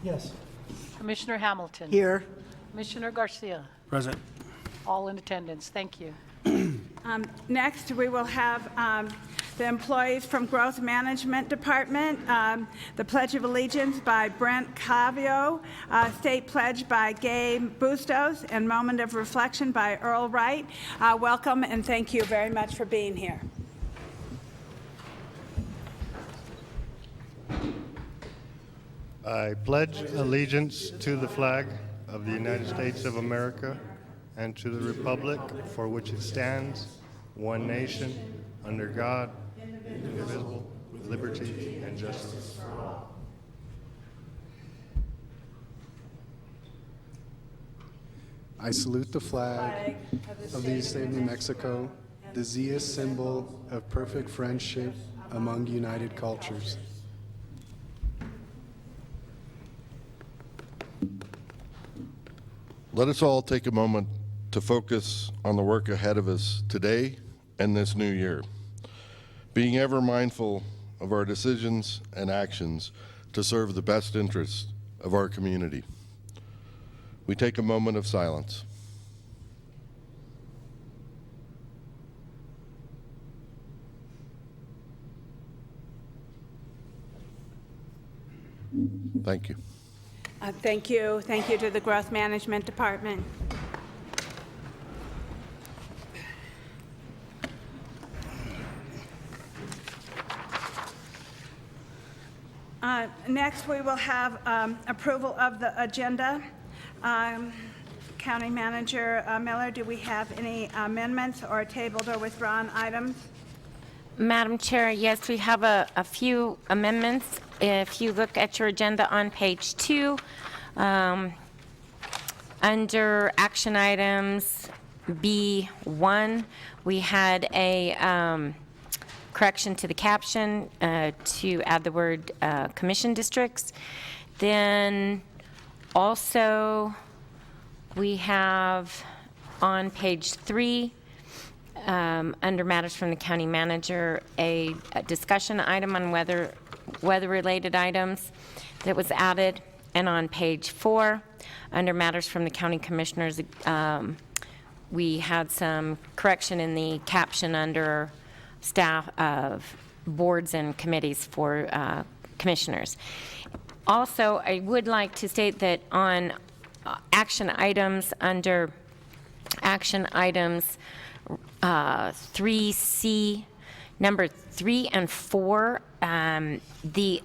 Yes. Commissioner Hamilton. Here. Commissioner Garcia. Present. All in attendance. Thank you. Next, we will have the employees from Growth Management Department, the Pledge of Allegiance by Brent Cavio, State Pledge by Gabe Bustos, and Moment of Reflection by Earl Wright. Welcome and thank you very much for being here. I pledge allegiance to the flag of the United States of America and to the republic for which it stands, one nation, under God, indivisible, with liberty and justice for all. I salute the flag of the state of New Mexico, the Zia symbol of perfect friendship among united cultures. Let us all take a moment to focus on the work ahead of us today and this new year, being ever mindful of our decisions and actions to serve the best interests of our community. We take a moment of silence. Thank you. Thank you. Thank you to the Growth Management Department. Next, we will have approval of the agenda. County Manager Miller, do we have any amendments or tabled or withdrawn items? Madam Chair, yes, we have a few amendments. If you look at your agenda on page 2, under action items B1, we had a correction to the caption to add the word commission districts. Then also we have on page 3, under matters from the county manager, a discussion item on weather-related items that was added. And on page 4, under matters from the county commissioners, we had some correction in the caption under staff of boards and committees for commissioners. Also, I would like to state that on action items, under action items 3C, number 3 and 4, the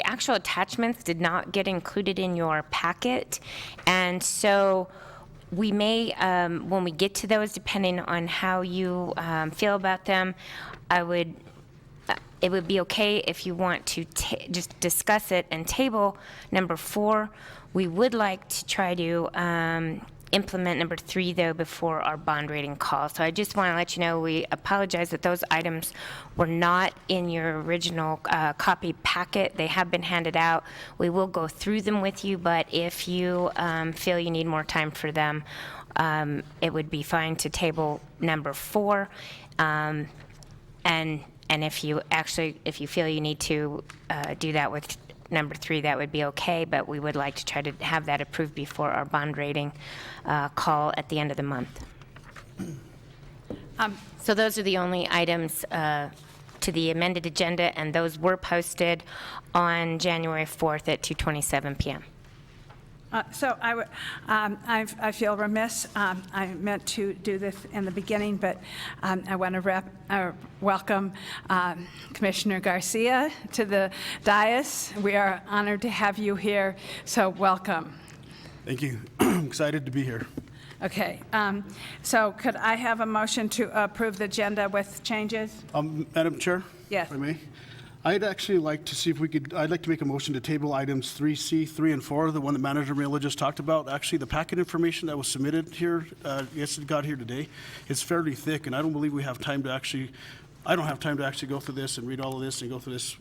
actual attachments did not get included in your packet, and so we may, when we get to those, depending on how you feel about them, it would be okay if you want to just discuss it and table number 4. We would like to try to implement number 3, though, before our bond rating call. So I just want to let you know we apologize that those items were not in your original copy packet. They have been handed out. We will go through them with you, but if you feel you need more time for them, it would be fine to table number 4. And if you feel you need to do that with number 3, that would be okay, but we would like to try to have that approved before our bond rating call at the end of the month. So those are the only items to the amended agenda, and those were posted on January 4th at 2:27 p.m. So I feel remiss. I meant to do this in the beginning, but I want to welcome Commissioner Garcia to the dais. We are honored to have you here, so welcome. Thank you. I'm excited to be here. Okay. So could I have a motion to approve the agenda with changes? Madam Chair? Yes. If I may? I'd actually like to see if we could, I'd like to make a motion to table items 3C, 3, and 4, the one that Manager Miller just talked about. Actually, the packet information that was submitted here, yes, it got here today, it's fairly thick, and I don't believe we have time to actually, I don't have time to actually go through this and read all of this and go through this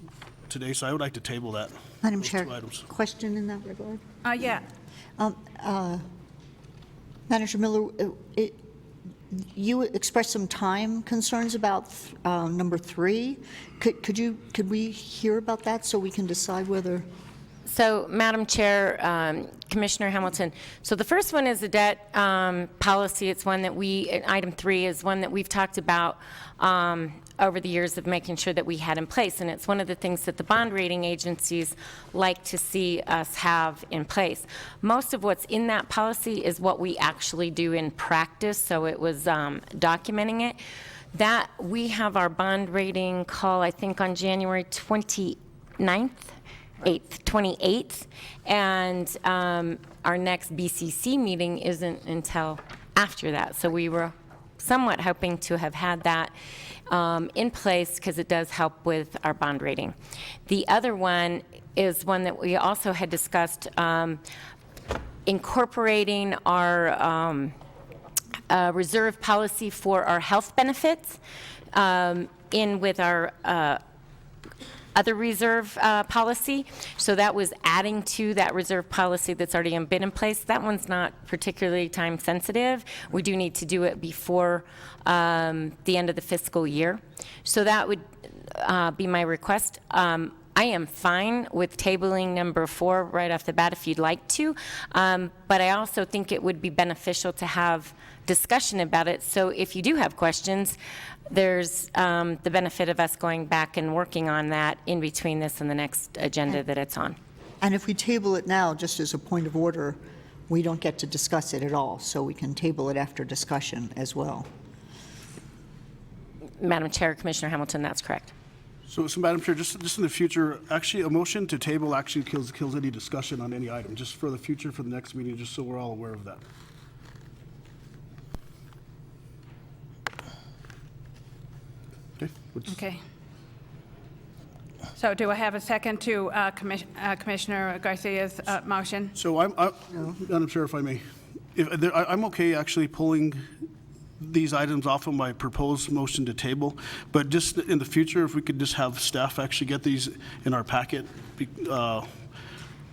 today, so I would like to table that. Madam those Chair, 2 items. question in that regard? Yeah. Manager Miller, you expressed some time concerns about number 3. Could we hear about that so we can decide whether So, Madam Chair, Commissioner Hamilton, so the first one is the debt policy. It's one that item 3 is one that we've talked about over the years of making sure that we had in place. And it's one of the things that the bond rating agencies like to see us have in place. Most of what's in that policy is what we actually do in practice, so it was documenting it. That we have our bond rating call, I think, on January 28th, and our next BCC meeting isn't until after that. So we were somewhat hoping to have had that in place because it does help with our bond rating. The other one is one that we also had discussed, incorporating our reserve policy for our health benefits in with our other reserve policy. So that was adding to that reserve policy that's already been in place. That one's not particularly time sensitive. We do need to do it before the end of the fiscal year. So that would be my request. I am fine with tabling number 4 right off the bat if you'd like to, but I also think it would be beneficial to have discussion about it. So if you do have questions, there's the benefit of us going back and working on that in between this and the next agenda that it's on. And if we table it now, just as a point of order, we don't get to discuss it at all, so we can table it after discussion as well. Madam Chair, Commissioner Hamilton, that's correct. So Madam Chair, just in the future, actually, a motion to table actually kills any discussion on any item, just for the future, for the next meeting, just so we're all aware of that. Okay. So do I have a second to Commissioner Garcia's motion? So Madam Chair, if I may, I'm okay actually pulling these items off of my proposed motion to table, but just in the future, if we could just have staff actually get these in our packet,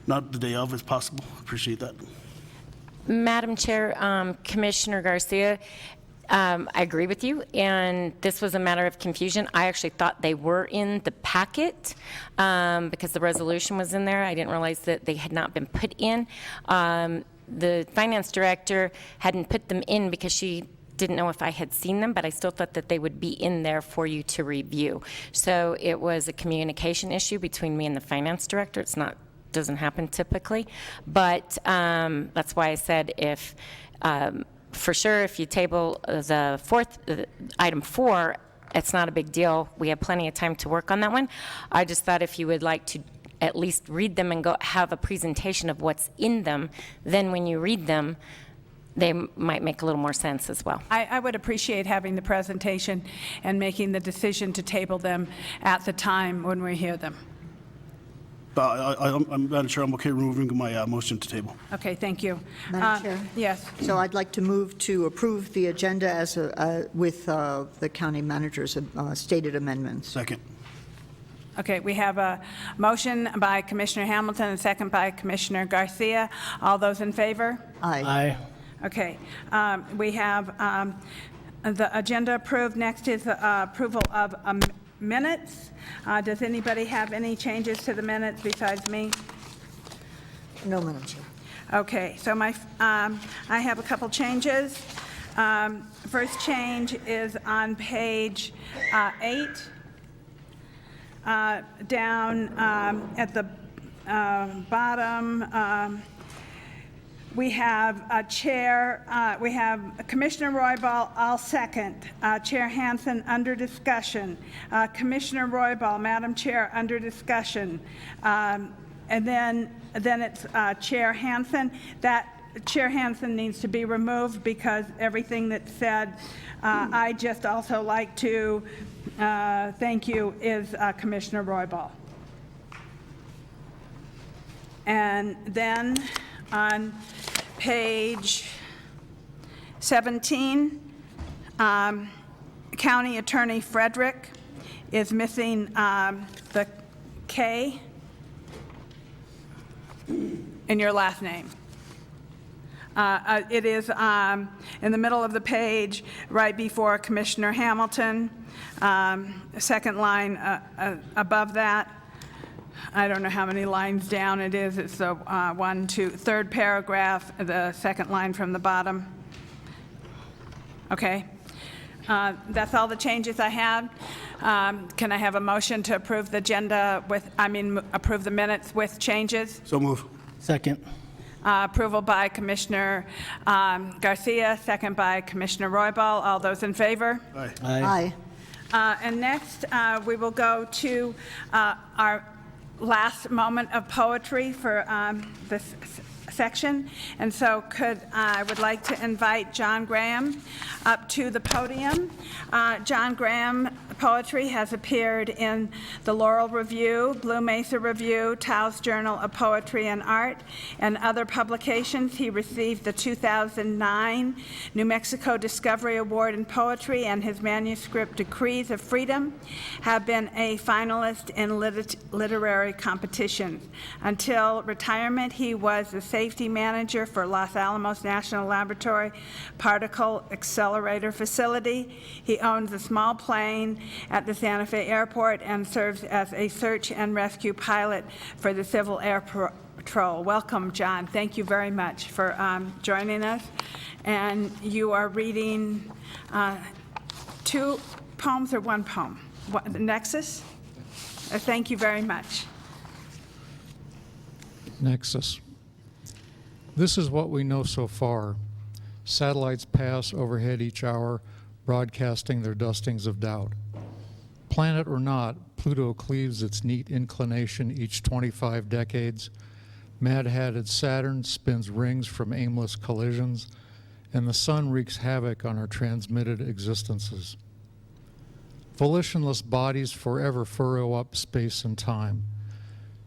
not the day of if possible, appreciate that. Madam Chair, Commissioner Garcia, I agree with you, and this was a matter of confusion. I actually thought they were in the packet because the resolution was in there. I didn't realize that they had not been put in. The finance director hadn't put them in because she didn't know if I had seen them, but I still thought that they would be in there for you to review. So it was a communication issue between me and the finance director. Doesn't happen typically, but that's why I said if for sure, if you table the item 4, it's not a big deal. We have plenty of time to work on that one. I just thought if you would like to at least read them and go have a presentation of what's in them, then when you read them, they might make a little more sense as well. I would appreciate having the presentation and making the decision to table them at the time when we hear them. I'm Madam Chair, I'm okay removing my motion to table. Okay, thank you. Madam Chair? Yes. So I'd like to move to approve the agenda as with the county manager's stated amendments. Second. Okay, we have a motion by Commissioner Hamilton and a second by Commissioner Garcia. All those in favor? Aye. Okay, we have the agenda approved. Next is approval of minutes. Does anybody have any changes to the minutes besides me? No, Madam Chair. Okay, so I have a couple changes. First change is on page 8, down at the bottom. We have a chair, we have Commissioner Roybal, I'll second. Chair Hansen, under discussion. Commissioner Roybal, Madam Chair, under discussion. And then it's Chair Hansen. That Chair Hansen needs to be removed because everything that's said, I just also like to thank you, is Commissioner Roybal. And then on page 17, County Attorney Frederick is missing the K in your last name. It is in the middle of the page, right before Commissioner Hamilton, second line above that. I don't know how many lines down it is. It's the third paragraph, the second line from the bottom. Okay. That's all the changes I have. Can I have a motion to approve the agenda approve the minutes with changes? So move. Second. Approval by Commissioner Garcia, second by Commissioner Roybal. All those in favor? Aye. Aye. And next, we will go to our last moment of poetry for this section. And so I would like to invite John Graham up to the podium. John Graham poetry has appeared in the Laurel Review, Blue Mesa Review, Taos Journal of Poetry and Art, and other publications. He received the 2009 New Mexico Discovery Award in Poetry, and his manuscript Decrees of Freedom have been a finalist in literary competitions. Until retirement, he was the safety manager for Los Alamos National Laboratory Particle Accelerator Facility. He owns a small plane at the Santa Fe Airport and serves as a search and rescue pilot for the Civil Air Patrol. Welcome, John. Thank you very much for joining us. And you are reading 2 poems or 1 poem? The Nexus? Thank you very much. Nexus. This is what we know so far. Satellites pass overhead each hour, broadcasting their dustings of doubt. Planet or not, Pluto cleaves its neat inclination each 25 decades. Mad-hatted Saturn spins rings from aimless collisions, and the sun wreaks havoc on our transmitted existences. Volitionless bodies forever furrow up space and time.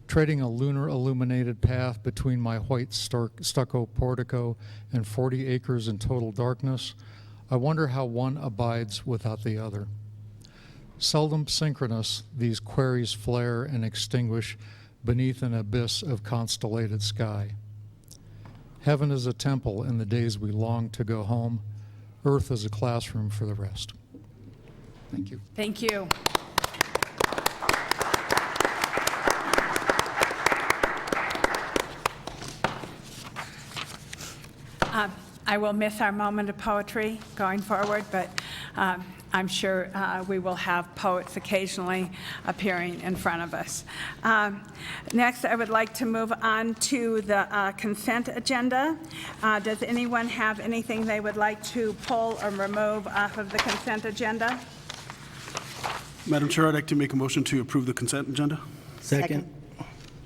Treading a lunar illuminated path between my white stucco portico and 40 acres in total darkness, I wonder how one abides without the other. Seldom synchronous, these queries flare and extinguish beneath an abyss of constellated sky. Heaven is a temple in the days we long to go home. Earth is a classroom for the rest. Thank you. Thank you. I will miss our moment of poetry going forward, but I'm sure we will have poets occasionally appearing in front of us. Next, I would like to move on to the consent agenda. Does anyone have anything they would like to pull or remove off of the consent agenda? Madam Chair, I'd like to make a motion to approve the consent agenda. Second.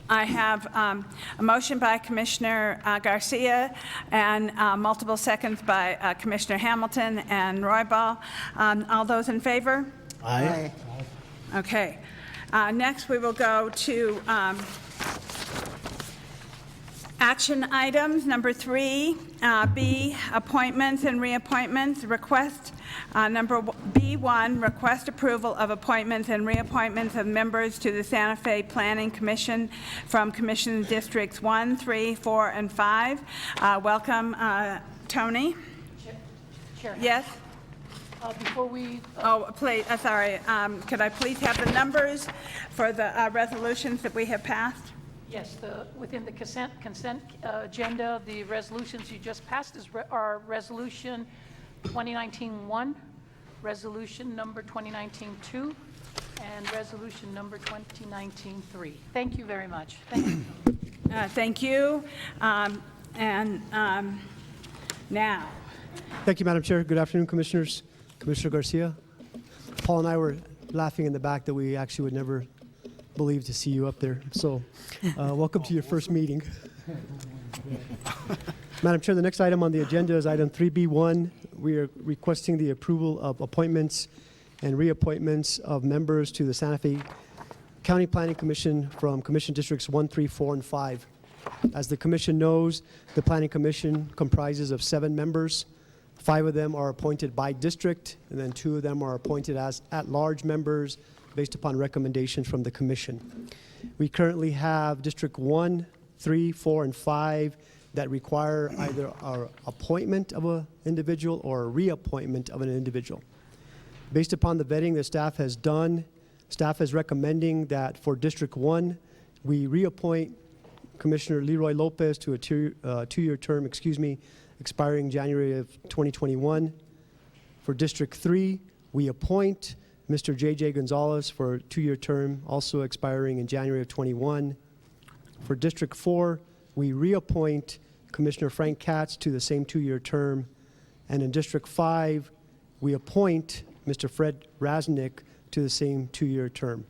I have a motion by Commissioner Garcia and multiple seconds by Commissioner Hamilton and Roybal. All those in favor? Aye. Okay. Next, we will go to action items. Number 3, B, appointments and reappointments. Request number B1, request approval of appointments and reappointments of members to the Santa Fe Planning Commission from Commission Districts 1, 3, 4, and 5. Welcome, Tony. Chair. Yes? Before we, Oh, please, sorry. Could I please have the numbers for the resolutions that we have passed? yes, within the consent agenda, the resolutions you just passed are Resolution 2019-1, Resolution number 2019-2, and Resolution number 2019-3. Thank you very much. Thank you. Thank you. Now, Thank you, Madam Chair. Good afternoon, Commissioners. Commissioner Garcia. Paul and I were laughing in the back that we actually would never believe to see you up there. So welcome to your first meeting. Madam Chair, the next item on the agenda is item 3B1. We are requesting the approval of appointments and reappointments of members to the Santa Fe County Planning Commission from Commission Districts 1, 3, 4, and 5. As the Commission knows, the Planning Commission comprises of 7 members. 5 of them are appointed by district, and then 2 of them are appointed as at-large members based upon recommendations from the Commission. We currently have District 1, 3, 4, and 5 that require either our appointment of an individual or a reappointment of an individual. Based upon the vetting that staff has done, staff is recommending that for District 1, we reappoint Commissioner Leroy Lopez to a two-year term, expiring January of 2021. For District 3, we appoint Mr. J.J. Gonzalez for a two-year term, also expiring in January of 21. For District 4, we reappoint Commissioner Frank Katz to the same two-year term. And in District 5, we appoint Mr. Fred Raznick to the same two-year term.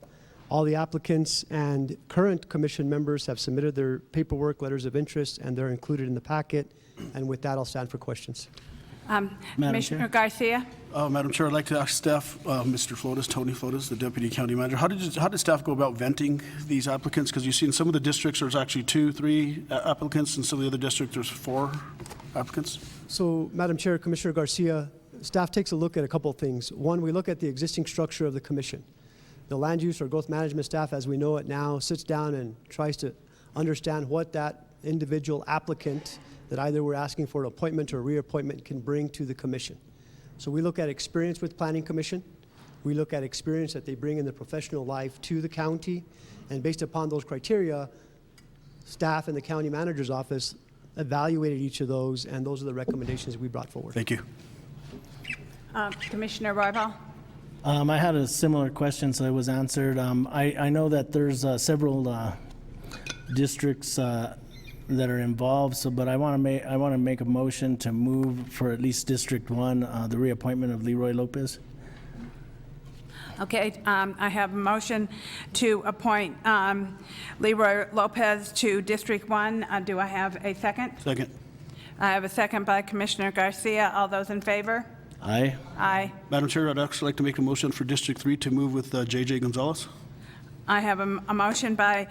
All the applicants and current commission members have submitted their paperwork, letters of interest, and they're included in the packet. And with that, I'll stand for questions. Commissioner Garcia? Madam Chair, I'd like to ask staff, Mr. Flores, Tony Flores, the Deputy County Manager, how did staff go about venting these applicants? Because you've seen some of the districts, there's actually 2, 3 applicants, and some of the other districts, there's 4 applicants. So, Madam Chair, Commissioner Garcia, staff takes a look at a couple of things. One, we look at the existing structure of the commission. The land use or growth management staff, as we know it now, sits down and tries to understand what that individual applicant that either we're asking for an appointment or reappointment can bring to the commission. So we look at experience with Planning Commission. We look at experience that they bring in their professional life to the county. And based upon those criteria, staff in the county manager's office evaluated each of those, and those are the recommendations we brought forward. Thank you. Commissioner Roybal? I had a similar question, so it was answered. I know that there's several districts that are involved, but I want to make a motion to move for at least District 1, the reappointment of Leroy Lopez. Okay, I have a motion to appoint Leroy Lopez to District 1. Do I have a second? Second. I have a second by Commissioner Garcia. All those in favor? Aye. Aye. Madam Chair, I'd actually like to make a motion for District 3 to move with J.J. Gonzalez. I have a motion by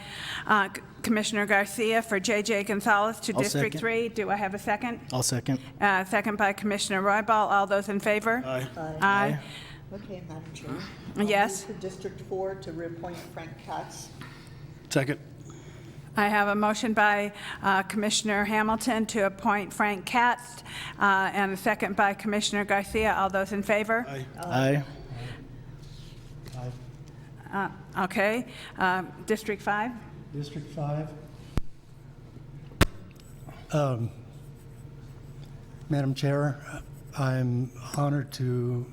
Commissioner Garcia for J.J. Gonzalez to I'll District second. 3. Do I have a second? I'll second. Second by Commissioner Roybal. All those in favor? Aye. Aye. Okay, Madam Chair. Yes. I'll move for District 4 to reappoint Frank Katz. Second. I have a motion by Commissioner Hamilton to appoint Frank Katz, and a second by Commissioner Garcia. All those in favor? Aye. Aye. Okay. District 5? District 5. Madam Chair, I'm honored to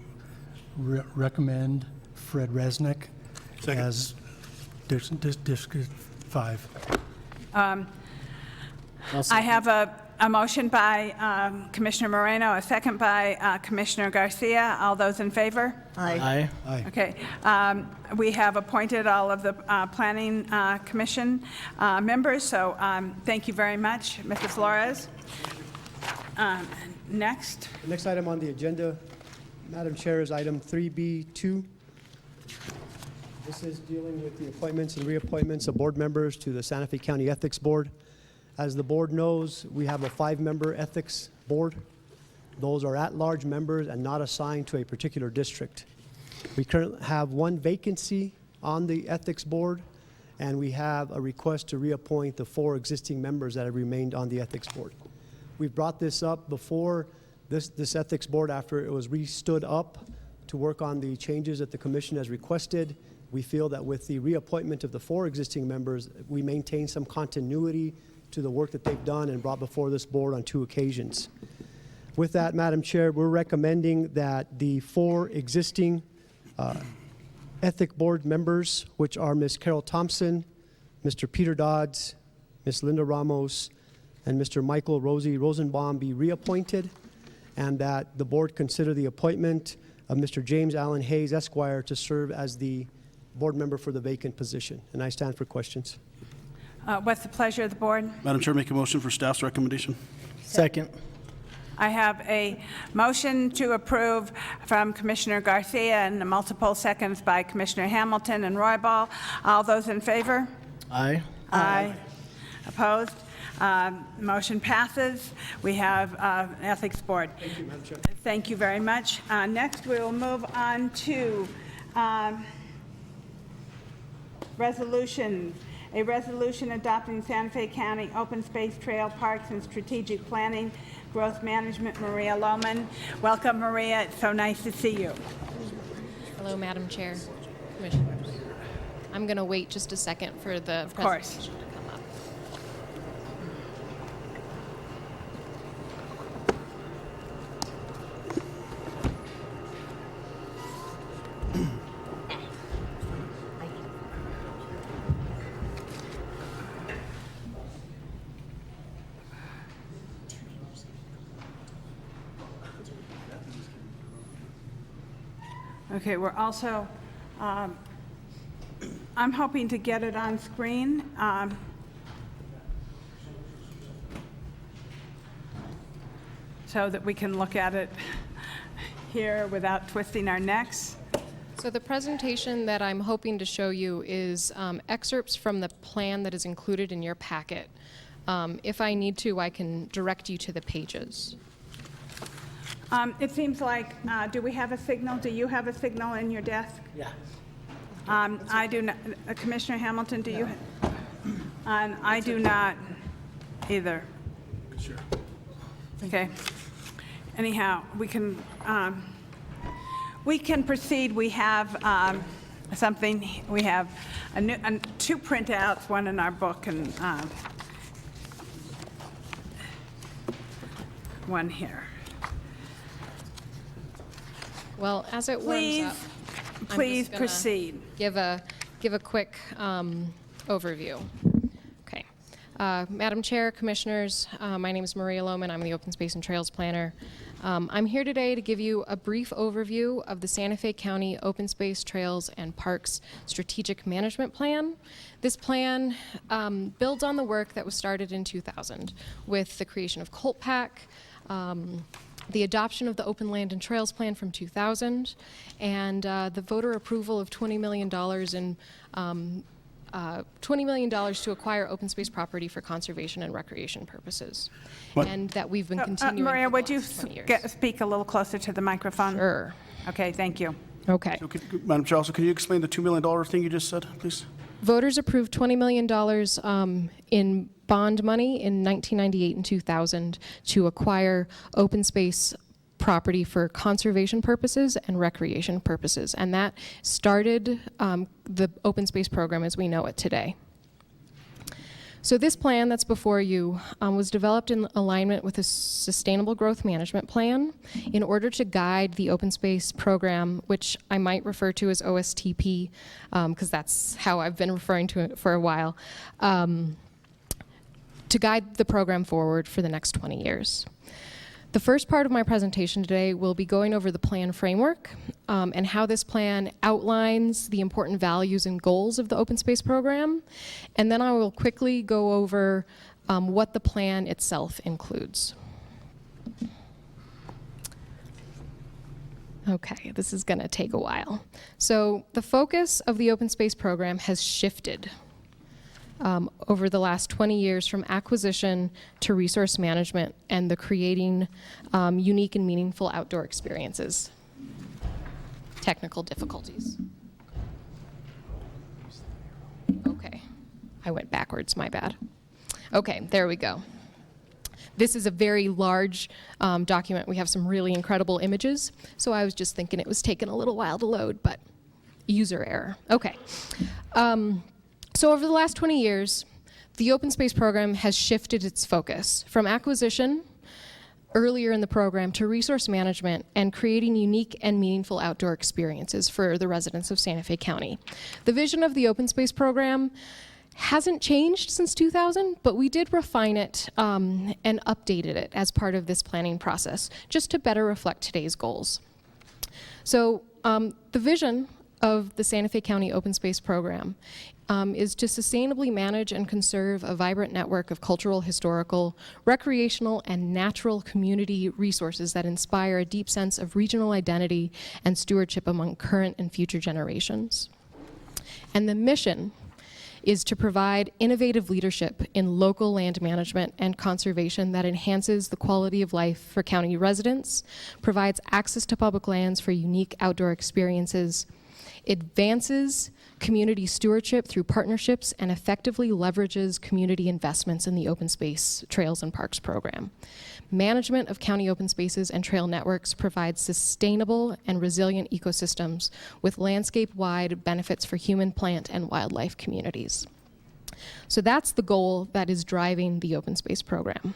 recommend Fred Resnick Second. as District 5. I have a motion by Commissioner Moreno, a second by Commissioner Garcia. All those in favor? Aye. Aye. Okay. We have appointed all of the Planning Commission members, so thank you very much, Mr. Flores. Next. The next item on the agenda, Madam Chair, is item 3B2. This is dealing with the appointments and reappointments of board members to the Santa Fe County Ethics Board. As the board knows, we have a 5-member ethics board. Those are at-large members and not assigned to a particular district. We currently have 1 vacancy on the ethics board, and we have a request to reappoint the 4 existing members that have remained on the ethics board. We've brought this up before this ethics board after it was re-stood up to work on the changes that the commission has requested. We feel that with the reappointment of the 4 existing members, we maintain some continuity to the work that they've done and brought before this board on 2 occasions. With that, Madam Chair, we're recommending that the 4 existing ethic board members, which are Ms. Carol Thompson, Mr. Peter Dodds, Ms. Linda Ramos, and Mr. Michael Rosie Rosenbaum, be reappointed, and that the board consider the appointment of Mr. James Allen Hayes, Esquire, to serve as the board member for the vacant position. And I stand for questions. What's the pleasure of the board? Madam Chair, make a motion for staff's recommendation. Second. I have a motion to approve from Commissioner Garcia and multiple seconds by Commissioner Hamilton and Roybal. All those in favor? Aye. Aye. Opposed? Motion passes. We have Ethics Board. Thank you, Madam Chair. Thank you very much. Next, we will move on to resolutions. A resolution adopting Santa Fe County Open Space Trail Parks and Strategic Planning Growth Management. Maria Lohman. Welcome, Maria. It's so nice to see you. Hello, Madam Chair, Commissioners. I'm going to wait just a second for the course. presentation to come up. Okay, we're also, I'm hoping to get it on screen. So that we can look at it here without twisting our necks. So the presentation that I'm hoping to show you is excerpts from the plan that is included in your packet. If I need to, I can direct you to the pages. It seems like, do we have a signal? Do you have a signal in your desk? Yeah. I do not. Commissioner Hamilton, do you? And I do not either. Sure. Okay. Anyhow, we can proceed. We have something. We have two printouts, one in our book and one here. Well, as it warms up, Please I'm just gonna proceed. Give a quick overview. Okay. Madam Chair, Commissioners, my name is Maria Lohman. I'm the Open Space and Trails Planner. I'm here today to give you a brief overview of the Santa Fe County Open Space, Trails, and Parks Strategic Management Plan. This plan builds on the work that was started in 2000 with the creation of COLPAC, the adoption of the Open Land and Trails Plan from 2000, and the voter approval of $20 million to acquire open space property for conservation and recreation purposes. What? And that we've been continuing Maria, for the would you last 20 years. speak a little closer to the microphone? Sure. Okay, thank you. Okay. So Madam Chair, also, can you explain the $2 million thing you just said, please? Voters approved $20 million in bond money in 1998 and 2000 to acquire open space property for conservation purposes and recreation purposes. And that started the open space program as we know it today. So this plan that's before you was developed in alignment with a sustainable growth management plan in order to guide the open space program, which I might refer to as OSTP, because that's how I've been referring to it for a while, to guide the program forward for the next 20 years. The first part of my presentation today will be going over the plan framework and how this plan outlines the important values and goals of the open space program. And then I will quickly go over what the plan itself includes. Okay, this is gonna take a while. So the focus of the open space program has shifted over the last 20 years from acquisition to resource management and the creating unique and meaningful outdoor experiences. Technical difficulties. Okay, I went backwards, my bad. Okay, there we go. This is a very large document. We have some really incredible images, so I was just thinking it was taking a little while to load, but user error. Okay. So over the last 20 years, the open space program has shifted its focus from acquisition earlier in the program to resource management and creating unique and meaningful outdoor experiences for the residents of Santa Fe County. The vision of the open space program hasn't changed since 2000, but we did refine it and updated it as part of this planning process, just to better reflect today's goals. So the vision of the Santa Fe County Open Space Program is to sustainably manage and conserve a vibrant network of cultural, historical, recreational, and natural community resources that inspire a deep sense of regional identity and stewardship among current and future generations. And the mission is to provide innovative leadership in local land management and conservation that enhances the quality of life for county residents, provides access to public lands for unique outdoor experiences, advances community stewardship through partnerships, and effectively leverages community investments in the open space trails and parks program. Management of county open spaces and trail networks provides sustainable and resilient ecosystems with landscape-wide benefits for human, plant, and wildlife communities. So that's the goal that is driving the open space program.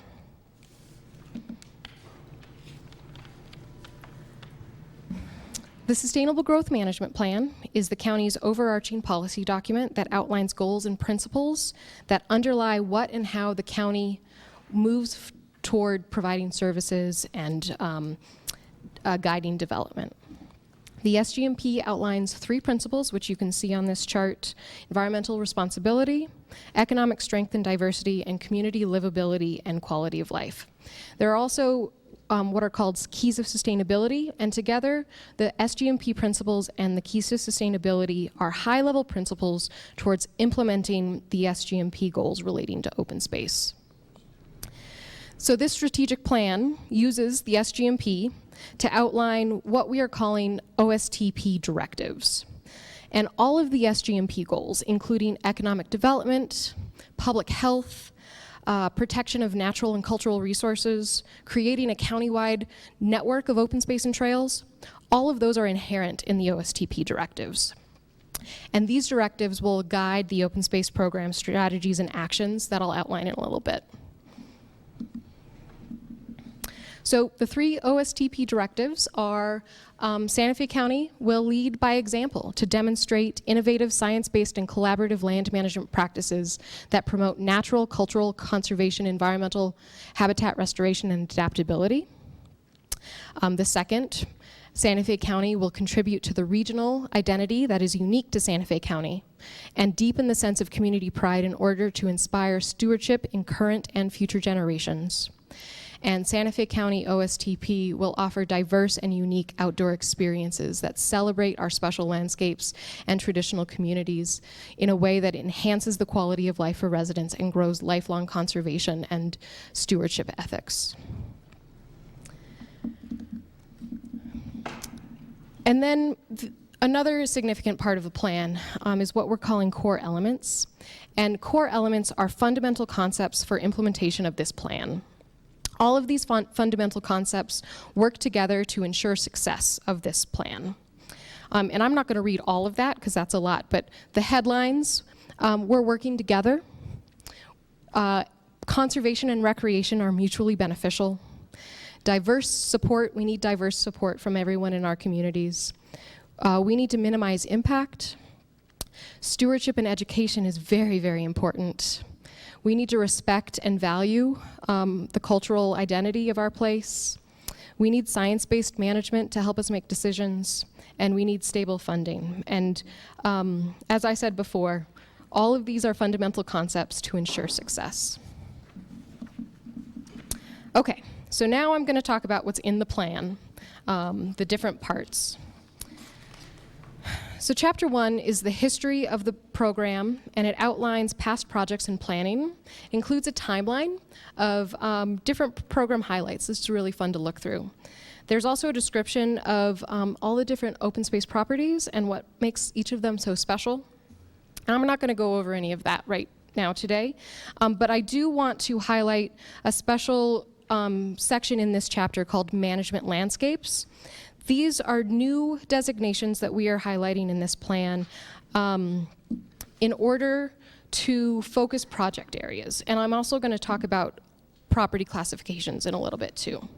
The Sustainable Growth Management Plan is the county's overarching policy document that outlines goals and principles that underlie what and how the county moves toward providing services and guiding development. The SGMP outlines 3 principles, which you can see on this chart: environmental responsibility, economic strength and diversity, and community livability and quality of life. There are also what are called keys of sustainability, and together the SGMP principles and the keys to sustainability are high-level principles towards implementing the SGMP goals relating to open space. So this strategic plan uses the SGMP to outline what we are calling OSTP directives. And all of the SGMP goals, including economic development, public health, protection of natural and cultural resources, creating a countywide network of open space and trails, all of those are inherent in the OSTP directives. And these directives will guide the open space program strategies and actions that I'll outline in a little bit. So the 3 OSTP directives are Santa Fe County will lead by example to demonstrate innovative science-based and collaborative land management practices that promote natural, cultural, conservation, environmental, habitat restoration, and adaptability. The second, Santa Fe County will contribute to the regional identity that is unique to Santa Fe County and deepen the sense of community pride in order to inspire stewardship in current and future generations. And Santa Fe County OSTP will offer diverse and unique outdoor experiences that celebrate our special landscapes and traditional communities in a way that enhances the quality of life for residents and grows lifelong conservation and stewardship ethics. And then another significant part of the plan is what we're calling core elements. And core elements are fundamental concepts for implementation of this plan. All of these fundamental concepts work together to ensure success of this plan. And I'm not going to read all of that because that's a lot, but the headlines, we're working together. Conservation and recreation are mutually beneficial. Diverse support, we need diverse support from everyone in our communities. We need to minimize impact. Stewardship and education is very, very important. We need to respect and value the cultural identity of our place. We need science-based management to help us make decisions, and we need stable funding. And as I said before, all of these are fundamental concepts to ensure success. Okay, so now I'm going to talk about what's in the plan, the different parts. So Chapter 1 is the history of the program, and it outlines past projects and planning. It includes a timeline of different program highlights. This is really fun to look through. There's also a description of all the different open space properties and what makes each of them so special. And I'm not going to go over any of that right now today, but I do want to highlight a special section in this chapter called Management Landscapes. These are new designations that we are highlighting in this plan in order to focus project areas. And I'm also going to talk about property classifications in a little bit too.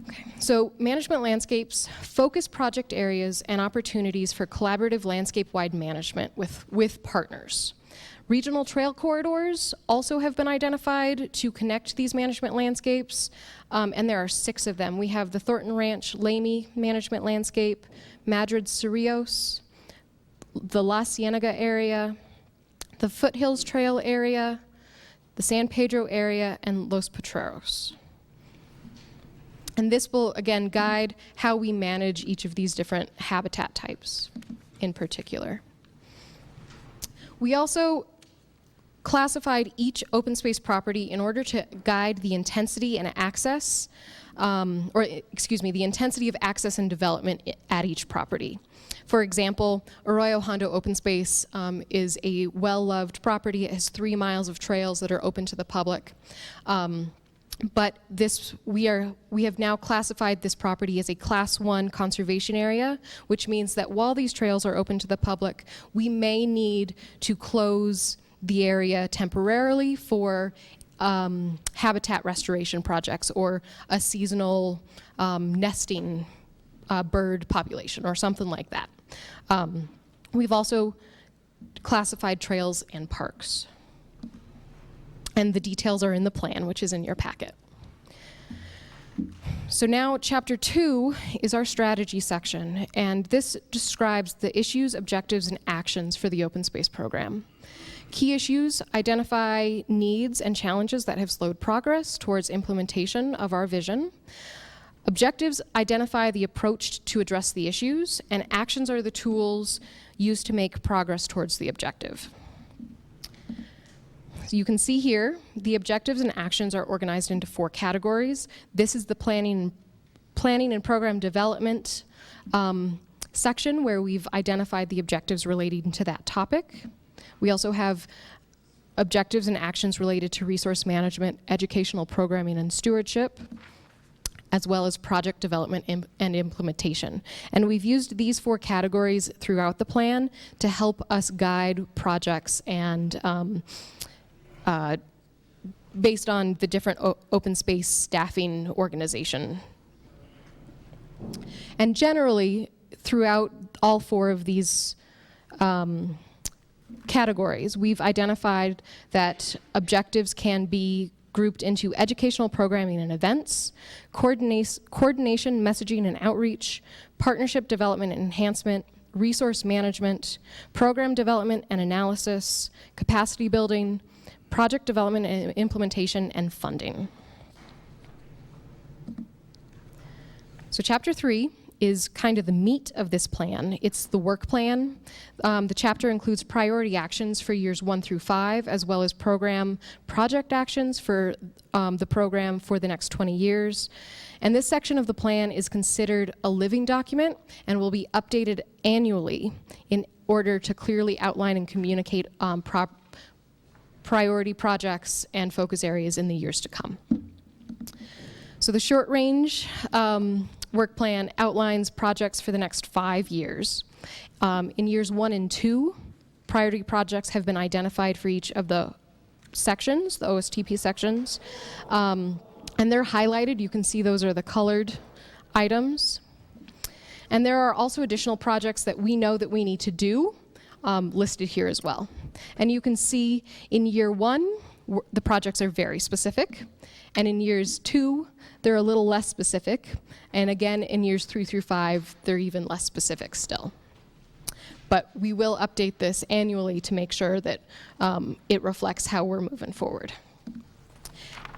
Okay. So management landscapes focus project areas and opportunities for collaborative landscape-wide management with partners. Regional trail corridors also have been identified to connect these management landscapes, and there are 6 of them. We have the Thornton Ranch Lamy Management Landscape, Madrid Cerrillos, the La Cienega area, the Foothills Trail area, the San Pedro area, and Los Potreros. And this will, again, guide how we manage each of these different habitat types in particular. We also classified each open space property in order to guide the intensity and access the intensity of access and development at each property. For example, Arroyo Hondo Open Space is a well-loved property. It has 3 miles of trails that are open to the public. But we have now classified this property as a Class 1 conservation area, which means that while these trails are open to the public, we may need to close the area temporarily for habitat restoration projects or a seasonal nesting bird population or something like that. We've also classified trails and parks. And the details are in the plan, which is in your packet. So now Chapter 2 is our strategy section, and this describes the issues, objectives, and actions for the open space program. Key issues identify needs and challenges that have slowed progress towards implementation of our vision. Objectives identify the approach to address the issues, and actions are the tools used to make progress towards the objective. So you can see here, the objectives and actions are organized into 4 categories. This is the planning and program development section where we've identified the objectives relating to that topic. We also have objectives and actions related to resource management, educational programming and stewardship, as well as project development and implementation. And we've used these 4 categories throughout the plan to help us guide projects and based on the different open space staffing organization. And generally, throughout all 4 of these categories, we've identified that objectives can be grouped into educational programming and events, coordination, messaging and outreach, partnership development and enhancement, resource management, program development and analysis, capacity building, project development and implementation, and funding. So Chapter 3 is kind of the meat of this plan. It's the work plan. The chapter includes priority actions for years 1 through 5, as well as project actions for the program for the next 20 years. And this section of the plan is considered a living document and will be updated annually in order to clearly outline and communicate priority projects and focus areas in the years to come. So the short range work plan outlines projects for the next 5 years. In years 1 and 2, priority projects have been identified for each of the sections, the OSTP sections, and they're highlighted. You can see those are the colored items. And there are also additional projects that we know that we need to do listed here as well. And you can see in year 1, the projects are very specific. And in years 2, they're a little less specific. And again, in years 3 through 5, they're even less specific still. But we will update this annually to make sure that it reflects how we're moving forward.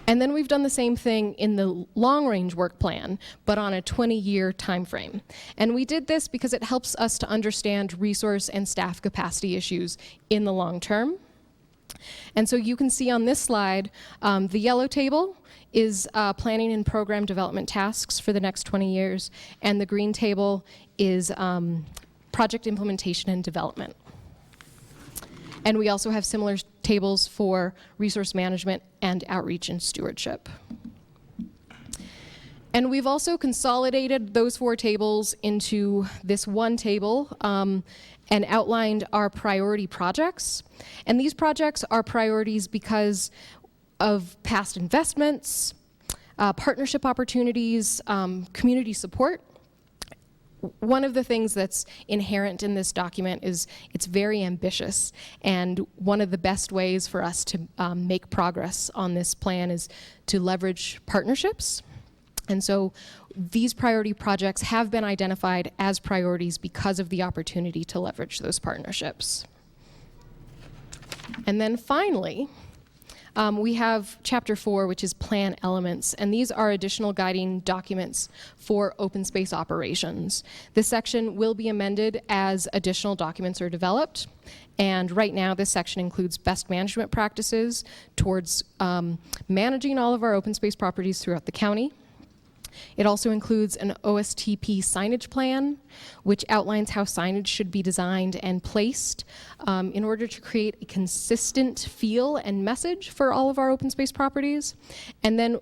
And then we've done the same thing in the long-range work plan, but on a 20-year time frame. And we did this because it helps us to understand resource and staff capacity issues in the long term. And so you can see on this slide, the yellow table is planning and program development tasks for the next 20 years, and the green table is project implementation and development. And we also have similar tables for resource management and outreach and stewardship. And we've also consolidated those 4 tables into this one table and outlined our priority projects. And these projects are priorities because of past investments, partnership opportunities, community support. One of the things that's inherent in this document is it's very ambitious, and one of the best ways for us to make progress on this plan is to leverage partnerships. And so these priority projects have been identified as priorities because of the opportunity to leverage those partnerships. And then finally, we have Chapter 4, which is plan elements, and these are additional guiding documents for open space operations. This section will be amended as additional documents are developed, and right now this section includes best management practices towards managing all of our open space properties throughout the county. It also includes an OSTP signage plan, which outlines how signage should be designed and placed in order to create a consistent feel and message for all of our open space properties. And then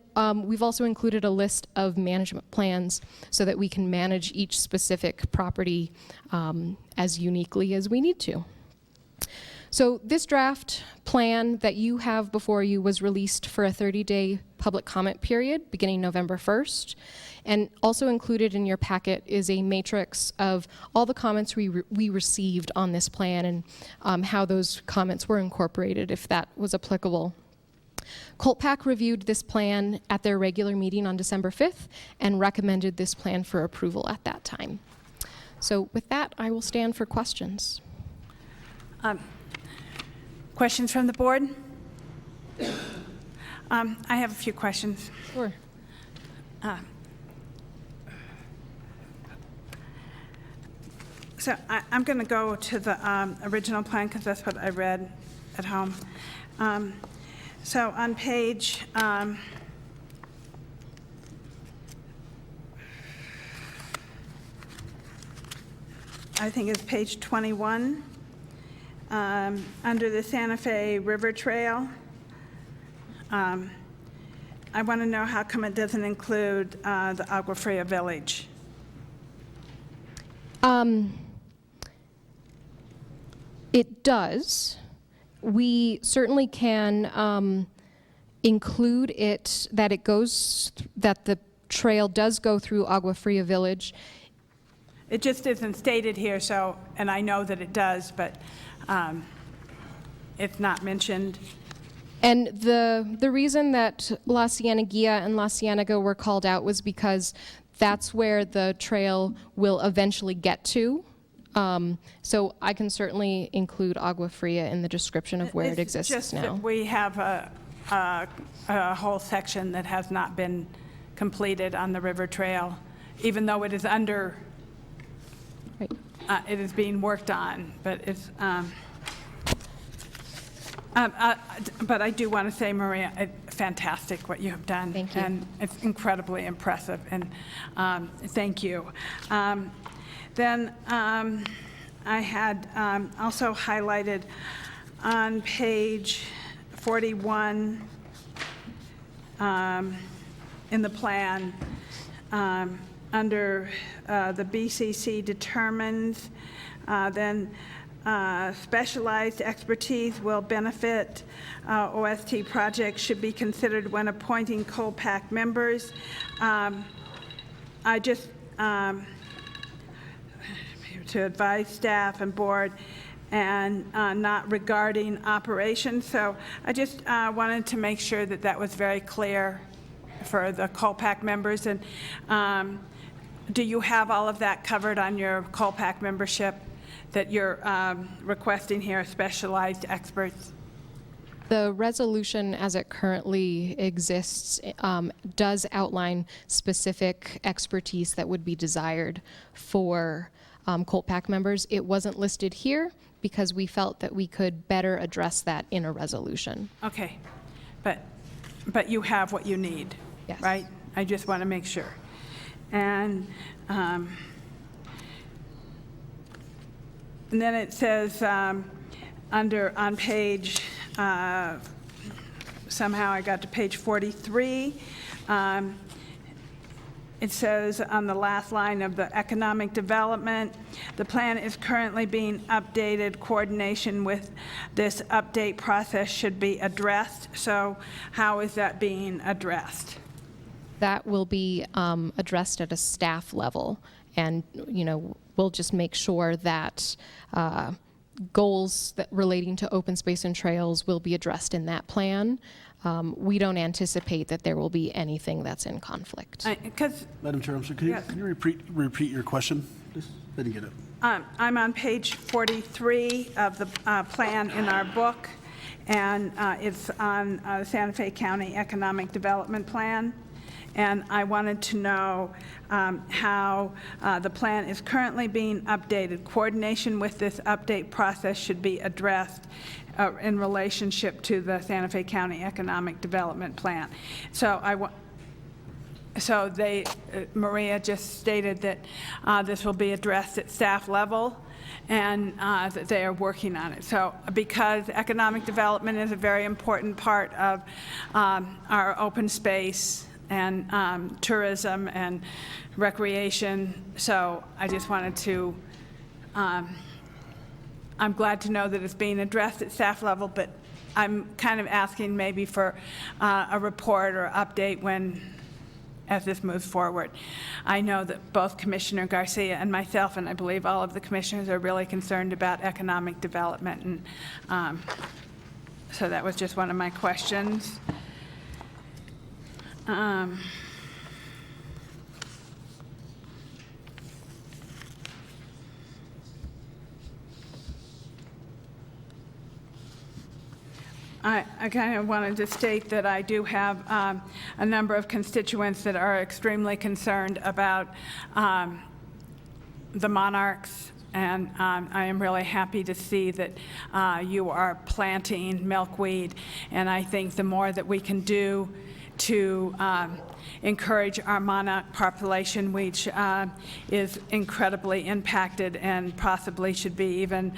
we've also included a list of management plans so that we can manage each specific property as uniquely as we need to. So this draft plan that you have before you was released for a 30-day public comment period beginning November 1st. And also included in your packet is a matrix of all the comments we received on this plan and how those comments were incorporated, if that was applicable. COLPAC reviewed this plan at their regular meeting on December 5th and recommended this plan for approval at that time. So with that, I will stand for questions. Questions from the board? I have a few questions. Sure. So I'm going to go to the original plan because that's what I read at home. So on page, I think it's page 21, under the Santa Fe River Trail. I want to know how come it doesn't include the Agua Fria Village. It does. We certainly can include it, that the trail does go through Agua Fria Village. It just isn't stated here, so, and I know that it does, but it's not mentioned. And the reason that La Cieneguilla and La Cienega were called out was because that's where the trail will eventually get to. So I can certainly include Agua Fria in the description of where it exists It's just now. that we have a whole section that has not been completed on the river trail, even though it is under, Right. It is being worked on, but it's, but I do want to say, Maria, fantastic what you have done. Thank you. And it's incredibly impressive, and thank you. Then I had also highlighted on page 41 in the plan, under the BCC determines, then specialized expertise will benefit OST projects should be considered when appointing COLPAC members. I just, to advise staff and board, and not regarding operations. So I just wanted to make sure that that was very clear for the COLPAC members. And do you have all of that covered on your COLPAC membership, that you're requesting here, specialized experts? The resolution as it currently exists does outline specific expertise that would be desired for COLPAC members. It wasn't listed here because we felt that we could better address that in a resolution. Okay, but you have what you need, Yes. right? I just want to make sure. And then it says on page, somehow I got to page 43, it says on the last line of the economic development, the plan is currently being updated. Coordination with this update process should be addressed. So how is that being addressed? That will be addressed at a staff level, and we'll just make sure that goals that relating to open space and trails will be addressed in that plan. We don't anticipate that there will be anything that's in conflict. Madam Chair, can you repeat your question? Please? I didn't get it. I'm on page 43 of the plan in our book, and it's on the Santa Fe County Economic Development Plan. And I wanted to know how the plan is currently being updated. Coordination with this update process should be addressed in relationship to the Santa Fe County Economic Development Plan. So So Maria just stated that this will be addressed at staff level, and that they are working on it. So because economic development is a very important part of our open space and tourism and recreation, so I just wanted to, I'm glad to know that it's being addressed at staff level, but I'm kind of asking maybe for a report or update as this moves forward. I know that both Commissioner Garcia and myself, and I believe all of the commissioners, are really concerned about economic development, and so that was just one of my questions. I kind of wanted to state that I do have a number of constituents that are extremely concerned about the monarchs, and I am really happy to see that you are planting milkweed, and I think the more that we can do to encourage our monarch population, which is incredibly impacted and possibly should be even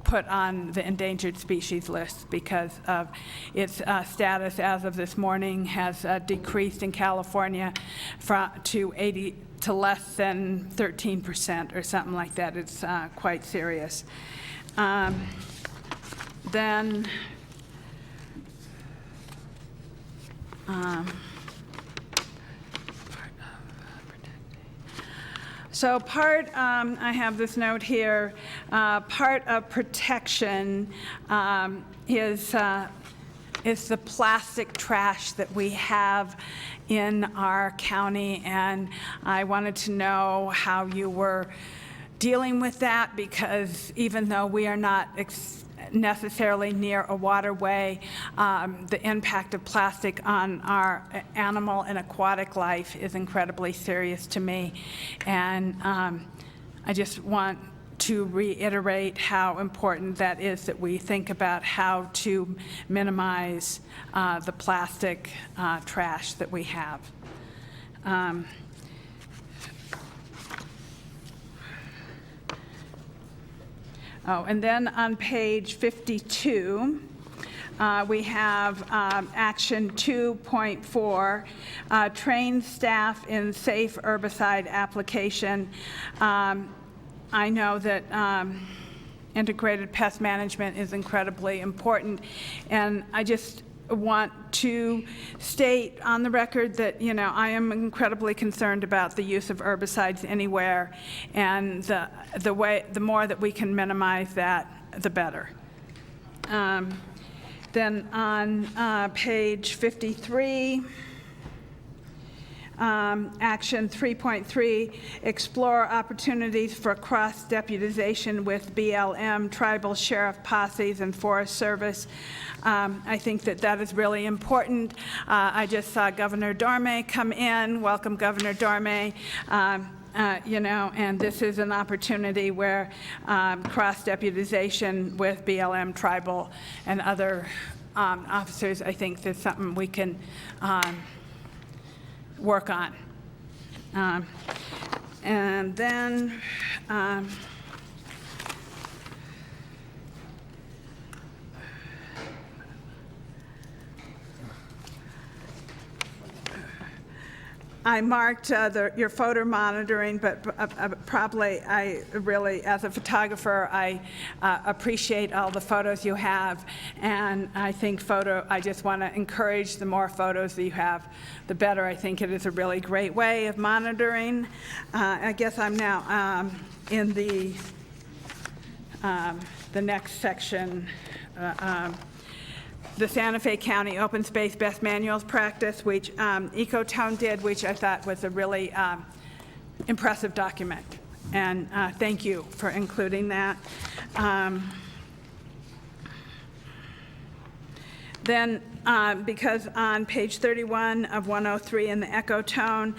put on the endangered species list because of its status as of this morning has decreased in California to less than 13% or something like that. It's quite serious. So I have this note here, part of protection is the plastic trash that we have in our county, and I wanted to know how you were dealing with that, because even though we are not necessarily near a waterway, the impact of plastic on our animal and aquatic life is incredibly serious to me. And I just want to reiterate how important that is, that we think about how to minimize the plastic trash that we have. And then on page 52, we have action 2.4, train staff in safe herbicide application. I know that integrated pest management is incredibly important, and I just want to state on the record that, you know, I am incredibly concerned about the use of herbicides anywhere, and the more that we can minimize that, the better. Then on page 53, action 3.3, explore opportunities for cross-deputization with BLM, tribal sheriff posses, and Forest Service. I think that that is really important. I just saw Governor Dorme come in. Welcome, Governor Dorme. You know, and this is an opportunity where cross-deputization with BLM, tribal, and other officers, I think that's something we can work on. And then I marked your photo monitoring, but probably I really, as a photographer, I appreciate all the photos you have, and I think I just want to encourage the more photos that you have, the better. I think it is a really great way of monitoring. I guess I'm now in the next section. The Santa Fe County Open Space Best Manuals Practice, which Ecotone did, which I thought was a really impressive document. And thank you for including that. Then, because on page 31 of 103 in the Ecotone,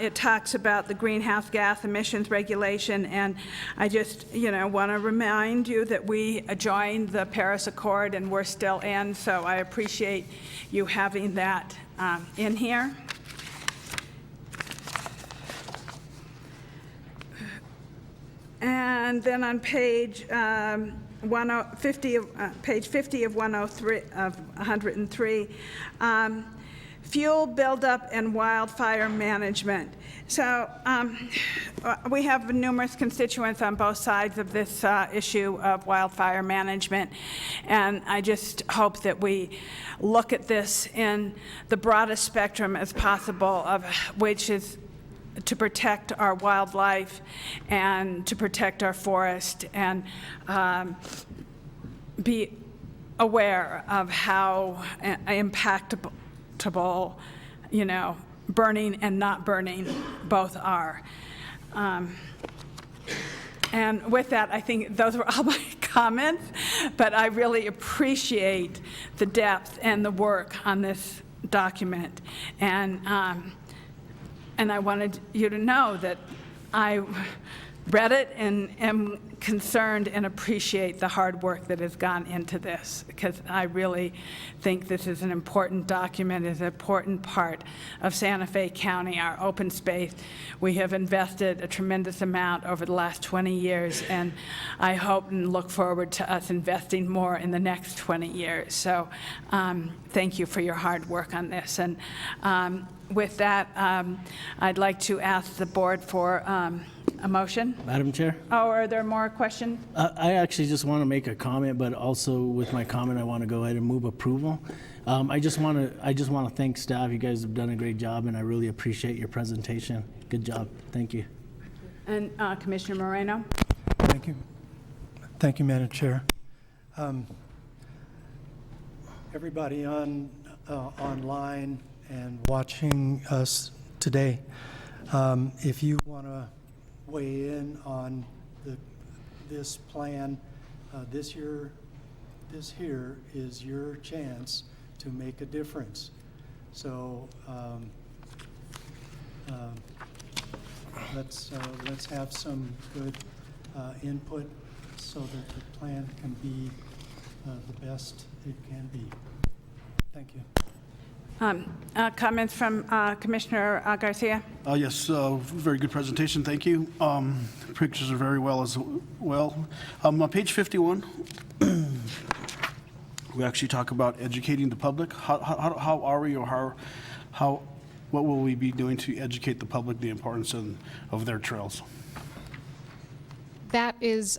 it talks about the greenhouse gas emissions regulation, and I just, want to remind you that we joined the Paris Accord and we're still in, so I appreciate you having that in here. And then on page 50 of 103, fuel buildup and wildfire management. So we have numerous constituents on both sides of this issue of wildfire management, and I just hope that we look at this in the broadest spectrum as possible, of which is to protect our wildlife and to protect our forest, and be aware of how impactable, burning and not burning both are. And with that, I think those were all my comments, but I really appreciate the depth and the work on this document. And I wanted you to know that I read it and am concerned and appreciate the hard work that has gone into this, because I really think this is an important document, is an important part of Santa Fe County, our open space. We have invested a tremendous amount over the last 20 years, and I hope and look forward to us investing more in the next 20 years. So thank you for your hard work on this. And with that, I'd like to ask the board for a motion. Madam Chair? Oh, are there more questions? I actually just want to make a comment, but also with my comment, I want to go ahead and move approval. I just want to thank staff. You guys have done a great job, and I really appreciate your presentation. Good job. Thank you. And Commissioner Moreno? Thank you. Thank you, Madam Chair. Everybody online and watching us today, if you want to weigh in on this plan, this here is your chance to make a difference. So let's have some good input so that the plan can be the best it can be. Thank you. Comments from Commissioner Garcia? Yes, very good presentation, thank you. Pictures are very well as well. On page 51, we actually talk about educating the public. How are we, or what will we be doing to educate the public the importance of their trails? That is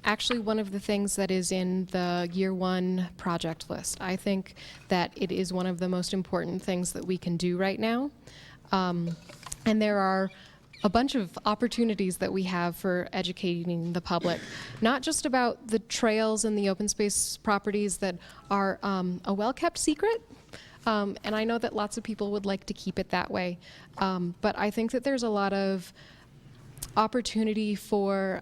actually one of the things that is in the year one project list. I think that it is one of the most important things that we can do right now. And there are a bunch of opportunities that we have for educating the public, not just about the trails and the open space properties that are a well-kept secret. And I know that lots of people would like to keep it that way. But I think that there's a lot of opportunity for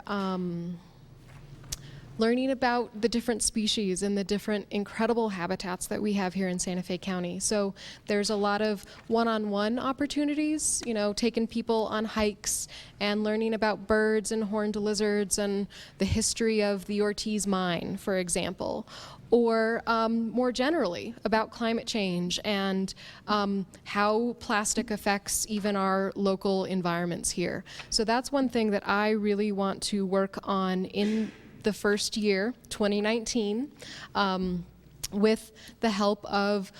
learning about the different species and the different incredible habitats that we have here in Santa Fe County. So there's a lot of one-on-one opportunities, taking people on hikes and learning about birds and horned lizards and the history of the Ortiz mine, for example. Or more generally about climate change and how plastic affects even our local environments here. So that's one thing that I really want to work on in the first year, 2019, with the help of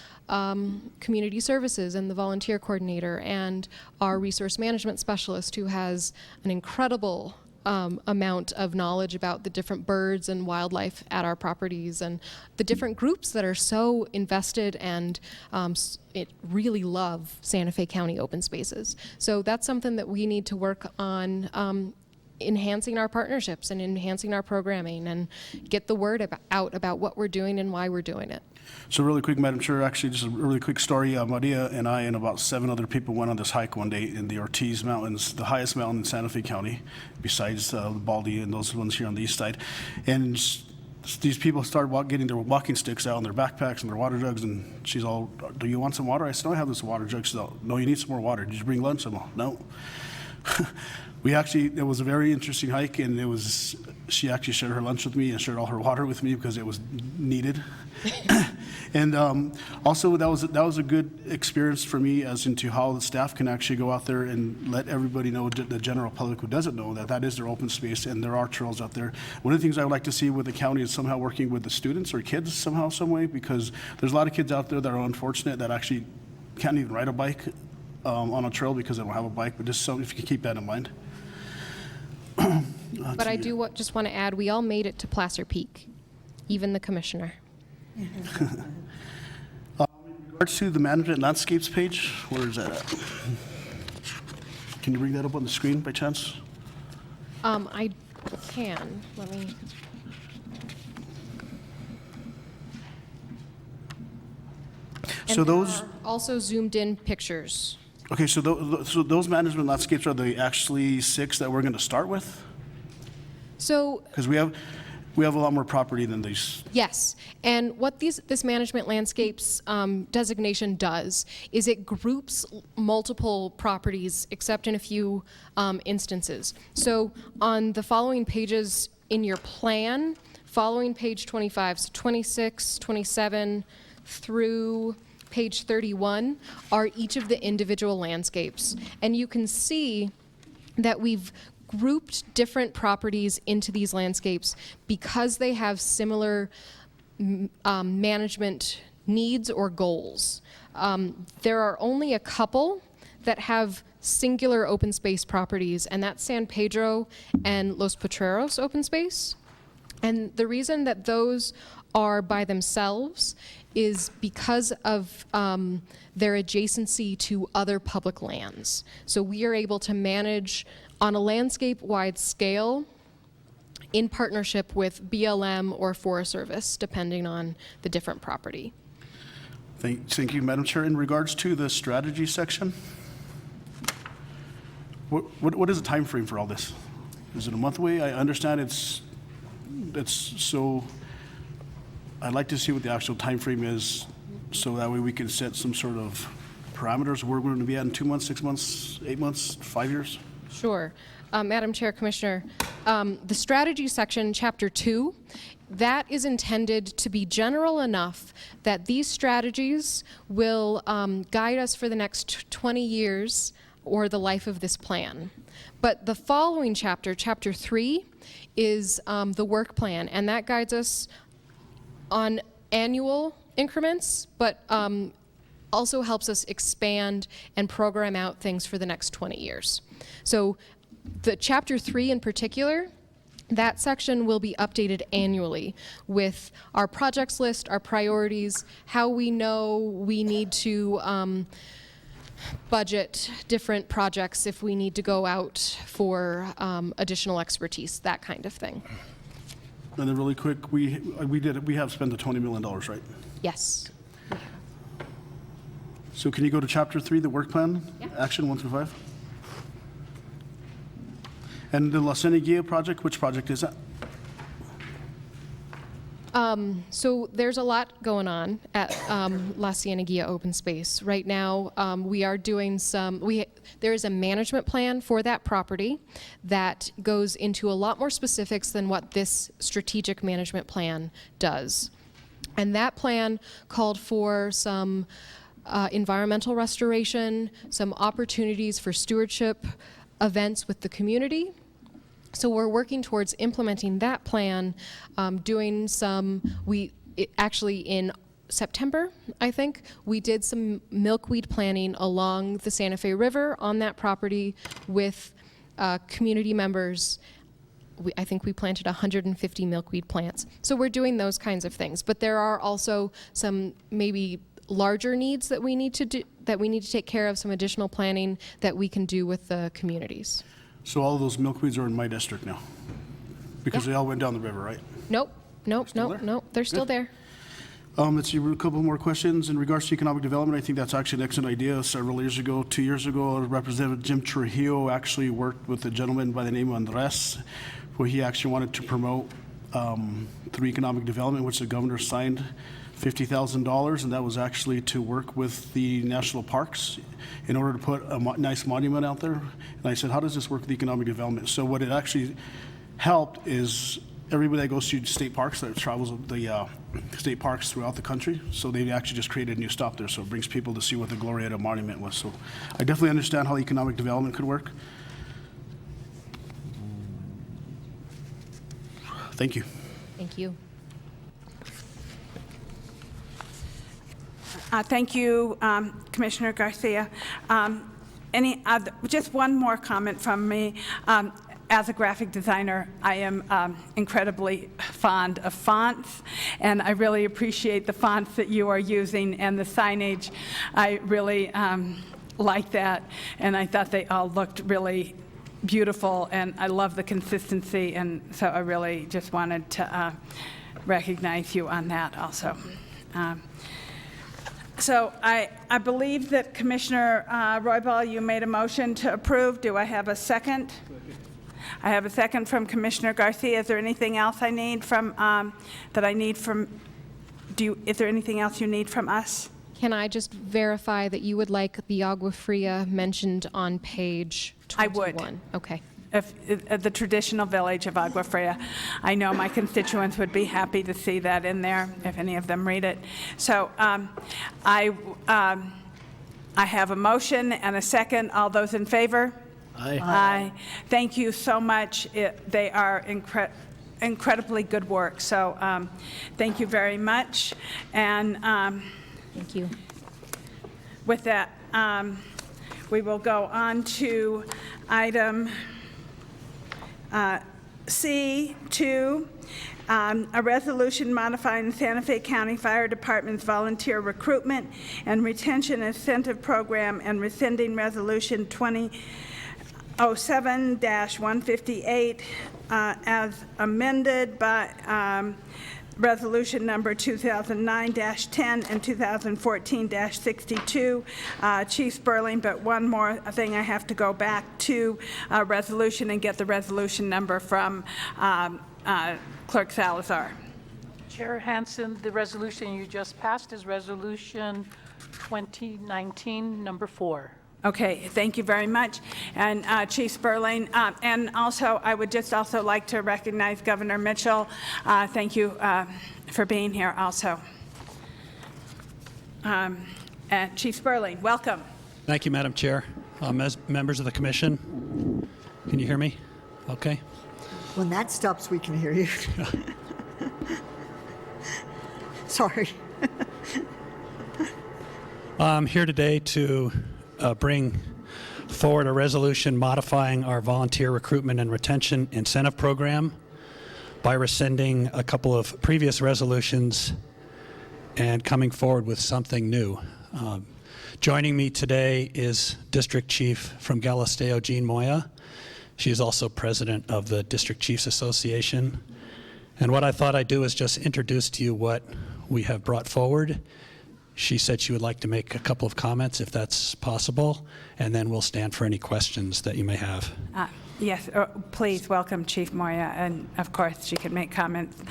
community services and the volunteer coordinator and our resource management specialist, who has an incredible amount of knowledge about the different birds and wildlife at our properties, and the different groups that are so invested and really love Santa Fe County open spaces. So that's something that we need to work on, enhancing our partnerships and enhancing our programming and get the word out about what we're doing and why we're doing it. So really quick, Madam Chair, actually just a really quick story. Maria and I and about 7 other people went on this hike one day in the Ortiz Mountains, the highest mountain in Santa Fe County, besides the Baldy and those ones here on the east side. And these people started getting their walking sticks out and their backpacks and their water jugs, and she's all, "Do you want some water?" I said, "No, I have this water jug." She's all, "No, you need some more water. Did you bring lunch?" I'm all, "No." It was a very interesting hike, and it was she actually shared her lunch with me and shared all her water with me because it was needed. And also, that was a good experience for me as into how the staff can actually go out there and let everybody know, the general public who doesn't know, that that is their open space and there are trails out there. One of the things I would like to see with the county is somehow working with the students or kids somehow, some way, because there's a lot of kids out there that are unfortunate that actually can't even ride a bike on a trail because they don't have a bike, but just so if you can keep that in mind. But I do just want to add, we all made it to Placer Peak, even the commissioner. In regards to the management landscapes page, where is that at? Can you bring that up on the screen by chance? I can. Let me. So And those, there are also zoomed in pictures. okay, so those management landscapes are the actually 6 that we're going to start with? So Because we have a lot more property than these. yes, and what this management landscapes designation does is it groups multiple properties, except in a few instances. So on the following pages in your plan, following page 25, so 26, 27 through page 31 are each of the individual landscapes. And you can see that we've grouped different properties into these landscapes because they have similar management needs or goals. There are only a couple that have singular open space properties, and that's San Pedro and Los Potreros open space. And the reason that those are by themselves is because of their adjacency to other public lands. So we are able to manage on a landscape-wide scale in partnership with BLM or Forest Service, depending on the different property. Thank you, Madam Chair. In regards to the strategy section, what is the time frame for all this? Is it a month away? I understand it's so. I'd like to see what the actual time frame is, so that way we can set some sort of parameters where we're going to be at in 2 months, 6 months, 8 months, 5 years. Sure. Madam Chair, Commissioner, the strategy section, Chapter 2, that is intended to be general enough that these strategies will guide us for the next 20 years or the life of this plan. But the following chapter, Chapter 3, is the work plan, and that guides us on annual increments, but also helps us expand and program out things for the next 20 years. So the Chapter 3 in particular, that section will be updated annually with our projects list, our priorities, how we know we need to budget different projects if we need to go out for additional expertise, that kind of thing. And then really quick, we have spent the $20 million, right? Yes. So can you go to Chapter 3, the work plan, Yeah. action 1 through 5? And the La Senegal project, which project is that? So there's a lot going on at La Cienega Open Space. Right now, we are doing there is a management plan for that property that goes into a lot more specifics than what this strategic management plan does. And that plan called for some environmental restoration, some opportunities for stewardship events with the community. So we're working towards implementing that plan, doing actually in September, I think, we did some milkweed planting along the Santa Fe River on that property with community members. I think we planted 150 milkweed plants. So we're doing those kinds of things. But there are also some maybe larger needs that we need to do, that we need to take care of, some additional planning that we can do with the communities. So all of those milkweeds are in my district now? Because they all went down the river, right? Nope, Still there? they're still Good. there. Let's see, a couple more questions. In regards to economic development, I think that's actually an excellent idea. Several years ago, 2 years ago, Representative Jim Trujillo actually worked with a gentleman by the name of Andres, where he actually wanted to promote through economic development, which the governor signed $50,000, and that was actually to work with the national parks in order to put a nice monument out there. And I said, how does this work with economic development? So what it actually helped is everybody that goes to state parks, that travels the state parks throughout the country. So they actually just created a new stop there. So it brings people to see what the Glorieta Monument was. So I definitely understand how economic development could work. Thank you. Thank you. Thank you, Commissioner Garcia. Just one more comment from me. As a graphic designer, I am incredibly fond of fonts, and I really appreciate the fonts that you are using and the signage. I really like that, and I thought they all looked really beautiful, and I love the consistency, and so I really just wanted to recognize you on that also. So I believe that Commissioner Roybal, you made a motion to approve. Do I have a second? I have a second from Commissioner Garcia. Is there anything else I need from, is there anything else you need from us? Can I just verify that you would like the Agua Fria mentioned on page 21? I would. Okay. The traditional village of Agua Fria. I know my constituents would be happy to see that in there if any of them read it. So I have a motion and a second. All those in favor? Aye. Aye. Thank you so much. They are incredibly good work. So thank you very much. And thank you. With that, we will go on to item C2, a resolution modifying the Santa Fe County Fire Department's volunteer recruitment and retention incentive program and rescinding resolution 2007-158 as amended by resolution number 2009-10 and 2014-62. Chief Sperling, but one more thing, I have to go back to resolution and get the resolution number from Clerk Salazar. Chair Hansen, the resolution you just passed is Resolution 2019, number 4. Okay, thank you very much. And Chief Sperling, and also I would just also like to recognize Governor Mitchell. Thank you for being here also. And Chief Sperling, welcome. Thank you, Madam Chair. As members of the commission, can you hear me? Okay. When that stops, we can hear you. Sorry. I'm here today to bring forward a resolution modifying our volunteer recruitment and retention incentive program by rescinding a couple of previous resolutions and coming forward with something new. Joining me today is District Chief from Galisteo, Jean Moya. She is also president of the District Chiefs Association. And what I thought I'd do is just introduce to you what we have brought forward. She said she would like to make a couple of comments, if that's possible, and then we'll stand for any questions that you may have. Yes, please welcome Chief Moya, and of course she can make comments.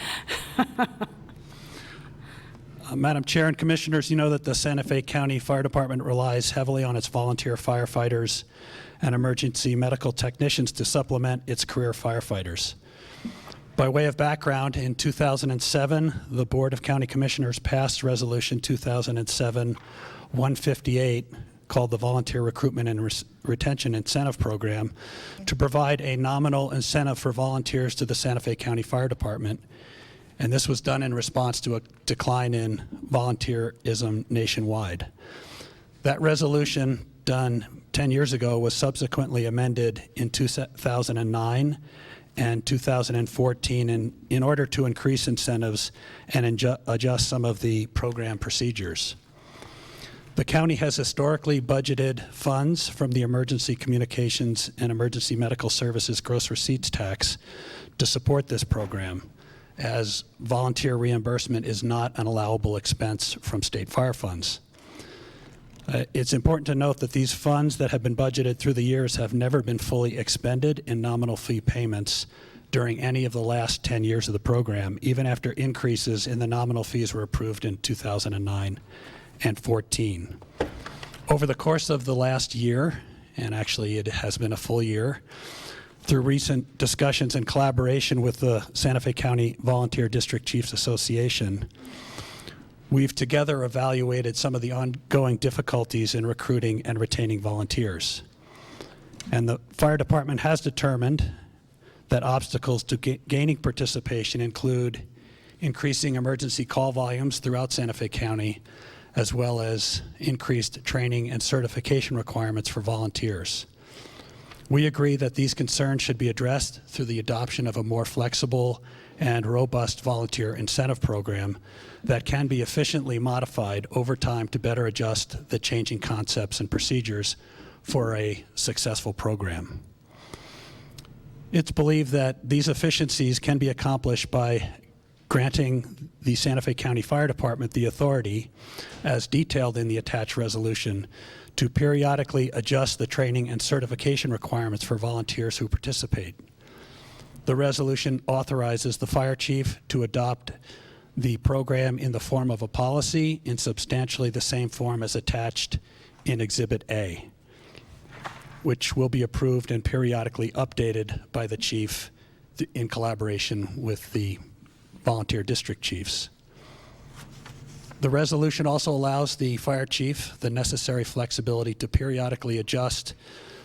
Madam Chair and Commissioners, you know that the Santa Fe County Fire Department relies heavily on its volunteer firefighters and emergency medical technicians to supplement its career firefighters. By way of background, in 2007, the Board of County Commissioners passed Resolution 2007-158, called the Volunteer Recruitment and Retention Incentive Program, to provide a nominal incentive for volunteers to the Santa Fe County Fire Department. And this was done in response to a decline in volunteerism nationwide. That resolution, done 10 years ago, was subsequently amended in 2009 and 2014 in order to increase incentives and adjust some of the program procedures. The county has historically budgeted funds from the Emergency Communications and Emergency Medical Services Gross Receipts Tax to support this program, as volunteer reimbursement is not an allowable expense from state fire funds. It's important to note that these funds that have been budgeted through the years have never been fully expended in nominal fee payments during any of the last 10 years of the program, even after increases in the nominal fees were approved in 2009 and 14. Over the course of the last year, and actually it has been a full year, through recent discussions and collaboration with the Santa Fe County Volunteer District Chiefs Association, we've together evaluated some of the ongoing difficulties in recruiting and retaining volunteers. And the fire department has determined that obstacles to gaining participation include increasing emergency call volumes throughout Santa Fe County, as well as increased training and certification requirements for volunteers. We agree that these concerns should be addressed through the adoption of a more flexible and robust volunteer incentive program that can be efficiently modified over time to better adjust the changing concepts and procedures for a successful program. It's believed that these efficiencies can be accomplished by granting the Santa Fe County Fire Department the authority, as detailed in the attached resolution, to periodically adjust the training and certification requirements for volunteers who participate. The resolution authorizes the fire chief to adopt the program in the form of a policy in substantially the same form as attached in Exhibit A, which will be approved and periodically updated by the chief in collaboration with the volunteer district chiefs. The resolution also allows the fire chief the necessary flexibility to periodically adjust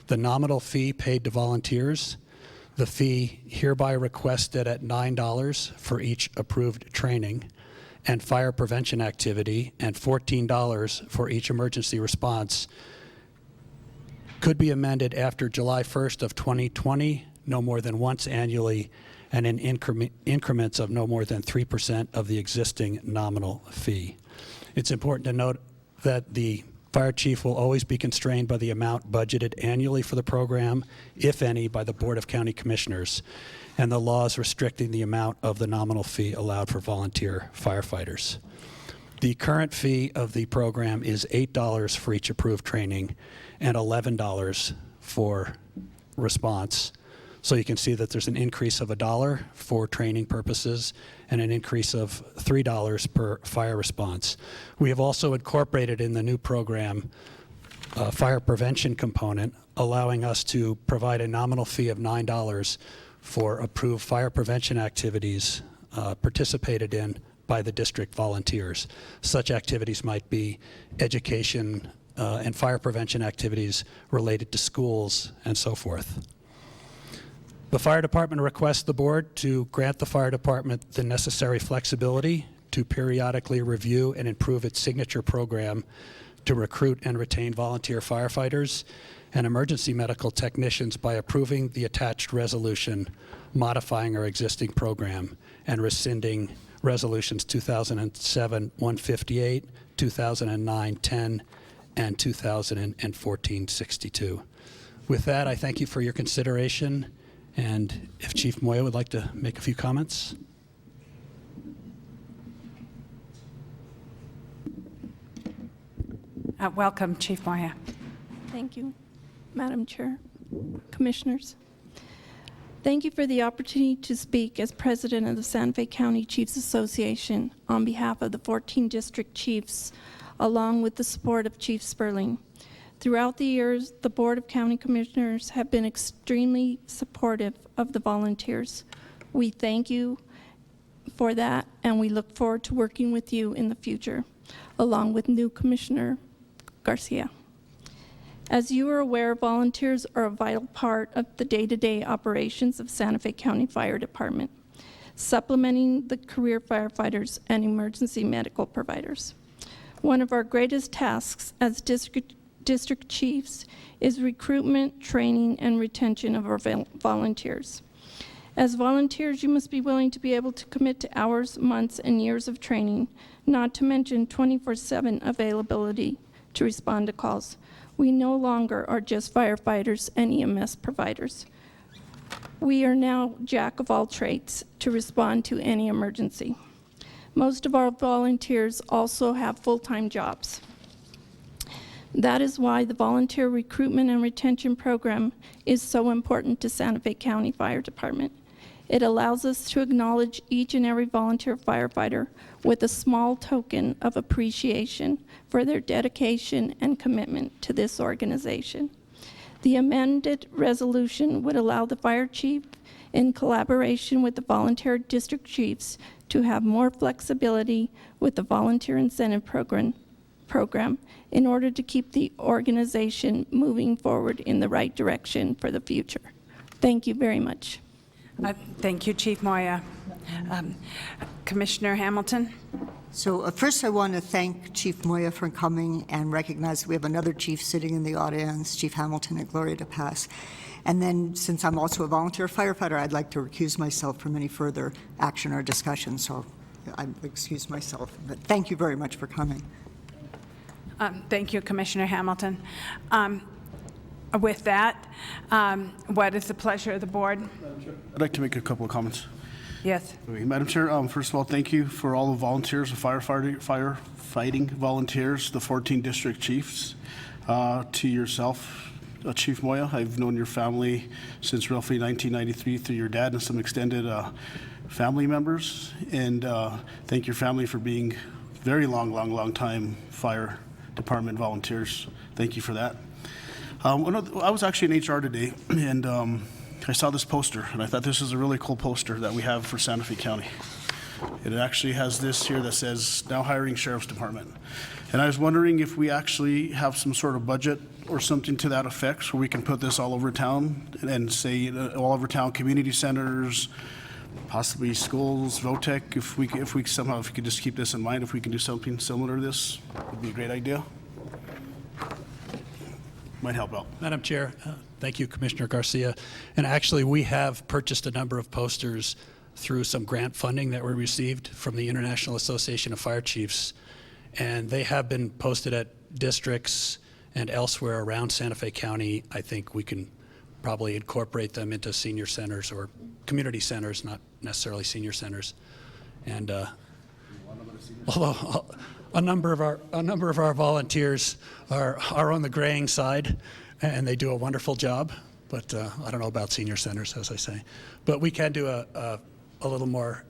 the nominal fee paid to volunteers, the fee hereby requested at $9 for each approved training and fire prevention activity, and $14 for each emergency response, could be amended after July 1st of 2020, no more than once annually, and in increments of no more than 3% of the existing nominal fee. It's important to note that the fire chief will always be constrained by the amount budgeted annually for the program, if any, by the Board of County Commissioners, and the laws restricting the amount of the nominal fee allowed for volunteer firefighters. The current fee of the program is $8 for each approved training and $11 for response. So you can see that there's an increase of $1 for training purposes and an increase of $3 per fire response. We have also incorporated in the new program a fire prevention component, allowing us to provide a nominal fee of $9 for approved fire prevention activities participated in by the district volunteers. Such activities might be education and fire prevention activities related to schools and so forth. The fire department requests the board to grant the fire department the necessary flexibility to periodically review and improve its signature program to recruit and retain volunteer firefighters and emergency medical technicians by approving the attached resolution modifying our existing program and rescinding resolutions 2007-158, 2009-10, and 2014-62. With that, I thank you for your consideration. And if Chief Moya would like to make a few comments. Welcome, Chief Moya. Thank you, Madam Chair, Commissioners. Thank you for the opportunity to speak as President of the Santa Fe County Chiefs Association on behalf of the 14 district chiefs, along with the support of Chief Sperling. Throughout the years, the Board of County Commissioners have been extremely supportive of the volunteers. We thank you for that, and we look forward to working with you in the future, along with new Commissioner Garcia. As you are aware, volunteers are a vital part of the day-to-day operations of Santa Fe County Fire Department, supplementing the career firefighters and emergency medical providers. One of our greatest tasks as district chiefs is recruitment, training, and retention of our volunteers. As volunteers, you must be willing to be able to commit to hours, months, and years of training, not to mention 24/7 availability to respond to calls. We no longer are just firefighters and EMS providers. We are now jack of all trades to respond to any emergency. Most of our volunteers also have full-time jobs. That is why the volunteer recruitment and retention program is so important to Santa Fe County Fire Department. It allows us to acknowledge each and every volunteer firefighter with a small token of appreciation for their dedication and commitment to this organization. The amended resolution would allow the fire chief, in collaboration with the volunteer district chiefs, to have more flexibility with the volunteer incentive program in order to keep the organization moving forward in the right direction for the future. Thank you very much. Thank you, Chief Moya. Commissioner Hamilton? So first I want to thank Chief Moya for coming and recognize we have another chief sitting in the audience, Chief Hamilton at Gloria de Paz. And then, since I'm also a volunteer firefighter, I'd like to recuse myself from any further action or discussion, so I excuse myself. But thank you very much for coming. Thank you, Commissioner Hamilton. With that, what is the pleasure of the board? I'd like to make a couple of comments. Yes. Okay, Madam Chair, first of all, thank you for all the volunteers, the firefighting volunteers, the 14 district chiefs. To yourself, Chief Moya, I've known your family since roughly 1993 through your dad and some extended family members. And thank your family for being very long time fire department volunteers. Thank you for that. I was actually in HR today, and I saw this poster, and I thought this is a really cool poster that we have for Santa Fe County. It actually has this here that says, now hiring Sheriff's Department. And I was wondering if we actually have some sort of budget or something to that effect where we can put this all over town and say all over town community centers, possibly schools, VOTEC, if we could just keep this in mind, if we can do something similar to this, would be a great idea. Might help out. Madam Chair, thank you, Commissioner Garcia. And actually, we have purchased a number of posters through some grant funding that we received from the International Association of Fire Chiefs. And they have been posted at districts and elsewhere around Santa Fe County. I think we can probably incorporate them into senior centers or community centers, not necessarily senior centers. And although a number of our volunteers are on the graying side, and they do a wonderful job. But I don't know about senior centers, as I say. But we can do a little more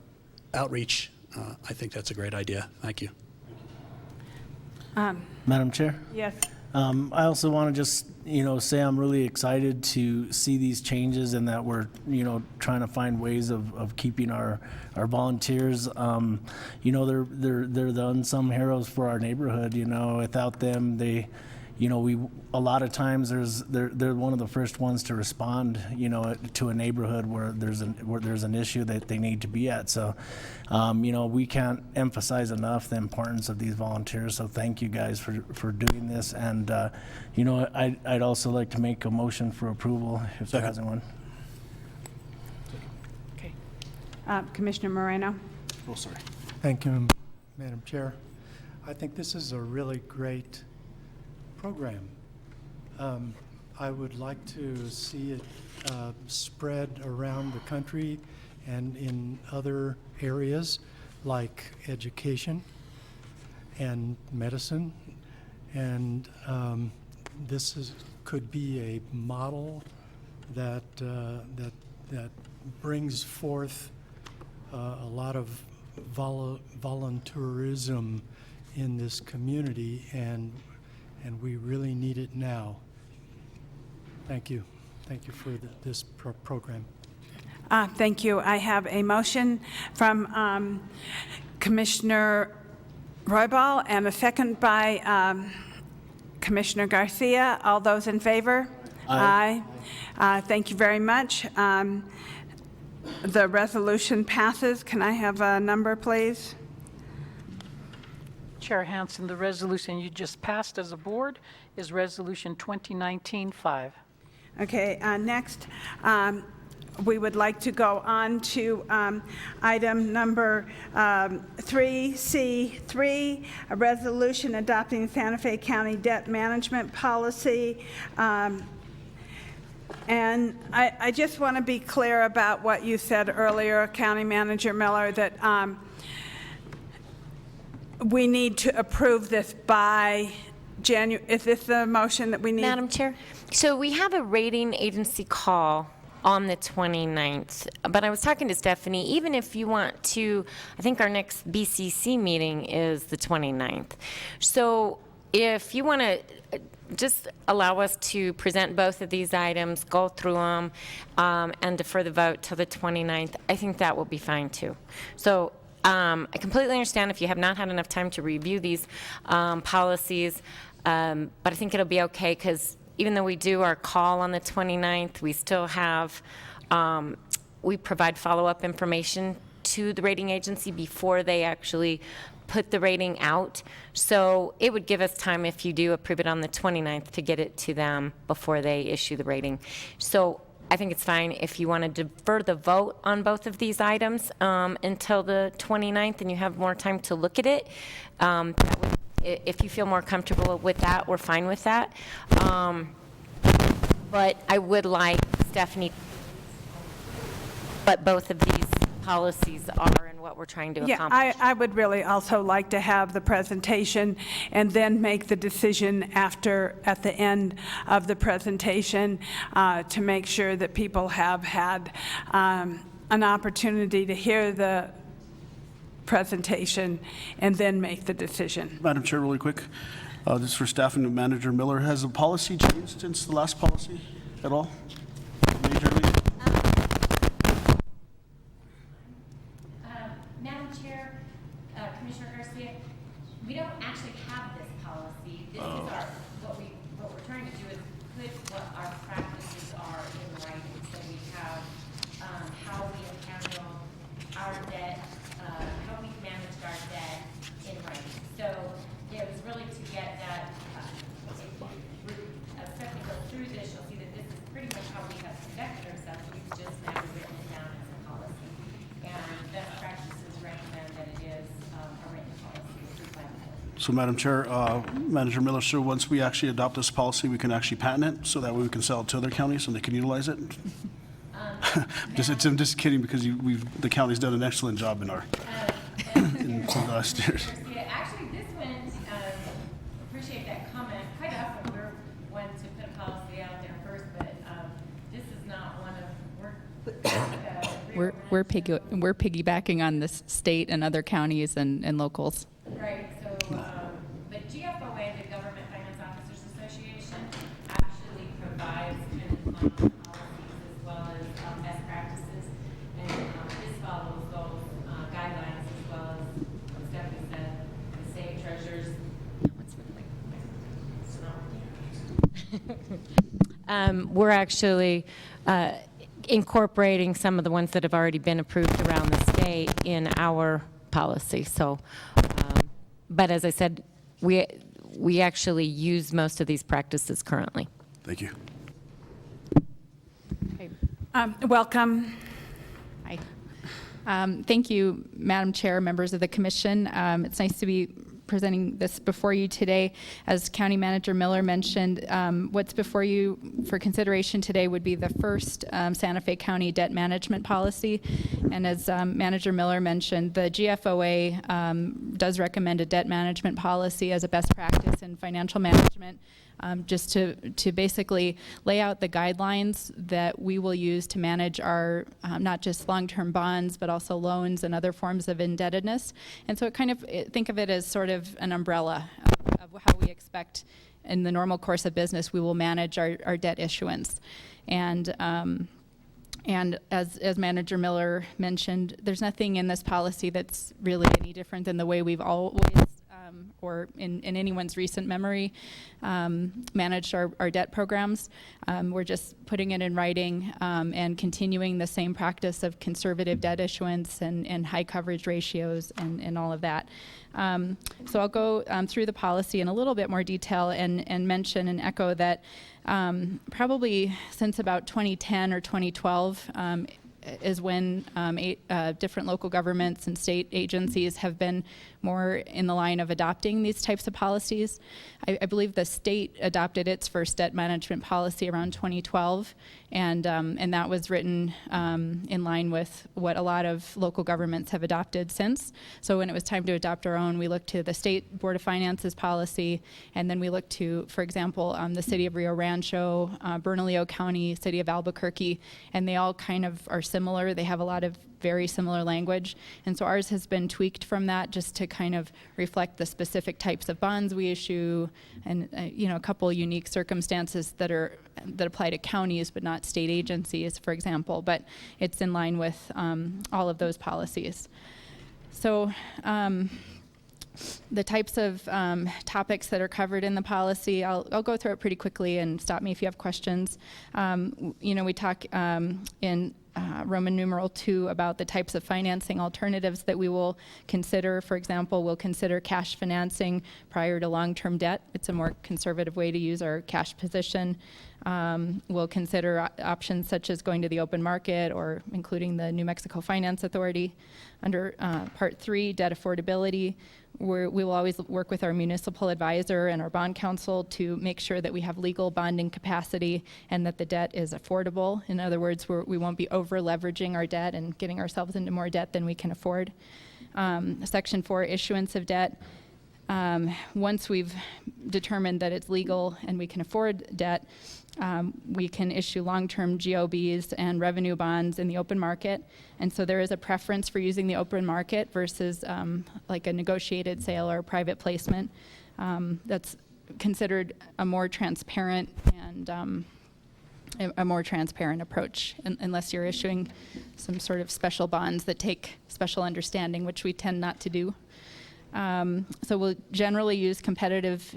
outreach. I think that's a great idea. Thank you. Madam Chair? Yes. I also want to just, say I'm really excited to see these changes and that we're, trying to find ways of keeping our volunteers. They're the unsung heroes for our neighborhood. Without them, they, a lot of times they're one of the first ones to respond, to a neighborhood where there's an issue that they need to be at. So, we can't emphasize enough the importance of these volunteers. So thank you guys for doing this. And, I'd also like to make a motion for approval if there hasn't one. Okay. Commissioner Moreno. Oh, sorry. Thank you, Madam Chair. I think this is a really great program. I would like to see it spread around the country and in other areas like education and medicine. And this could be a model that brings forth a lot of volunteerism in this community, and we really need it now. Thank you. Thank you for this program. Thank you. I have a motion from Commissioner Roybal and a second by Commissioner Garcia. All those in favor? Aye. Thank you very much. The resolution passes. Can I have a number, please? Chair Hansen, the resolution you just passed as a board is Resolution 2019-5. Okay, next, we would like to go on to item number 3C3, a resolution adopting Santa Fe County debt management policy. And I just want to be clear about what you said earlier, County Manager Miller, that we need to approve this by January. Is this the motion that we need? Madam Chair, so we have a rating agency call on the 29th, but I was talking to Stephanie, even if you want to, I think our next BCC meeting is the 29th. So if you want to just allow us to present both of these items, go through them, and defer the vote till the 29th, I think that will be fine too. So I completely understand if you have not had enough time to review these policies, but I think it'll be okay because even though we do our call on the 29th, we still have, we provide follow-up information to the rating agency before they actually put the rating out. So it would give us time, if you do approve it on the 29th, to get it to them before they issue the rating. So I think it's fine if you want to defer the vote on both of these items until the 29th and you have more time to look at it. If you feel more comfortable with that, we're fine with that. But I would like Stephanie, what both of these policies are and what we're trying to accomplish. I would really also like to have the presentation and then make the decision at the end of the presentation to make sure that people have had an opportunity to hear the presentation and then make the decision. Madam Chair, really quick, this is for staff and Manager Miller. Has the policy changed since the last policy at all? Majorly? Madam Chair, Commissioner Garcia, we don't actually have this policy. This is what we're trying to do is put what our practices are in writing. So we have how we have handled our debt, how we've managed our debt in writing. So it was really to get that, as Stephanie goes through this, you'll see that this is pretty much how we have conducted ourselves. We've just now written it down as a policy. And best practices recommend that it is a written policy approved by the board. So, Madam Chair, Manager Miller, so once we actually adopt this policy, we can actually patent it, so that way we can sell it to other counties and they can utilize it? I'm just kidding, because the county's done an excellent job in our, in the last years. Yeah, actually, this one, appreciate that comment. Quite often, we're one to put a policy out there first, but this is not one of, we're piggybacking on the state and other counties and locals. Right, so, but GFOA, the Government Finance Officers Association, actually provides kind of policies as well as best practices. And this follows those guidelines as well as what Stephanie said, the state treasurers. We're actually incorporating some of the ones that have already been approved around the state in our policy. So, but as I said, we actually use most of these practices currently. Thank you. Welcome. Hi. Thank you, Madam Chair, members of the Commission. It's nice to be presenting this before you today. As County Manager Miller mentioned, what's before you for consideration today would be the first Santa Fe County debt management policy. And as Manager Miller mentioned, the GFOA does recommend a debt management policy as a best practice in financial management, just to basically lay out the guidelines that we will use to manage our not just long-term bonds, but also loans and other forms of indebtedness. And so think of it as sort of an umbrella of how we expect in the normal course of business we will manage our debt issuance. And as Manager Miller mentioned, there's nothing in this policy that's really any different than the way we've always or in anyone's recent memory, managed our debt programs. We're just putting it in writing and continuing the same practice of conservative debt issuance and high coverage ratios and all of that. So I'll go through the policy in a little bit more detail and mention and echo that probably since about 2010 or 2012, is when different local governments and state agencies have been more in the line of adopting these types of policies. I believe the state adopted its first debt management policy around 2012, and that was written in line with what a lot of local governments have adopted since. So when it was time to adopt our own, we looked to the State Board of Finance's policy, and then we looked to, for example, the City of Rio Rancho, Bernalillo County, City of Albuquerque, and they all kind of are similar similar. They have a lot of very similar language. And so ours has been tweaked from that just to kind of reflect the specific types of bonds we issue and, a couple unique circumstances that apply to counties but not state agencies, for example. But it's in line with all of those policies. So the types of topics that are covered in the policy, I'll go through it pretty quickly and stop me if you have questions. We talk in Roman numeral 2 about the types of financing alternatives that we will consider. For example, we'll consider cash financing prior to long-term debt. It's a more conservative way to use our cash position. We'll consider options such as going to the open market or including the New Mexico Finance Authority. Under Part 3, debt affordability, we will always work with our municipal advisor and our bond counsel to make sure that we have legal bonding capacity and that the debt is affordable. In other words, we won't be over leveraging our debt and getting ourselves into more debt than we can afford. Section 4, issuance of debt. Once we've determined that it's legal and we can afford debt, we can issue long-term GOBs and revenue bonds in the open market. And so there is a preference for using the open market versus like a negotiated sale or private placement. That's considered a more transparent and a more transparent approach, unless you're issuing some sort of special bonds that take special understanding, which we tend not to do. So we'll generally use competitive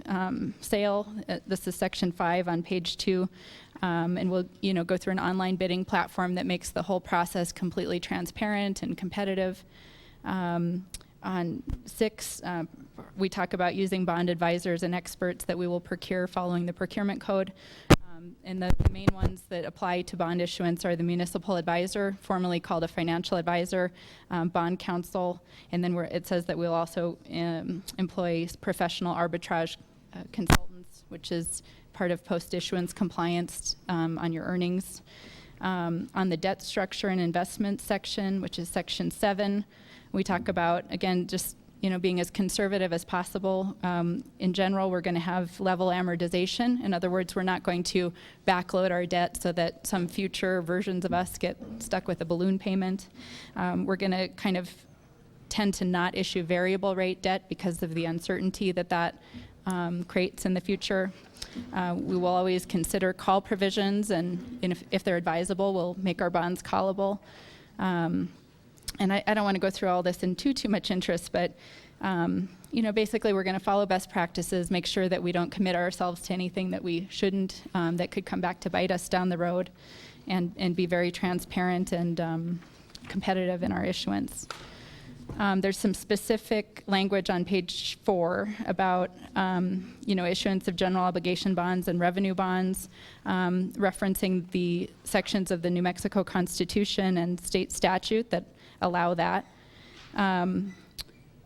sale. This is section 5 on page 2. And we'll go through an online bidding platform that makes the whole process completely transparent and competitive. On 6, we talk about using bond advisors and experts that we will procure following the procurement code. And the main ones that apply to bond issuance are the municipal advisor, formerly called a financial advisor, bond counsel, and then it says that we'll also employ professional arbitrage consultants, which is part of post-issuance compliance on your earnings. On the debt structure and investment section, which is section 7, we talk about, again, just being as conservative as possible. In general, we're going to have level amortization. In other words, we're not going to backload our debt so that some future versions of us get stuck with a balloon payment. We're going to kind of tend to not issue variable rate debt because of the uncertainty that creates in the future. We will always consider call provisions, and if they're advisable, we'll make our bonds callable. And I don't want to go through all this in too much interest, but basically we're going to follow best practices, make sure that we don't commit ourselves to anything that we shouldn't, that could come back to bite us down the road, and be very transparent and competitive in our issuance. There's some specific language on page 4 about issuance of general obligation bonds and revenue bonds, referencing the sections of the New Mexico Constitution and state statute that allow that.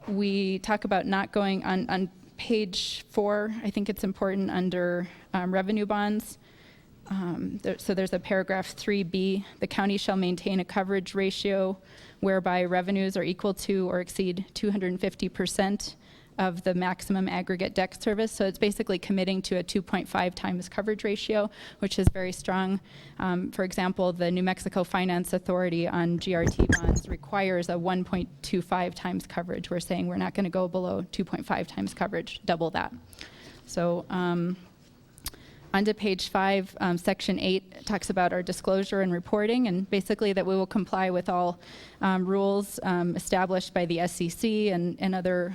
We talk about not going on page 4. I think it's important under revenue bonds. So there's a paragraph 3B. The county shall maintain a coverage ratio whereby revenues are equal to or exceed 250% of the maximum aggregate debt service. So it's basically committing to a 2.5 times coverage ratio, which is very strong. For example, the New Mexico Finance Authority on GRT bonds requires a 1.25 times coverage. We're saying we're not going to go below 2.5 times coverage, double that. So onto page 5, section 8 talks about our disclosure and reporting, and basically that we will comply with all rules established by the SEC and other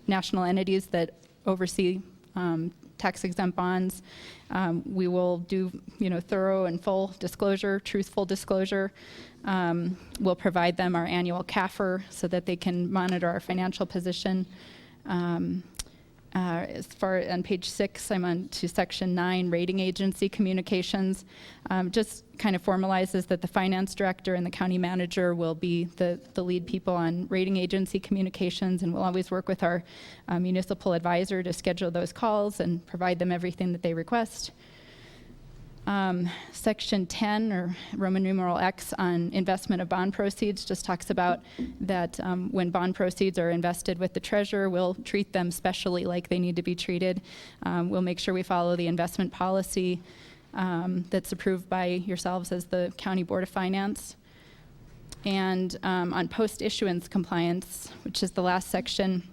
national entities that oversee tax-exempt bonds. We will do thorough and full disclosure, truthful disclosure. We'll provide them our annual CAFR so that they can monitor our financial position. As far on page 6, I'm on to section 9, rating agency communications. Just kind of formalizes that the finance director and the county manager will be the lead people on rating agency communications, and we'll always work with our municipal advisor to schedule those calls and provide them everything that they request. Section 10, or Roman numeral X, on investment of bond proceeds just talks about that when bond proceeds are invested with the treasurer, we'll treat them specially like they need to be treated. We'll make sure we follow the investment policy that's approved by yourselves as the County Board of Finance. And on post-issuance compliance, which is the last section,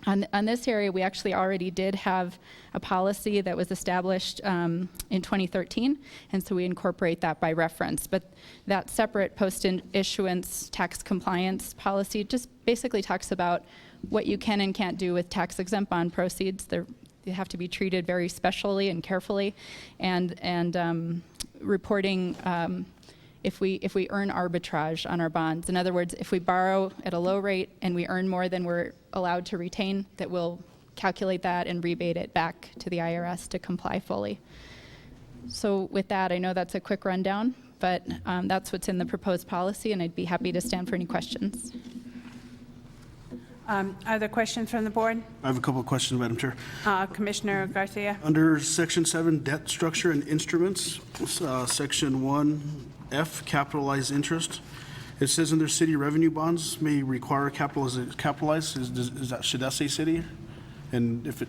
on this area, we actually already did have a policy that was established in 2013, and so we incorporate that by reference. But that separate post-issuance tax compliance policy just basically talks about what you can and can't do with tax-exempt bond proceeds. They have to be treated very specially and carefully, and reporting if we earn arbitrage on our bonds. In other words, if we borrow at a low rate and we earn more than we're allowed to retain, that we'll calculate that and rebate it back to the IRS to comply fully. So with that, I know that's a quick rundown, but that's what's in the proposed policy, and I'd be happy to stand for any questions. Are there questions from the board? I have a couple of questions, Madam Chair. Commissioner Garcia? Under Section 7, Debt Structure and Instruments, Section 1F, Capitalized Interest, it says under city revenue bonds may require capitalized. Should that say city? And if it...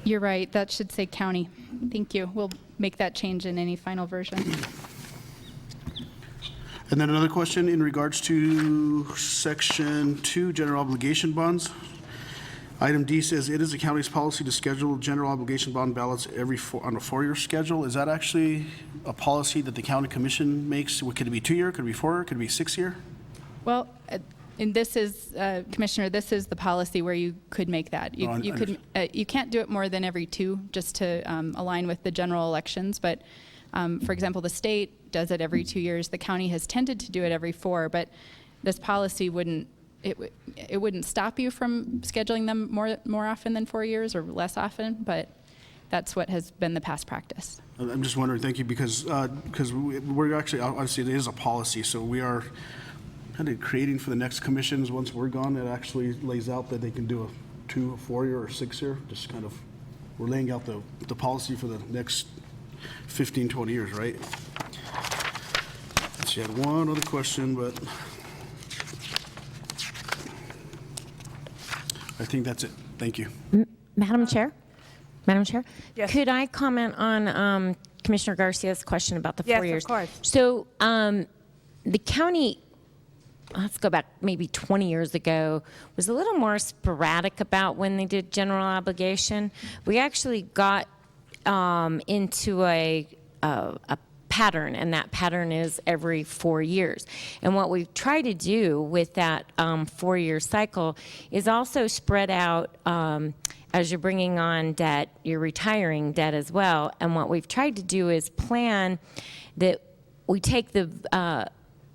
You're right, that should say county. Thank you. We'll make that change in any final version. And then another question in regards to Section 2, General Obligation Bonds. Item D says it is the county's policy to schedule general obligation bond ballots on a 4-year schedule. Is that actually a policy that the county commission makes? Could it be 2-year? Could it be 4-year? Could it be 6-year? Well, and this is, Commissioner, this is the policy where you could make that. You can't do it more than every 2, just to align with the general elections. But for example, the state does it every 2 years. The county has tended to do it every 4, but this policy wouldn't stop you from scheduling them more often than 4 years or less often, but that's what has been the past practice. I'm just wondering, thank you, because we're actually, obviously it is a policy, so we are kind of creating for the next commissions, once we're gone, it actually lays out that they can do a 2, a 4-year, or a 6-year, just kind of, we're laying out the policy for the next 15, 20 years, right? She had one other question, but I think that's it. Thank you. Madam Chair? Madam Chair? Yes. Could I comment on Commissioner Garcia's question about the 4 years? Yes, of course. So the county, let's go back maybe 20 years ago, was a little more sporadic about when they did general obligation. We actually got into a pattern, and that pattern is every 4 years. And what we've tried to do with that 4-year cycle is also spread out as you're bringing on debt, you're retiring debt as well. And what we've tried to do is plan that we take the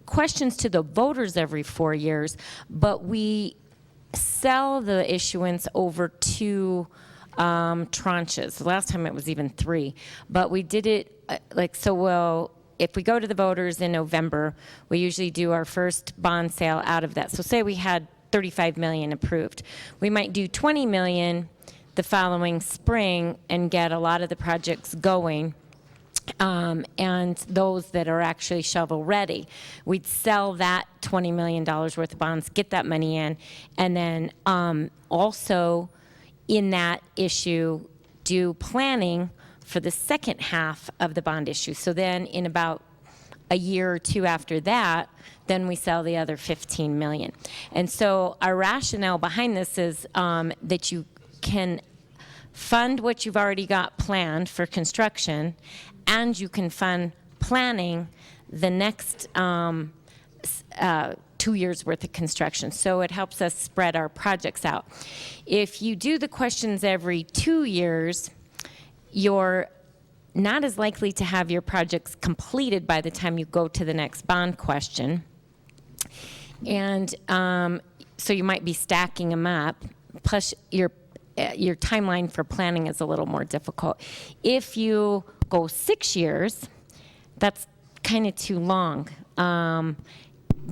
questions to the voters every 4 years, but we sell the issuance over 2 tranches. The last time it was even 3, but we did it if we go to the voters in November, we usually do our first bond sale out of that. So say we had 35 million approved. We might do 20 million the following spring and get a lot of the projects going. And those that are actually shovel ready, we'd sell that $20 million worth of bonds, get that money in, and then also in that issue do planning for the second half of the bond issue. So then in about a year or 2 after that, then we sell the other 15 million. And so our rationale behind this is that you can fund what you've already got planned for construction, and you can fund planning the next 2 years worth of construction. So it helps us spread our projects out. If you do the questions every 2 years, you're not as likely to have your projects completed by the time you go to the next bond question. And so you might be stacking them up, plus your timeline for planning is a little more difficult. If you go 6 years, that's kind of too long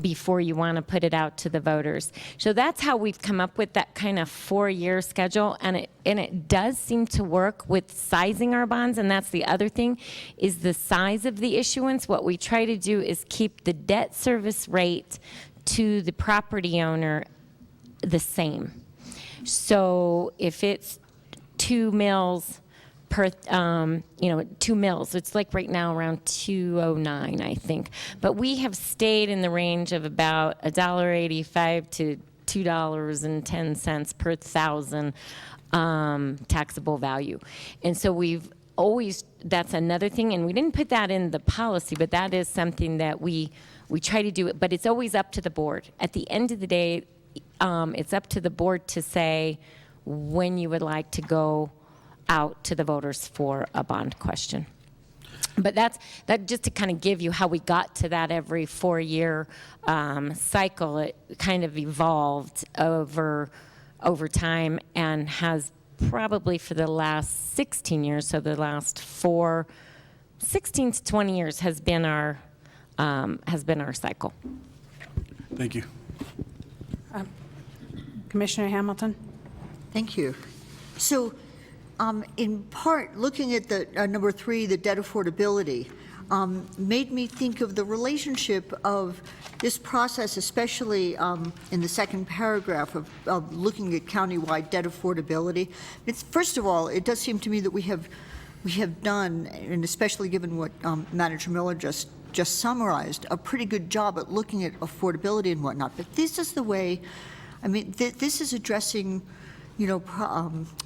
before you want to put it out to the voters. So that's how we've come up with that kind of 4-year schedule, and it does seem to work with sizing our bonds. And that's the other thing, is the size of the issuance. What we try to do is keep the debt service rate to the property owner the same. So if it's 2 mills per, 2 mills. It's like right now around 209, I think. But we have stayed in the range of about $1.85 to $2.10 per thousand taxable value. And so we've always, that's another thing, and we didn't put that in the policy, but that is something that we try to do it, but it's always up to the board. At the end of the day, it's up to the board to say when you would like to go out to the voters for a bond question. But that just to kind of give you how we got to that every 4-year cycle. It kind of evolved over time and has probably for the last 16 years, so the last 16 to 20 years has been our cycle. Thank you. Commissioner Hamilton? Thank you. So, in part, looking at the number 3, the debt affordability, made me think of the relationship of this process, especially in the second paragraph of looking at countywide debt affordability. First of all, it does seem to me that we have done, and especially given what Manager Miller just summarized, a pretty good job at looking at affordability and whatnot. But this is the way, I mean, this is addressing,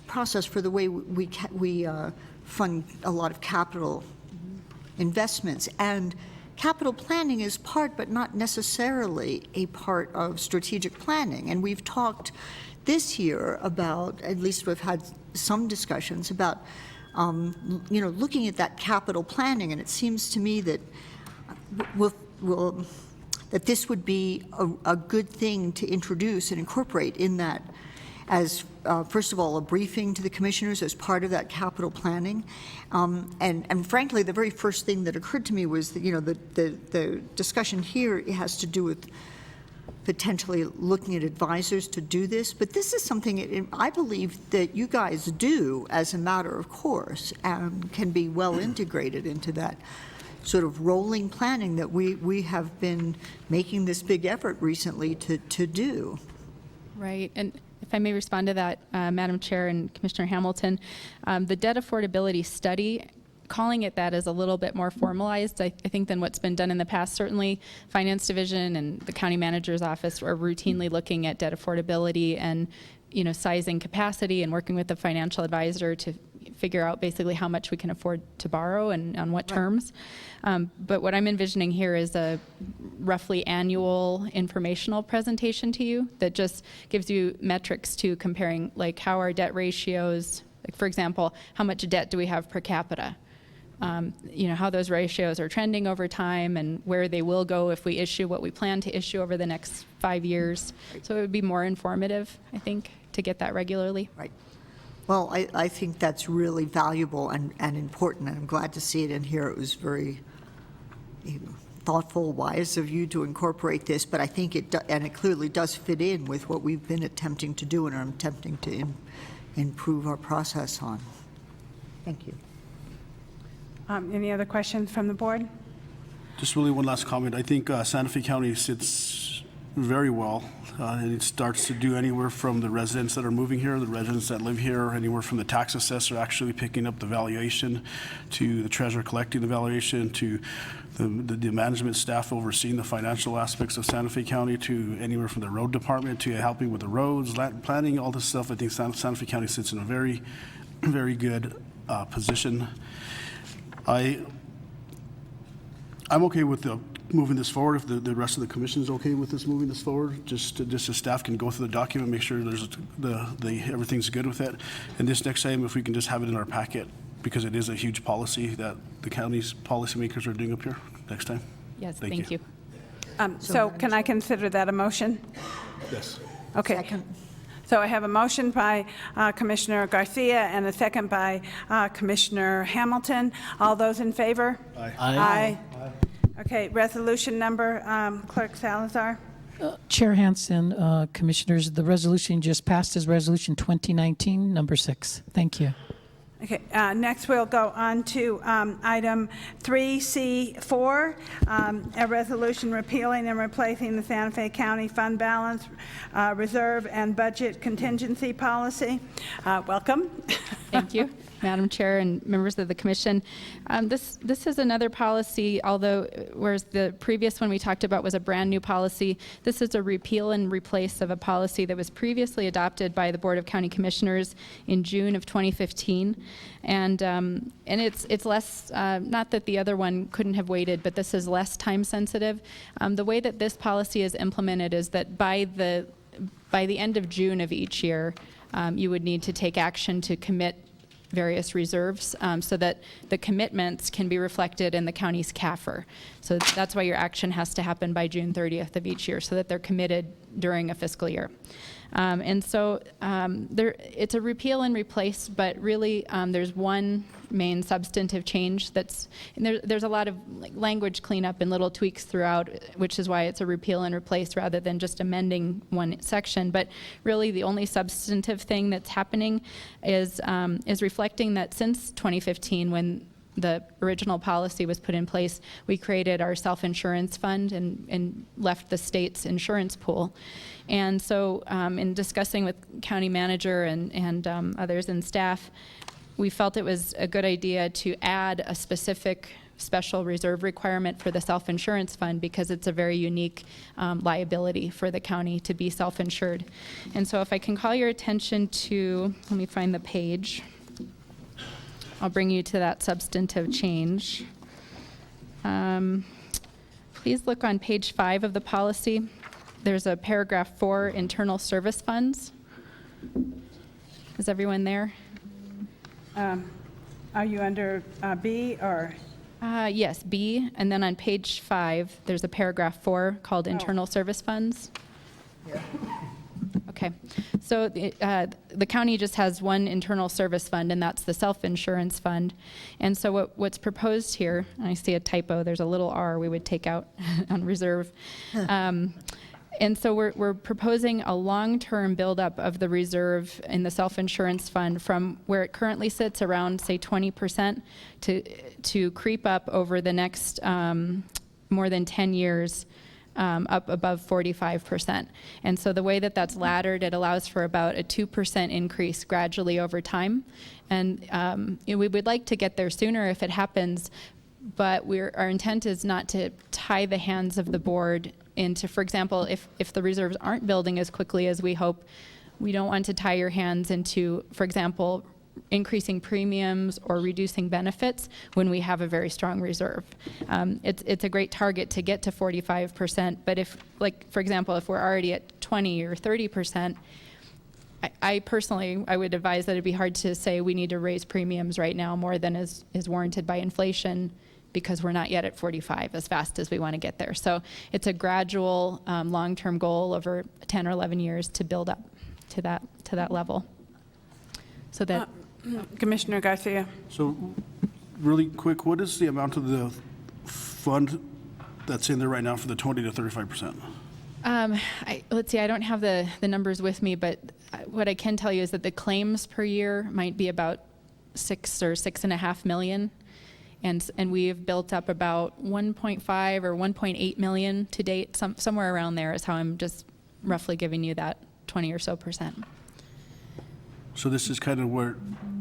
process for the way we fund a lot of capital investments. And capital planning is part, but not necessarily a part of strategic planning. And we've talked this year about, at least we've had some discussions about, looking at that capital planning. And it seems to me that that this would be a good thing to introduce and incorporate in that as, first of all, a briefing to the commissioners as part of that capital planning. And frankly, the very first thing that occurred to me was that, the discussion here has to do with potentially looking at advisors to do this. But this is something I believe that you guys do as a matter of course and can be well integrated into that sort of rolling planning that we have been making this big effort recently to do. Right. And if I may respond to that, Madam Chair and Commissioner Hamilton, the debt affordability study, calling it that is a little bit more formalized, I think, than what's been done in the past. Certainly, Finance Division and the County Manager's Office are routinely looking at debt affordability and, sizing capacity and working with the financial advisor to figure out basically how much we can afford to borrow and on what terms. But what I'm envisioning here is a roughly annual informational presentation to you that just gives you metrics to comparing, like how our debt ratios, like for example, how much debt do we have per capita? How those ratios are trending over time and where they will go if we issue what we plan to issue over the next 5 years. So it would be more informative, I think, to get that regularly. Right. Well, I think that's really valuable and important, and I'm glad to see it in here. It was very thoughtful, wise of you to incorporate this, but I think it clearly does fit in with what we've been attempting to do and are attempting to improve our process on. Thank you. Any other questions from the board? Just really one last comment. I think Santa Fe County sits very well, and it starts to do anywhere from the residents that are moving here, the residents that live here, anywhere from the tax assessor actually picking up the valuation, to the treasurer collecting the valuation, to the management staff overseeing the financial aspects of Santa Fe County, to anywhere from the road department to helping with the roads, land planning, all this stuff. I think Santa Fe County sits in a very, very good position. I'm okay with moving this forward. If the rest of the commission is okay with us moving this forward, just as staff can go through the document, make sure there's everything's good with it. And this next time, if we can just have it in our packet, because it is a huge policy that the county's policymakers are doing up here next time. Yes, thank you. So can I consider that a motion? Yes. Okay. Second. So I have a motion by Commissioner Garcia and a second by Commissioner Hamilton. All those in favor? Aye. Aye. Okay, resolution number, Clerk Salazar. Chair Hansen, Commissioners, the resolution just passed is Resolution 2019, number 6. Thank you. Okay, next we'll go on to item 3C4, a resolution repealing and replacing the Santa Fe County Fund Balance Reserve and Budget Contingency Policy. Welcome. Thank you, Madam Chair and members of the commission. This is another policy, although whereas the previous one we talked about was a brand new policy, this is a repeal and replace of a policy that was previously adopted by the Board of County Commissioners in June of 2015. And it's less, not that the other one couldn't have waited, but this is less time sensitive. The way that this policy is implemented is that by the end of June of each year, you would need to take action to commit various reserves so that the commitments can be reflected in the county's CAFR. So that's why your action has to happen by June 30th of each year so that they're committed during a fiscal year. And so it's a repeal and replace, but really there's one main substantive change there's a lot of language cleanup and little tweaks throughout, which is why it's a repeal and replace rather than just amending one section. But really the only substantive thing that's happening is reflecting that since 2015, when the original policy was put in place, we created our self-insurance fund and left the state's insurance pool. And so in discussing with county manager and others and staff, we felt it was a good idea to add a specific special reserve requirement for the self-insurance fund because it's a very unique liability for the county to be self-insured. And so if I can call your attention to, let me find the page. I'll bring you to that substantive change. Please look on page 5 of the policy. There's a paragraph 4, internal service funds. Is everyone there? Are you under B or? Yes, B. And then on page 5, there's a paragraph 4 called internal service funds. Yeah. Okay, so the county just has one internal service fund, and that's the self-insurance fund. And so what's proposed here, and I see a typo, there's a little R we would take out on reserve. And so we're proposing a long-term buildup of the reserve in the self-insurance fund from where it currently sits around, say, 20% to creep up over the next more than 10 years up above 45%. And so the way that that's laddered, it allows for about a 2% increase gradually over time. And we would like to get there sooner if it happens, but our intent is not to tie the hands of the board into, for example, if the reserves aren't building as quickly as we hope, we don't want to tie your hands into, for example, increasing premiums or reducing benefits when we have a very strong reserve. It's a great target to get to 45%, but if, like, for example, if we're already at 20 or 30%, I personally would advise that it'd be hard to say we need to raise premiums right now more than is warranted by inflation, because we're not yet at 45 as fast as we want to get there. So it's a gradual long-term goal over 10 or 11 years to build up to that level. So that Commissioner Garcia. So really quick, what is the amount of the fund that's in there right now for the 20 to 35%? Let's see, I don't have the numbers with me, but what I can tell you is that the claims per year might be about 6 or 6.5 million. And we've built up about 1.5 or 1.8 million to date. Somewhere around there is how I'm just roughly giving you that 20 or so %. So this is kind of where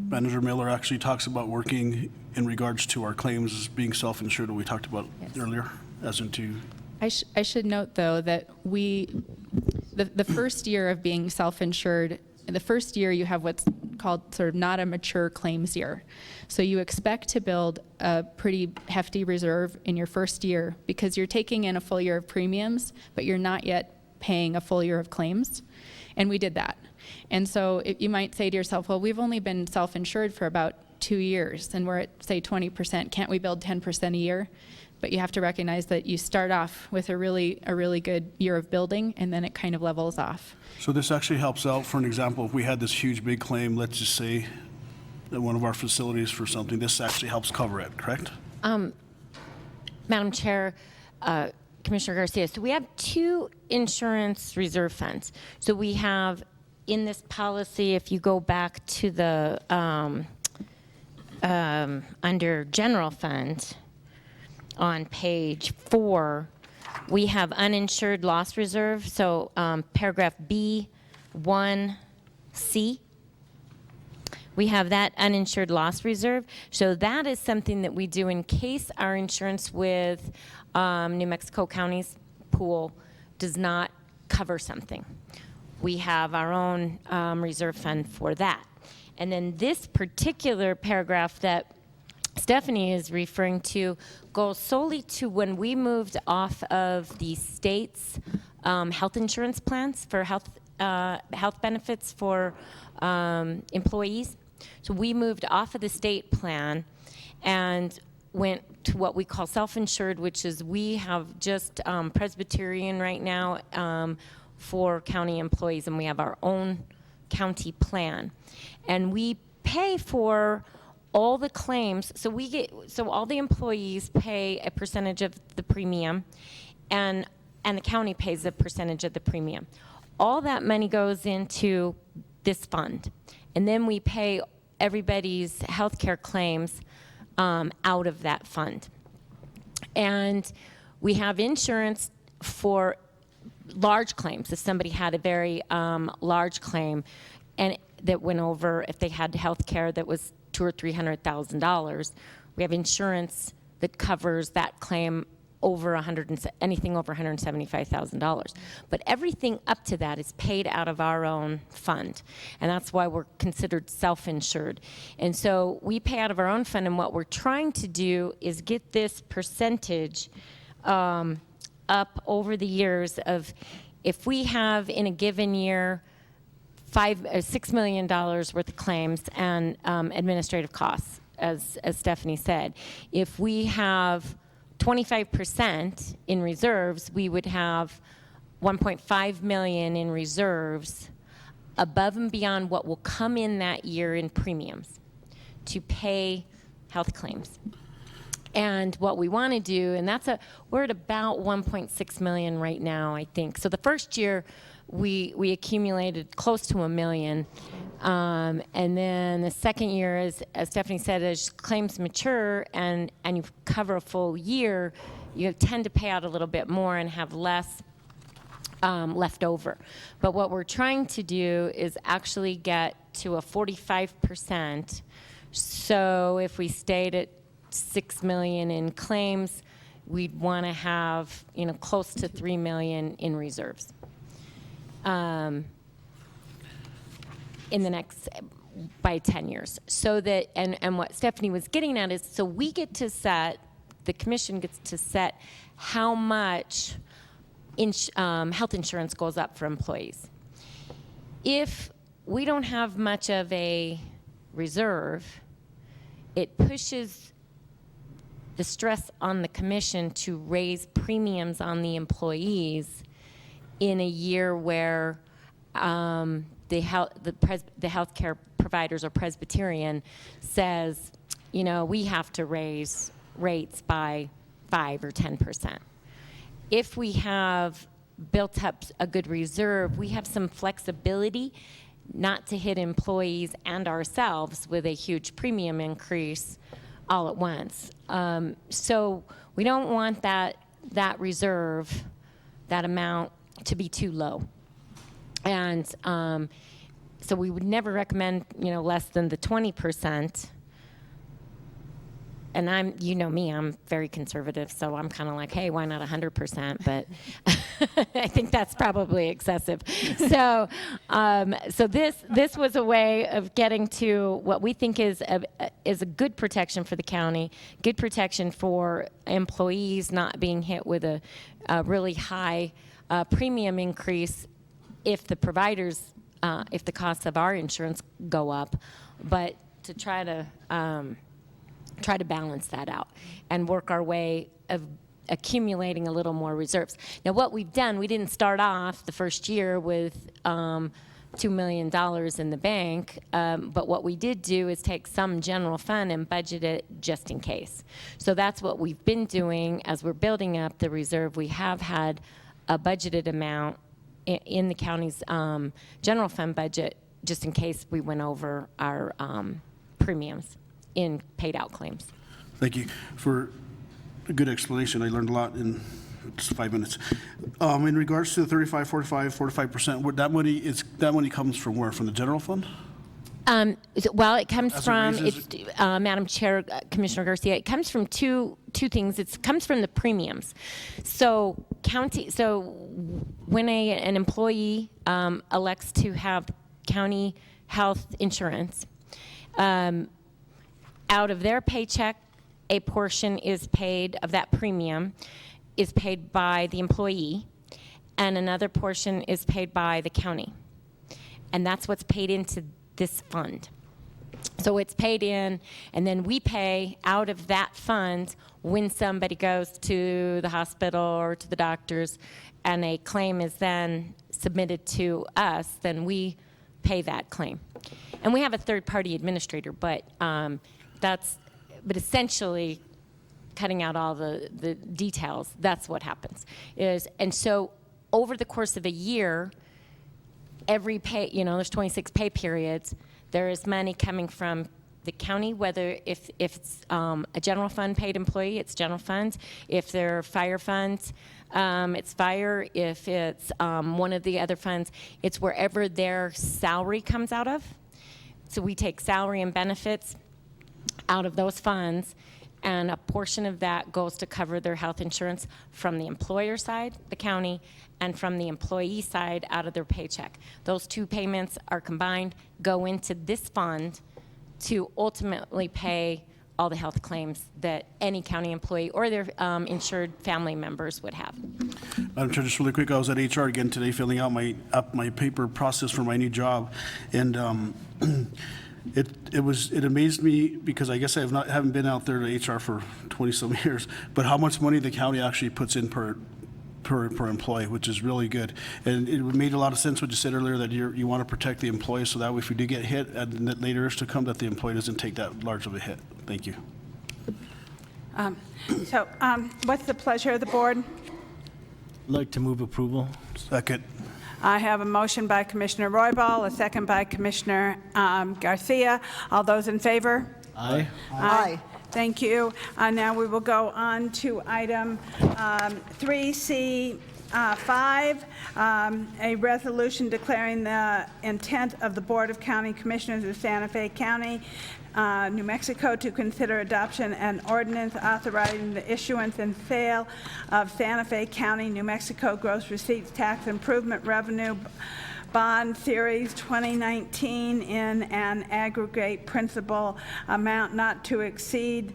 Manager Miller actually talks about working in regards to our claims as being self-insured that we talked about earlier, as into. I should note, though, that the first year of being self-insured, the first year you have what's called sort of not a mature claims year. So you expect to build a pretty hefty reserve in your first year because you're taking in a full year of premiums, but you're not yet paying a full year of claims. And we did that. And so you might say to yourself, well, we've only been self-insured for about 2 years and we're at, say, 20%. Can't we build 10% a year? But you have to recognize that you start off with a really good year of building, and then it kind of levels off. So this actually helps out. For an example, if we had this huge big claim, let's just say at one of our facilities for something, this actually helps cover it, correct? Madam Chair, Commissioner Garcia, so we have 2 insurance reserve funds. So we have in this policy, if you go back to the under general fund on page 4, we have uninsured loss reserve. So paragraph B1C, We have that uninsured loss reserve. So that is something that we do in case our insurance with New Mexico County's pool does not cover something. We have our own reserve fund for that. And then this particular paragraph that Stephanie is referring to goes solely to when we moved off of the state's health insurance plans for health benefits for employees. So we moved off of the state plan and went to what we call self-insured, which is we have just Presbyterian right now for county employees, and we have our own county plan. And we pay for all the claims, so all the employees pay a percentage of the premium, and the county pays a percentage of the premium. All that money goes into this fund, and then we pay everybody's health care claims out of that fund. And we have insurance for large claims. If somebody had a very large claim and that went over, if they had health care that was $200,000 or $300,000, we have insurance that covers that claim over anything over $175,000. But everything up to that is paid out of our own fund, and that's why we're considered self-insured. And so we pay out of our own fund, and what we're trying to do is get this percentage up over the years of, if we have in a given year $6 million worth of claims and administrative costs, as Stephanie said, if we have 25% in reserves, we would have 1.5 million in reserves above and beyond what will come in that year in premiums to pay health claims. And what we want to do, and we're at about 1.6 million right now, I think. So the first year we accumulated close to $1 million. And then the second year, as Stephanie said, as claims mature and you cover a full year, you tend to pay out a little bit more and have less left over. But what we're trying to do is actually get to a 45%. So if we stayed at 6 million in claims, we'd want to have close to 3 million in reserves. In the next, by 10 years. So that, and what Stephanie was getting at is, so we get to set, the commission gets to set how much health insurance goes up for employees. If we don't have much of a reserve, it pushes the stress on the commission to raise premiums on the employees in a year where the healthcare providers or Presbyterian says, we have to raise rates by 5 or 10%. If we have built up a good reserve, we have some flexibility not to hit employees and ourselves with a huge premium increase all at once. So we don't want that reserve, that amount, to be too low. And so we would never recommend, less than the 20%. And I'm very conservative, so I'm kind of like, hey, why not 100%? But I think that's probably excessive. So, so this was a way of getting to what we think is a good protection for the county, good protection for employees not being hit with a really high premium increase if the providers, if the costs of our insurance go up, but to try to balance that out and work our way of accumulating a little more reserves. Now, what we've done, we didn't start off the first year with $2 million in the bank, but what we did do is take some general fund and budget it just in case. So that's what we've been doing as we're building up the reserve. We have had a budgeted amount in the county's general fund budget just in case we went over our premiums in paid out claims. Thank you for a good explanation. I learned a lot in just 5 minutes. In regards to the 35, 45%, that money comes from where? From the general fund? Well, it comes As it from, raises- Madam Chair, Commissioner Garcia, it comes from two things. It comes from the premiums. So when an employee elects to have county health insurance, out of their paycheck, a portion is paid of that premium is paid by the employee, and another portion is paid by the county. And that's what's paid into this fund. So it's paid in, and then we pay out of that fund when somebody goes to the hospital or to the doctors, and a claim is then submitted to us, then we pay that claim. And we have a third-party administrator, but essentially, cutting out all the details, that's what happens. And so over the course of a year, every pay, there's 26 pay periods, there is money coming from the county, whether if it's a general fund paid employee, it's general funds. If they're fire funds, it's fire. If it's one of the other funds, it's wherever their salary comes out of. So we take salary and benefits out of those funds, and a portion of that goes to cover their health insurance from the employer side, the county, and from the employee side out of their paycheck. Those two payments are combined, go into this fund to ultimately pay all the health claims that any county employee or their insured family members would have. Madam Chair, just really quick, I was at HR again today filling out my paper process for my new job, and it amazed me because I guess I haven't been out there to HR for 20-some years, but how much money the county actually puts in per employee, which is really good. And it made a lot of sense what you said earlier, that you want to protect the employee, so that way if we do get hit and that later is to come, that the employee doesn't take that large of a hit. Thank you. What's the pleasure of the board? I'd like to move approval. Second. I have a motion by Commissioner Roybal, a second by Commissioner Garcia. All those in favor? Aye. Aye. Thank you. Now we will go on to item 3C5, a resolution declaring the intent of the Board of County Commissioners of Santa Fe County, New Mexico, to consider adoption and ordinance authorizing the issuance and sale of Santa Fe County, New Mexico gross receipts tax improvement revenue bond series 2019 in an aggregate principal amount not to exceed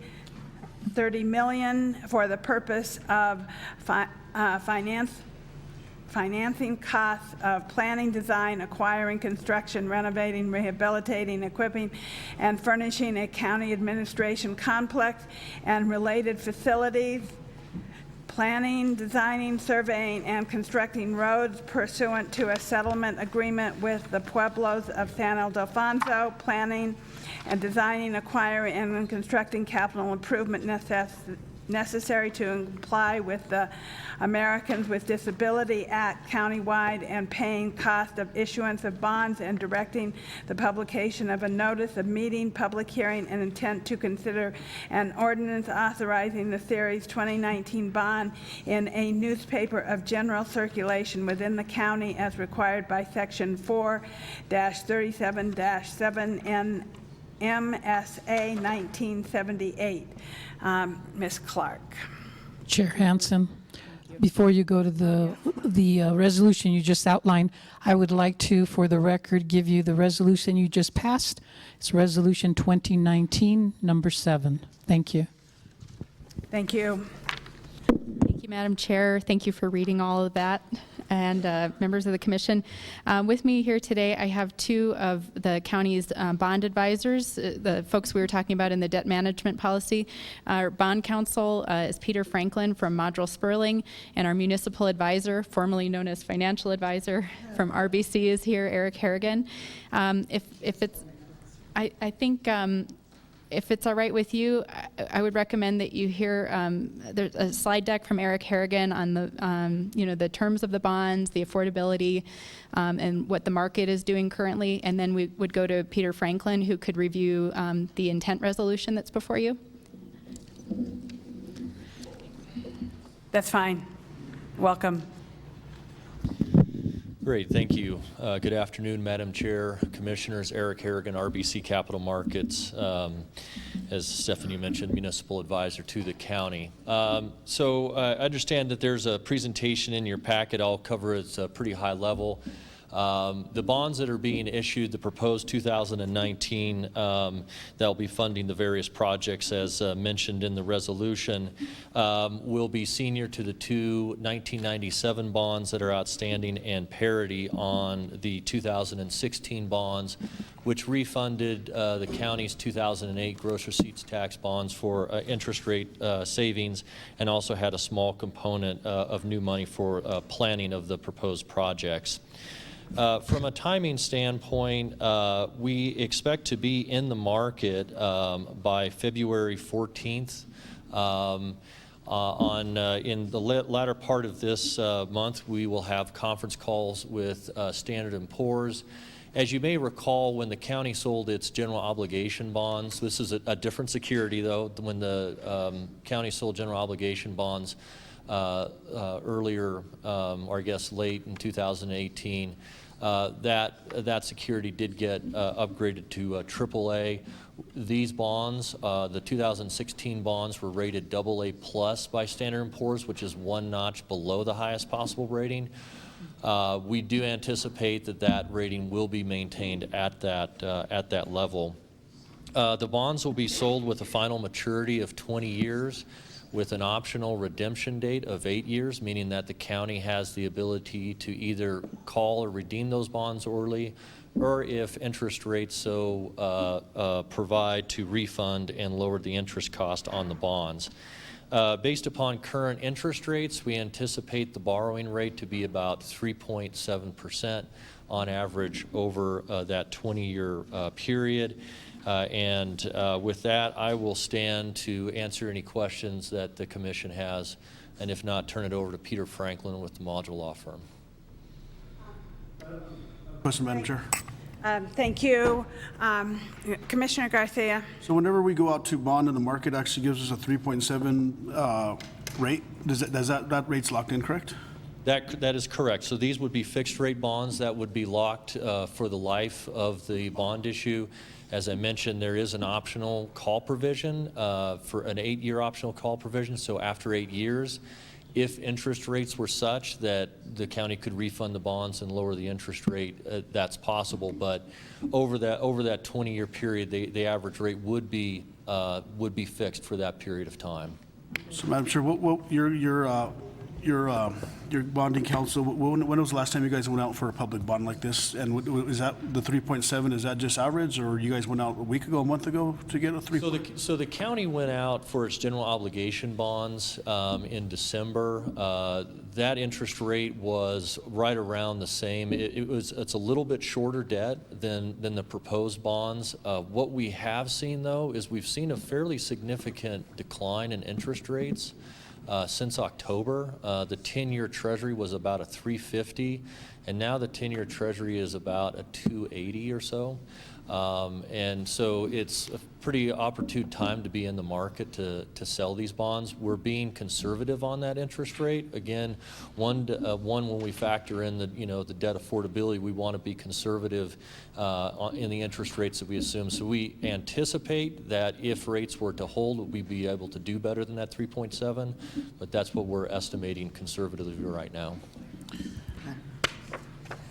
$30 million for the purpose of financing costs of planning, design, acquiring, construction, renovating, rehabilitating, equipping, and furnishing a county administration complex and related facilities, planning, designing, surveying, and constructing roads pursuant to a settlement agreement with the Pueblos of San Ildefonso, planning and designing, acquiring, and constructing capital improvement necessary to comply with the Americans with Disability Act countywide, and paying cost of issuance of bonds, and directing the publication of a notice of meeting, public hearing, and intent to consider an ordinance authorizing the Series 2019 bond in a newspaper of general circulation within the county as required by Section 4-37-7 MSA 1978. Ms. Clark. Chair Hansen, before you go to the resolution you just outlined, I would like to, for the record, give you the resolution you just passed. It's Resolution 2019, number 7. Thank you. Thank you. Thank you, Madam Chair. Thank you for reading all of that. And members of the commission. With me here today, I have two of the county's bond advisors, the folks we were talking about in the debt management policy. Our bond counsel is Peter Franklin from Modrell Sperling, and our municipal advisor, formerly known as financial advisor from RBC, is here, Eric Harrigan. If it's all right with you, I would recommend that you hear there's a slide deck from Eric Harrigan on the the terms of the bonds, the affordability, and what the market is doing currently, and then we would go to Peter Franklin, who could review the intent resolution that's before you. That's fine. Welcome. Great, thank you. Good afternoon, Madam Chair, Commissioners. Eric Harrigan, RBC Capital Markets, as Stephanie mentioned, Municipal Advisor to the county. So I understand that there's a presentation in your packet. I'll cover it at a pretty high level. The bonds that are being issued, the proposed 2019, that'll be funding the various projects as mentioned in the resolution, will be senior to the two 1997 bonds that are outstanding and parity on the 2016 bonds, which refunded the county's 2008 gross receipts tax bonds for interest rate savings, and also had a small component of new money for planning of the proposed projects. From a timing standpoint, we expect to be in the market by February 14th. In the latter part of this month, we will have conference calls with Standard & Poor's. As you may recall, when the county sold its general obligation bonds, this is a different security though, when the county sold general obligation bonds earlier, or I guess late in 2018, that security did get upgraded to AAA. These bonds, the 2016 bonds, were rated AA plus by Standard & Poor's, which is one notch below the highest possible rating. We do anticipate that rating will be maintained at that level. The bonds will be sold with a final maturity of 20 years. With an optional redemption date of 8 years, meaning that the county has the ability to either call or redeem those bonds early, or if interest rates so provide, to refund and lower the interest cost on the bonds. Based upon current interest rates, we anticipate the borrowing rate to be about 3.7% on average over that 20-year period. With that, I will stand to answer any questions that the commission has, and if not, turn it over to Peter Franklin with the Module Law Firm. Question, Madam Chair. Thank you. Commissioner Garcia. So whenever we go out to bond in the market, actually gives us a 3.7 rate. That rate's locked in, correct? That is correct. So these would be fixed rate bonds that would be locked for the life of the bond issue. As I mentioned, there is an optional call provision for an 8-year optional call provision. So after 8 years, if interest rates were such that the county could refund the bonds and lower the interest rate, that's possible. But over that 20-year period, the average rate would be fixed for that period of time. So, Madam Chair, what your bonding council, when was the last time you guys went out for a public bond like this? And is that the 3.7, is that just average, or you guys went out a week ago, a month ago to get a 3? So the county went out for its general obligation bonds in December. That interest rate was right around the same. It's a little bit shorter debt than the proposed bonds. What we have seen though is we've seen a fairly significant decline in interest rates. Since October, the 10-year Treasury was about a 350, and now the 10-year Treasury is about a 280 or so. And so it's a pretty opportune time to be in the market to sell these bonds. We're being conservative on that interest rate. Again, one when we factor in the debt affordability, we want to be conservative in the interest rates that we assume. So we anticipate that if rates were to hold, we'd be able to do better than that 3.7, but that's what we're estimating conservatively right now.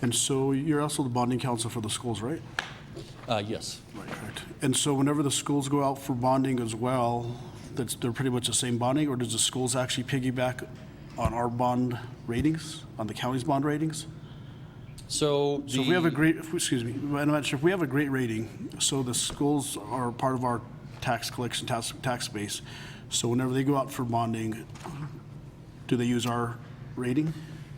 And so you're also the bonding counsel for the schools, right? Yes. Right. And so whenever the schools go out for bonding as well, they're pretty much the same bonding, or does the schools actually piggyback on our bond ratings, on the county's bond ratings? So if we have a great, I'm not sure if we have a great rating, so the schools are part of our tax collection, tax base. So whenever they go out for bonding, do they use our rating?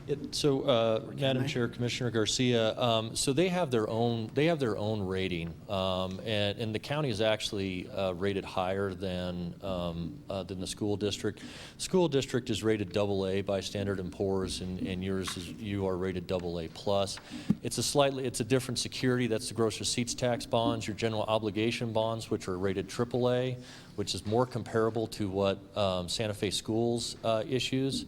Madam Chair, Commissioner Garcia, so they have their own rating, and the county is actually rated higher than the school district. School district is rated AA by Standard & Poor's, and you are rated AA plus. It's a different security. That's the gross receipts tax bonds, your general obligation bonds, which are rated AAA, which is more comparable to what Santa Fe Schools issues.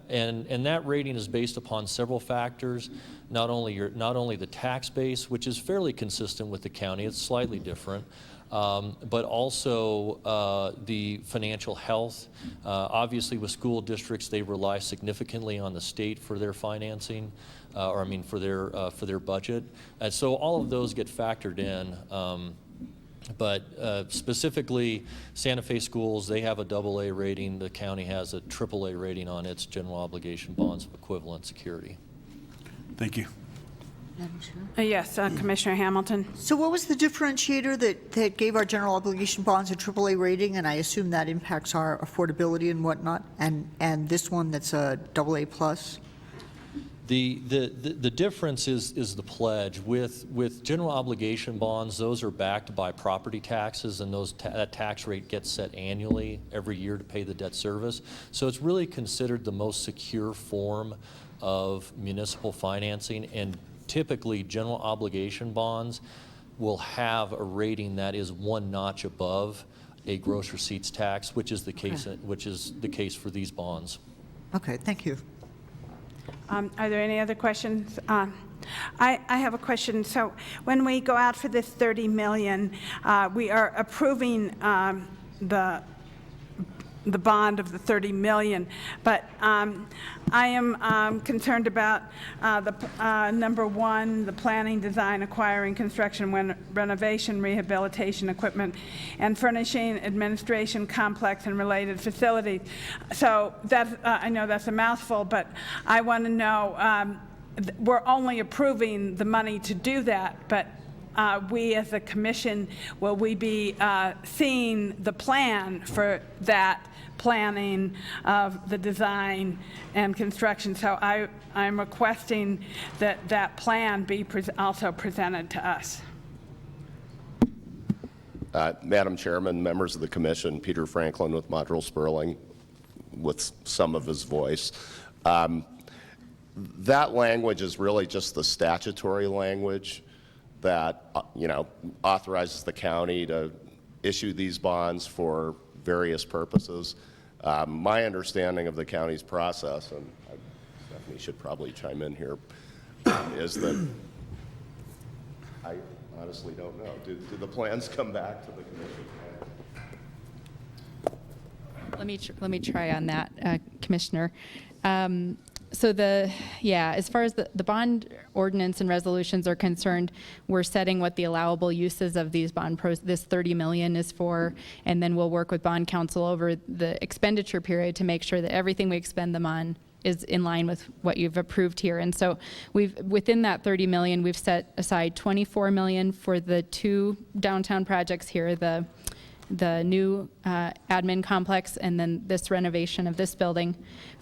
And that rating is based upon several factors, not only the tax base, which is fairly consistent with the county, it's slightly different, but also the financial health. Obviously, with school districts, they rely significantly on the state for their financing, for their budget. And so all of those get factored in. But specifically, Santa Fe schools, they have a AA rating. The county has a AAA rating on its general obligation bonds of equivalent security. Thank you. Madam Chair? Yes, Commissioner Hamilton. So what was the differentiator that gave our general obligation bonds a AAA rating? And I assume that impacts our affordability and whatnot, and this one that's a AA plus? The difference is the pledge. With general obligation bonds, those are backed by property taxes, and that tax rate gets set annually every year to pay the debt service. So it's really considered the most secure form of municipal financing, and typically general obligation bonds will have a rating that is one notch above a gross receipts tax, which is the case for these bonds. Okay, thank you. Are there any other questions? I have a question. So when we go out for this $30 million, we are approving the bond of the $30 million, but I am concerned about number one, the planning, design, acquiring, construction, renovation, rehabilitation, equipment, and furnishing, administration, complex, and related facilities. So that's, I know that's a mouthful, but I want to know, we're only approving the money to do that, but we as a commission, will we be seeing the plan for that planning of the design and construction? So I'm requesting that that plan be also presented to us. Madam Chairman, members of the commission, Peter Franklin with Modrell Sperling, with some of his voice. That language is really just the statutory language that authorizes the county to issue these bonds for various purposes. My understanding of the county's process, and Stephanie should probably chime in here, is that I honestly don't know. Do the plans come back to the commission? Let me try on that, Commissioner. So as far as the bond ordinance and resolutions are concerned, we're setting what the allowable uses of these this $30 million is for, and then we'll work with bond counsel over the expenditure period to make sure that everything we expend them on is in line with what you've approved here. And so within that $30 million, we've set aside $24 million for the two downtown projects here, the new admin complex, and then this renovation of this building.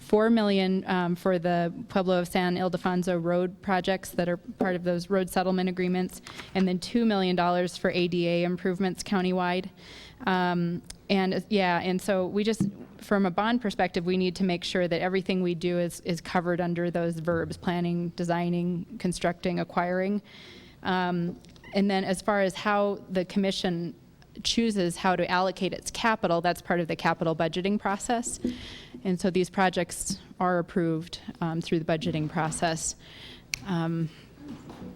$4 million for the Pueblo of San Ildefonso road projects that are part of those road settlement agreements, and then $2 million for ADA improvements countywide. And so we just, from a bond perspective, we need to make sure that everything we do is covered under those verbs: planning, designing, constructing, acquiring. And then as far as how the commission chooses how to allocate its capital, that's part of the capital budgeting process. And so these projects are approved through the budgeting process. Beyond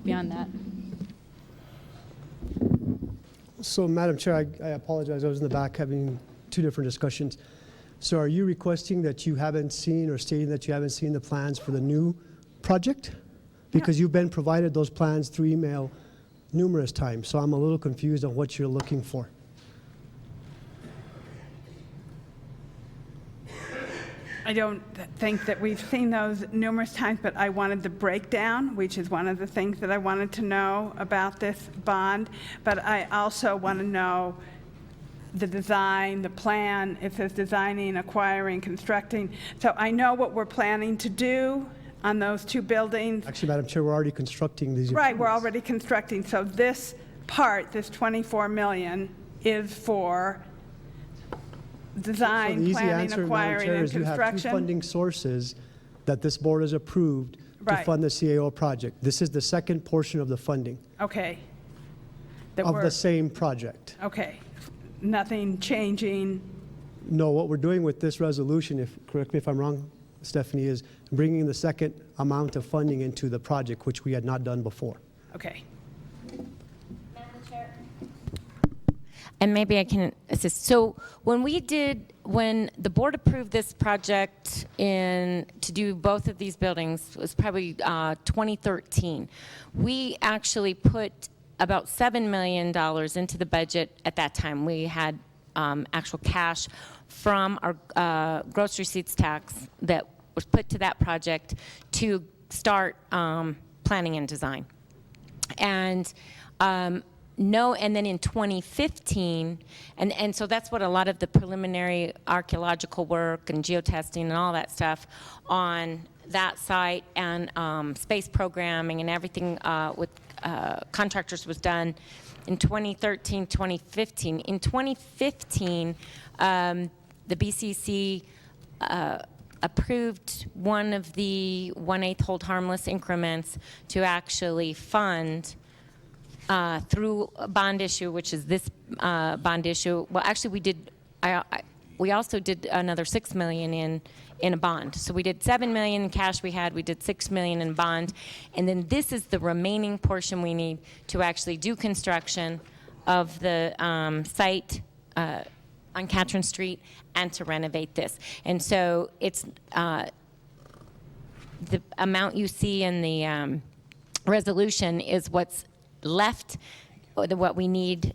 that. So, Madam Chair, I apologize. I was in the back having two different discussions. So are you requesting that you haven't seen, or stating that you haven't seen the plans for the new project? Because you've been provided those plans through email numerous times, so I'm a little confused on what you're looking for. I don't think that we've seen those numerous times, but I wanted the breakdown, which is one of the things that I wanted to know about this bond. But I also want to know the design, the plan. It says designing, acquiring, constructing. So I know what we're planning to do on those two buildings. Actually, Madam Chair, we're already constructing these. Right, we're already constructing. So this part, this $24 million, is for design, so the easy planning, answer, acquiring, Madam Chair, and is you have two construction. funding sources that this board has approved to Right. fund the CAO project. This is the second portion of the funding Okay. That of we're- the same project. Okay. Nothing changing. No, what we're doing with this resolution, correct me if I'm wrong, Stephanie, is bringing the second amount of funding into the project, which we had not done before. Okay. And maybe I can assist. So when the board approved this project to do both of these buildings, it was probably 2013. We actually put about $7 million into the budget at that time. We had actual cash from our gross receipts tax that was put to that project to start planning and design. And and then in 2015, and so that's what a lot of the preliminary archaeological work and geotesting and all that stuff on that site and space programming and everything with contractors was done in 2013, 2015. In 2015, the BCC approved one of the 1/8 hold harmless increments to actually fund through a bond issue, which is this bond issue. Well, actually, we also did another $6 million in a bond. So we did $7 million in cash we had. We did $6 million in bond, and then this is the remaining portion we need to actually do construction of the site on Catherine Street and to renovate this. And so it's the amount you see in the resolution is what's left, what we need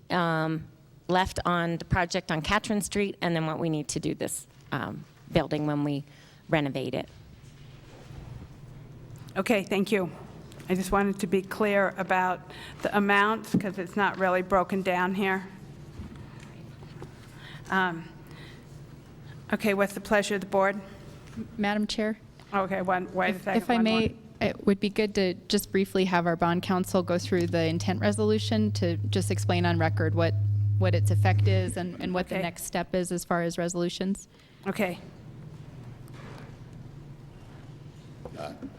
left on the project on Catherine Street, and then what we need to do this building when we renovate it. Okay, thank you. I just wanted to be clear about the amounts because it's not really broken down here. Okay, what's the pleasure of the board? Madam Chair? Okay, wait a second. If I one may, more. it would be good to just briefly have our bond counsel go through the intent resolution to just explain on record what its effect is and what the Okay. next step is as far as resolutions. Okay.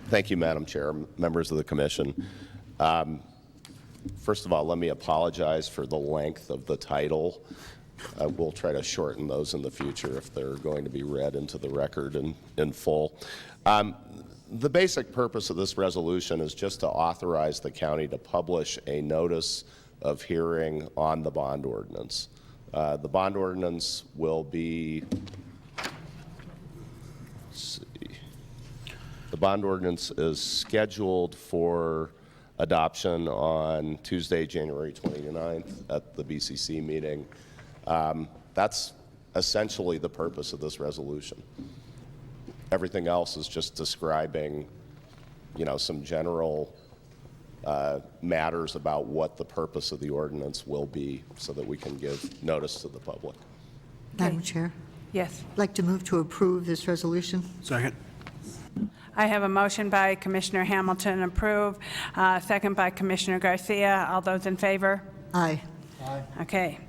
Thank you, Madam Chair, members of the commission. First of all, let me apologize for the length of the title. We'll try to shorten those in the future if they're going to be read into the record in full. The basic purpose of this resolution is just to authorize the county to publish a notice of hearing on the bond ordinance. The bond ordinance will be, let's see, the bond ordinance is scheduled for adoption on Tuesday, January 29th at the BCC meeting. That's essentially the purpose of this resolution. Everything else is just describing, some general matters about what the purpose of the ordinance will be so that we can give notice to the public. Madam Chair, Yes. I'd like to move to approve this resolution. Second. I have a motion by Commissioner Hamilton, approve, second by Commissioner Garcia. All those in favor? Aye. Okay.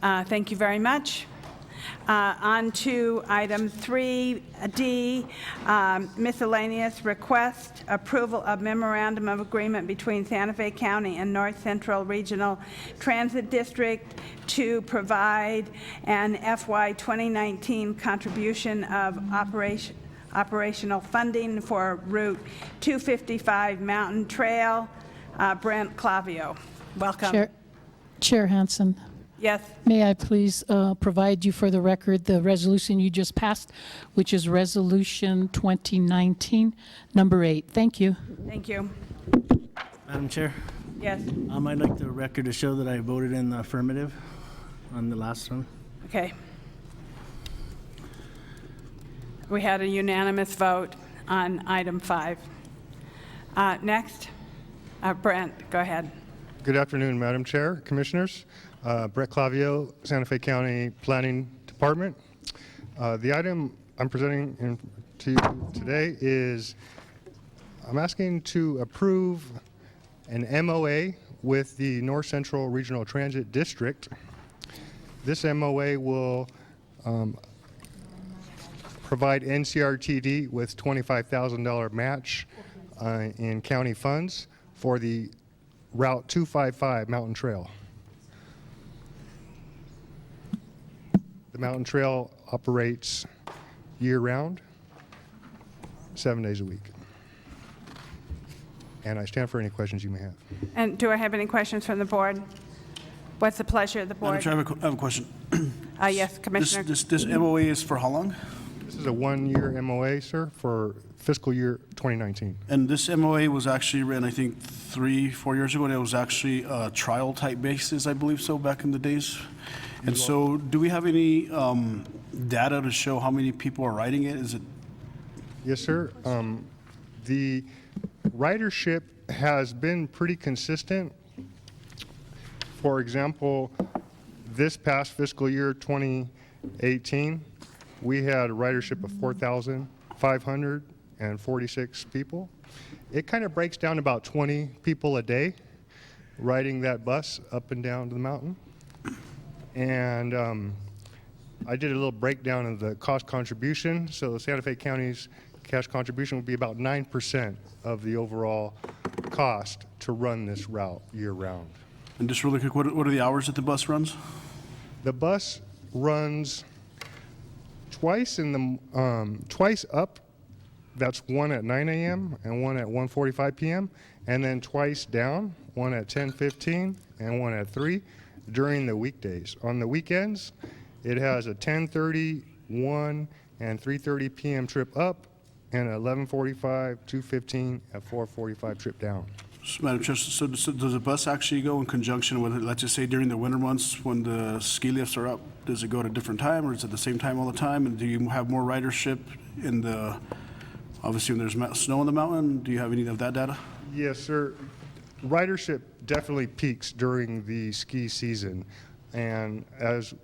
Thank you very much. On to item 3D, miscellaneous request, approval of memorandum of agreement between Santa Fe County and North Central Regional Transit District to provide an FY 2019 contribution of operational funding for Route 255 Mountain Trail. Brent Clavio, welcome. Chair Hansen. Yes. May I please provide you for the record the resolution you just passed, which is Resolution 2019, number 8. Thank you. Thank you. Madam Chair, Yes. I'd like the record to show that I voted in the affirmative on the last one. Okay. We had a unanimous vote on item 5. Next, Brent, go ahead. Good afternoon, Madam Chair, Commissioners. Brett Clavio, Santa Fe County Planning Department. The item I'm presenting to you today is I'm asking to approve an MOA with the North Central Regional Transit District. This MOA will provide NCRTD with $25,000 match in county funds for the Route 255 Mountain Trail. The Mountain Trail operates year-round. 7 days a week. And I stand for any questions you may have. And do I have any questions from the board? What's the pleasure of the Madam board? Chair, I have a question. Yes, Commissioner. This MOA is for how long? This is a one-year MOA, sir, for fiscal year 2019. And this MOA was actually written, I think, 3-4 years ago, and it was actually a trial-type basis, I believe so, back in the days. And so do we have any data to show how many people are writing it? Is it? Yes, sir. The ridership has been pretty consistent. For example, this past fiscal year 2018, we had a ridership of 4,546 people. It kind of breaks down about 20 people a day riding that bus up and down the mountain. And I did a little breakdown of the cost contribution. So Santa Fe County's cash contribution would be about 9% of the overall cost to run this route year-round. And just really quick, what are the hours that the bus runs? The bus runs twice twice up. That's one at 9 a.m. and one at 1:45 p.m. And then twice down, one at 10:15 and one at 3 during the weekdays. On the weekends, it has a 10:30, 1, and 3:30 p.m. trip up, and an 11:45, 2:15, and 4:45 trip down. So, Madam Chair, so does the bus actually go in conjunction with, let's just say during the winter months when the ski lifts are up? Does it go at a different time, or is it the same time all the time? And do you have more ridership in the, obviously when there's snow on the mountain? Do you have any of that data? Yes, sir. Ridership definitely peaks during the ski season. And as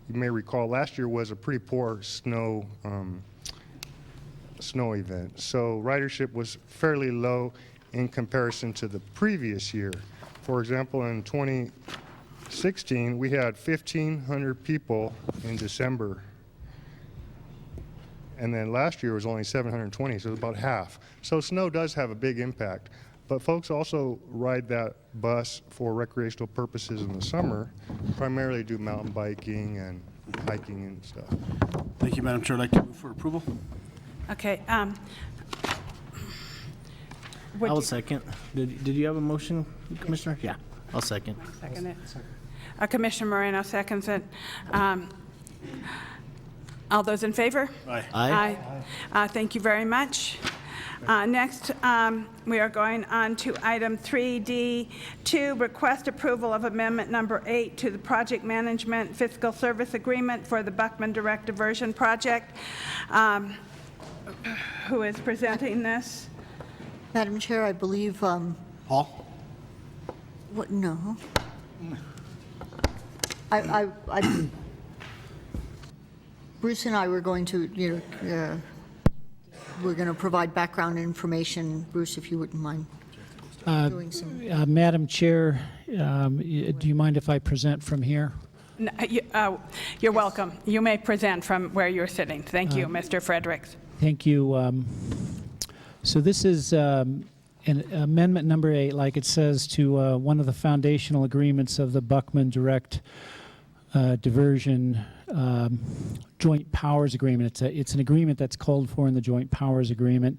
you may recall, last year was a pretty poor snow event. So ridership was fairly low in comparison to the previous year. For example, in 2016, we had 1,500 people in December. And then last year was only 720, so it was about half. So snow does have a big impact. But folks also ride that bus for recreational purposes in the summer, primarily do mountain biking and hiking and stuff. Thank you, Madam Chair. I'd like to move for approval. Okay. I'll second. Did you have a motion, Commissioner? Yeah, I'll second. Second it. Commissioner Moreno seconds it. All those in favor? Aye. Aye. Thank you very much. Next, we are going on to item 3D2, request approval of amendment number 8 to the project management fiscal service agreement for the Buckman Direct Diversion Project. Who is presenting this? Madam Chair, I believe, Paul? what, no. Bruce and I were going to, we're going to provide background information. Bruce, if you wouldn't mind doing some. Madam Chair, do you mind if I present from here? No, you're welcome. You may present from where you're sitting. Thank you, Mr. Fredericks. Thank you. So this is an amendment number 8, like it says, to one of the foundational agreements of the Buckman Direct Diversion Joint Powers Agreement. It's an agreement that's called for in the Joint Powers Agreement.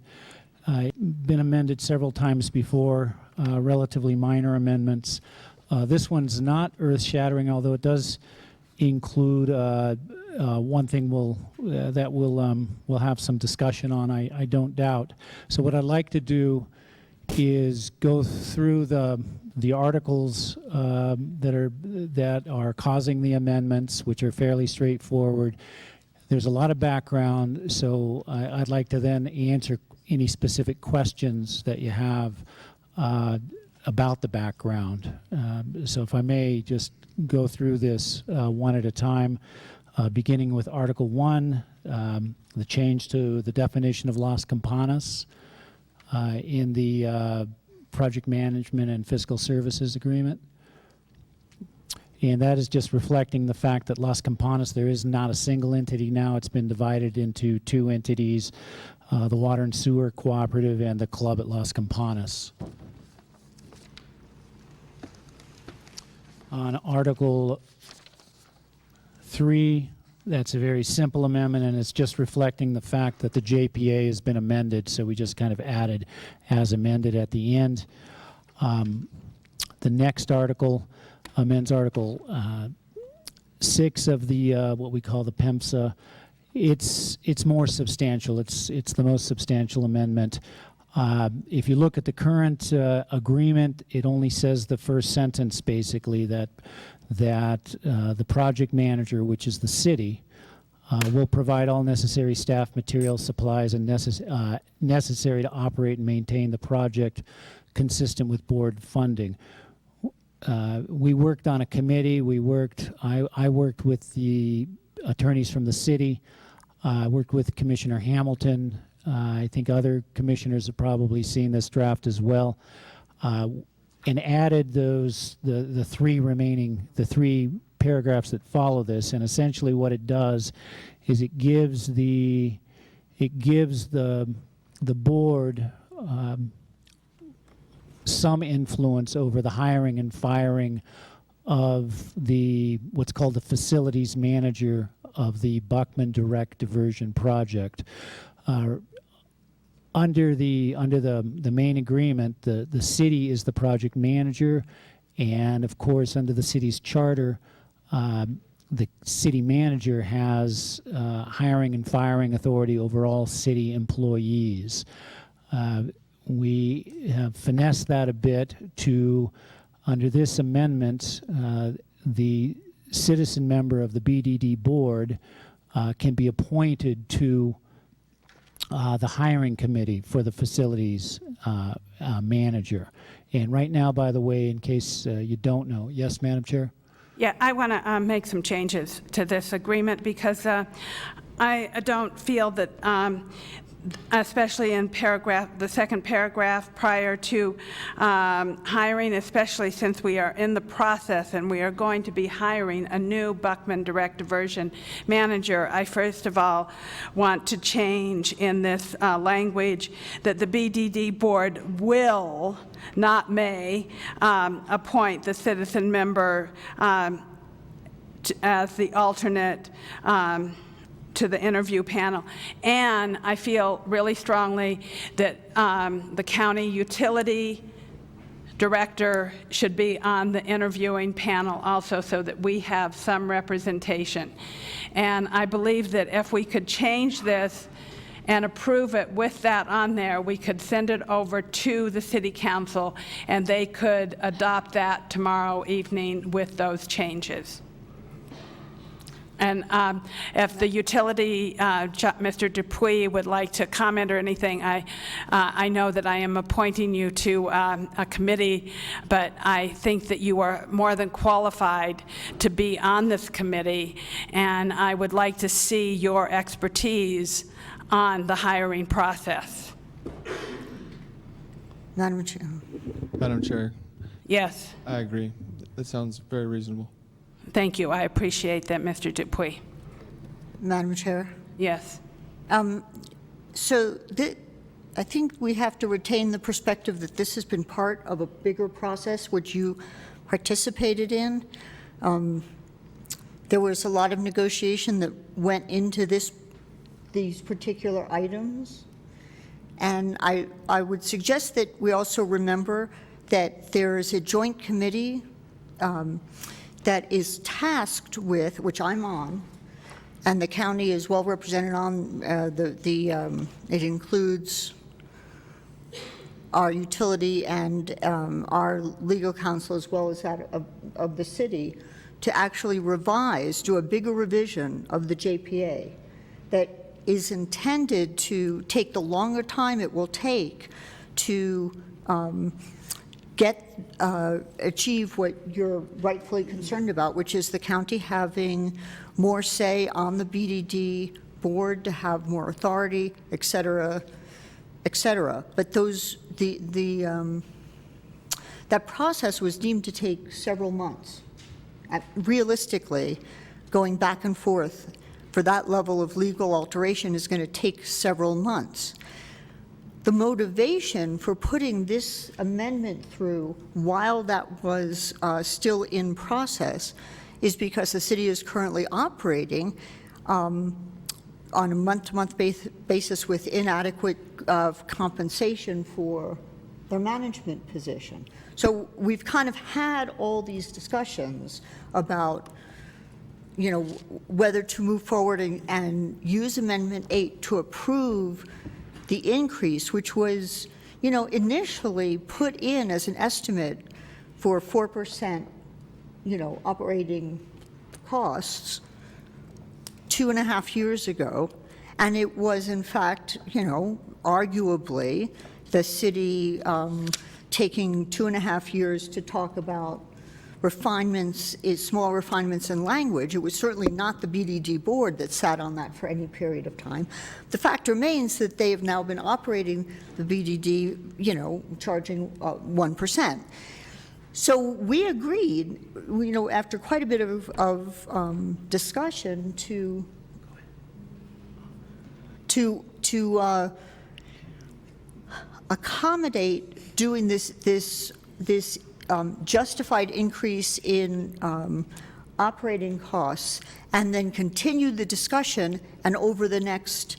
Been amended several times before, relatively minor amendments. This one's not earth-shattering, although it does include one thing that we'll have some discussion on, I don't doubt. So what I'd like to do is go through the articles that are causing the amendments, which are fairly straightforward. There's a lot of background, so I'd like to then answer any specific questions that you have about the background. So if I may just go through this one at a time, beginning with Article 1, the change to the definition of Las Campanas in the Project Management and Fiscal Services Agreement. And that is just reflecting the fact that Las Campanas, there is not a single entity now. It's been divided into 2 entities, the Water and Sewer Cooperative and the Club at Las Campanas. On Article 3, that's a very simple amendment, and it's just reflecting the fact that the JPA has been amended, so we just kind of added as amended at the end. The next article amends Article 6 of the what we call the PEMSA. It's more substantial. It's the most substantial amendment. If you look at the current agreement, it only says the first sentence basically that the project manager, which is the city, will provide all necessary staff, materials, supplies, and necessary to operate and maintain the project consistent with board funding. We worked on a committee. I worked with the attorneys from the city. I worked with Commissioner Hamilton. I think other commissioners have probably seen this draft as well, and added the three paragraphs that follow this. And essentially, what it does is it gives the board some influence over the hiring and firing of what's called the facilities manager of the Buckman Direct Diversion Project. Under the main agreement, the city is the project manager, and of course, under the city's charter, the city manager has hiring and firing authority over all city employees. We have finessed that a bit to, under this amendment, the citizen member of the BDD board can be appointed to the hiring committee for the facilities manager. And right now, by the way, in case you don't know, yes, Madam Chair? Yeah, I want to make some changes to this agreement because I don't feel that, especially in the second paragraph prior to hiring, especially since we are in the process and we are going to be hiring a new Buckman Direct Diversion manager, I first of all want to change in this language that the BDD board will, not may, appoint the citizen member as the alternate to the interview panel. And I feel really strongly that the county utility director should be on the interviewing panel also, so that we have some representation. And I believe that if we could change this and approve it with that on there, we could send it over to the city council and they could adopt that tomorrow evening with those changes. And if the utility, Mr. Dupuy, would like to comment or anything, I know that I am appointing you to a committee, but I think that you are more than qualified to be on this committee, and I would like to see your expertise on the hiring process. Madam Chair. Madam Chair. Yes. I agree. That sounds very reasonable. Thank you. I appreciate that, Mr. Dupuy. Madam Chair? Yes. So I think we have to retain the perspective that this has been part of a bigger process which you participated in. There was a lot of negotiation that went into these particular items. And I would suggest that we also remember that there is a joint committee that is tasked with, which I'm on, and the county is well represented on, it includes our utility and our legal counsel, as well as that of the city, to actually do a bigger revision of the JPA that is intended to take the longer time it will take to achieve what you're rightfully concerned about, which is the county having more say on the BDD board, to have more authority, et cetera, et cetera. But that process was deemed to take several months. Realistically, going back and forth for that level of legal alteration is going to take several months. The motivation for putting this amendment through while that was still in process is because the city is currently operating on a month-to-month basis with inadequate compensation for their management position. So we've kind of had all these discussions about, you know, whether to move forward and use Amendment 8 to approve the increase, which was, you know, initially put in as an estimate for 4%, you know, operating costs 2.5 years ago. And it was, in fact, you know, arguably the city taking 2.5 years to talk about refinements, small refinements in language. It was certainly not the BDD board that sat on that for any period of time. The fact remains that they have now been operating the BDD, you know, charging 1%. So we agreed, you know, after quite a bit of discussion to accommodate doing this justified increase in operating costs, and then continue the discussion, and over the next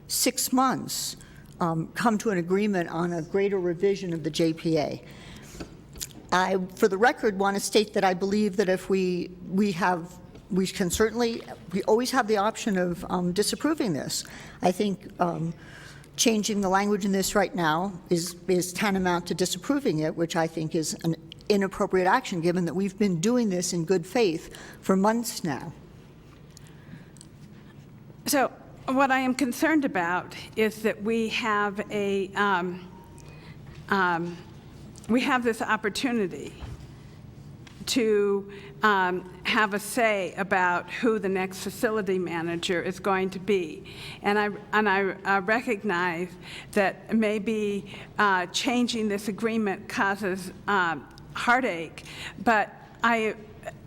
6 months, come to an agreement on a greater revision of the JPA. I, for the record, want to state that I believe that if we always have the option of disapproving this. I think changing the language in this right now is tantamount to disapproving it, which I think is an inappropriate action, given that we've been doing this in good faith for months now. So what I am concerned about is that we have this opportunity to have a say about who the next facility manager is going to be. And I recognize that maybe changing this agreement causes heartache, but I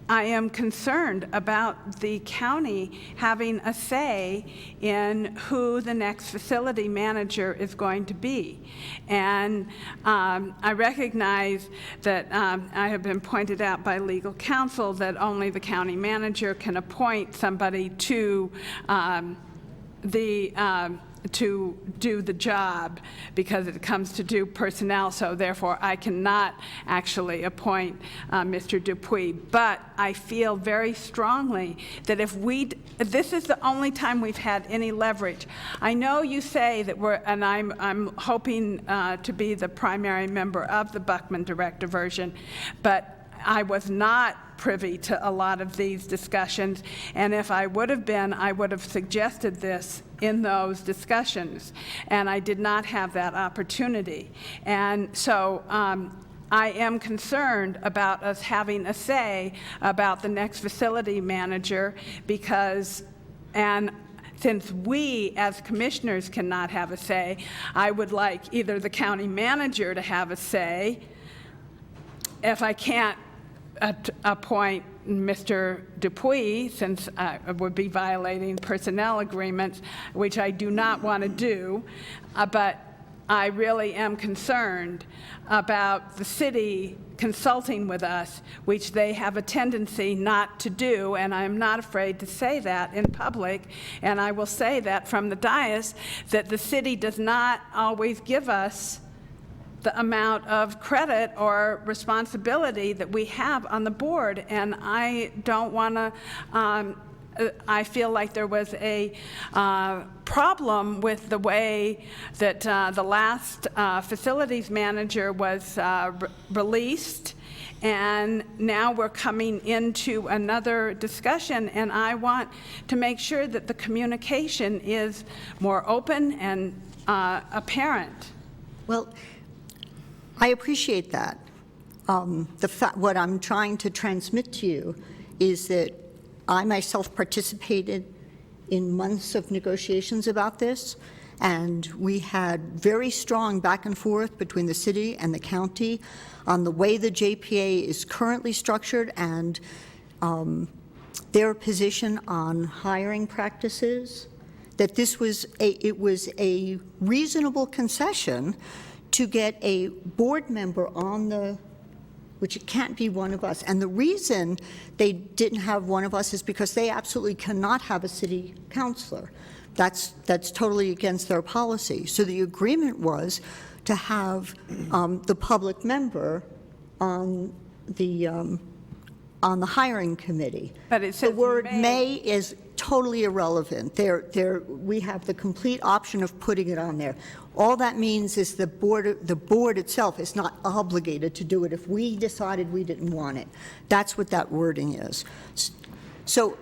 am concerned about the county having a say in who the next facility manager is going to be. And I recognize that I have been pointed out by legal counsel that only the county manager can appoint somebody to to do the job because it comes to do personnel, so therefore I cannot actually appoint Mr. Dupuy. But I feel very strongly that if this is the only time we've had any leverage. I know you say that and I'm hoping to be the primary member of the Buckman direct diversion, but I was not privy to a lot of these discussions, and if I would have been, I would have suggested this in those discussions, and I did not have that opportunity. And so I am concerned about us having a say about the next facility manager and since we as commissioners cannot have a say, I would like either the county manager to have a say. If I can't appoint Mr. Dupuy, since I would be violating personnel agreements, which I do not want to do, but I really am concerned about the city consulting with us, which they have a tendency not to do, and I'm not afraid to say that in public, and I will say that from the dais, that the city does not always give us the amount of credit or responsibility that we have on the board, and I don't want to, I feel like there was a problem with the way that the last facilities manager was released, and now we're coming into another discussion, and I want to make sure that the communication is more open and apparent. Well, I appreciate that. What I'm trying to transmit to you is that I myself participated in months of negotiations about this, and we had very strong back and forth between the city and the county on the way the JPA is currently structured and their position on hiring practices, that it was a reasonable concession to get a board member on the which it can't be one of us. And the reason they didn't have one of us is because they absolutely cannot have a city councilor. That's totally against their policy. So the agreement was to have the public member on the hiring committee. But it says the word may. may is totally irrelevant. We have the complete option of putting it on there. All that means is the board itself is not obligated to do it if we decided we didn't want it. That's what that wording is. So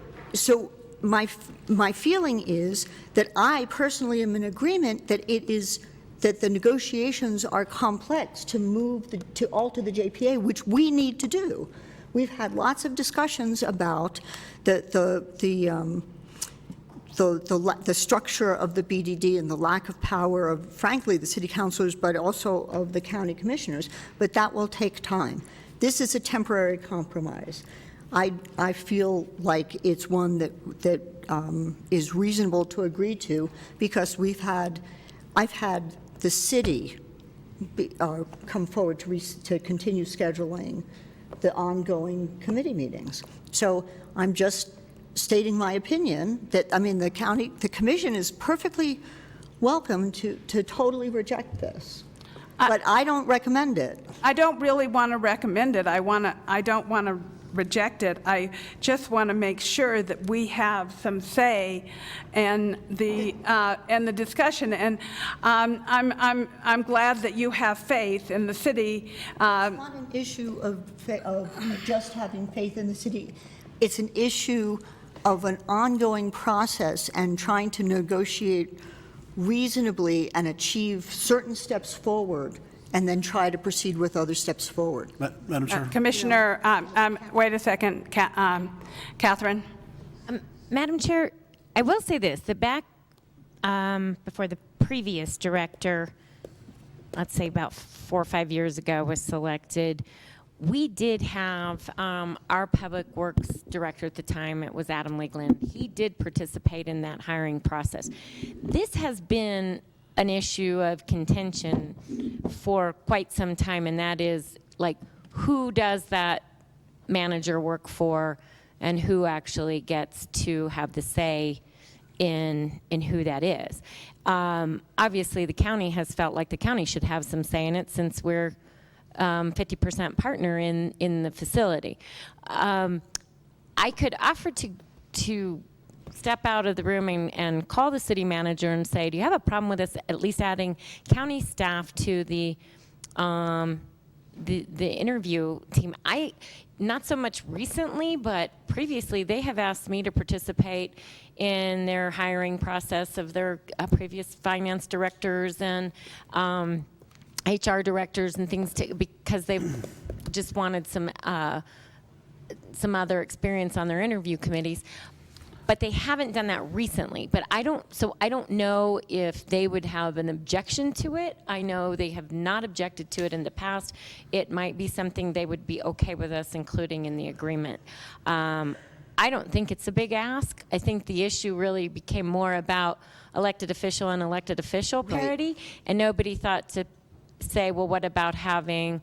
my feeling is that I personally am in agreement that that the negotiations are complex to alter the JPA, which we need to do. We've had lots of discussions about the structure of the BDD and the lack of power of, frankly, the city councilors, but also of the county commissioners, but that will take time. This is a temporary compromise. I feel like it's one that is reasonable to agree to, because I've had the city come forward to continue scheduling the ongoing committee meetings. So I'm just stating my opinion that, the commission is perfectly welcome to totally reject this. But I don't recommend it. I don't really want to recommend it. I don't want to reject it. I just want to make sure that we have some say in the discussion. And I'm glad that you have faith in the city. It's not an issue of just having faith in the city. It's an issue of an ongoing process and trying to negotiate reasonably and achieve certain steps forward, and then try to proceed with other steps forward. Madam Chair. Commissioner, wait a second, Catherine. Madam Chair, I will say this, that back before the previous director, let's say about 4 or 5 years ago, was selected, we did have our public works director at the time, it was Adam Leegland. He did participate in that hiring process. This has been an issue of contention for quite some time, and that is, like, who does that manager work for and who actually gets to have the say in who that is. Obviously, the county has felt like the county should have some say in it, since we're 50% partner in the facility. I could offer to step out of the room and call the city manager and say, do you have a problem with us at least adding county staff to the interview team? Not so much recently, but previously they have asked me to participate in their hiring process of their previous finance directors and HR directors and things, because they've just wanted some other experience on their interview committees. But they haven't done that recently. But I don't know if they would have an objection to it. I know they have not objected to it in the past. It might be something they would be okay with us including in the agreement. I don't think it's a big ask. I think the issue really became more about elected official and elected official parity, and nobody thought to say, well, what about having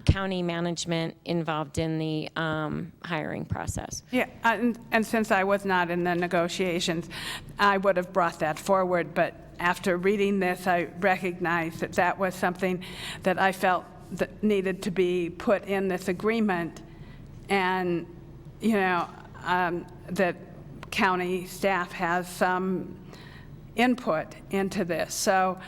county management involved in the hiring process? Yeah, and since I was not in the negotiations, I would have brought that forward, but after reading this, I recognized that that was something that I felt that needed to be put in this agreement, and, that county staff has some input into this. So,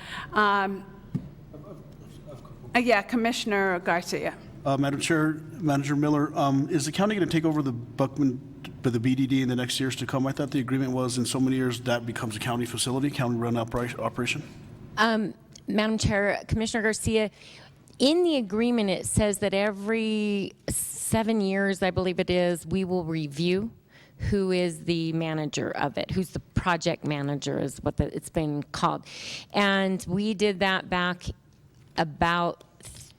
yeah, Commissioner Garcia. Madam Chair, Manager Miller, is the county going to take over the Buckman, the BDD in the next years to come? I thought the agreement was in so many years that becomes a county facility, county-run operation. Madam Chair, Commissioner Garcia, in the agreement it says that every 7 years, I believe it is, we will review who is the manager of it, who's the project manager is what it's been called. And we did that back about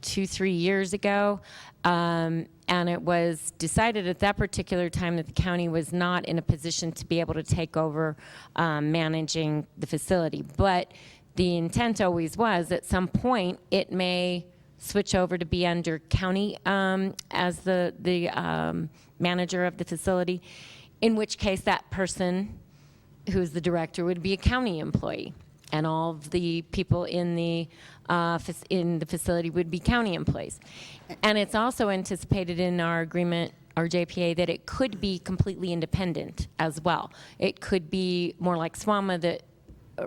2-3 years ago, and it was decided at that particular time that the county was not in a position to be able to take over managing the facility. But the intent always was, at some point, it may switch over to be under county as the manager of the facility, in which case that person who's the director would be a county employee, and all of the people in the facility would be county employees. And it's also anticipated in our agreement, our JPA, that it could be completely independent as well. It could be more like SWAMA that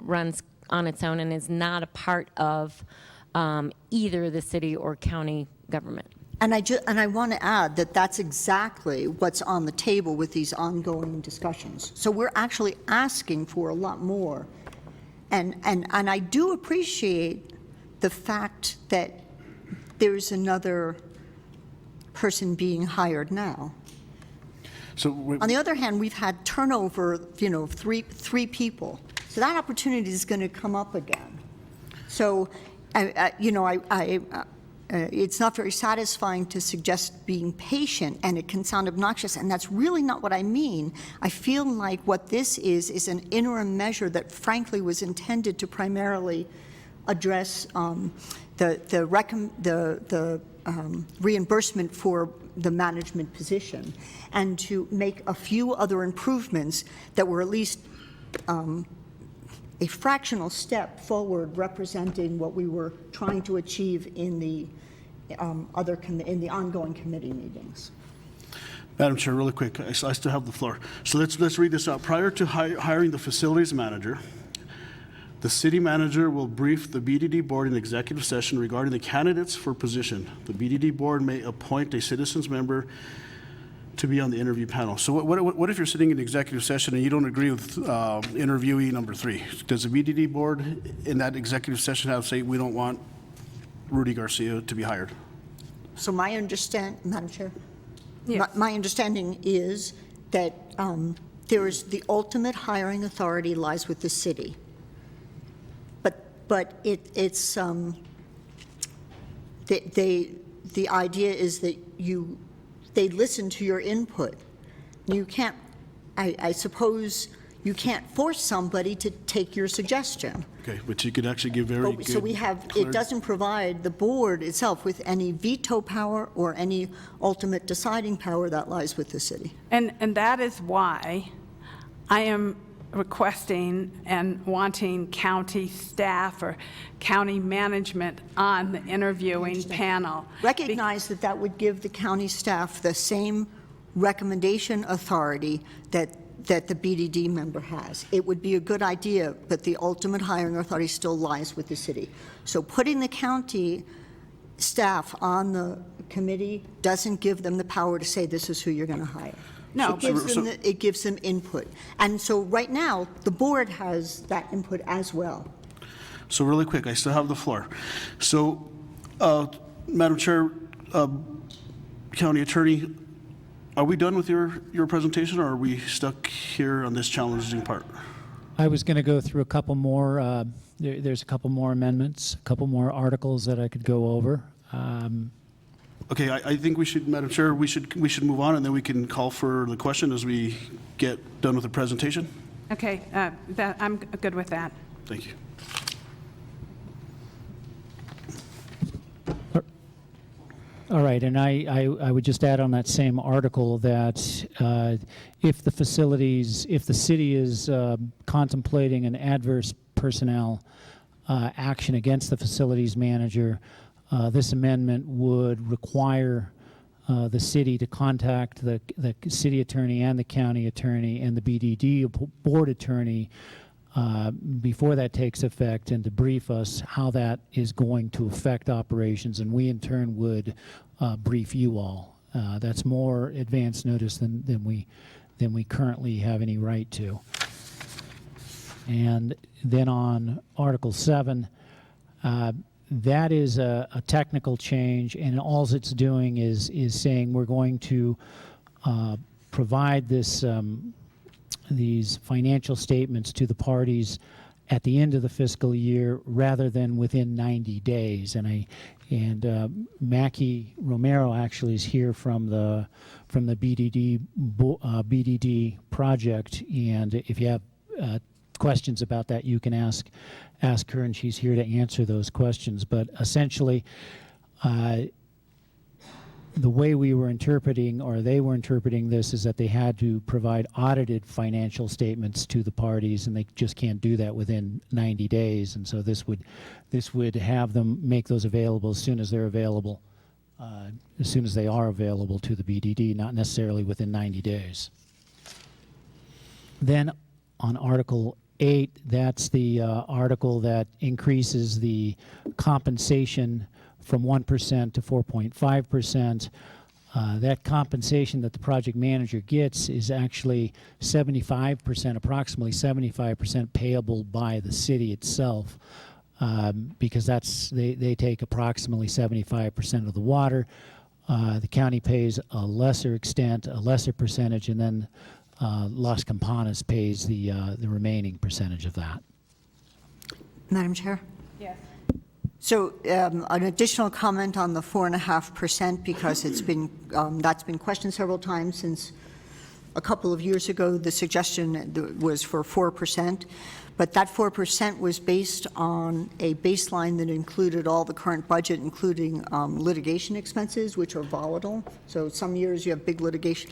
runs on its own and is not a part of either the city or county government. And I want to add that that's exactly what's on the table with these ongoing discussions. So we're actually asking for a lot more. And I do appreciate the fact that there's another person being hired now. So on the other hand, we've had turnover, three people. So that opportunity is going to come up again. So, it's not very satisfying to suggest being patient, and it can sound obnoxious, and that's really not what I mean. I feel like what this is an interim measure that frankly was intended to primarily address the reimbursement for the management position, and to make a few other improvements that were at least a fractional step forward, representing what we were trying to achieve in the ongoing committee meetings. Madam Chair, really quick, I still have the floor. So let's read this out. Prior to hiring the facilities manager, the city manager will brief the BDD board in executive session regarding the candidates for position. The BDD board may appoint a citizens member to be on the interview panel. So what if you're sitting in executive session and you don't agree with interviewee number 3? Does the BDD board in that executive session have to say, we don't want Rudy Garcia to be hired? So Madam Chair? Yes. My understanding is that there is the ultimate hiring authority lies with the city. But it's the idea is that they listen to your input. You can't, I suppose, you can't force somebody to take your suggestion. Okay, but you could actually give very good. So we have, it doesn't provide the board itself with any veto power or any ultimate deciding power. That lies with the city. And that is why I am requesting and wanting county staff or county management on the interviewing panel. Recognize that would give the county staff the same recommendation authority that the BDD member has. It would be a good idea, but the ultimate hiring authority still lies with the city. So putting the county staff on the committee doesn't give them the power to say this is who you're going to hire. No, it gives them input. And so right now, the board has that input as well. So really quick, I still have the floor. So, Madam Chair, County Attorney, are we done with your presentation, or are we stuck here on this challenging part? I was going to go through a couple more, there's a couple more amendments, a couple more articles that I could go over. Okay, I think we should, Madam Chair, we should move on, and then we can call for the question as we get done with the presentation. Okay, I'm good with that. Thank you. All right, and I would just add on that same article that if the city is contemplating an adverse personnel action against the facilities manager, this amendment would require the city to contact the city attorney and the county attorney and the BDD board attorney before that takes effect, and to brief us how that is going to affect operations, and we in turn would brief you all. That's more advance notice than we currently have any right to. And then on Article 7, that is a technical change, and all it's doing is saying we're going to provide these financial statements to the parties at the end of the fiscal year rather than within 90 days. And Mackie Romero actually is here from the BDD project, and if you have questions about that, you can ask her, and she's here to answer those questions. But essentially, The way we were interpreting, or they were interpreting this, is that they had to provide audited financial statements to the parties, and they just can't do that within 90 days. And so this would have them make those available as soon as they're available, as soon as they are available to the BDD, not necessarily within 90 days. Then on Article 8, that's the article that increases the compensation from 1% to 4.5%. That compensation that the project manager gets is actually 75%, approximately 75% payable by the city itself, because they take approximately 75% of the water. The county pays a lesser extent, a lesser percentage, and then Las Campanas pays the remaining percentage of that. Madam Chair? Yes. So an additional comment on the 4.5%, because it's been that's been questioned several times since a couple of years ago. The suggestion was for 4%, but that 4% was based on a baseline that included all the current budget, including litigation expenses, which are volatile. So some years you have big litigation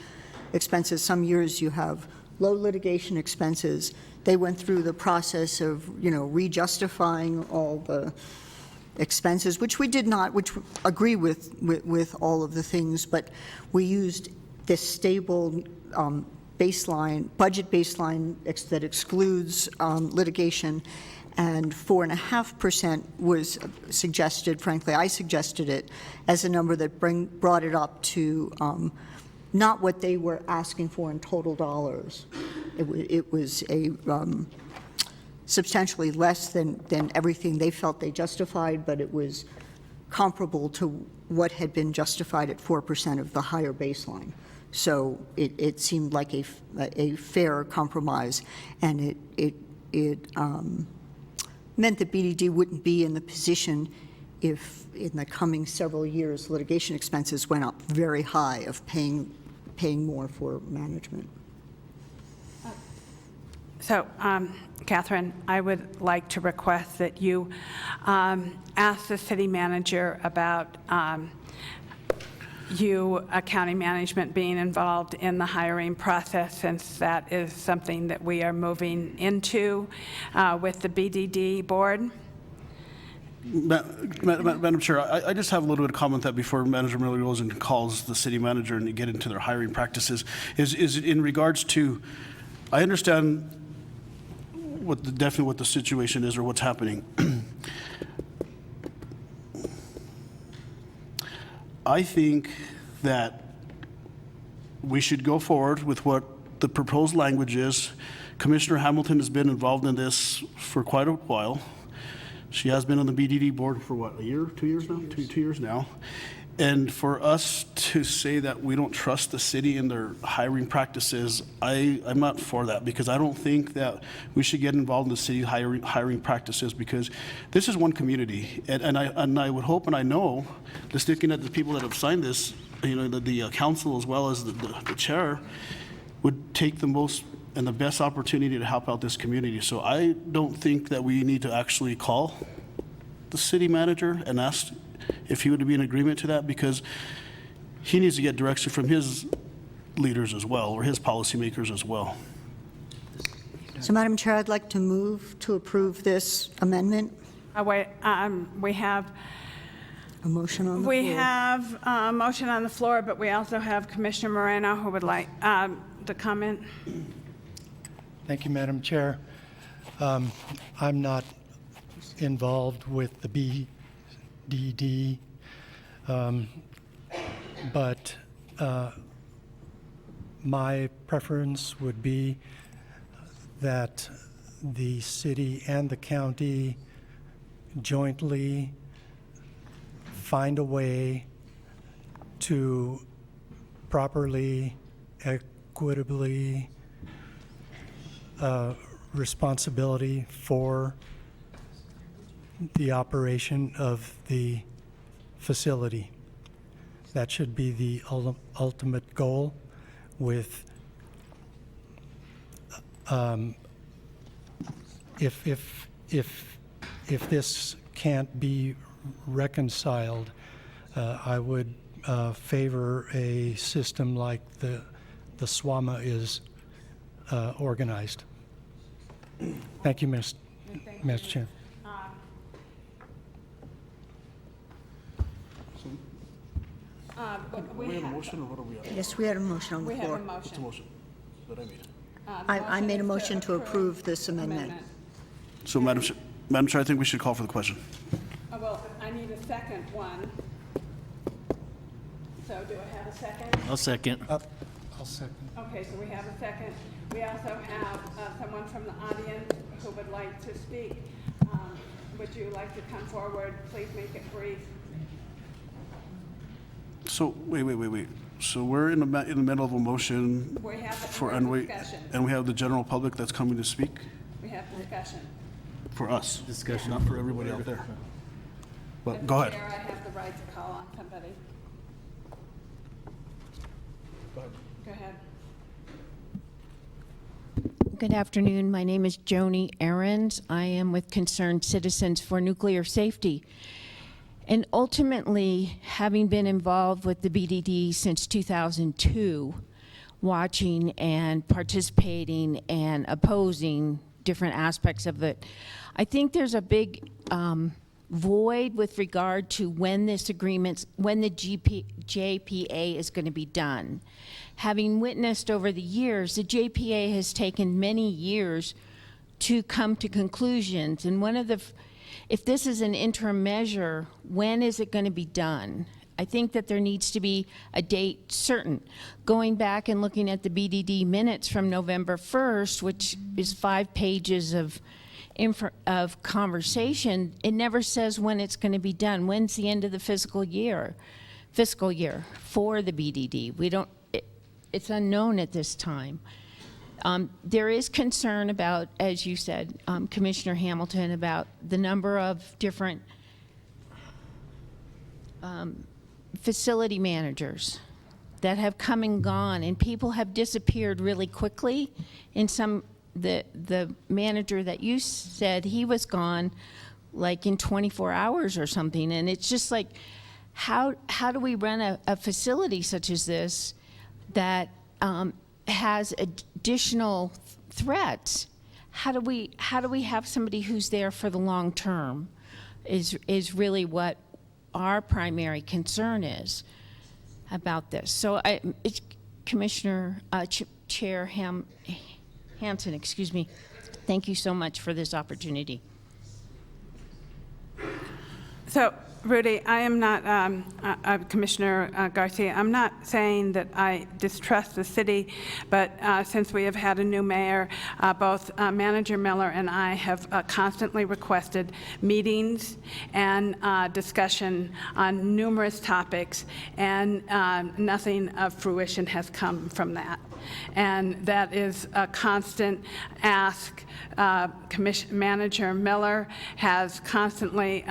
expenses, some years you have low litigation expenses. They went through the process of, re-justifying all the expenses, which we did not, which agree with all of the things, but we used this stable baseline, budget baseline that excludes litigation, and 4.5% was suggested. Frankly, I suggested it as a number that brought it up to not what they were asking for in total dollars. It was a substantially less than everything they felt they justified, but it was comparable to what had been justified at 4% of the higher baseline. So it seemed like a fair compromise, and it meant that BDD wouldn't be in the position if in the coming several years litigation expenses went up very high of paying more for management. So, Catherine, I would like to request that you ask the city manager about county management being involved in the hiring process, since that is something that we are moving into with the BDD board. Madam Chair, I just have a little bit of comment that before Manager Miller goes and calls the city manager and get into their hiring practices is in regards to, I understand definitely what the situation is or what's happening. I think that we should go forward with what the proposed language is. Commissioner Hamilton has been involved in this for quite a while. She has been on the BDD board for what, a year, 2 years now? 2 years now. And for us to say that we don't trust the city in their hiring practices, I'm not for that, because I don't think that we should get involved in the city hiring practices, because this is one community. And I would hope, and I know, just looking at the people that have signed this, the council as well as the chair, would take the most and the best opportunity to help out this community. So I don't think that we need to actually call the city manager and ask if he would be in agreement to that, because he needs to get direction from his leaders as well, or his policymakers as well. So, Madam Chair, I'd like to move to approve this amendment. We have a motion on the floor. We have a motion on the floor, but we also have Commissioner Moreno who would like to comment. Thank you, Madam Chair. I'm not involved with the BDD, but my preference would be that the city and the county jointly find a way to properly, equitably responsibility for the operation of the facility. That should be the ultimate goal. With if this can't be reconciled, I would favor a system like the SWAMA is organized. Thank you, Mr. Chair. We have a motion, or what are we on? Yes, we had a motion on the We have a floor. What's the motion. motion that I made? I made a motion to approve this amendment. So, Madam Chair, I think we should call for the question. Well, I need a second one. So do I have a second? I'll second. I'll second. Okay, so we have a second. We also have someone from the audience who would like to speak. Would you like to come forward? Please make it brief. So, wait. So we're in the middle of a motion We have for, we're in discussion. and we have the general public that's coming to speak We have discussion. for us. Discussion. Not for everybody out there. But Mr. go ahead. Chair, I have the right to call on somebody. Go ahead. Good afternoon. My name is Joni Ahrens. I am with Concerned Citizens for Nuclear Safety. And ultimately, having been involved with the BDD since 2002, watching and participating and opposing different aspects of it, I think there's a big void with regard to when this agreement, when the JPA is going to be done. Having witnessed over the years, the JPA has taken many years to come to conclusions. And one of the, if this is an interim measure, when is it going to be done? I think that there needs to be a date certain. Going back and looking at the BDD minutes from November 1st, which is 5 pages of conversation, it never says when it's going to be done. When's the end of the fiscal year for the BDD? We don't. It's unknown at this time. There is concern about, as you said, Commissioner Hamilton, about the number of different facility managers that have come and gone, and people have disappeared really quickly. In some, the manager that you said, he was gone like in 24 hours or something, and it's just like, how do we run a facility such as this that has additional threats? How do we have somebody who's there for the long term is really what our primary concern is about this. So it's Commissioner Chair Hansen, excuse me. Thank you so much for this opportunity. So, Rudy, I am not, Commissioner Garcia, I'm not saying that I distrust the city, but since we have had a new mayor, both Manager Miller and I have constantly requested meetings and discussion on numerous topics, and nothing of fruition has come from that. And that is a constant ask. Manager Miller has constantly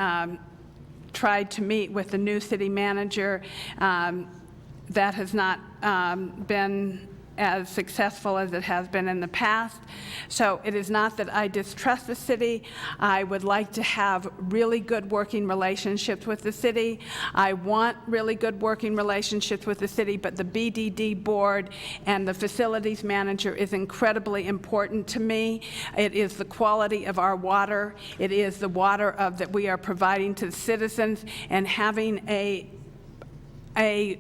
tried to meet with the new city manager. That has not been as successful as it has been in the past. So it is not that I distrust the city. I would like to have really good working relationships with the city. I want really good working relationships with the city, but the BDD board and the facilities manager is incredibly important to me. It is the quality of our water. It is the water that we are providing to the citizens, and having a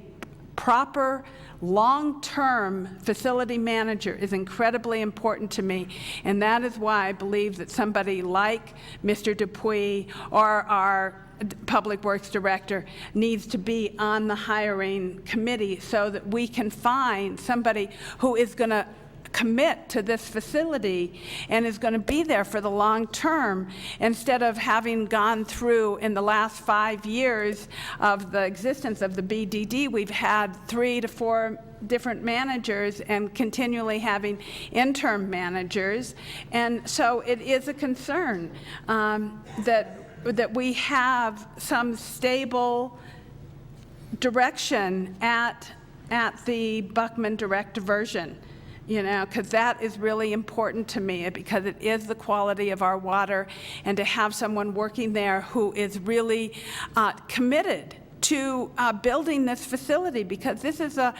proper long-term facility manager is incredibly important to me, and that is why I believe that somebody like Mr. Dupuy or our Public Works Director needs to be on the hiring committee so that we can find somebody who is going to commit to this facility and is going to be there for the long term, instead of having gone through in the last 5 years of the existence of the BDD, we've had 3 to 4 different managers and continually having interim managers. And so it is a concern that we have some stable direction at the Buckman direct diversion. You know, because that is really important to me, because it is the quality of our water, and to have someone working there who is really committed to building this facility, because this is a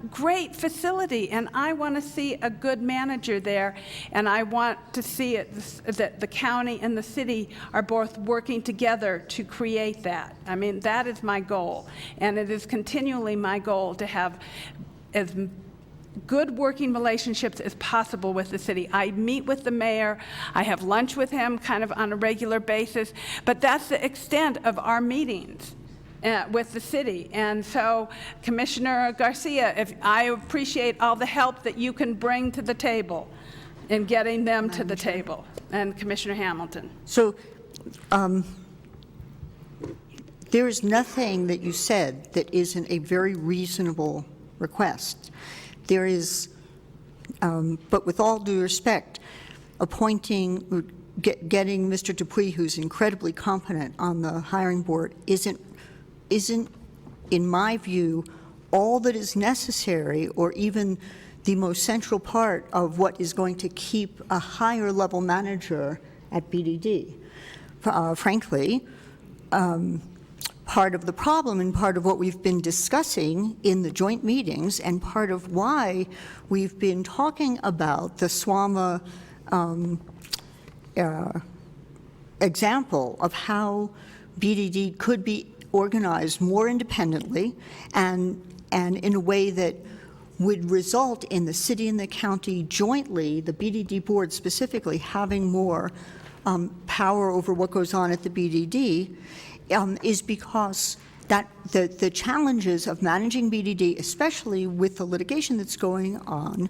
great facility, and I want to see a good manager there, and I want to see that the county and the city are both working together to create that. I mean, that is my goal, and it is continually my goal to have as good working relationships as possible with the city. I meet with the mayor, I have lunch with him kind of on a regular basis, but that's the extent of our meetings with the city. And so, Commissioner Garcia, I appreciate all the help that you can bring to the table in getting them to the table. And Commissioner Hamilton. So there is nothing that you said that isn't a very reasonable request. There is, but with all due respect, getting Mr. Dupuy, who's incredibly competent on the hiring board, isn't, in my view, all that is necessary or even the most central part of what is going to keep a higher level manager at BDD. Frankly, part of the problem and part of what we've been discussing in the joint meetings and part of why we've been talking about the SWAMA example of how BDD could be organized more independently and in a way that would result in the city and the county jointly, the BDD board specifically, having more power over what goes on at the BDD, is because that the challenges of managing BDD, especially with the litigation that's going on,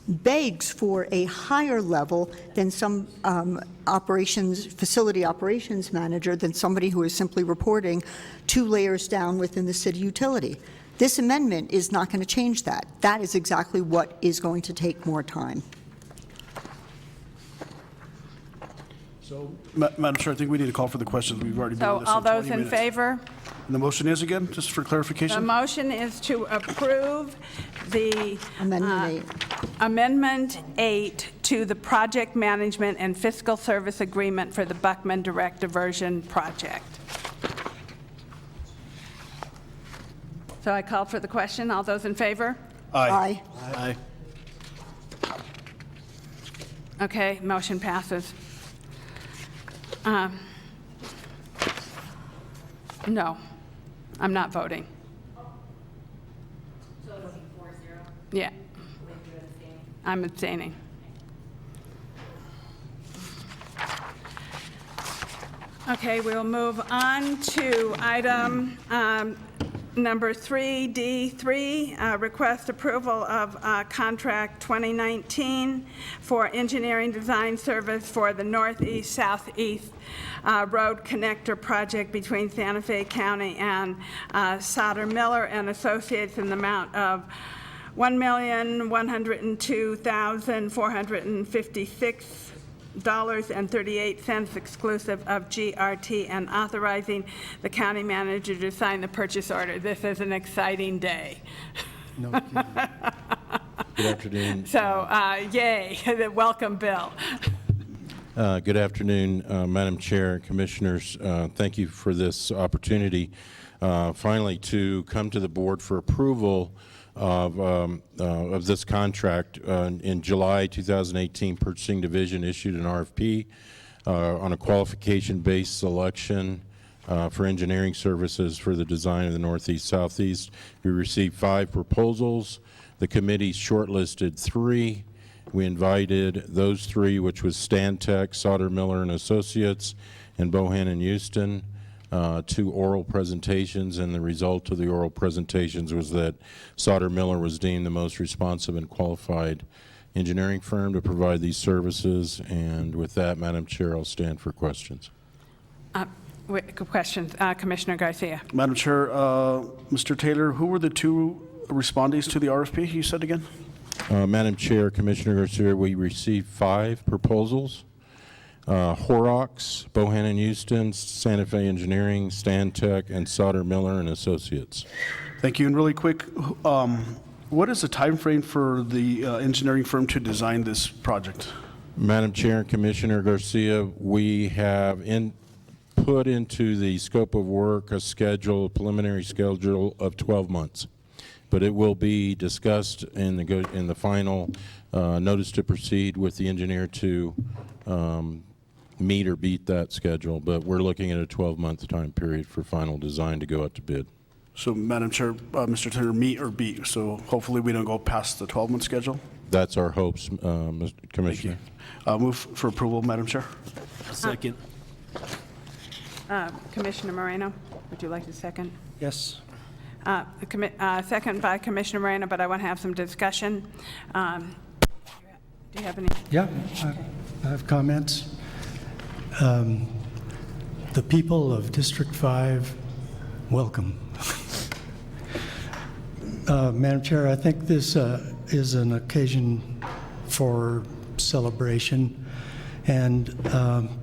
begs for a higher level than some facility operations manager, than somebody who is simply reporting 2 layers down within the city utility. This amendment is not going to change that. That is exactly what is going to take more time. So, Madam Chair, I think we need to call for the questions. We've already been on So this all for 20 those in minutes. favor? And the motion is again, just for The clarification? motion is to approve the Amendment 8 to the Project Management and Fiscal Service Agreement for the Buckman Direct Diversion Project. So I call for the question. All those in favor? Aye. Aye. Okay, motion passes. No, I'm not voting. So it's 4-0? Yeah. I'm abstaining. Okay, we'll move on to item number 3D3, request approval of contract 2019 for engineering design service for the Northeast-Southeast Road Connector Project between Santa Fe County and Sauter Miller and Associates in the amount of $1,102,456.38 exclusive of GRT, and authorizing the county manager to sign the purchase order. This is an exciting day. No kidding. Good afternoon. So, yay, welcome, Bill. Good afternoon, Madam Chair, Commissioners. Thank you for this opportunity finally to come to the board for approval of this contract. In July 2018, Purchasing Division issued an RFP on a qualification-based selection for engineering services for the design of the Northeast-Southeast. We received 5 proposals. The committee shortlisted 3. We invited those 3, which was Stantec, Sauter Miller and Associates, and Bohan and Houston, to oral presentations, and the result of the oral presentations was that Sauter Miller was deemed the most responsive and qualified engineering firm to provide these services. And with that, Madam Chair, I'll stand for questions. Questions, Commissioner Garcia. Madam Chair, Mr. Taylor, who were the 2 respondees to the RFP you said again? Madam Chair, Commissioner Garcia, we received 5 proposals. Horrocks, Bohan and Houston, Santa Fe Engineering, Stantec, and Sauter Miller and Associates. Thank you. And really quick, what is the time frame for the engineering firm to design this project? Madam Chair and Commissioner Garcia, we have put into the scope of work a schedule, a preliminary schedule of 12 months. But it will be discussed in the final notice to proceed with the engineer to meet or beat that schedule. But we're looking at a 12-month time period for final design to go out to bid. So, Madam Chair, Mr. Taylor, meet or beat? So hopefully we don't go past the 12-month schedule? That's our hopes, Mr. Commissioner. Move for approval, Madam Chair. Second. Commissioner Moreno, would you like to second? Yes. Second by Commissioner Moreno, but I want to have some discussion. Do you have any? Yeah, I have comments. The people of District 5, welcome. Madam Chair, I think this is an occasion for celebration, and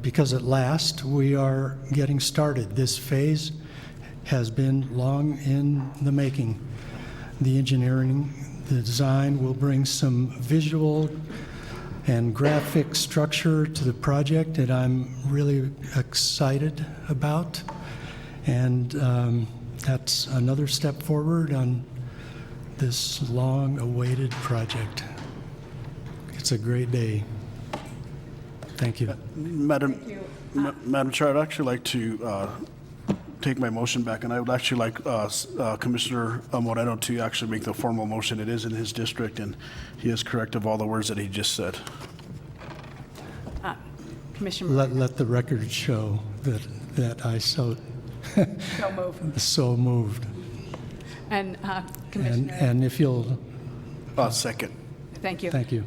because at last we are getting started. This phase has been long in the making. The engineering, the design will bring some visual and graphic structure to the project that I'm really excited about, and that's another step forward on this long-awaited project. It's a great day. Thank you. Madam Chair, I'd actually like to take my motion back, and I would actually like Commissioner Moreno to actually make the formal motion. It is in his district, and he is correct of all the words that he just said. Commissioner Let the record show that I so moved. so moved. And Commissioner. And if you'll second. Thank you. Thank you.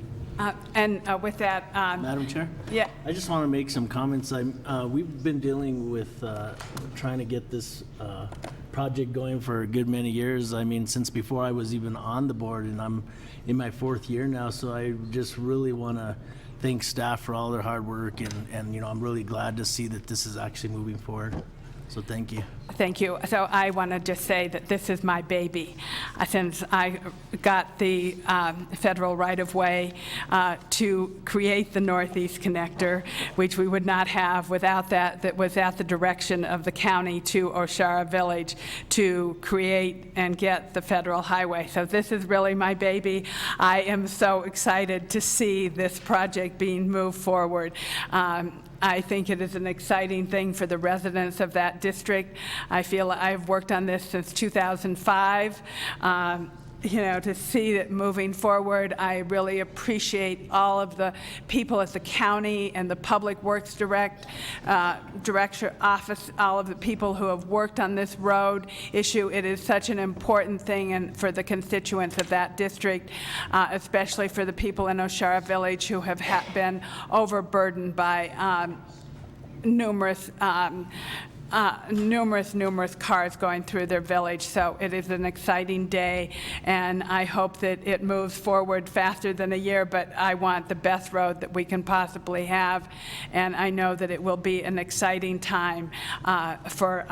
And with that. Madam Chair? Yeah. I just want to make some comments. We've been dealing with trying to get this project going for a good many years. I mean, since before I was even on the board, and I'm in my 4th year now, so I just really want to thank staff for all their hard work, and I'm really glad to see that this is actually moving forward. So thank you. Thank you. So I want to just say that this is my baby. Since I got the federal right-of-way to create the Northeast Connector, which we would not have without that was at the direction of the county to Oshara Village to create and get the federal highway. So this is really my baby. I am so excited to see this project being moved forward. I think it is an exciting thing for the residents of that district. I feel I've worked on this since 2005. To see it moving forward, I really appreciate all of the people at the county and the Public Works Director Office, all of the people who have worked on this road issue. It is such an important thing for the constituents of that district, especially for the people in Oshara Village who have been overburdened by numerous cars going through their village. So it is an exciting day, and I hope that it moves forward faster than a year, but I want the best road that we can possibly have, and I know that it will be an exciting time for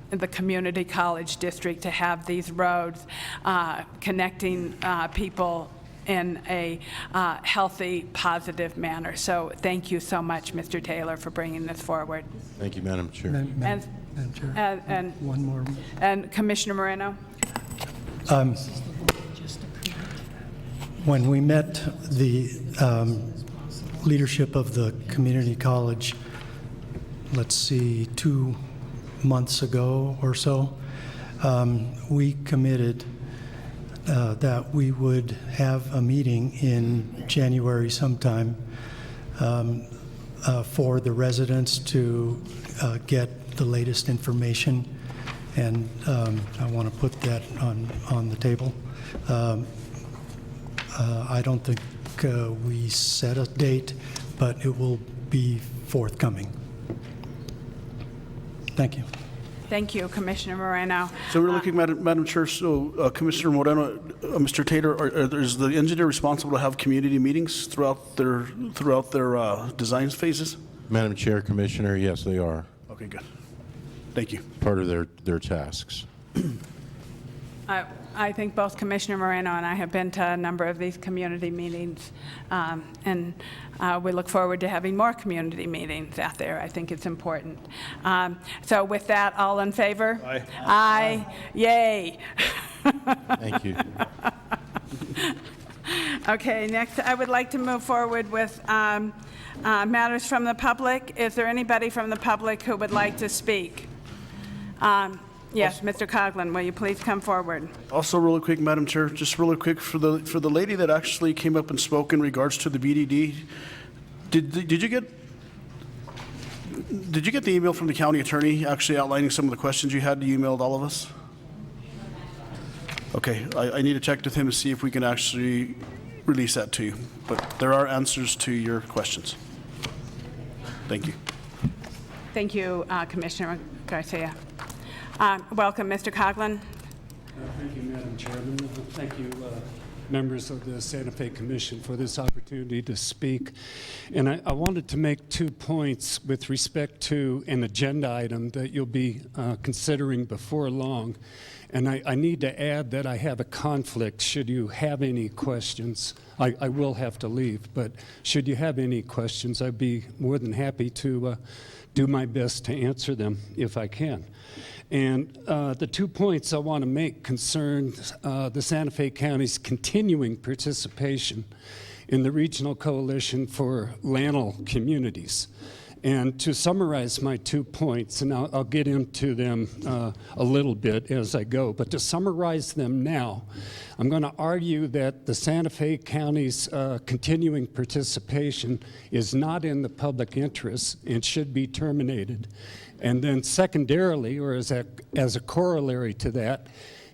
the community college district to have these roads connecting people in a healthy, positive manner. So thank you so much, Mr. Taylor, for bringing this forward. Thank you, Madam Chair. Madam Chair, And one more. And Commissioner Moreno? When we met the leadership of the community college, let's see, 2 months ago or so, we committed that we would have a meeting in January sometime for the residents to get the latest information, and I want to put that on the table. I don't think we set a date, but it will be forthcoming. Thank you. Thank you, Commissioner Moreno. So we're looking, Madam Chair, so Commissioner Moreno, Mr. Taylor, is the engineer responsible to have community meetings throughout their design phases? Madam Chair, Commissioner, yes, they are. Okay, good. Thank you. Part of their tasks. I think both Commissioner Moreno and I have been to a number of these community meetings, and we look forward to having more community meetings out there. I think it's important. So with that, all in favor? Aye. Aye. Yay. Thank you. Okay, next, I would like to move forward with matters from the public. Is there anybody from the public who would like to speak? Yes, Mr. Coughlin, will you please come forward? Also, really quick, Madam Chair, just really quick, for the lady that actually came up and spoke in regards to the BDD, did you get the email from the county attorney actually outlining some of the questions you had? You emailed all of us? Okay, I need to check with him to see if we can actually release that to you. But there are answers to your questions. Thank you. Thank you, Commissioner Garcia. Welcome, Mr. Coughlin. Thank you, Madam Chairman. Thank you, members of the Santa Fe Commission, for this opportunity to speak. And I wanted to make 2 points with respect to an agenda item that you'll be considering before long. And I need to add that I have a conflict. Should you have any questions, I will have to leave, but should you have any questions, I'd be more than happy to do my best to answer them if I can. And the 2 points I want to make concern the Santa Fe County's continuing participation in the Regional Coalition for Lantal Communities. And to summarize my 2 points, and I'll get into them a little bit as I go, but to summarize them now, I'm going to argue that the Santa Fe County's continuing participation is not in the public interest and should be terminated. And then secondarily, or as a corollary to that,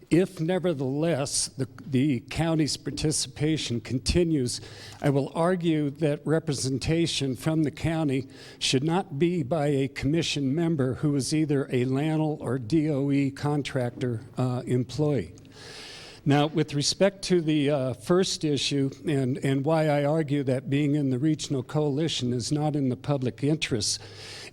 if nevertheless the county's participation continues, I will argue that representation from the county should not be by a commission member who is either a LANL or DOE contractor employee. Now, with respect to the first issue and why I argue that being in the regional coalition is not in the public interest,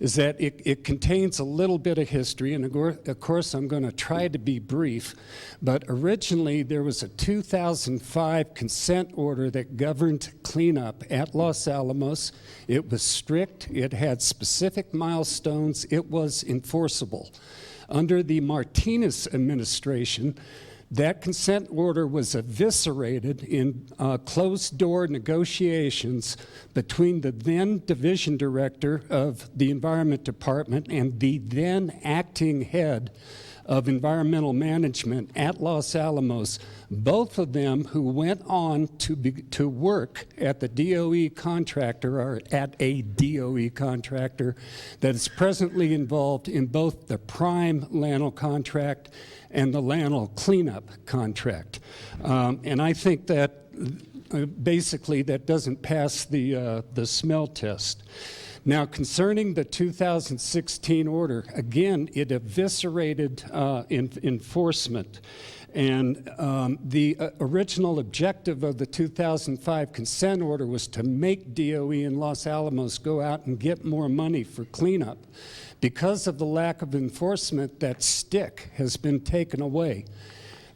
is that it contains a little bit of history, and of course I'm going to try to be brief, but originally there was a 2005 consent order that governed cleanup at Los Alamos. It was strict, it had specific milestones, it was enforceable. Under the Martinez administration, that consent order was eviscerated in closed-door negotiations between the then division director of the Environment Department and the then acting head of environmental management at Los Alamos, both of them who went on to work at the DOE contractor, or at a DOE contractor that is presently involved in both the prime Lantal contract and the Lantal cleanup contract. And I think that basically that doesn't pass the smell test. Now, concerning the 2016 order, again, it eviscerated enforcement. And the original objective of the 2005 consent order was to make DOE in Los Alamos go out and get more money for cleanup. Because of the lack of enforcement, that stick has been taken away.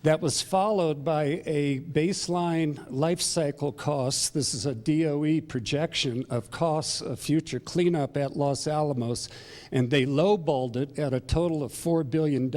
That was followed by a baseline life cycle costs. This is a DOE projection of costs of future cleanup at Los Alamos, and they lowballed it at a total of $4 billion.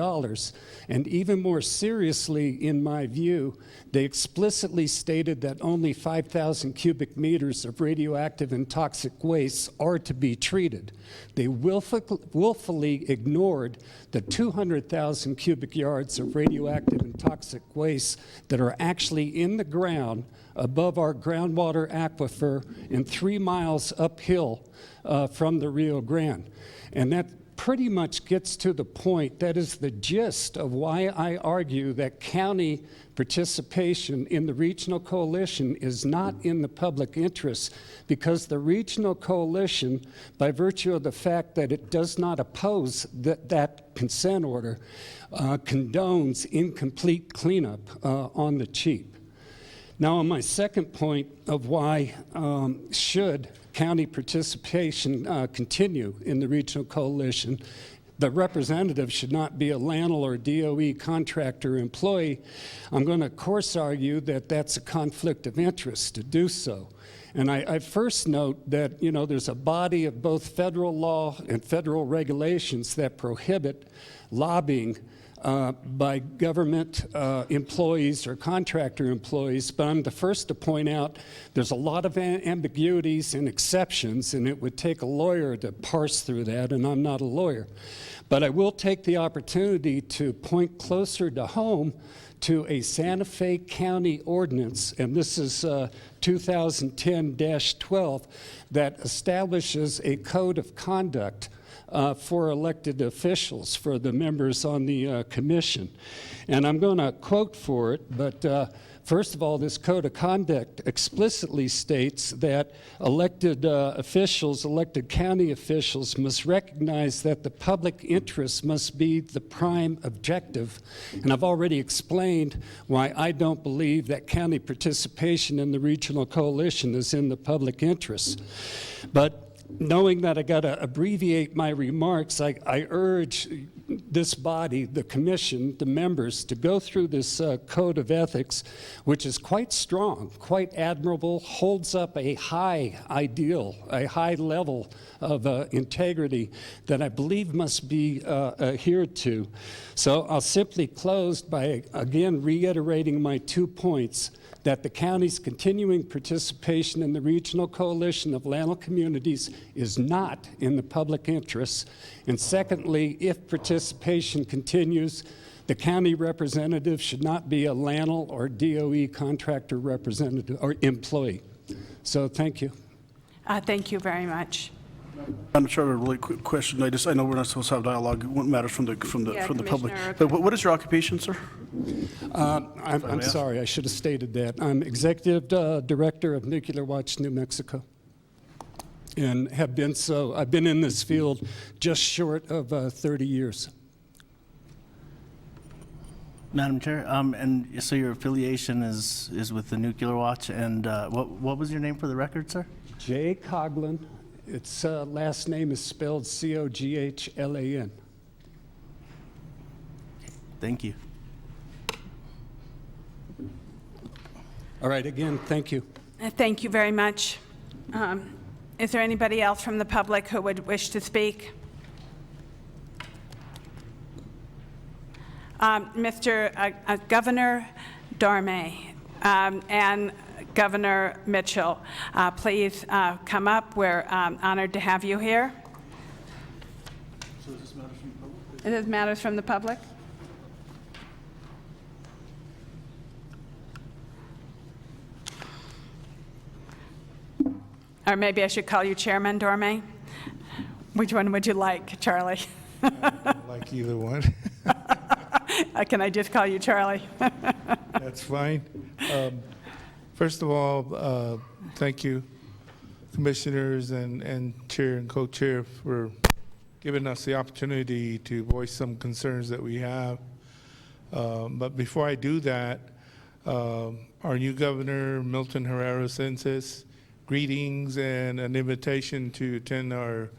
And even more seriously, in my view, they explicitly stated that only 5,000 cubic meters of radioactive and toxic wastes are to be treated. They willfully ignored the 200,000 cubic yards of radioactive and toxic wastes that are actually in the ground above our groundwater aquifer and 3 miles uphill from the Rio Grande. And that pretty much gets to the point, that is the gist of why I argue that county participation in the regional coalition is not in the public interest, because the regional coalition, by virtue of the fact that it does not oppose that consent order, condones incomplete cleanup on the cheap. Now, on my second point of why should county participation continue in the regional coalition, the representative should not be a landlord or DOE contractor employee, I'm going to, of course, argue that that's a conflict of interest to do so. And I first note that, you know, there's a body of both federal law and federal regulations that prohibit lobbying by government employees or contractor employees, but I'm the first to point out there's a lot of ambiguities and exceptions, and it would take a lawyer to parse through that, and I'm not a lawyer. But I will take the opportunity to point closer to home to a Santa Fe County ordinance, and this is 2010-12, that establishes a code of conduct for elected officials, for the members on the commission. And I'm going to quote for it, but first of all, this code of conduct explicitly states that elected officials, elected county officials, must recognize that the public interest must be the prime objective. And I've already explained why I don't believe that county participation in the regional coalition is in the public interest. But knowing that I got to abbreviate my remarks, I urge this body, the commission, the members, to go through this code of ethics, which is quite strong, quite admirable, holds up a high ideal, a high level of integrity that I believe must be adhered to. So I'll simply close by, again, reiterating my 2 points: that the county's continuing participation in the regional coalition of landlocked communities is not in the public interest. And secondly, if participation continues, the county representative should not be a landlord or DOE contractor representative or employee. So thank you. Thank you very much. I'm sure I have a really quick question. I know we're not supposed to have dialogue. What matters from the public? But what is your occupation, sir? I'm sorry, I should have stated that. I'm Executive Director of Nuclear Watch New Mexico, and have been so. I've been in this field just short of 30 years. Madam Chair, and so your affiliation is with the Nuclear Watch, and what was your name for the record, sir? Jay Coghlan. Its last name is spelled Coghlan. Thank you. All right, again, thank you. Thank you very much. Is there anybody else from the public who would wish to speak? Mr. Governor Dorme and Governor Mitchell, please come up. We're honored to have you here. So does this matter from the public? It is matters from the public. Or maybe I should call you Chairman Dorme. Which one would you like, Charlie? Like either one. Can I just call you Charlie? That's fine. First of all, thank you, commissioners and chair and co-chair, for giving us the opportunity to voice some concerns that we have. But before I do that, our new governor, Milton Herrera, sends us greetings and an invitation to attend our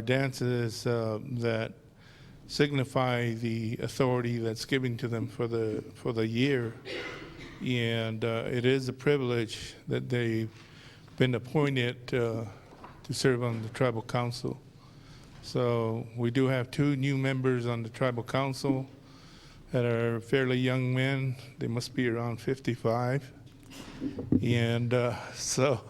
dances that signify the authority that's given to them for the year. And it is a privilege that they've been appointed to serve on the tribal council. So we do have 2 new members on the tribal council that are fairly young men. They must be around 55. And so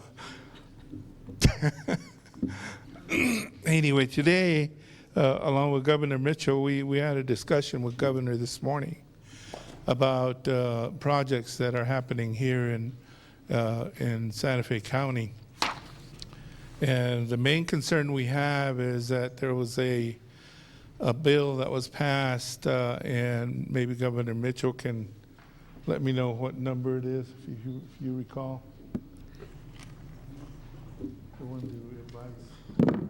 anyway, today, along with Governor Mitchell, we had a discussion with Governor this morning about projects that are happening here in Santa Fe County. And the main concern we have is that there was a bill that was passed, and maybe Governor Mitchell can let me know what number it is, if you recall. The one you advised.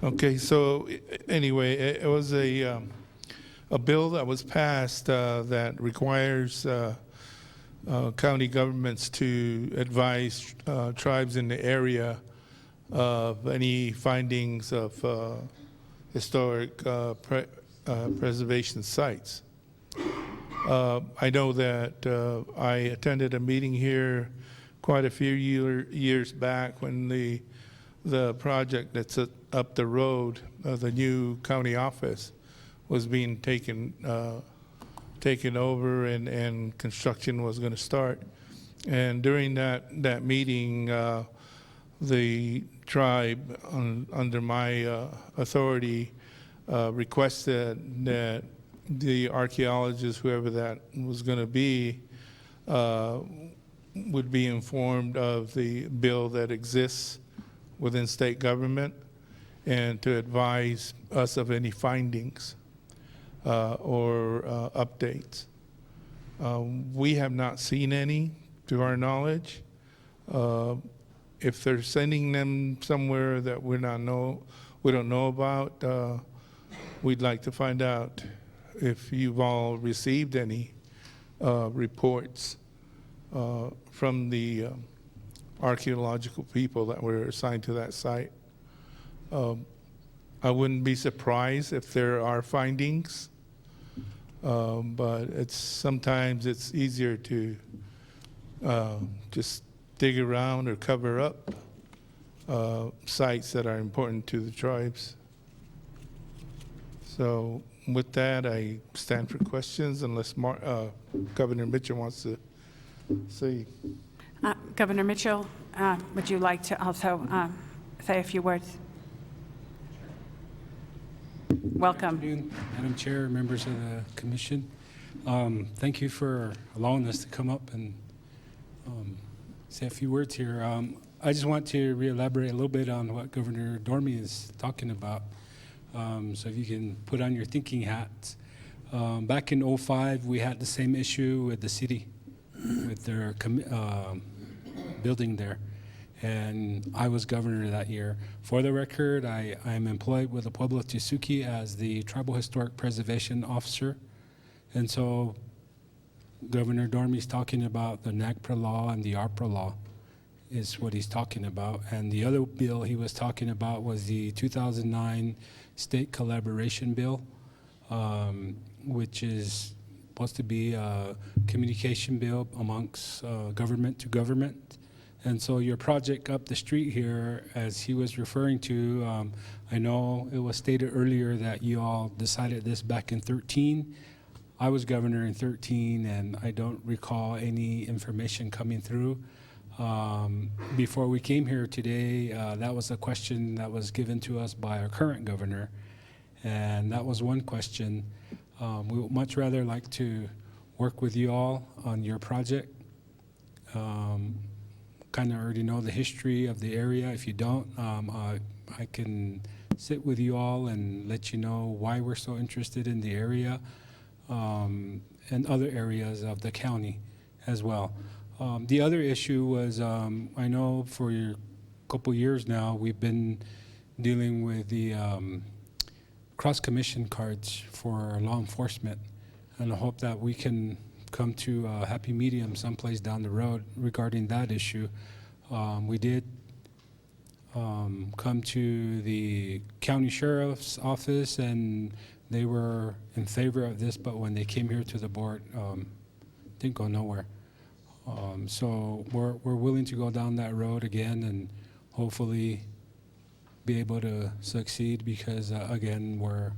Okay, so anyway, it was a bill that was passed that requires county governments to advise tribes in the area of any findings of historic preservation sites. I know that I attended a meeting here quite a few years back when the project that's up the road, the new county office, was being taken over and construction was going to start. And during that meeting, the tribe under my authority requested that the archaeologists, whoever that was going to be, would be informed of the bill that exists within state government and to advise us of any findings or updates. We have not seen any, to our knowledge. If they're sending them somewhere that we don't know about, we'd like to find out if you've all received any reports from the archaeological people that were assigned to that site. I wouldn't be surprised if there are findings, but sometimes it's easier to just dig around or cover up sites that are important to the tribes. So with that, I stand for questions unless Governor Mitchell wants to say. Governor Mitchell, would you like to also say a few words? Welcome. Good afternoon, Madam Chair, members of the commission. Thank you for allowing us to come up and say a few words here. I just want to re-elaborate a little bit on what Governor Dormy is talking about. So if you can put on your thinking hats. Back in '05, we had the same issue with the city, with their building there. And I was governor that year. For the record, I am employed with the Pueblo Tisuki as the Tribal Historic Preservation Officer. And so Governor Dormy's talking about the NAGPRA law and the ARPRA law is what he's talking about. And the other bill he was talking about was the 2009 State Collaboration Bill, which is supposed to be a communication bill amongst government to government. And so your project up the street here, as he was referring to, I know it was stated earlier that you all decided this back in 13. I was governor in 13, and I don't recall any information coming through. Before we came here today, that was a question that was given to us by our current governor, and that was one question. We would much rather like to work with you all on your project. Kind of already know the history of the area. If you don't, I can sit with you all and let you know why we're so interested in the area and other areas of the county as well. The other issue was, I know for a couple years now, we've been dealing with the cross-commission cards for law enforcement, and I hope that we can come to a happy medium someplace down the road regarding that issue. We did come to the county sheriff's office, and they were in favor of this, but when they came here to the board, didn't go nowhere. So we're willing to go down that road again and hopefully be able to succeed because, again, we're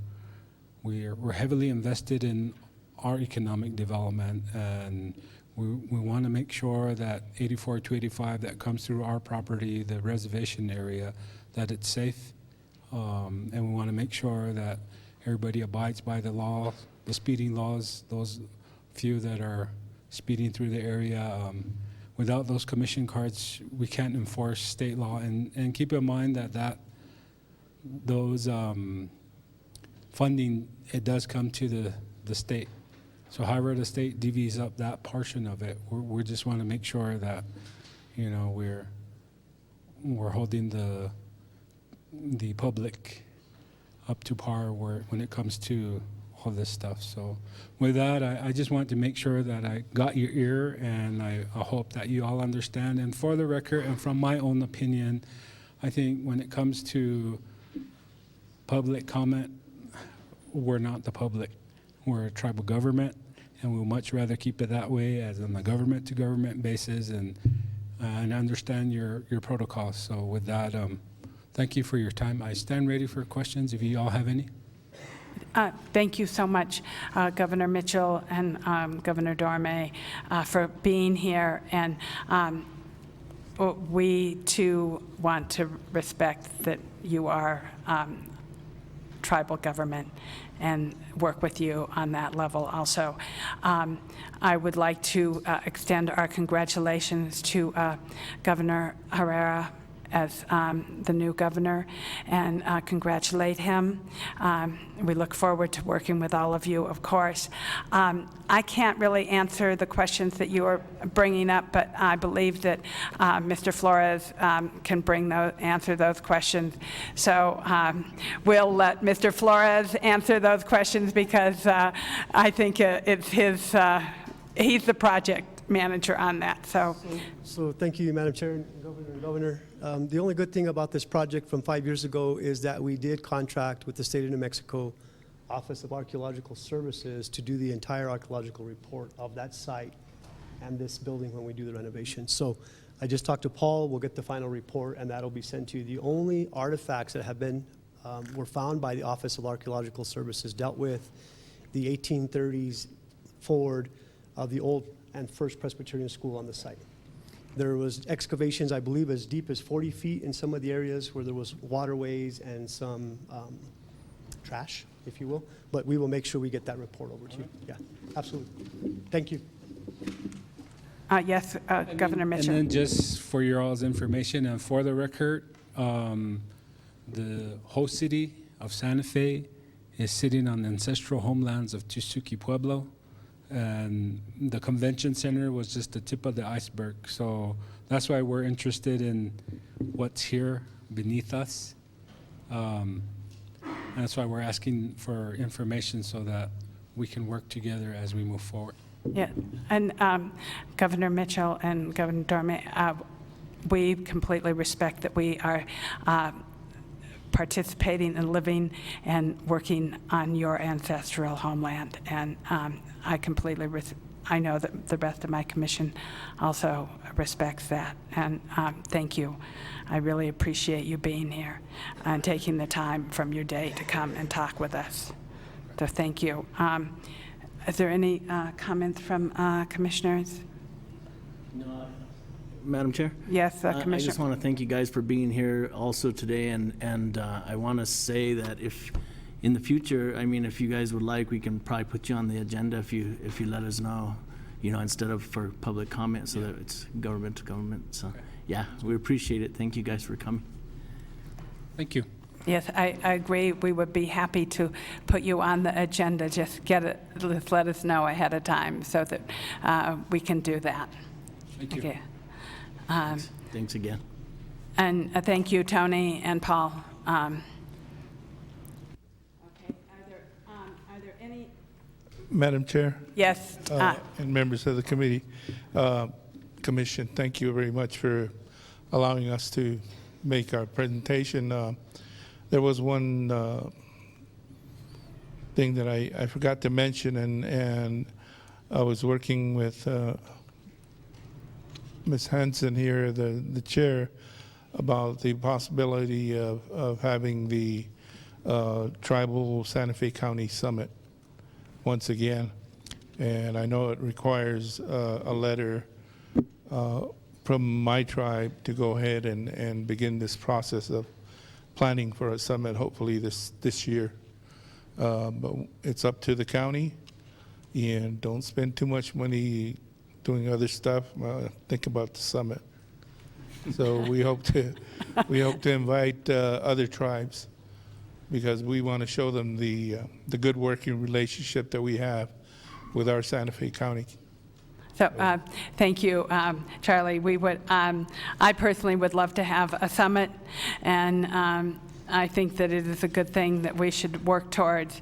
heavily invested in our economic development, and we want to make sure that 84-285 that comes through our property, the reservation area, that it's safe, and we want to make sure that everybody abides by the law, the speeding laws, those few that are speeding through the area. Without those commission cards, we can't enforce state law, and keep in mind that those funding, it does come to the state. So however the state divvies up that portion of it, we just want to make sure that, you know, we're holding the public up to par when it comes to all this stuff. So with that, I just want to make sure that I got your ear, and I hope that you all understand. And for the record, and from my own opinion, I think when it comes to public comment, we're not the public. We're a tribal government, and we'll much rather keep it that way, as on a government-to-government basis, and understand your protocols. So with that, thank you for your time. I stand ready for questions if you all have any. Thank you so much, Governor Mitchell and Governor Dorme, for being here. And we, too, want to respect that you are tribal government and work with you on that level also. I would like to extend our congratulations to Governor Herrera as the new governor, and congratulate him. We look forward to working with all of you, of course. I can't really answer the questions that you are bringing up, but I believe that Mr. Flores can answer those questions. So we'll let Mr. Flores answer those questions, because I think it's his, he's the project manager on that. So thank you, Madam Chair and Governor. The only good thing about this project from 5 years ago is that we did contract with the State of New Mexico Office of Archaeological Services to do the entire archaeological report of that site and this building when we do the renovation. So I just talked to Paul. We'll get the final report, and that'll be sent to you. The only artifacts that have been were found by the Office of Archaeological Services dealt with the 1830s forward of the old and First Presbyterian School on the site. There was excavations, I believe, as deep as 40 feet in some of the areas where there was waterways and some trash, if you will. But we will make sure we get that report over to you. Yeah, absolutely. Thank you. Yes, Governor Mitchell. And then just for your all's information and for the record, the host city of Santa Fe is sitting on the ancestral homelands of Tusuki Pueblo. And the convention center was just the tip of the iceberg. So that's why we're interested in what's here beneath us. And that's why we're asking for information so that we can work together as we move forward. Yeah, and Governor Mitchell and Governor Dorme, we completely respect that we are participating and living and working on your ancestral homeland. And I know that the rest of my commission also respects that. And thank you. I really appreciate you being here and taking the time from your day to come and talk with us. So thank you. Is there any comments from commissioners? No. Madam Chair? Yes, Commissioner. I just want to thank you guys for being here also today, and I want to say that if in the future, I mean, if you guys would like, we can probably put you on the agenda if you let us know, instead of for public comment, so that it's government to government. So, yeah, we appreciate it. Thank you guys for coming. Thank you. Yes, I agree. We would be happy to put you on the agenda. Just let us know ahead of time so that we can do that. Thank you. Okay. Thanks again. And thank you, Tony and Paul. Okay. Are there any? Madam Chair? Yes. And members of the commission, thank you very much for allowing us to make our presentation. There was one thing that I forgot to mention, and I was working with Ms. Hanson here, the chair, about the possibility of having the Tribal Santa Fe County Summit once again. And I know it requires a letter from my tribe to go ahead and begin this process of planning for a summit, hopefully this year. But it's up to the county, and don't spend too much money doing other stuff. Think about the summit. So we hope to invite other tribes, because we want to show them the good working relationship that we have with our Santa Fe County. So thank you, Charlie. We would, I personally would love to have a summit, and I think that it is a good thing that we should work towards.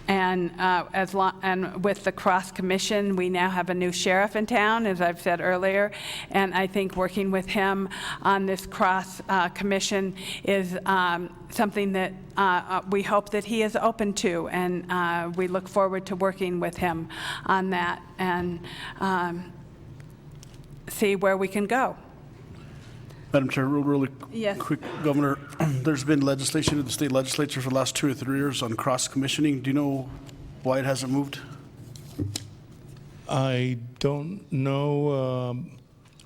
And and with the cross commission, we now have a new sheriff in town, as I've said earlier. And I think working with him on this cross commission is something that we hope that he is open to, and we look forward to working with him on that and see where we can go. Madam Chair, really Yes. quick, Governor, there's been legislation in the state legislature for the last 2 or 3 years on cross-commissioning. Do you know why it hasn't moved? I don't know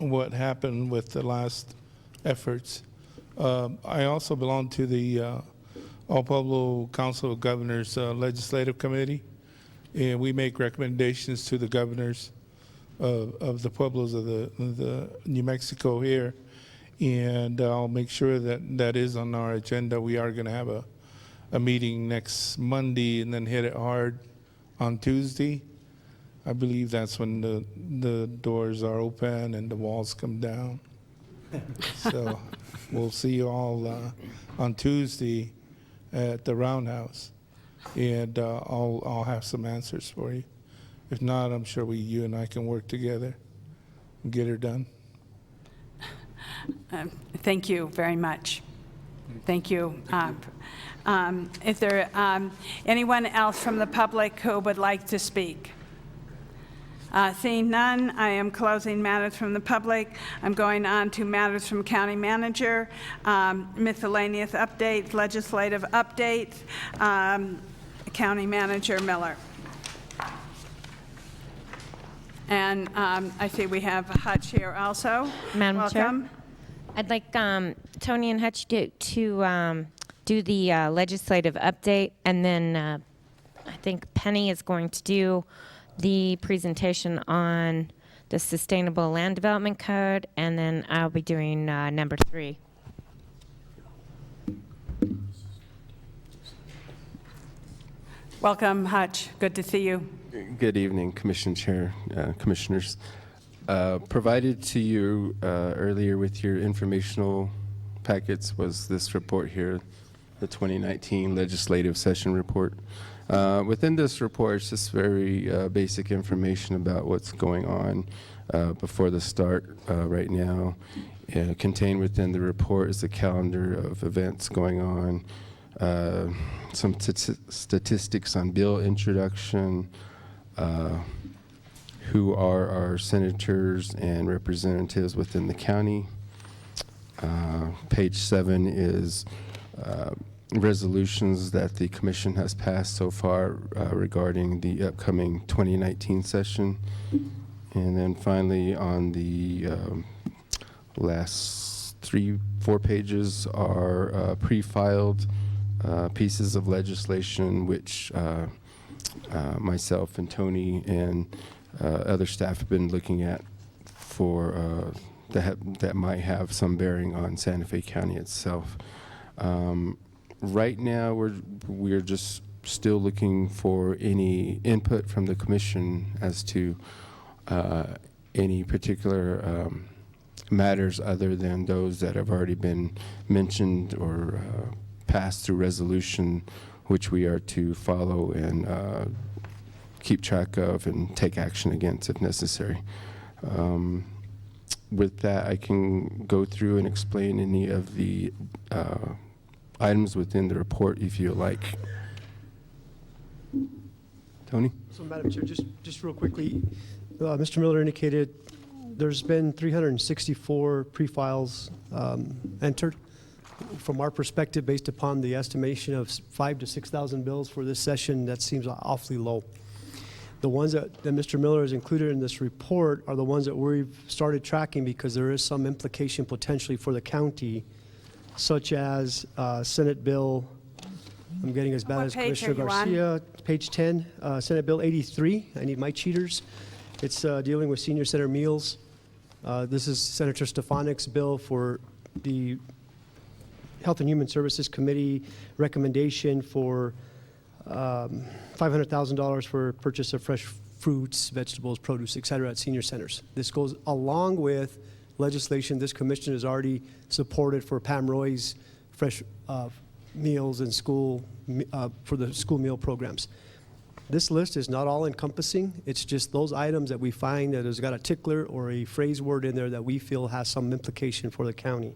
what happened with the last efforts. I also belong to the All Pueblo Council of Governors Legislative Committee, and we make recommendations to the governors of the pueblos of the New Mexico here, and I'll make sure that that is on our agenda. We are going to have a meeting next Monday and then hit it hard on Tuesday. I believe that's when the doors are open and the walls come down. So we'll see you all on Tuesday at the Roundhouse, and I'll have some answers for you. If not, I'm sure you and I can work together and get her done. Thank you very much. Thank you. Is there anyone else from the public who would like to speak? Seeing none, I am closing matters from the public. I'm going on to matters from county manager, miscellaneous updates, legislative updates. County Manager Miller. And I see we have Hutch here also. Madam Welcome. Chair, I'd like Tony and Hutch to do the legislative update, and then I think Penny is going to do the presentation on the Sustainable Land Development Code, and then I'll be doing number 3. Welcome, Hutch. Good to see you. Good evening, Commission Chair, Commissioners. Provided to you earlier with your informational packets was this report here, the 2019 Legislative Session Report. Within this report, it's just very basic information about what's going on before the start right now. Contained within the report is a calendar of events going on, some statistics on bill introduction, who are our senators and representatives within the county. Page 7 is resolutions that the commission has passed so far regarding the upcoming 2019 session. And then finally on the last 3-4 pages are pre-filed pieces of legislation which myself and Tony and other staff have been looking at for that might have some bearing on Santa Fe County itself. Right now, we're just still looking for any input from the commission as to any particular matters other than those that have already been mentioned or passed through resolution, which we are to follow and keep track of and take action against if necessary. With that, I can go through and explain any of the items within the report if you like. Tony? So, Madam Chair, just real quickly, Mr. Miller indicated there's been 364 pre-files entered. From our perspective, based upon the estimation of 5,000 to 6,000 bills for this session, that seems awfully low. The ones that Mr. Miller has included in this report are the ones that we've started tracking because there is some implication potentially for the county, such as Senate Bill, I'm getting as bad What as page Commissioner are you Garcia, page 10, Senate Bill 83. I need my cheaters. It's dealing with senior center meals. This is Senator Stefanik's bill for the Health and Human Services Committee recommendation for $500,000 for purchase of fresh fruits, vegetables, produce, et cetera, at senior centers. This goes along with legislation this commission has already supported for Pam Roy's fresh meals in school for the school meal programs. This list is not all encompassing. It's just those items that we find that has got a tickler or a phrase word in there that we feel has some implication for the county.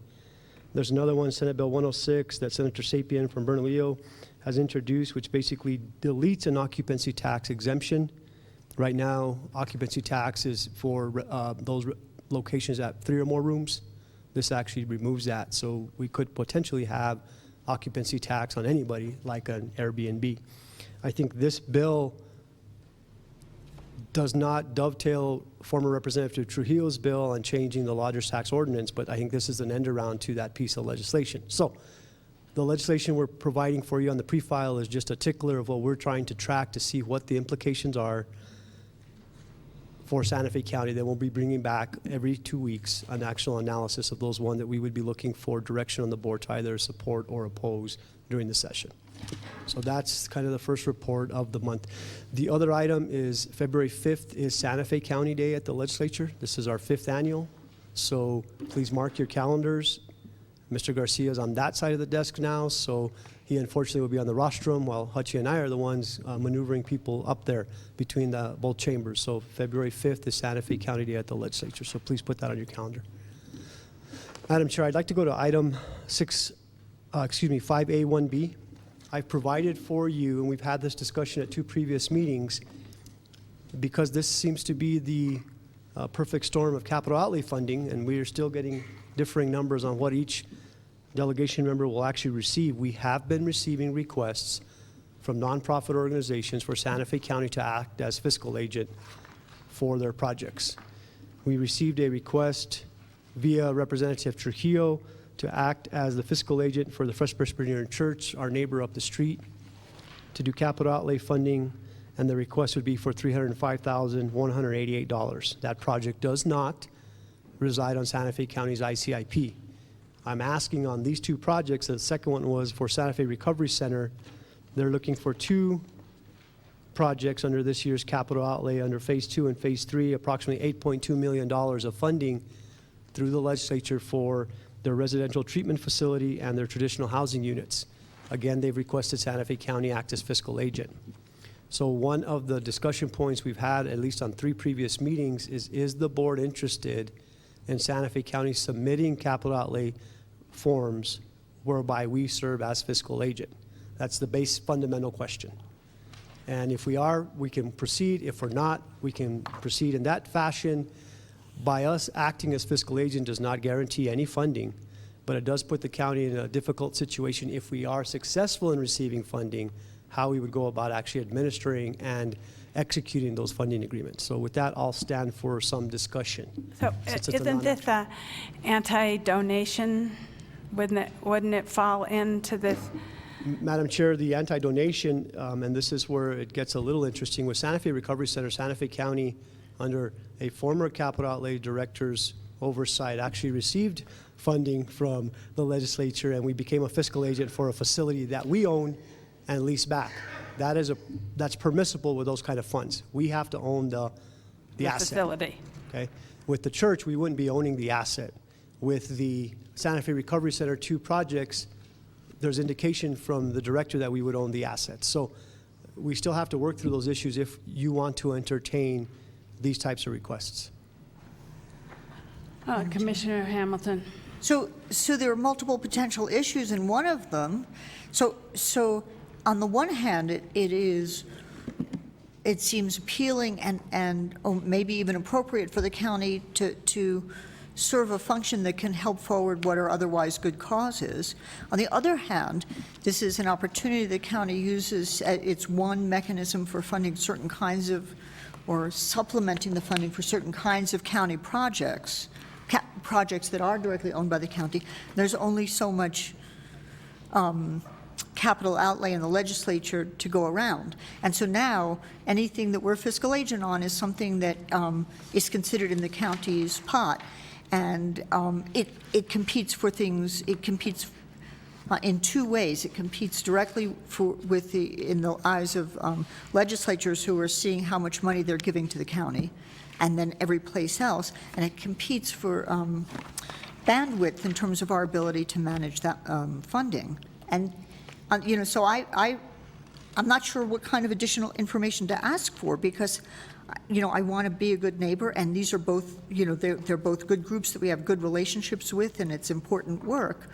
There's another one, Senate Bill 106, that Senator Sapien from Bernalillo has introduced, which basically deletes an occupancy tax exemption. Right now, occupancy tax is for those locations at 3 or more rooms. This actually removes that, so we could potentially have occupancy tax on anybody, like an Airbnb. I think this bill does not dovetail former Representative Trujillo's bill on changing the lodger's tax ordinance, but I think this is an end around to that piece of legislation. So the legislation we're providing for you on the pre-file is just a tickler of what we're trying to track to see what the implications are for Santa Fe County. Then we'll be bringing back every 2 weeks an actual analysis of those one that we would be looking for direction on the board to either support or oppose during the session. So that's kind of the first report of the month. The other item is February 5th is Santa Fe County Day at the legislature. This is our 5th annual. So please mark your calendars. Mr. Garcia is on that side of the desk now, so he unfortunately will be on the rostrum while Hutchie and I are the ones maneuvering people up there between both chambers. So February 5th is Santa Fe County Day at the legislature, so please put that on your calendar. Madam Chair, I'd like to go to item 5A1B. I've provided for you, and we've had this discussion at 2 previous meetings, because this seems to be the perfect storm of capital outlay funding, and we are still getting differing numbers on what each delegation member will actually receive. We have been receiving requests from nonprofit organizations for Santa Fe County to act as fiscal agent for their projects. We received a request via Representative Trujillo to act as the fiscal agent for the First Presbyterian Church, our neighbor up the street, to do capital outlay funding, and the request would be for $305,188. That project does not reside on Santa Fe County's ICIP. I'm asking on these 2 projects. The second one was for Santa Fe Recovery Center. They're looking for 2 projects under this year's capital outlay under Phase 2 and Phase 3, approximately $8.2 million of funding through the legislature for their residential treatment facility and their traditional housing units. Again, they've requested Santa Fe County act as fiscal agent. So one of the discussion points we've had, at least on 3 previous meetings, is the board interested in Santa Fe County submitting capital outlay forms whereby we serve as fiscal agent? That's the base fundamental question. And if we are, we can proceed. If we're not, we can proceed in that fashion. By us acting as fiscal agent does not guarantee any funding, but it does put the county in a difficult situation if we are successful in receiving funding, how we would go about actually administering and executing those funding agreements. So with that, I'll stand for some discussion. So isn't this a anti-donation? Wouldn't it fall into this? Madam Chair, the anti-donation, and this is where it gets a little interesting, with Santa Fe Recovery Center, Santa Fe County, under a former capital outlay director's oversight, actually received funding from the legislature, and we became a fiscal agent for a facility that we own and lease back. That's permissible with those kind of funds. We have to own the asset. Facility. Okay. With the church, we wouldn't be owning the asset. With the Santa Fe Recovery Center 2 projects, there's indication from the director that we would own the assets. So we still have to work through those issues if you want to entertain these types of requests. Commissioner Hamilton. So there are multiple potential issues, and one of them, so on the one hand, it seems appealing and maybe even appropriate for the county to serve a function that can help forward what are otherwise good causes. On the other hand, this is an opportunity the county uses. It's one mechanism for funding certain kinds of, or supplementing the funding for certain kinds of county projects, projects that are directly owned by the county. There's only so much capital outlay in the legislature to go around. And so now anything that we're fiscal agent on is something that is considered in the county's pot. And it competes for things, it competes in 2 ways. It competes directly in the eyes of legislatures who are seeing how much money they're giving to the county, and then every place else. And it competes for bandwidth in terms of our ability to manage that funding. And so I I'm not sure what kind of additional information to ask for, because, I want to be a good neighbor, and these are both, they're both good groups that we have good relationships with, and it's important work,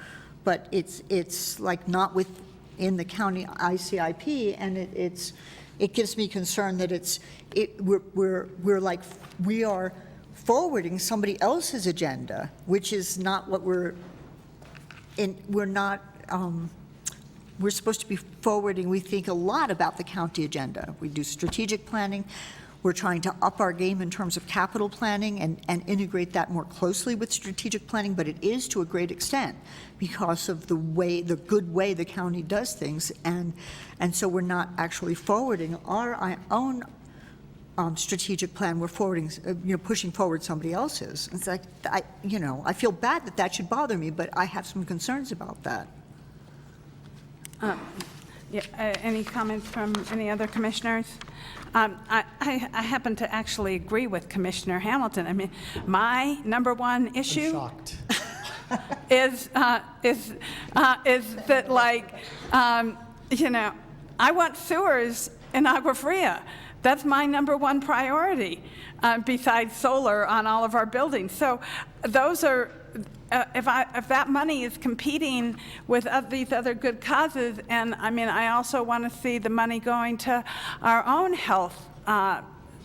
but it's like not within the county ICIP, and it gives me concern that we are forwarding somebody else's agenda, which is not what we're supposed to be forwarding. We think a lot about the county agenda. We do strategic planning. We're trying to up our game in terms of capital planning and integrate that more closely with strategic planning, but it is to a great extent because of the good way the county does things, and so we're not actually forwarding our own strategic plan. We're forwarding, pushing forward somebody else's. It's like, I feel bad that should bother me, but I have some concerns about that. Any comments from any other commissioners? I happen to actually agree with Commissioner Hamilton. I mean, my number one issue is that, I want sewers in Agua Fria. That's my number one priority, besides solar on all of our buildings. So those are, if that money is competing with these other good causes, and I also want to see the money going to our own health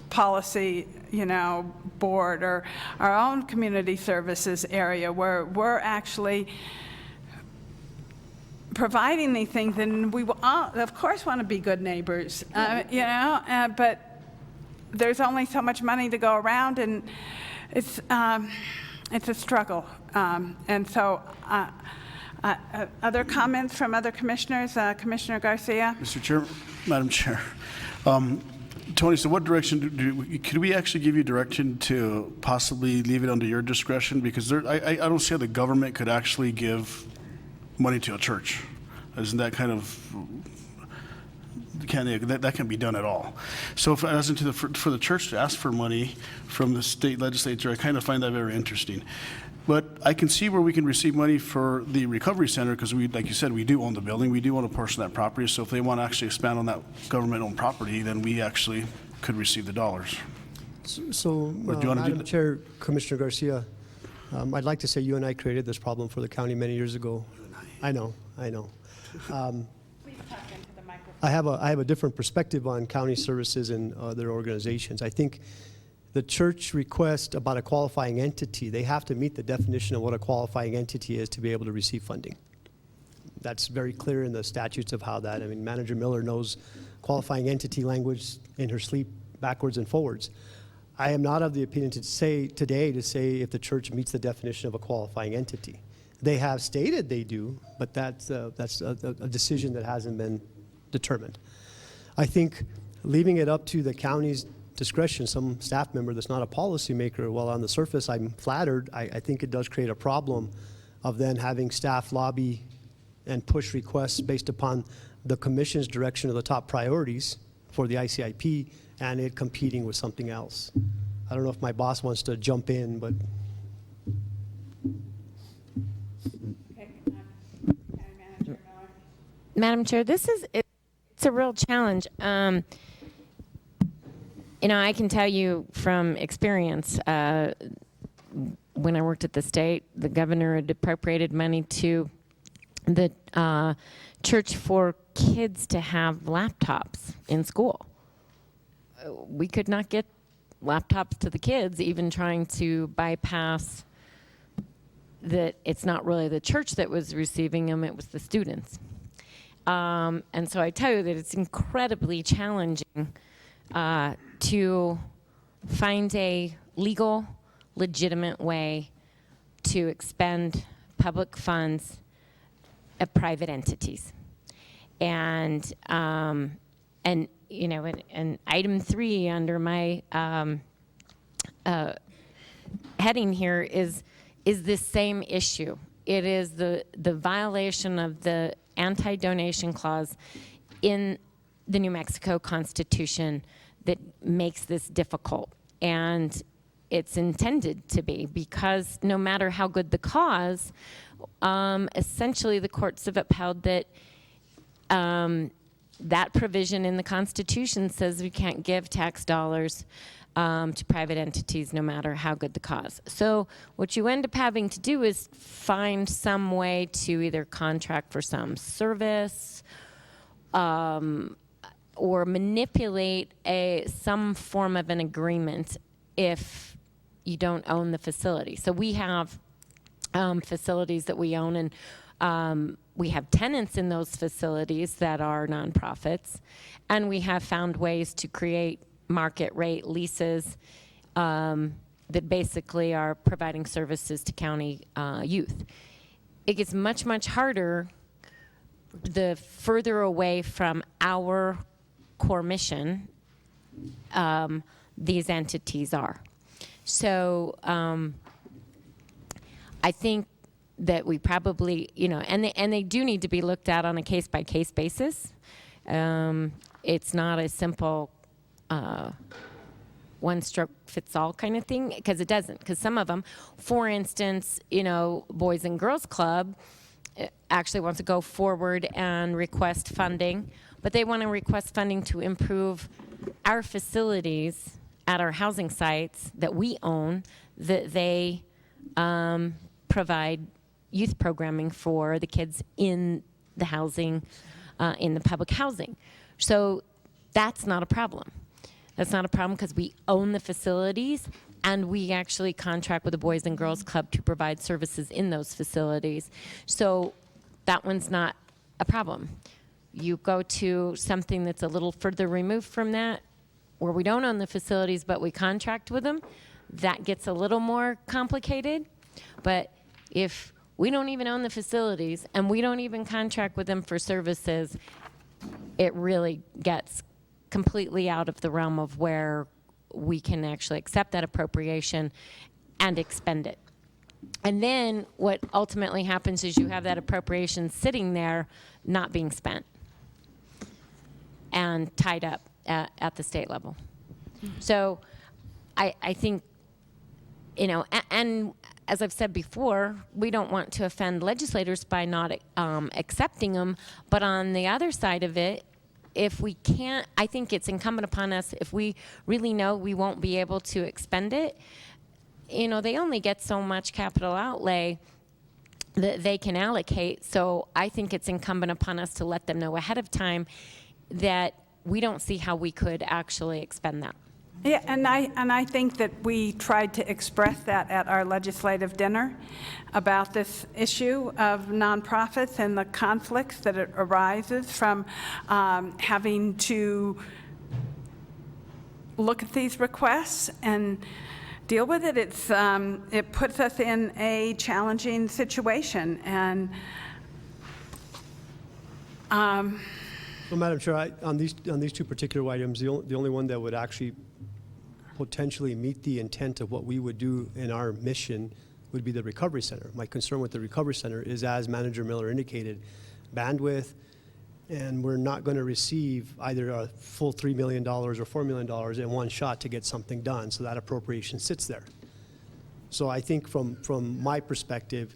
policy, board, or our own community services area, where we're actually providing these things, and we all, of course, want to be good neighbors, but there's only so much money to go around, and it's a struggle. And so, other comments from other commissioners? Commissioner Garcia? Mr. Chair, Madam Chair. Tony, so what direction could we actually give you direction to possibly leave it under your discretion? Because I don't see how the government could actually give money to a church. Isn't that kind of, that can't be done at all. So for the church to ask for money from the state legislature, I kind of find that very interesting. But I can see where we can receive money for the recovery center, because we, like you said, we do own the building, we do own a portion of that property. So if they want to actually expand on that government-owned property, then we actually could receive the dollars. So, Madam Chair, Commissioner Garcia, I'd like to say you and I created this problem for the county many years ago. I know. Please talk into the microphone. I have a different perspective on county services and other organizations. I think the church request about a qualifying entity, they have to meet the definition of what a qualifying entity is to be able to receive funding. That's very clear in the statutes of how that, Manager Miller knows qualifying entity language in her sleep backwards and forwards. I am not of the opinion to say if the church meets the definition of a qualifying entity. They have stated they do, but that's a decision that hasn't been determined. I think leaving it up to the county's discretion, some staff member that's not a policymaker, well, on the surface, I'm flattered. I think it does create a problem of then having staff lobby and push requests based upon the commission's direction of the top priorities for the ICIP and it competing with something else. I don't know if my boss wants to jump in, but. Madam Chair, it's a real challenge. I can tell you from experience, when I worked at the state, the governor had appropriated money to the church for kids to have laptops in school. We could not get laptops to the kids, even trying to bypass that it's not really the church that was receiving them, it was the students. And so I tell you that it's incredibly challenging to find a legal, legitimate way to expend public funds at private entities. And item 3 under my heading here is this same issue. It is the violation of the anti-donation clause in the New Mexico Constitution that makes this difficult. And it's intended to be, because no matter how good the cause, essentially the courts have upheld that that provision in the Constitution says we can't give tax dollars to private entities no matter how good the cause. So what you end up having to do is find some way to either contract for some service or manipulate some form of an agreement if you don't own the facility. So we have facilities that we own, and we have tenants in those facilities that are nonprofits, and we have found ways to create market rate leases that basically are providing services to county youth. It gets much, much harder the further away from our core mission these entities are. So I think that we probably, and they do need to be looked at on a case-by-case basis. It's not a simple one-stroke-fits-all kind of thing, because it doesn't. Because some of them, for instance, Boys and Girls Club actually wants to go forward and request funding, but they want to request funding to improve our facilities at our housing sites that we own, that they provide youth programming for the kids in the housing, in the public housing. So that's not a problem. That's not a problem because we own the facilities, and we actually contract with the Boys and Girls Club to provide services in those facilities. So that one's not a problem. You go to something that's a little further removed from that, where we don't own the facilities but we contract with them, that gets a little more complicated. But if we don't even own the facilities and we don't even contract with them for services, it really gets completely out of the realm of where we can actually accept that appropriation and expend it. And then what ultimately happens is you have that appropriation sitting there not being spent and tied up at the state level. So I think, and as I've said before, we don't want to offend legislators by not accepting them, but on the other side of it, if we can't, I think it's incumbent upon us, if we really know we won't be able to expend it, they only get so much capital outlay that they can allocate. So I think it's incumbent upon us to let them know ahead of time that we don't see how we could actually expend that. Yeah, and I think that we tried to express that at our legislative dinner about this issue of nonprofits and the conflicts that it arises from having to look at these requests and deal with it. It puts us in a challenging situation, and So, Madam Chair, on these two particular items, the only one that would actually potentially meet the intent of what we would do in our mission would be the Recovery Center. My concern with the Recovery Center is, as Manager Miller indicated, bandwidth, and we're not going to receive either a full $3 million or $4 million in one shot to get something done, so that appropriation sits there. So I think from my perspective,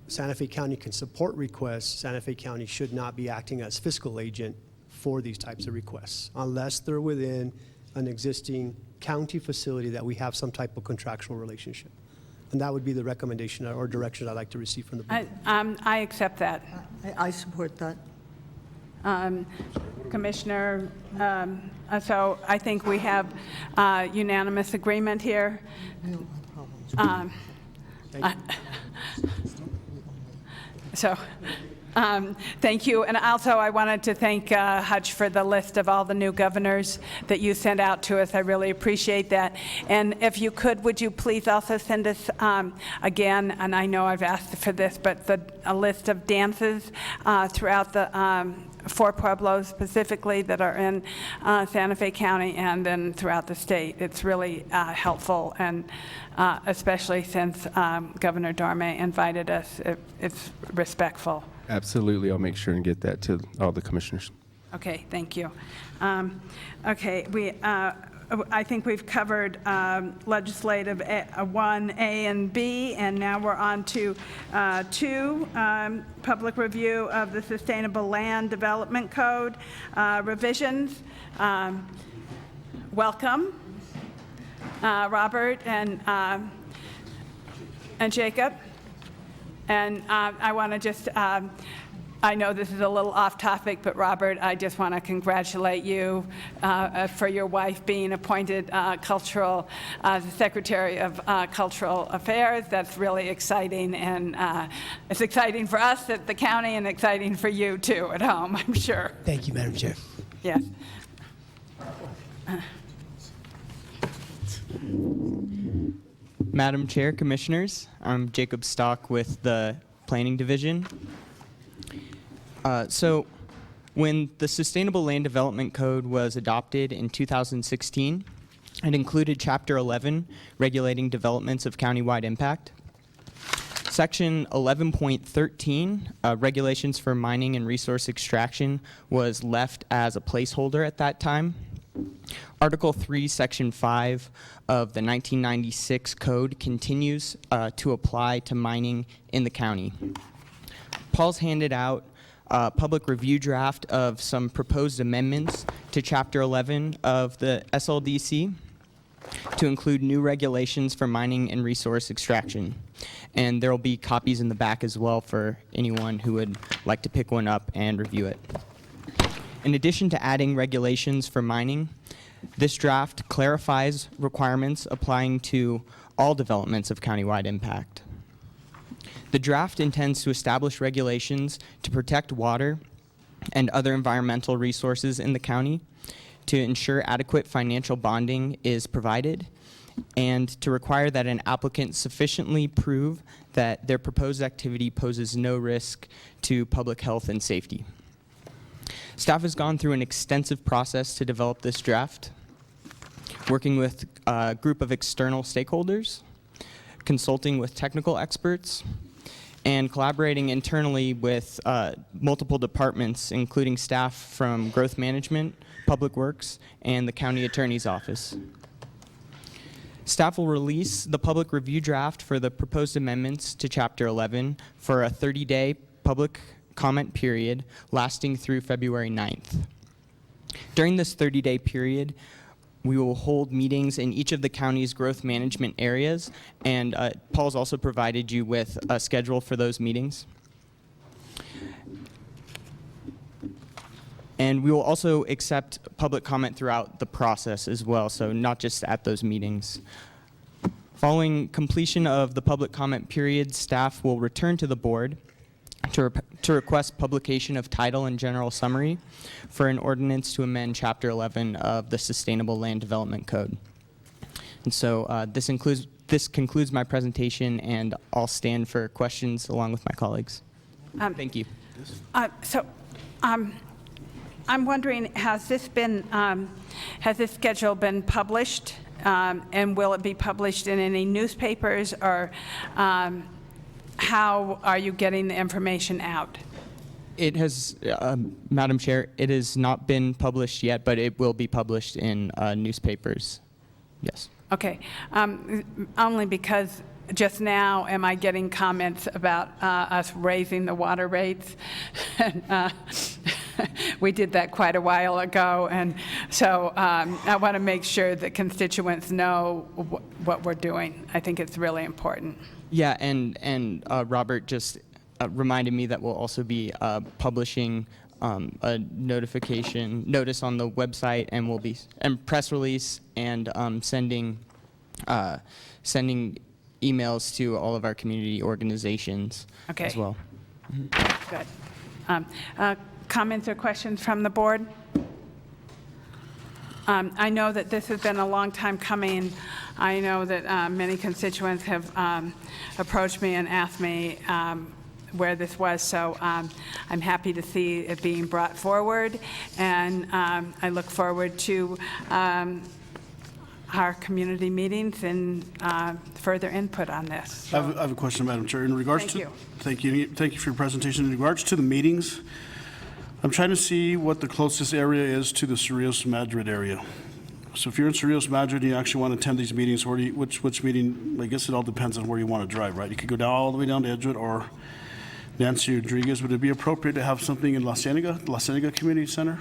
Santa Fe County can support requests. Santa Fe County should not be acting as fiscal agent for these types of requests, unless they're within an existing county facility that we have some type of contractual relationship. And that would be the recommendation or direction I'd like to receive from the board. I accept that. I support that. Commissioner, so I think we have unanimous agreement here. Thank you. And also, I wanted to thank Hutch for the list of all the new governors that you sent out to us. I really appreciate that. And if you could, would you please also send us, again, and I know I've asked for this, but a list of dances throughout the 4 pueblos specifically that are in Santa Fe County and then throughout the state. It's really helpful, and especially since Governor Dorme invited us, it's respectful. Absolutely. I'll make sure and get that to all the commissioners. Okay, thank you. Okay, I think we've covered legislative 1A and B, and now we're on to 2, public review of the Sustainable Land Development Code revisions. Welcome, Robert and Jacob. And I want to just, I know this is a little off topic, but Robert, I just want to congratulate you for your wife being appointed Secretary of Cultural Affairs. That's really exciting, and it's exciting for us at the county and exciting for you too at home, I'm sure. Thank you, Madam Chair. Yes. Madam Chair, Commissioners, I'm Jacob Stock with the Planning Division. So when the Sustainable Land Development Code was adopted in 2016, it included Chapter 11, regulating developments of countywide impact. Section 11.13, regulations for mining and resource extraction, was left as a placeholder at that time. Article 3, Section 5 of the 1996 Code continues to apply to mining in the county. Paul's handed out a public review draft of some proposed amendments to Chapter 11 of the SLDC to include new regulations for mining and resource extraction. And there will be copies in the back as well for anyone who would like to pick one up and review it. In addition to adding regulations for mining, this draft clarifies requirements applying to all developments of countywide impact. The draft intends to establish regulations to protect water and other environmental resources in the county, to ensure adequate financial bonding is provided, and to require that an applicant sufficiently prove that their proposed activity poses no risk to public health and safety. Staff has gone through an extensive process to develop this draft, working with a group of external stakeholders, consulting with technical experts, and collaborating internally with multiple departments, including staff from Growth Management, Public Works, and the County Attorney's Office. Staff will release the public review draft for the proposed amendments to Chapter 11 for a 30-day public comment period lasting through February 9th. During this 30-day period, we will hold meetings in each of the county's growth management areas, and Paul's also provided you with a schedule for those meetings. And we will also accept public comment throughout the process as well, so not just at those meetings. Following completion of the public comment period, staff will return to the board to request publication of title and general summary for an ordinance to amend Chapter 11 of the Sustainable Land Development Code. And so this concludes my presentation, and I'll stand for questions along with my colleagues. Thank you. I'm wondering, has this schedule been published, and will it be published in any newspapers, or how are you getting the information out? It has, Madam Chair, it has not been published yet, but it will be published in newspapers. Yes. Okay. Only because just now am I getting comments about us raising the water rates. And, we did that quite a while ago, and so I want to make sure that constituents know what we're doing. I think it's really important. Yeah, and Robert just reminded me that we'll also be publishing a notice on the website, and we'll be press release, and sending emails to all of our community organizations as well. Good. Comments or questions from the board? I know that this has been a long time coming. I know that many constituents have approached me and asked me where this was, so I'm happy to see it being brought forward, and I look forward to our community meetings and further input on this. I have a question, Madam Chair. In regards Thank to, you. Thank you for your presentation. In regards to the meetings, I'm trying to see what the closest area is to the Cerrillos Madrid area. So if you're in Cerritos Madrid and you actually want to attend these meetings, which meeting, I guess it all depends on where you want to drive, right? You could go down all the way down to Edgewood or Nancy Rodriguez. Would it be appropriate to have something in La Cienega Community Center?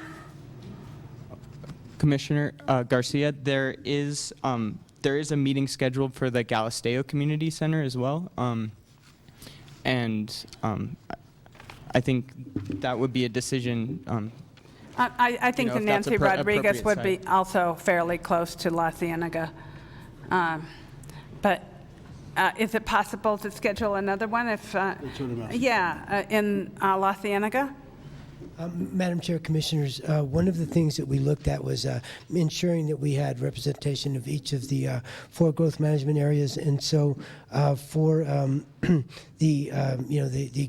Commissioner Garcia, there is a meeting scheduled for the Galisteo Community Center as well, and I think that would be a decision. I think the if that's Nancy Rodriguez appropriate would be site. also fairly close to La Cienega. But is it possible to schedule another one if, in La Cienega? Madam Chair, Commissioners, one of the things that we looked at was ensuring that we had representation of each of the 4 growth management areas, and so for the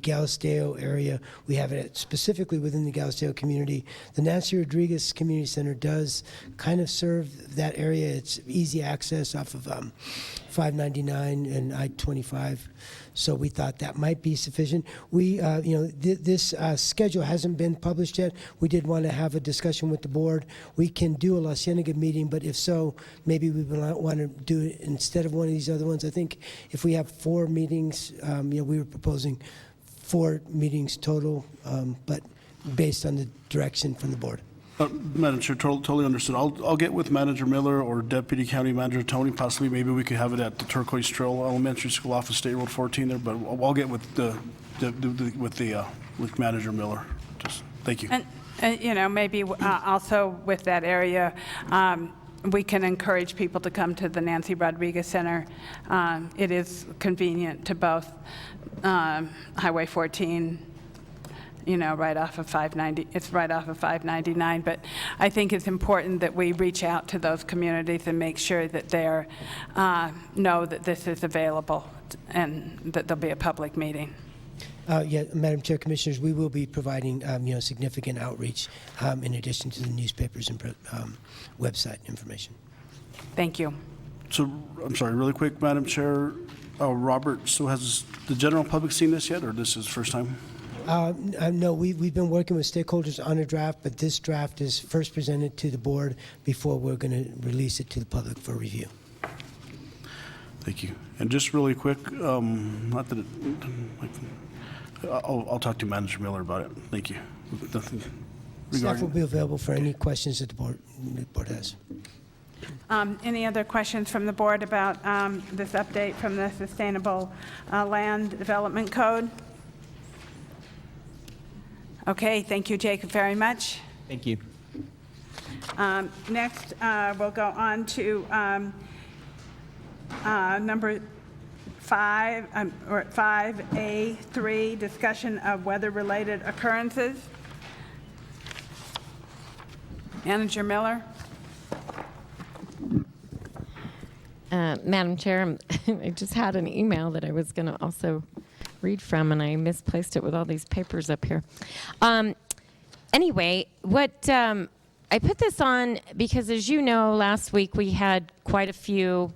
Galisteo area, we have it specifically within the Galisteo community. The Nancy Rodriguez Community Center does kind of serve that area. It's easy access off of 599 and I-25. So we thought that might be sufficient. We, this schedule hasn't been published yet. We did want to have a discussion with the board. We can do a La Cienega meeting, but if so, maybe we want to do it instead of one of these other ones. I think if we have 4 meetings, we were proposing 4 meetings total, but based on the direction from the board. Madam Chair, totally understood. I'll get with Manager Miller or Deputy County Manager Tony. Possibly, maybe we could have it at the Turquoise Trail Elementary School off of State Road 14 there. But I'll get with with Manager Miller. Just thank you. And maybe also with that area, we can encourage people to come to the Nancy Rodriguez Center. It is convenient to both Highway 14. Right off of 590, it's right off of 599, but I think it's important that we reach out to those communities and make sure that they know that this is available and that there'll be a public meeting. Madam Chair, Commissioners, we will be providing significant outreach in addition to the newspapers and website information. Thank you. So, I'm sorry, really quick, Madam Chair, Robert, so has the general public seen this yet, or this is first time? No, we've been working with stakeholders on a draft, but this draft is first presented to the board before we're going to release it to the public for review. Thank you. And just really quick, not that I'll talk to Manager Miller about it. Thank you. Staff will be available for any questions that the board has. Any other questions from the board about this update from the Sustainable Land Development Code? Okay, thank you, Jacob, very much. Thank you. Next, we'll go on to number 5, or 5A3, discussion of weather-related occurrences. Manager Miller. Madam Chair, I just had an email that I was going to also read from, and I misplaced it with all these papers up here. Anyway, I put this on because, as you know, last week we had quite a few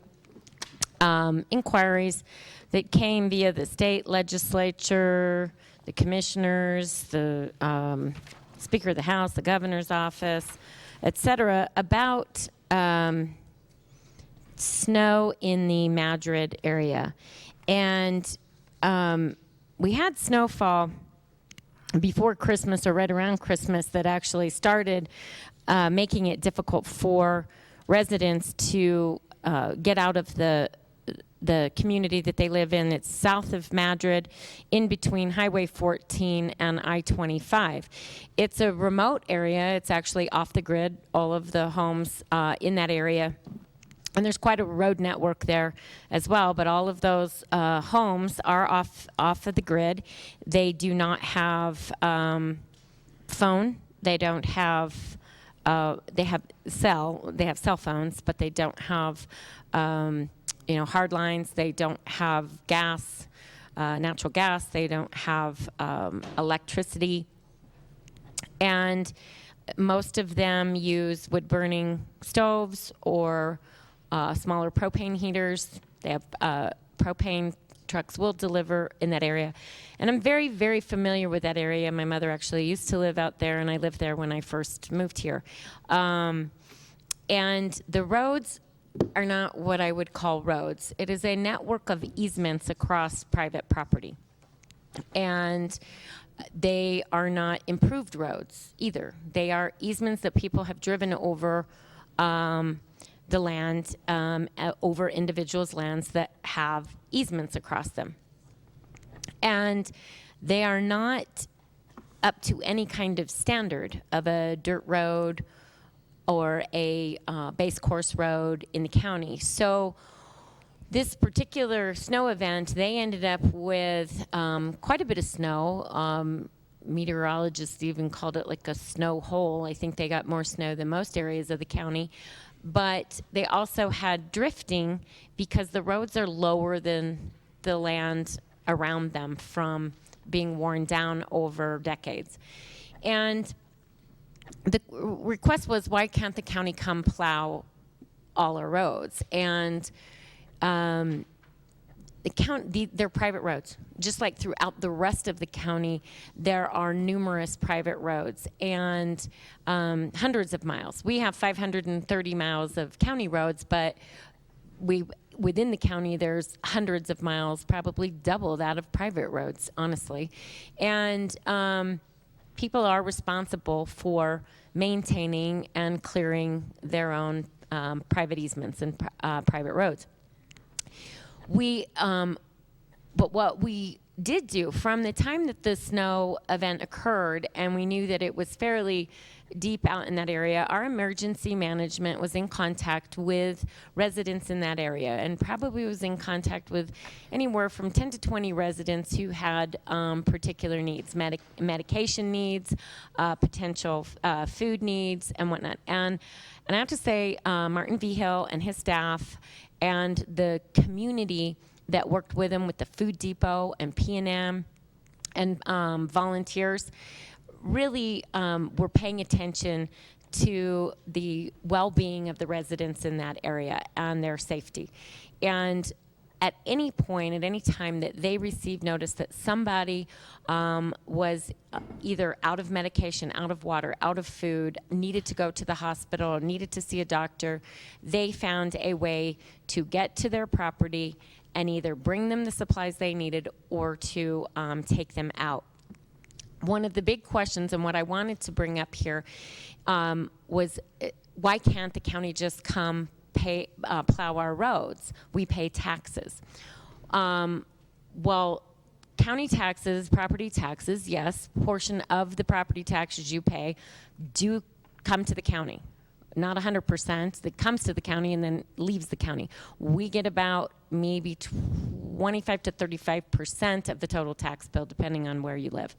inquiries that came via the state legislature, the commissioners, the Speaker of the House, the governor's office, et cetera, about snow in the Madrid area. And we had snowfall before Christmas or right around Christmas that actually started making it difficult for residents to get out of the community that they live in. It's south of Madrid, in between Highway 14 and I-25. It's a remote area. It's actually off the grid, all of the homes in that area. And there's quite a road network there as well, but all of those homes are off of the grid. They do not have phone. They don't have. They have cell phones, but they don't have hard lines. They don't have gas, natural gas. They don't have electricity, and most of them use wood-burning stoves or smaller propane heaters. They have propane trucks will deliver in that area. And I'm very, very familiar with that area. My mother actually used to live out there, and I lived there when I first moved here. And the roads are not what I would call roads. It is a network of easements across private property. And they are not improved roads either. They are easements that people have driven over the land, over individuals' lands that have easements across them. And they are not up to any kind of standard of a dirt road or a base course road in the county. So this particular snow event, they ended up with quite a bit of snow. Meteorologists even called it like a snow hole. I think they got more snow than most areas of the county. But they also had drifting because the roads are lower than the land around them from being worn down over decades. And the request was, why can't the county come plow all our roads? And they're private roads. Just like throughout the rest of the county, there are numerous private roads and hundreds of miles. We have 530 miles of county roads, but within the county, there's hundreds of miles, probably double that of private roads, honestly. And people are responsible for maintaining and clearing their own private easements and private roads. But what we did do from the time that the snow event occurred, and we knew that it was fairly deep out in that area, our emergency management was in contact with residents in that area, and probably was in contact with anywhere from 10 to 20 residents who had particular needs, medication needs, potential food needs, and whatnot. And I have to say, Martin Vigil and his staff and the community that worked with him with the food depot and P&M and volunteers really were paying attention to the well-being of the residents in that area and their safety. And at any point, at any time that they received notice that somebody was either out of medication, out of water, out of food, needed to go to the hospital, needed to see a doctor, they found a way to get to their property and either bring them the supplies they needed or to take them out. One of the big questions, and what I wanted to bring up here, was why can't the county just come plow our roads? We pay taxes. Well, county taxes, property taxes, yes, portion of the property taxes you pay do come to the county. Not 100%. It comes to the county and then leaves the county. We get about maybe 25 to 35% of the total tax bill, depending on where you live.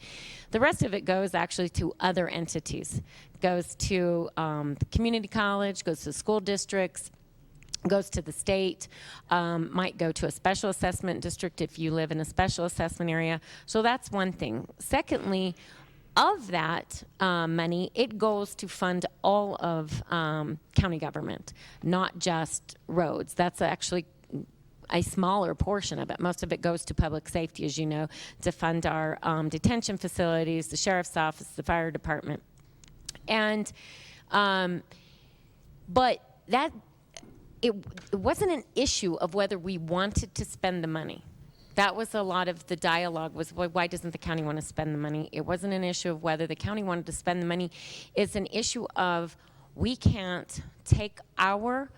The rest of it goes actually to other entities. Goes to the community college, goes to school districts, goes to the state, might go to a special assessment district if you live in a special assessment area. So that's one thing. Secondly, of that money, it goes to fund all of county government, not just roads. That's actually a smaller portion of it. Most of it goes to public safety, as you know, to fund our detention facilities, the sheriff's office, the fire department. And, but that, it wasn't an issue of whether we wanted to spend the money. That was a lot of the dialogue was, well, why doesn't the county want to spend the money? It wasn't an issue of whether the county wanted to spend the money. It's an issue of we can't take our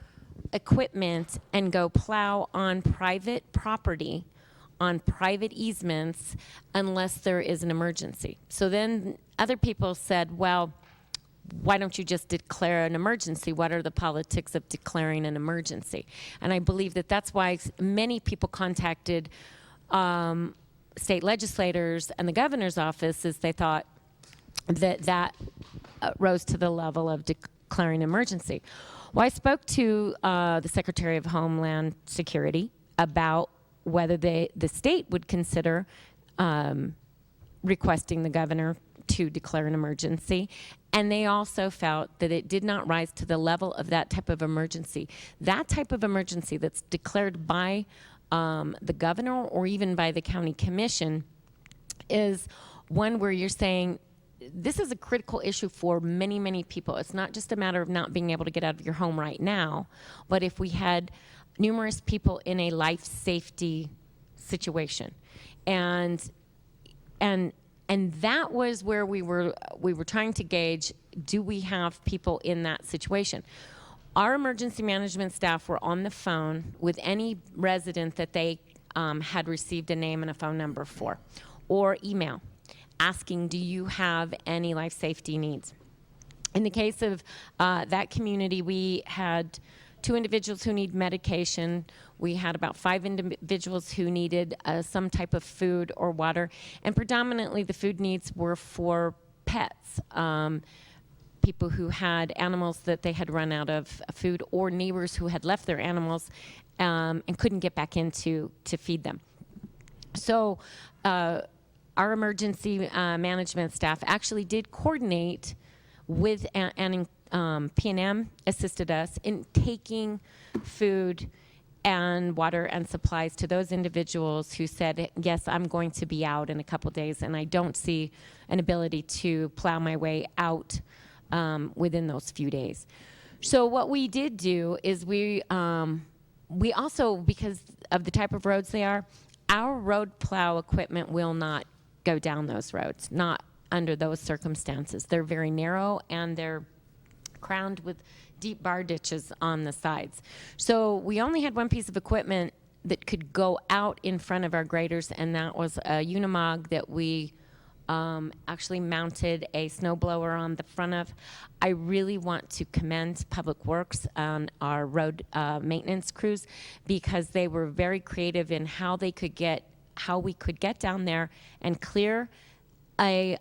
equipment and go plow on private property, on private easements, unless there is an emergency. So then other people said, well, why don't you just declare an emergency? What are the politics of declaring an emergency? And I believe that that's why many people contacted state legislators and the governor's office, is they thought that rose to the level of declaring emergency. Well, I spoke to the Secretary of Homeland Security about whether the state would consider requesting the governor to declare an emergency, and they also felt that it did not rise to the level of that type of emergency. That type of emergency that's declared by the governor or even by the county commission is one where you're saying this is a critical issue for many, many people. It's not just a matter of not being able to get out of your home right now, but if we had numerous people in a life safety situation. And that was where we were trying to gauge, do we have people in that situation? Our emergency management staff were on the phone with any resident that they had received a name and a phone number for, or email, asking, do you have any life safety needs? In the case of that community, we had 2 individuals who need medication. We had about 5 individuals who needed some type of food or water, and predominantly the food needs were for pets. People who had animals that they had run out of food, or neighbors who had left their animals and couldn't get back in to feed them. So our emergency management staff actually did coordinate with, and P&M assisted us in taking food and water and supplies to those individuals who said, yes, I'm going to be out in a couple days and I don't see an ability to plow my way out within those few days. So what we did do is we also, because of the type of roads they are, our road plow equipment will not go down those roads, not under those circumstances. They're very narrow and they're crowned with deep bar ditches on the sides. So we only had one piece of equipment that could go out in front of our graders, and that was a Unimog that we actually mounted a snow blower on the front of. I really want to commend Public Works and our road maintenance crews, because they were very creative in how we could get down there and clear a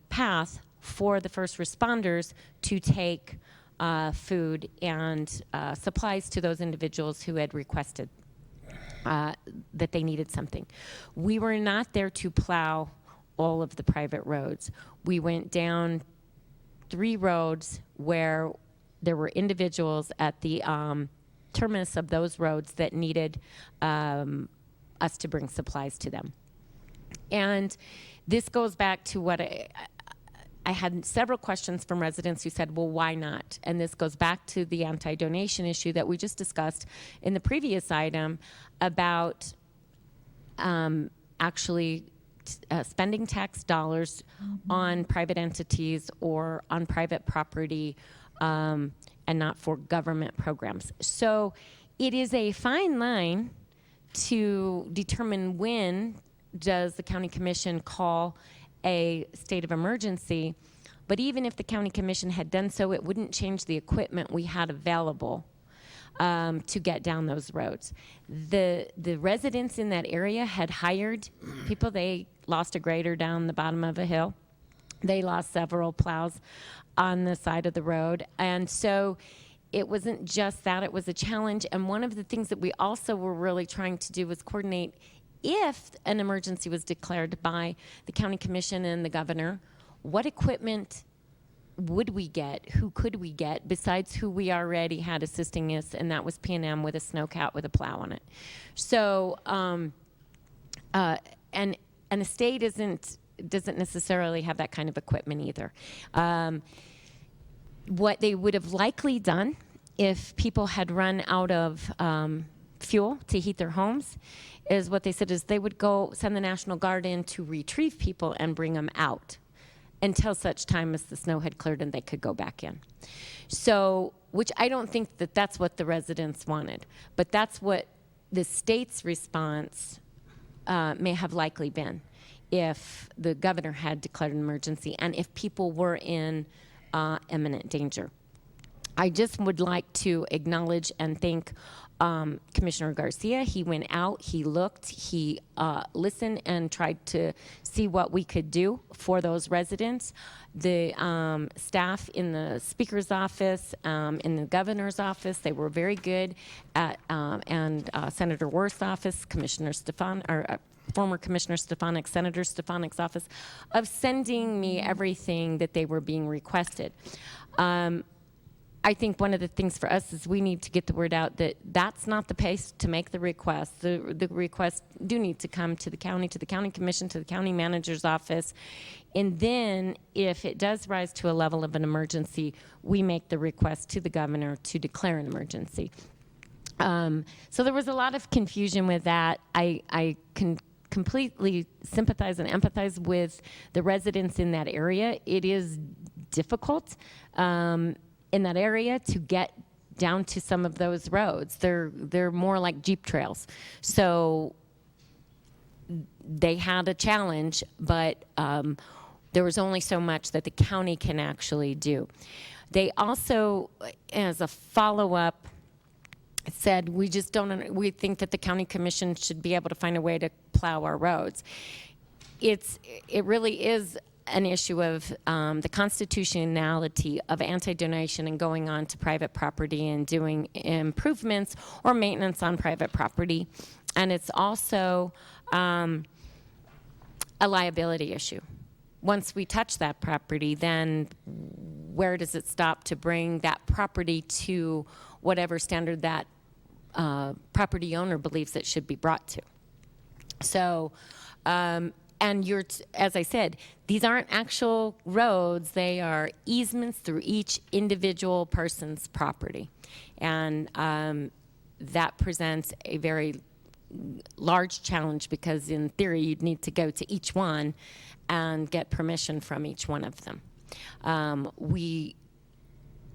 path for the first responders to take food and supplies to those individuals who had requested that they needed something. We were not there to plow all of the private roads. We went down 3 roads where there were individuals at the terminus of those roads that needed us to bring supplies to them. And this goes back to what I had several questions from residents who said, well, why not? And this goes back to the anti-donation issue that we just discussed in the previous item about actually spending tax dollars on private entities or on private property and not for government programs. So it is a fine line to determine when does the county commission call a state of emergency, but even if the county commission had done so, it wouldn't change the equipment we had available to get down those roads. The residents in that area had hired people. They lost a grader down the bottom of a hill. They lost several plows on the side of the road. And so it wasn't just that, it was a challenge. And one of the things that we also were really trying to do was coordinate, if an emergency was declared by the county commission and the governor, what equipment would we get? Who could we get besides who we already had assisting us, and that was P&M with a snowcat with a plow on it. So, and the state doesn't necessarily have that kind of equipment either. What they would have likely done if people had run out of fuel to heat their homes is what they said is they would go send the National Guard in to retrieve people and bring them out until such time as the snow had cleared and they could go back in. So, which I don't think that that's what the residents wanted, but that's what the state's response may have likely been if the governor had declared an emergency and if people were in imminent danger. I just would like to acknowledge and thank Commissioner Garcia. He went out, he looked, he listened and tried to see what we could do for those residents. The staff in the Speaker's office, in the Governor's office, they were very good at, and Senator Worth's office, former Commissioner Stefanik, Senator Stefanik's office, of sending me everything that they were being requested. I think one of the things for us is we need to get the word out that that's not the pace to make the request. The requests do need to come to the county commission, to the county manager's office. And then if it does rise to a level of an emergency, we make the request to the governor to declare an emergency. So there was a lot of confusion with that. I can completely sympathize and empathize with the residents in that area. It is difficult in that area to get down to some of those roads. They're more like Jeep trails. So they had a challenge, but there was only so much that the county can actually do. They also, as a follow-up, said we we think that the county commission should be able to find a way to plow our roads. It really is an issue of the constitutionality of anti-donation and going on to private property and doing improvements or maintenance on private property. And it's also a liability issue. Once we touch that property, then where does it stop to bring that property to whatever standard that property owner believes it should be brought to? So, and as I said, these aren't actual roads, they are easements through each individual person's property. And that presents a very large challenge because in theory you'd need to go to each one and get permission from each one of them. We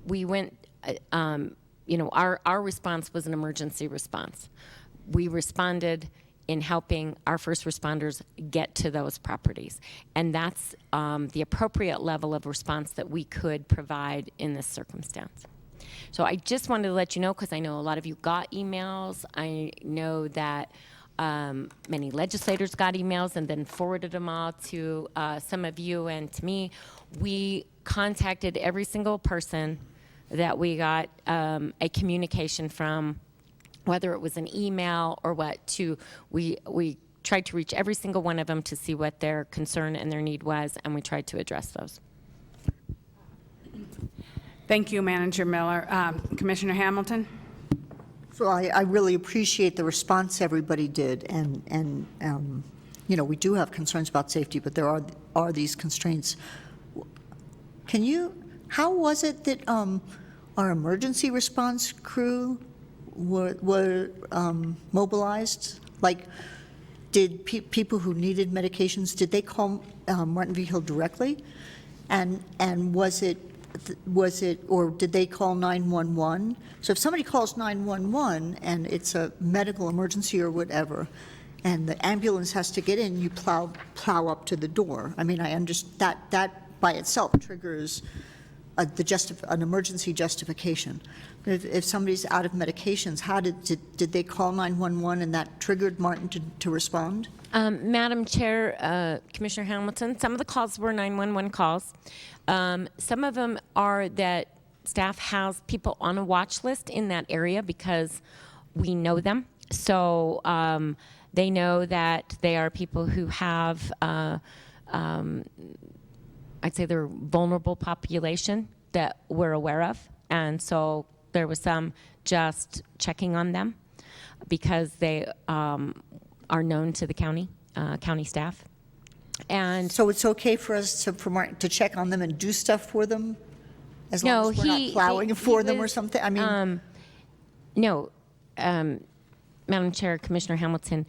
went, our response was an emergency response. We responded in helping our first responders get to those properties. And that's the appropriate level of response that we could provide in this circumstance. So I just wanted to let you know, because I know a lot of you got emails. I know that many legislators got emails and then forwarded them all to some of you and to me. We contacted every single person that we got a communication from, whether it was an email or what, we tried to reach every single one of them to see what their concern and their need was, and we tried to address those. Thank you, Manager Miller. Commissioner Hamilton? So I really appreciate the response everybody did, and we do have concerns about safety, but there are these constraints. How was it that our emergency response crew were mobilized? Like, did people who needed medications, did they call Martin V. Hill directly? And was it, or did they call 911? So if somebody calls 911 and it's a medical emergency or whatever, and the ambulance has to get in, you plow up to the door. I mean, I understand that by itself triggers an emergency justification. If somebody's out of medications, how did they call 911 and that triggered Martin to respond? Madam Chair, Commissioner Hamilton, some of the calls were 911 calls. Some of them are that staff has people on a watch list in that area because we know them. So they know that they are people who have, I'd say they're vulnerable population that we're aware of. And so there was some just checking on them because they are known to the county staff. And so it's okay for us for Martin to check on them and do stuff for them, as long as we're not plowing for them or something. I mean, no, Madam Chair, Commissioner Hamilton,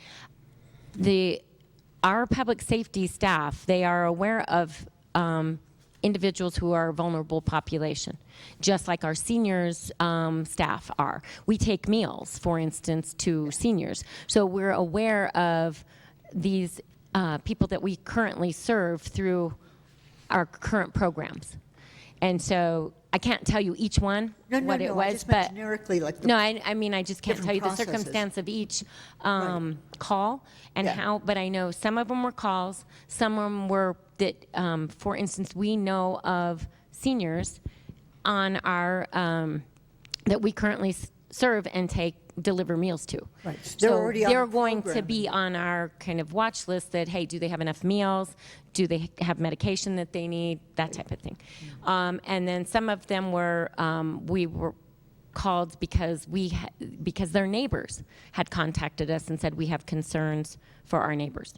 our public safety staff, they are aware of individuals who are a vulnerable population, just like our seniors staff are. We take meals, for instance, to seniors. So we're aware of these people that we currently serve through our current programs. And so I can't tell you each one what it was, I just meant generically, like I mean, I just can't tell you processes. the circumstance of each call and how, but I know some of them were calls, some of them were that, for instance, we know of seniors on our, that we currently serve and take deliver meals to. Right. They're So already on they're the going to program. be on our kind of watch list that, hey, do they have enough meals? Do they have medication that they need? That type of thing. And then some of them were, we were called because because their neighbors had contacted us and said we have concerns for our neighbors.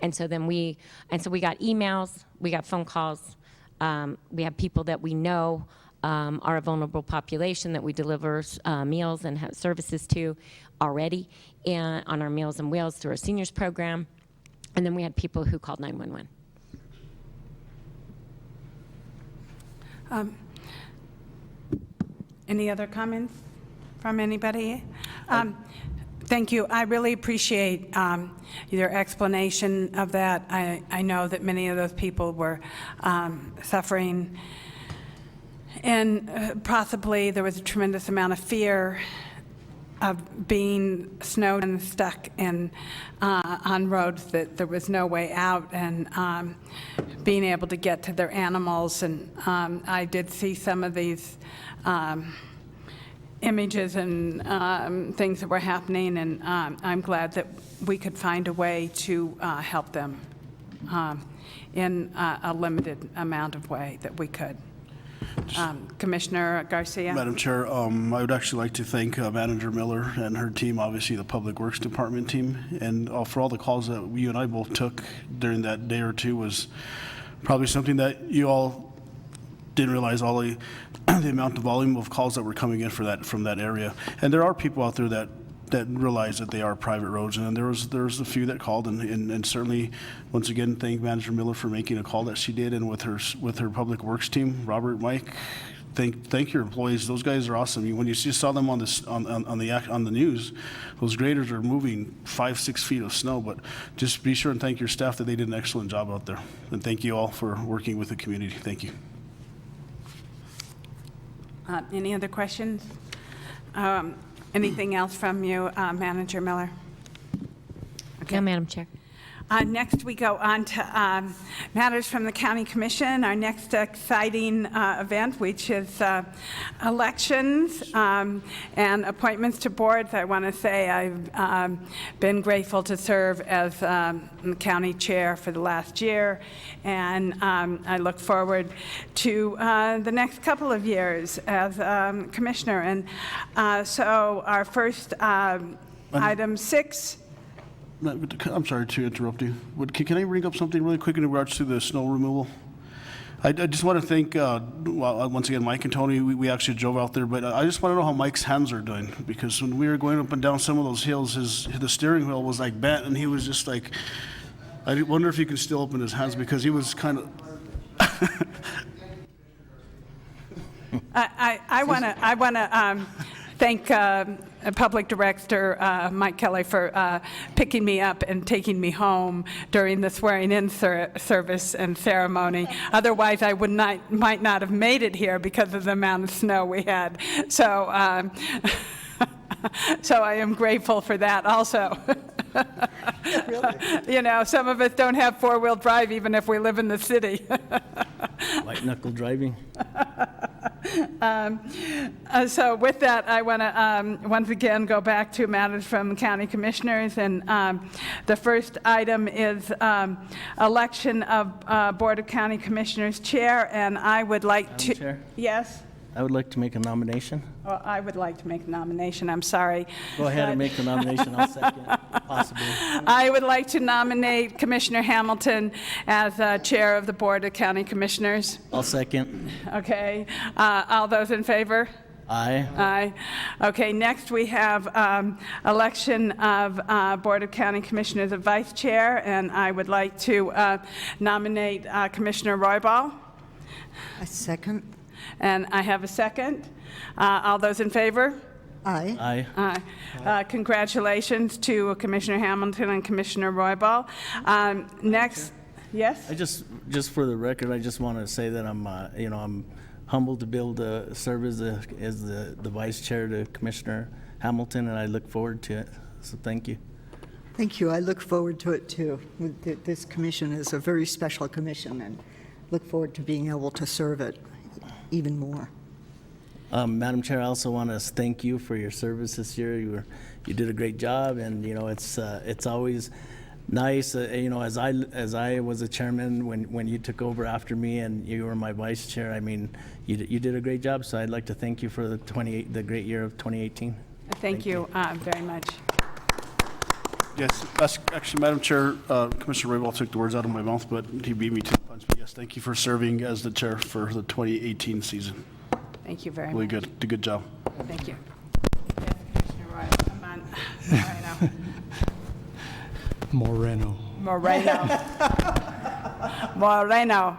And so then we got emails, we got phone calls, we have people that we know are a vulnerable population that we deliver meals and have services to already and on our Meals on Wheels through our seniors program. And then we had people who called 911. Any other comments from anybody? Thank you. I really appreciate your explanation of that. I know that many of those people were suffering, and possibly there was a tremendous amount of fear of being snowed and stuck in, on roads that there was no way out, and being able to get to their animals. And I did see some of these images and things that were happening, and I'm glad that we could find a way to help them in a limited amount of way that we could. Commissioner Garcia? Madam Chair, I would actually like to thank Manager Miller and her team, obviously the Public Works Department team, and for all the calls that you and I both took during that day or two. Was probably something that you all didn't realize, all the amount of volume of calls that were coming in from that area. And there are people out there that realize that they are private roads, and there was a few that called, and certainly, once again, thank Manager Miller for making a call that she did, and with her Public Works team, Robert, Mike, thank your employees. Those guys are awesome. When you saw them on the news, those graders are moving 5-6 feet of snow. But just be sure and thank your staff that they did an excellent job out there, and thank you all for working with the community. Thank you. Any other questions? Anything else from you, Manager Miller? Okay. No, Madam Chair. Next, we go on to matters from the County Commission, our next exciting event, which is elections and appointments to boards. I want to say I've been grateful to serve as the county chair for the last year, and I look forward to the next couple of years as commissioner. And so our first item 6. I'm sorry to interrupt you. Can I bring up something really quick in regards to the snow removal? I just want to thank, once again, Mike and Tony. We actually drove out there, but I just want to know how Mike's hands are doing, because when we were going up and down some of those hills, the steering wheel was like bent, and he was just like, I wonder if he can still open his hands, because he was kind of. I want to thank Public Director Mike Kelly for picking me up and taking me home during the swearing-in service and ceremony. Otherwise, I might not have made it here because of the amount of snow we had. So, so I am grateful for that also. You know, some of us don't have four-wheel drive even if we live in the city. White knuckle driving. So with that, I want to once again go back to matters from county commissioners, and the first item is election of Board of County Commissioners chair, and I would like to. Chair? Yes? I would like to make a nomination. Well, I would like to make a nomination. I'm sorry. Go ahead and make the nomination. I'll second, possibly. I would like to nominate Commissioner Hamilton as chair of the Board of County Commissioners. I'll second. Okay. All those in favor? Aye. Aye. Okay, next we have election of Board of County Commissioners of Vice Chair, and I would like to nominate Commissioner Roybal. A second. And I have a second. All those in favor? Aye. Aye. Congratulations to Commissioner Hamilton and Commissioner Roybal. Next, yes? I just for the record, I just want to say that I'm humbled to be able to serve as the vice chair to Commissioner Hamilton, and I look forward to it. So thank you. Thank you. I look forward to it too. This commission is a very special commission, and look forward to being able to serve it even more. Madam Chair, I also want to thank you for your service this year. You did a great job, and it's always nice. As I was a chairman when you took over after me, and you were my vice chair. I mean, you did a great job. So I'd like to thank you for the great year of 2018. Thank you very much. Yes, that's actually, Madam Chair, Commissioner Roybal took the words out of my mouth, but he beat me to the punch. But yes, thank you for serving as the chair for the 2018 season. Thank you very Really much. good. Did a good job. Thank you. Yes, Commissioner Roy, come on. Moreno. Moreno. Moreno.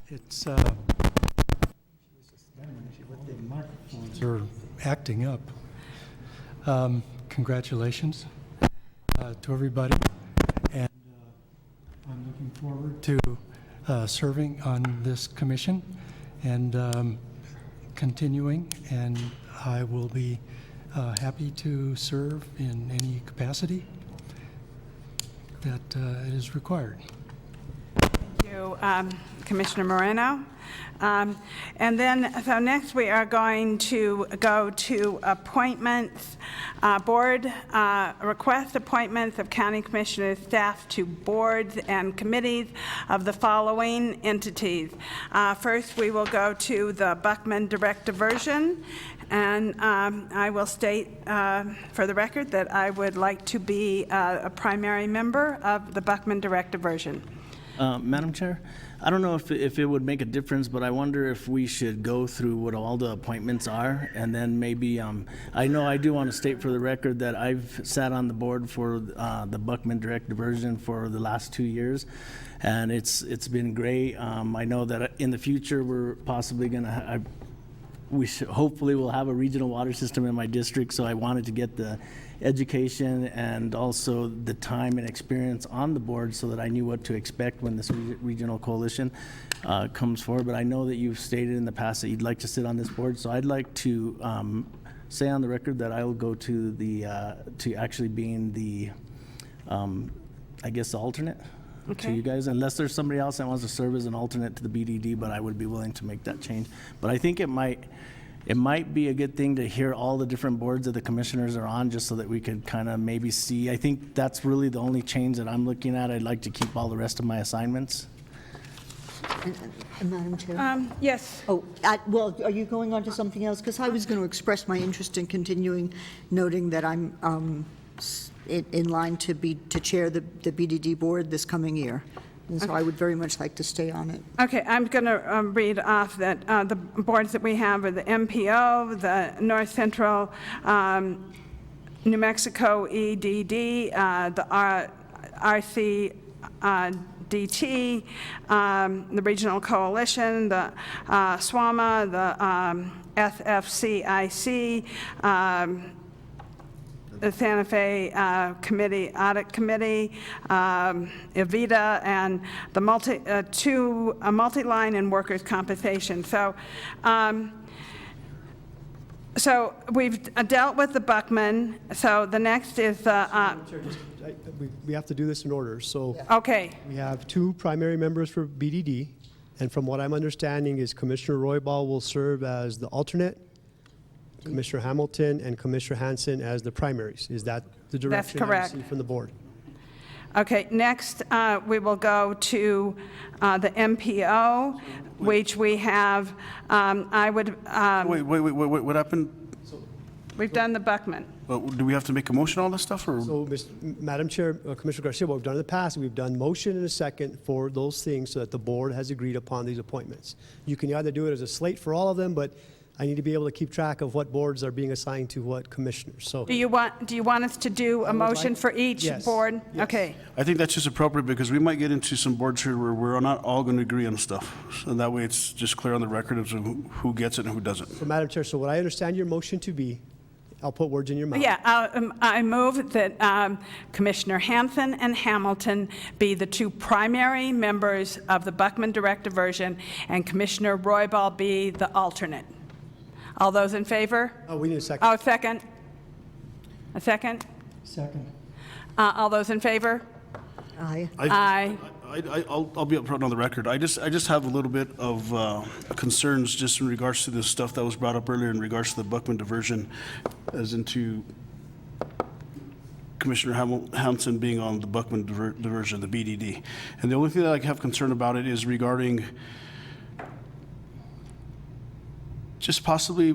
It's are acting up. Congratulations to everybody, and I'm looking forward to serving on this commission and continuing, and I will be happy to serve in any capacity that is required. Thank you, Commissioner Moreno. And then, so next we are going to go to appointments, board request appointments of county commissioners, staff to boards and committees of the following entities. First, we will go to the Buckman Direct Diversion. And I will state for the record that I would like to be a primary member of the Buckman Direct Diversion. Madam Chair, I don't know if it would make a difference, but I wonder if we should go through what all the appointments are, and then maybe, I know I do want to state for the record that I've sat on the board for the Buckman Direct Diversion for the last 2 years, and it's been great. I know that in the future, we're possibly going to hopefully we'll have a regional water system in my district, so I wanted to get the education and also the time and experience on the board so that I knew what to expect when this regional coalition comes forward. But I know that you've stated in the past that you'd like to sit on this board, so I'd like to say on the record that I'll go to to actually being the, I guess, the alternate. Okay. To you guys, unless there's somebody else that wants to serve as an alternate to the BDD, but I would be willing to make that change. But I think it might be a good thing to hear all the different boards that the commissioners are on, just so that we could kind of maybe see. I think that's really the only change that I'm looking at. I'd like to keep all the rest of my assignments. Madam Chair? Yes. Oh, well, are you going on to something else? Because I was going to express my interest in continuing, noting that I'm in line to chair the BDD board this coming year. And so I would very much like to stay on it. Okay, I'm going to read off that the boards that we have are the MPO, the North Central New Mexico EDD, the RCDT, the Regional Coalition, the SWAMA, the SFCIC, the Santa Fe Audit Committee, Evita, and the multi-line and workers' compensation. So, so we've dealt with the Buckman. So the next is the. We have to do this in order. So Okay. we have 2 primary members for BDD, and from what I'm understanding is Commissioner Roybal will serve as the alternate, Commissioner Hamilton and Commissioner Hansen as the primaries. Is that the direction correct. I see from the board? Okay, next we will go to the MPO, which we have, I would. Wait, what happened? We've done the Buckman. Well, do we have to make a motion on all this stuff, or? So, Madam Chair, Commissioner Garcia, what we've done in the past, we've done motion and a second for those things so that the board has agreed upon these appointments. You can either do it as a slate for all of them, but I need to be able to keep track of what boards are being assigned to what commissioners. So, Do you want us to do a motion for each Yes. board? Yes. Okay. I think that's just appropriate because we might get into some boards here where we're not all going to agree on stuff. So that way it's just clear on the record as to who gets it and who doesn't. so Madam Chair, so what I understand your motion to be, I'll put words in your mouth. Yeah, I move that Commissioner Hansen and Hamilton be the 2 primary members of the Buckman Direct Diversion, and Commissioner Roybal be the alternate. All those in favor? Oh, we need a second. Oh, second. A second? Second. All those in favor? Aye. Aye. I'll be upfront on the record. I just have a little bit of concerns just in regards to this stuff that was brought up earlier in regards to the Buckman diversion, as into Commissioner Hansen being on the Buckman diversion, the BDD. And the only thing that I have concern about it is regarding just possibly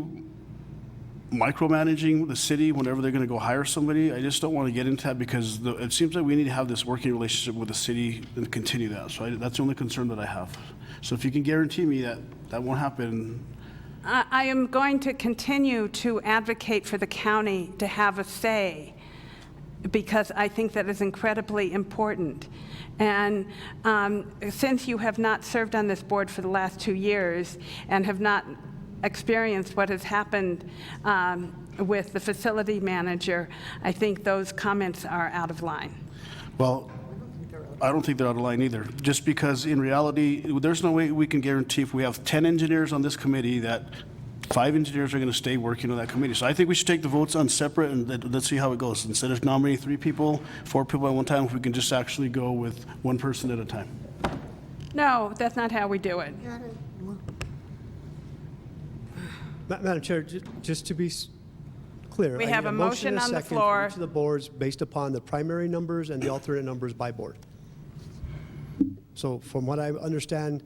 micromanaging the city whenever they're going to go hire somebody. I just don't want to get into that because it seems like we need to have this working relationship with the city and continue that. So that's the only concern that I have. So if you can guarantee me that that won't happen. I am going to continue to advocate for the county to have a say, because I think that is incredibly important. And since you have not served on this board for the last 2 years and have not experienced what has happened with the facility manager, I think those comments are out of line. Well, I don't think they're out of line either, just because in reality, there's no way we can guarantee if we have 10 engineers on this committee that 5 engineers are going to stay working on that committee. So I think we should take the votes on separate and let's see how it goes. Instead of nominating 3 people, 4 people at one time, if we can just actually go with 1 person at a time. No, that's not how we do it. Madam Chair, just to be clear. We I have need a motion and on the second for floor. each of the boards based upon the primary numbers and the alternate numbers by board. So from what I understand,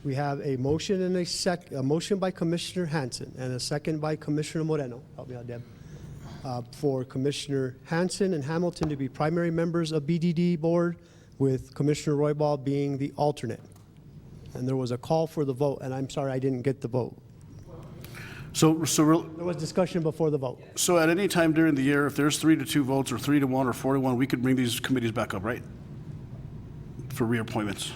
we have a motion and a motion by Commissioner Hansen and a second by Commissioner Moreno. Help me out, Deb. For Commissioner Hansen and Hamilton to be primary members of BDD board, with Commissioner Roybal being the alternate. And there was a call for the vote, and I'm sorry I didn't get the vote. So there was discussion before the vote. So at any time during the year, if there's 3-2 votes or 3-1 or 4-1, we could bring these committees back up, right? For reappointments,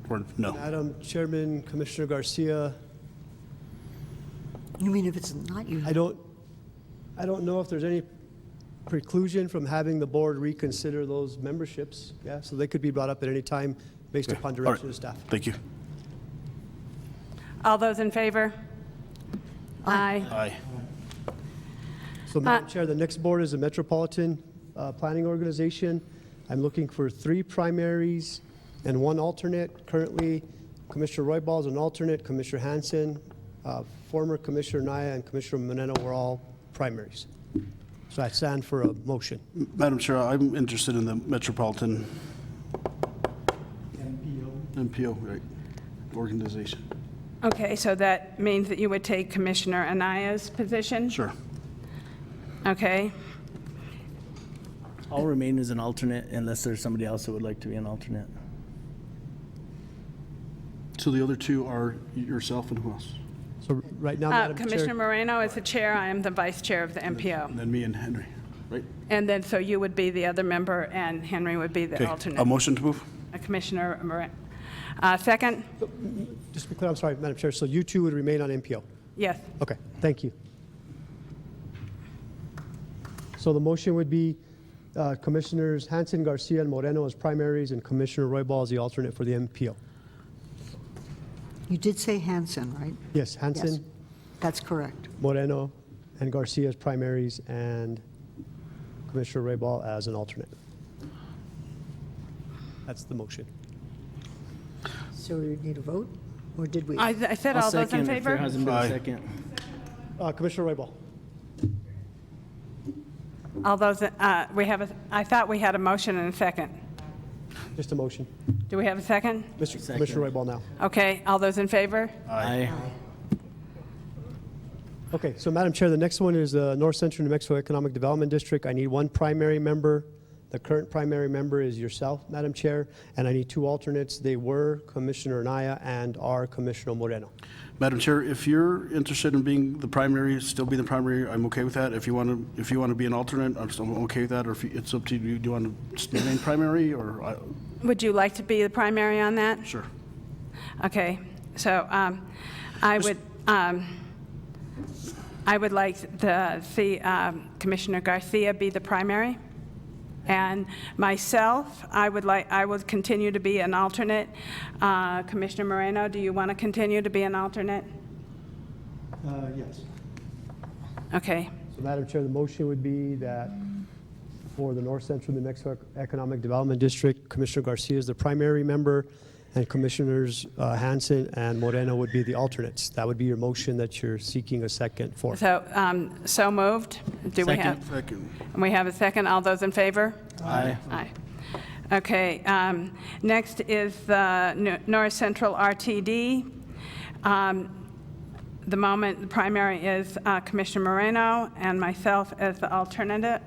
or no? Madam Chairman, Commissioner Garcia. You mean if it's not you? I don't know if there's any preclusion from having the board reconsider those memberships. Yeah, so they could be brought up at any time based upon direction of staff. Thank you. All those in favor? Aye. Aye. So Madam Chair, the next board is the Metropolitan Planning Organization. I'm looking for 3 primaries and 1 alternate. Currently, Commissioner Roybal is an alternate, Commissioner Hansen, former Commissioner Naya, and Commissioner Moreno were all primaries. So I stand for a motion. Madam Chair, I'm interested in the Metropolitan MPO, right, organization. Okay, so that means that you would take Commissioner Anaya's position? Sure. Okay. I'll remain as an alternate unless there's somebody else that would like to be an alternate. So the other 2 are yourself and who else? So right now, Madam Commissioner Chair. Moreno is the chair, I am the vice chair of the MPO. And then me and Henry, right? And then, so you would be the other member and Henry would be the Okay. alternate. A motion to move? Commissioner Moreno. Second? Just to be clear, I'm sorry, Madam Chair, so you 2 would remain on MPO? Yes. Okay, thank you. So the motion would be Commissioners Hansen, Garcia, and Moreno as primaries, and Commissioner Roybal as the alternate for the MPO. You did say Hansen, right? Yes, Hansen, Yes, that's correct. Moreno, and Garcia as primaries, and Commissioner Roybal as an alternate. That's the motion. So we need a vote, or did we? I said all those in Second, if favor? there hasn't been Aye. a second. Commissioner Roybal. All those, I thought we had a motion and a second. Just a motion. Do we have a second? Commissioner Roybal now. Okay, all those in favor? Aye. Okay, so Madam Chair, the next one is the North Central New Mexico Economic Development District. I need 1 primary member. The current primary member is yourself, Madam Chair, and I need 2 alternates. They were Commissioner Naya and are Commissioner Moreno. Madam Chair, if you're interested in being the primary, still being the primary, I'm okay with that. If you want to be an alternate, I'm still okay with that. Or if it's up to you, do you want to remain primary or? Would you like to be the primary on that? Sure. Okay, so I would like to see Commissioner Garcia be the primary. And myself, I would continue to be an alternate. Commissioner Moreno, do you want to continue to be an alternate? Yes. Okay. So Madam Chair, the motion would be that For the North Central New Mexico Economic Development District, Commissioner Garcia is the primary member, and Commissioners Hansen and Moreno would be the alternates. That would be your motion that you're seeking a second for. So moved. Do we have? Second. And we have a second. All those in favor? Aye. Aye. Okay, next is the North Central RTD. The primary is Commissioner Moreno and myself as the alternate.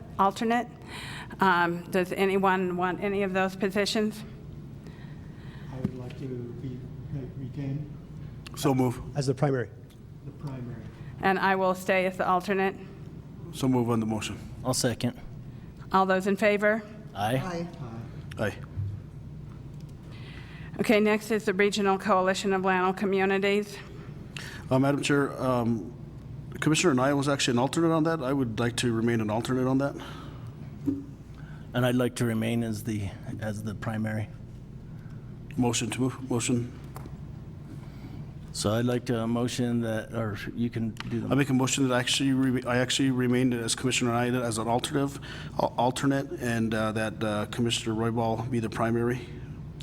Does anyone want any of those positions? I would like to retain So move. As the primary. the primary. And I will stay as the alternate. So move on the motion. I'll second. All those in favor? Aye. Aye. Okay, next is the Regional Coalition of Llano Communities. Madam Chair, Commissioner Anaya was actually an alternate on that. I would like to remain an alternate on that. And I'd like to remain as the primary. Motion to move. Motion. So I'd like to motion that, or you can do I the. make a motion that I actually remained as Commissioner Anaya as an alternate, and that Commissioner Roybal be the primary.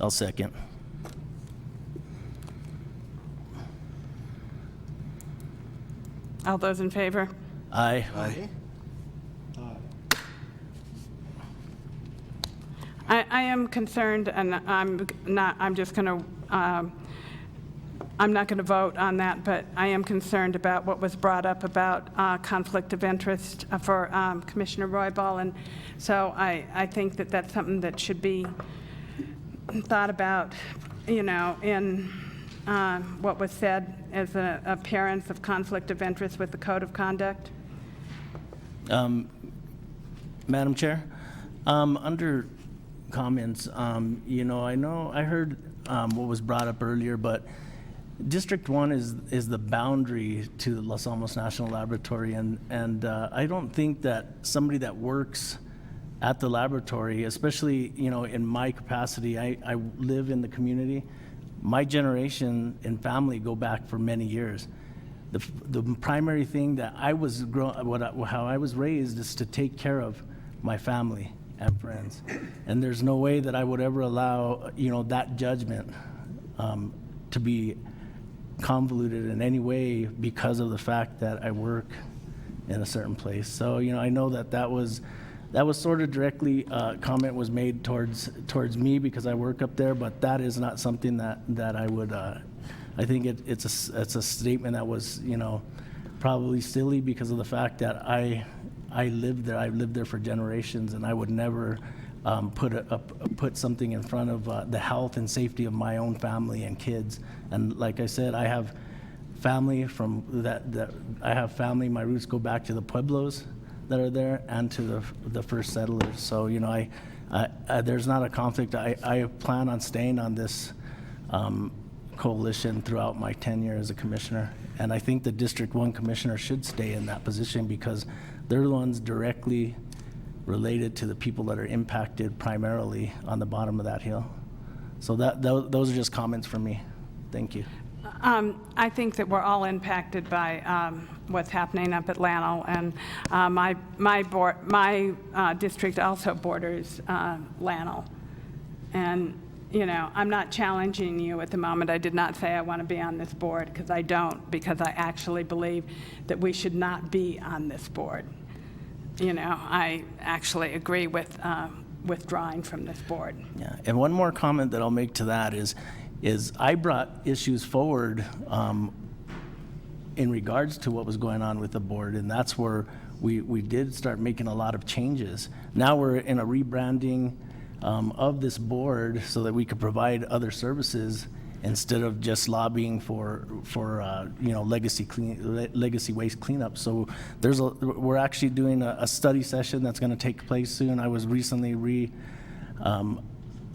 I'll second. All those in favor? Aye. Aye. I am concerned, and I'm not going to vote on that, but I am concerned about what was brought up about conflict of interest for Commissioner Roybal, and so I think that that's something that should be thought about, in what was said as an appearance of conflict of interest with the Code of Conduct. Madam Chair, under comments, I heard what was brought up earlier, but District 1 is the boundary to the Los Alamos National Laboratory, and I don't think that somebody that works at the laboratory, especially, in my capacity, I live in the community. My generation and family go back for many years. The primary thing that how I was raised is to take care of my family and friends, and there's no way that I would ever allow that judgment to be convoluted in any way because of the fact that I work in a certain place. So I know that was sort of directly comment was made towards me because I work up there, but that is not something that I would. I think it's a statement that was probably silly because of the fact that I lived there. I've lived there for generations, and I would never put something in front of the health and safety of my own family and kids. And like I said, I have family from that I have family. My roots go back to the pueblos that are there and to the first settlers. So there's not a conflict. I plan on staying on this coalition throughout my tenure as a commissioner, and I think the District 1 commissioner should stay in that position because they're the ones directly related to the people that are impacted primarily on the bottom of that hill. So those are just comments from me. Thank you. I think that we're all impacted by what's happening up at Llano, and my district also borders Llano. And I'm not challenging you at the moment. I did not say I want to be on this board because I don't, because I actually believe that we should not be on this board. I actually agree with withdrawing from this board. Yeah, and one more comment that I'll make to that is I brought issues forward in regards to what was going on with the board, and that's where we did start making a lot of changes. Now we're in a rebranding of this board so that we could provide other services instead of just lobbying for legacy waste cleanup. So we're actually doing a study session that's going to take place soon. I was recently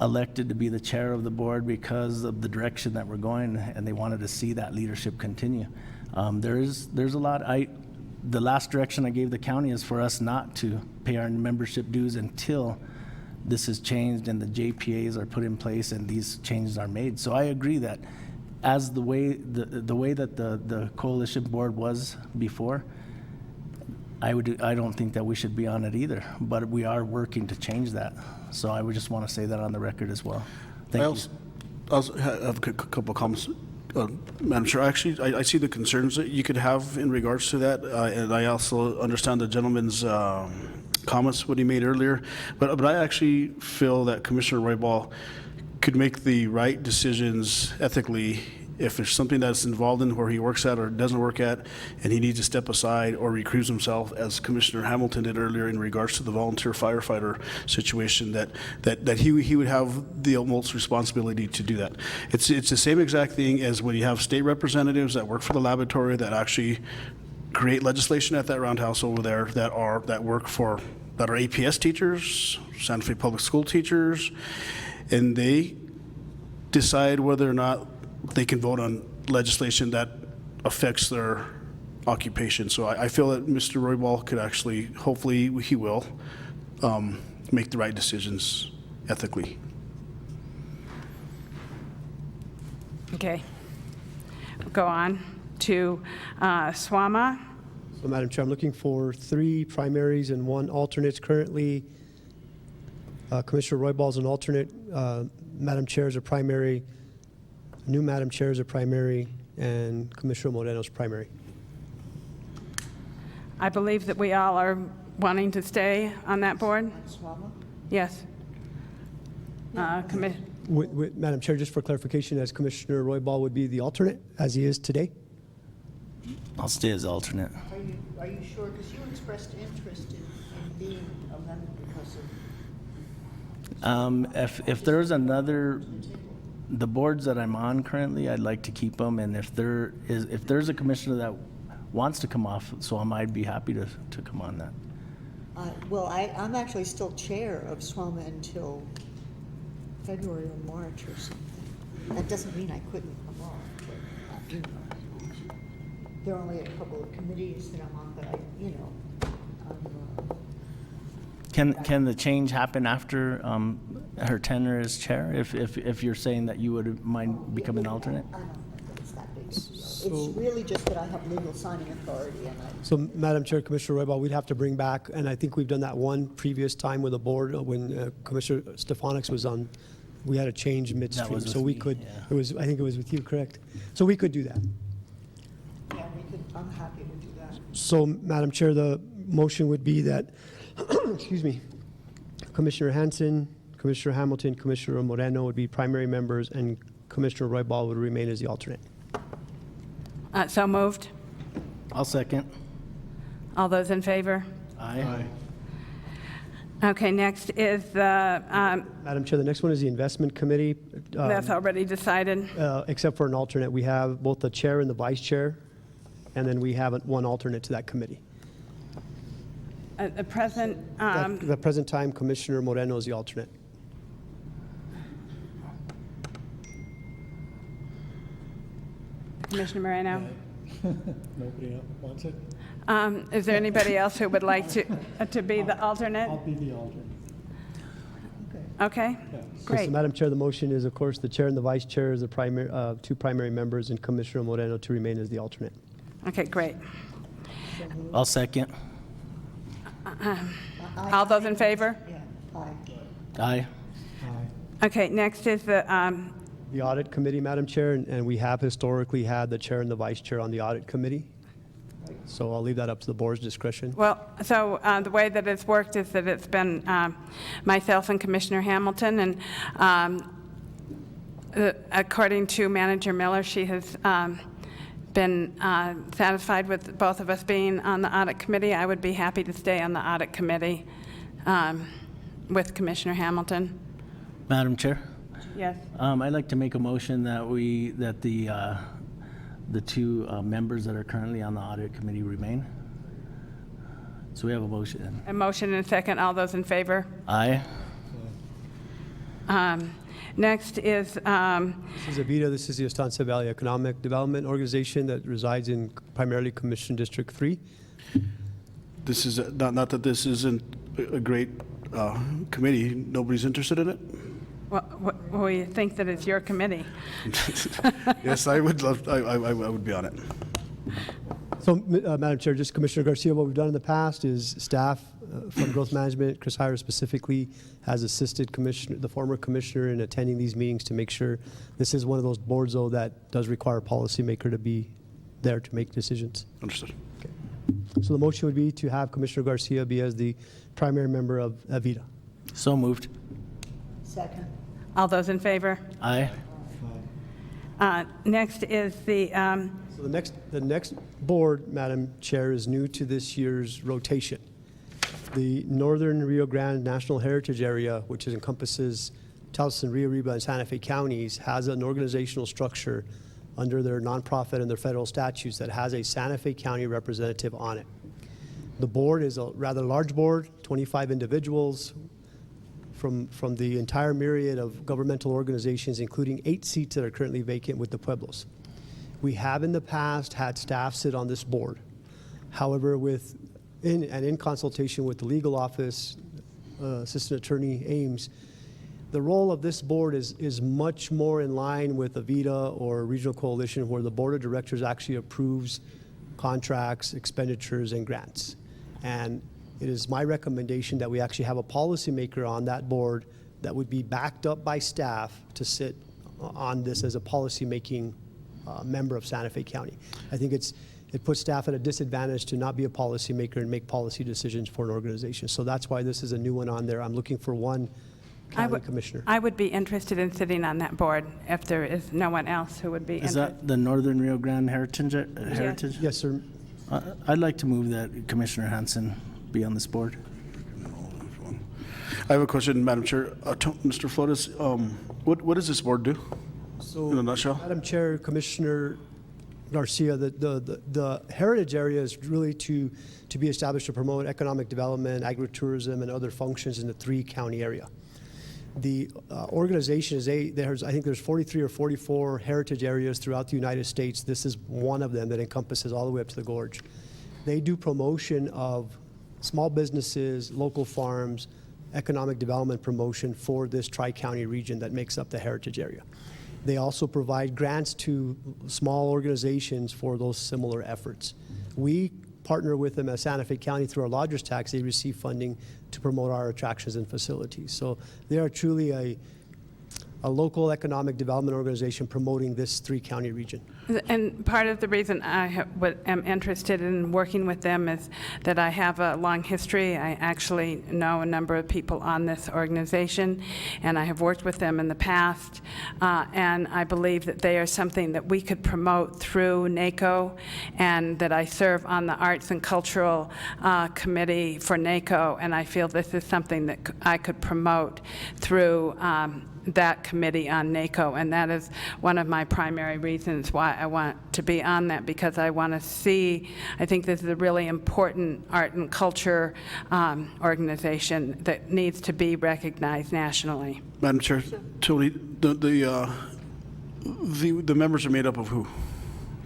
elected to be the chair of the board because of the direction that we're going, and they wanted to see that leadership continue. There's a lot. The last direction I gave the county is for us not to pay our membership dues until this is changed and the JPAs are put in place and these changes are made. So I agree that as the way that the coalition board was before, I don't think that we should be on it either, but we are working to change that. So I would just want to say that on the record as well. Thank you. I also have a couple of comments. Madam Chair, actually, I see the concerns that you could have in regards to that, and I also understand the gentleman's comments, what he made earlier, but I actually feel that Commissioner Roybal could make the right decisions ethically if there's something that's involved in where he works at or doesn't work at, and he needs to step aside or recuse himself, as Commissioner Hamilton did earlier in regards to the volunteer firefighter situation, that he would have the utmost responsibility to do that. It's the same exact thing as when you have state representatives that work for the laboratory that actually create legislation at that roundhouse over there that are APS teachers, Santa Fe Public School teachers, and they decide whether or not they can vote on legislation that affects their occupation. So I feel that Mr. Roybal could actually, hopefully he will, make the right decisions ethically. Okay. We'll go on to SWAMA. So, Madam Chair, I'm looking for 3 primaries and 1 alternate. Currently, Commissioner Roybal is an alternate. Madam Chair is a primary. New Madam Chair is a primary, and Commissioner Moreno is primary. I believe that we all are wanting to stay on that board. Yes. Madam Chair, just for clarification, as Commissioner Roybal would be the alternate, as he is today? I'll stay as alternate. Are you sure? Because you expressed interest in being a member because of... If there's another, the boards that I'm on currently, I'd like to keep them, and if there's a commissioner that wants to come off, so I'd be happy to come on that. Well, I'm actually still chair of SWAMA until February or March or something. That doesn't mean I couldn't come on, but, there are only a couple of committees that I'm on, but Can the change happen after her tenure as chair? If you're saying that you would mind becoming alternate? I don't think it's that big. It's really just that I have legal signing authority, and So, Madam Chair, Commissioner Roybal, we'd have to bring back, and I think we've done that one previous time with the board when Commissioner Stefanix was on. We had a change midstream, so we could. Yeah. I think it was with you, correct? So we could do that. Yeah, I'm happy to do that. So, Madam Chair, the motion would be that, excuse me, Commissioner Hansen, Commissioner Hamilton, Commissioner Moreno would be primary members, and Commissioner Roybal would remain as the alternate. So moved. I'll second. All those in favor? Aye. Okay, next is the, Madam Chair, the next one is the Investment Committee. that's already decided. Except for an alternate, we have both the chair and the vice chair, and then we have one alternate to that committee. At the present, At the present time, Commissioner Moreno is the alternate. Commissioner Moreno. Nobody else wants it? Is there anybody else who would like to be the alternate? I'll be the alternate. Okay, great. So, Madam Chair, the motion is, of course, the chair and the vice chair as the primary, 2 primary members, and Commissioner Moreno to remain as the alternate. Okay, great. I'll second. All those in favor? Yeah, Aye. Okay, next is the, The Audit Committee, Madam Chair, and we have historically had the chair and the vice chair on the Audit Committee. So I'll leave that up to the board's discretion. well, so the way that it's worked is that it's been myself and Commissioner Hamilton, and according to Manager Miller, she has been satisfied with both of us being on the Audit Committee. I would be happy to stay on the Audit Committee with Commissioner Hamilton. Madam Chair? Yes. I'd like to make a motion that the 2 members that are currently on the audit committee remain. So we have a motion. A motion and a second. All those in favor? Aye. Next is... This is AVITA. This is the Estancia Valley Economic Development Organization that resides in primarily Commission District 3. This is, not that this isn't a great committee, nobody's interested in it? Well, you think that it's your committee. Yes, I would love, I would be on it. So, Madam Chair, just Commissioner Garcia, what we've done in the past is staff from Growth Management, Chris Hire specifically, has assisted the former commissioner in attending these meetings to make sure this is one of those boards, though, that does require a policymaker to be there to make decisions. Understood. Okay. So the motion would be to have Commissioner Garcia be as the primary member of Avida. So moved. Second. All those in favor? Aye. Next is the, So the next board, Madam Chair, is new to this year's rotation. The Northern Rio Grande National Heritage Area, which encompasses Towson, Rio Arriba, and Santa Fe counties, has an organizational structure under their nonprofit and their federal statutes that has a Santa Fe County representative on it. The board is a rather large board, 25 individuals from the entire myriad of governmental organizations, including 8 seats that are currently vacant with the Pueblos. We have in the past had staff sit on this board. However, in consultation with the legal office, Assistant Attorney Ames, the role of this board is much more in line with Avida or Regional Coalition, where the board of directors actually approves contracts, expenditures, and grants. And it is my recommendation that we actually have a policymaker on that board that would be backed up by staff to sit on this as a policymaking member of Santa Fe County. I think it puts staff at a disadvantage to not be a policymaker and make policy decisions for an organization. So that's why this is a new one on there. I'm looking for one county commissioner. I would be interested in sitting on that board if there is no one else who would be Is interested. that the Northern Rio Grande Heritage? Yes, sir. I'd like to move that Commissioner Hansen be on this board. I have a question, Madam Chair. Mr. Flores, what does this board do? So, in a nutshell? Madam Chair, Commissioner Garcia, the heritage area is really to be established to promote economic development, agritourism, and other functions in the 3-county area. The organization is I think there's 43 or 44 heritage areas throughout the United States. This is one of them that encompasses all the way up to the gorge. They do promotion of small businesses, local farms, economic development promotion for this tri-county region that makes up the heritage area. They also provide grants to small organizations for those similar efforts. We partner with them as Santa Fe County through our lodger's tax. They receive funding to promote our attractions and facilities. So they are truly a local economic development organization promoting this 3-county region. And part of the reason I am interested in working with them is that I have a long history. I actually know a number of people on this organization, and I have worked with them in the past, and I believe that they are something that we could promote through NACO, and that I serve on the Arts and Cultural Committee for NACO, and I feel this is something that I could promote through that committee on NACO, and that is one of my primary reasons why I want to be on that, because I want to see, I think this is a really important art and culture organization that needs to be recognized nationally. Madam Chair, Tony, the members are made up of who?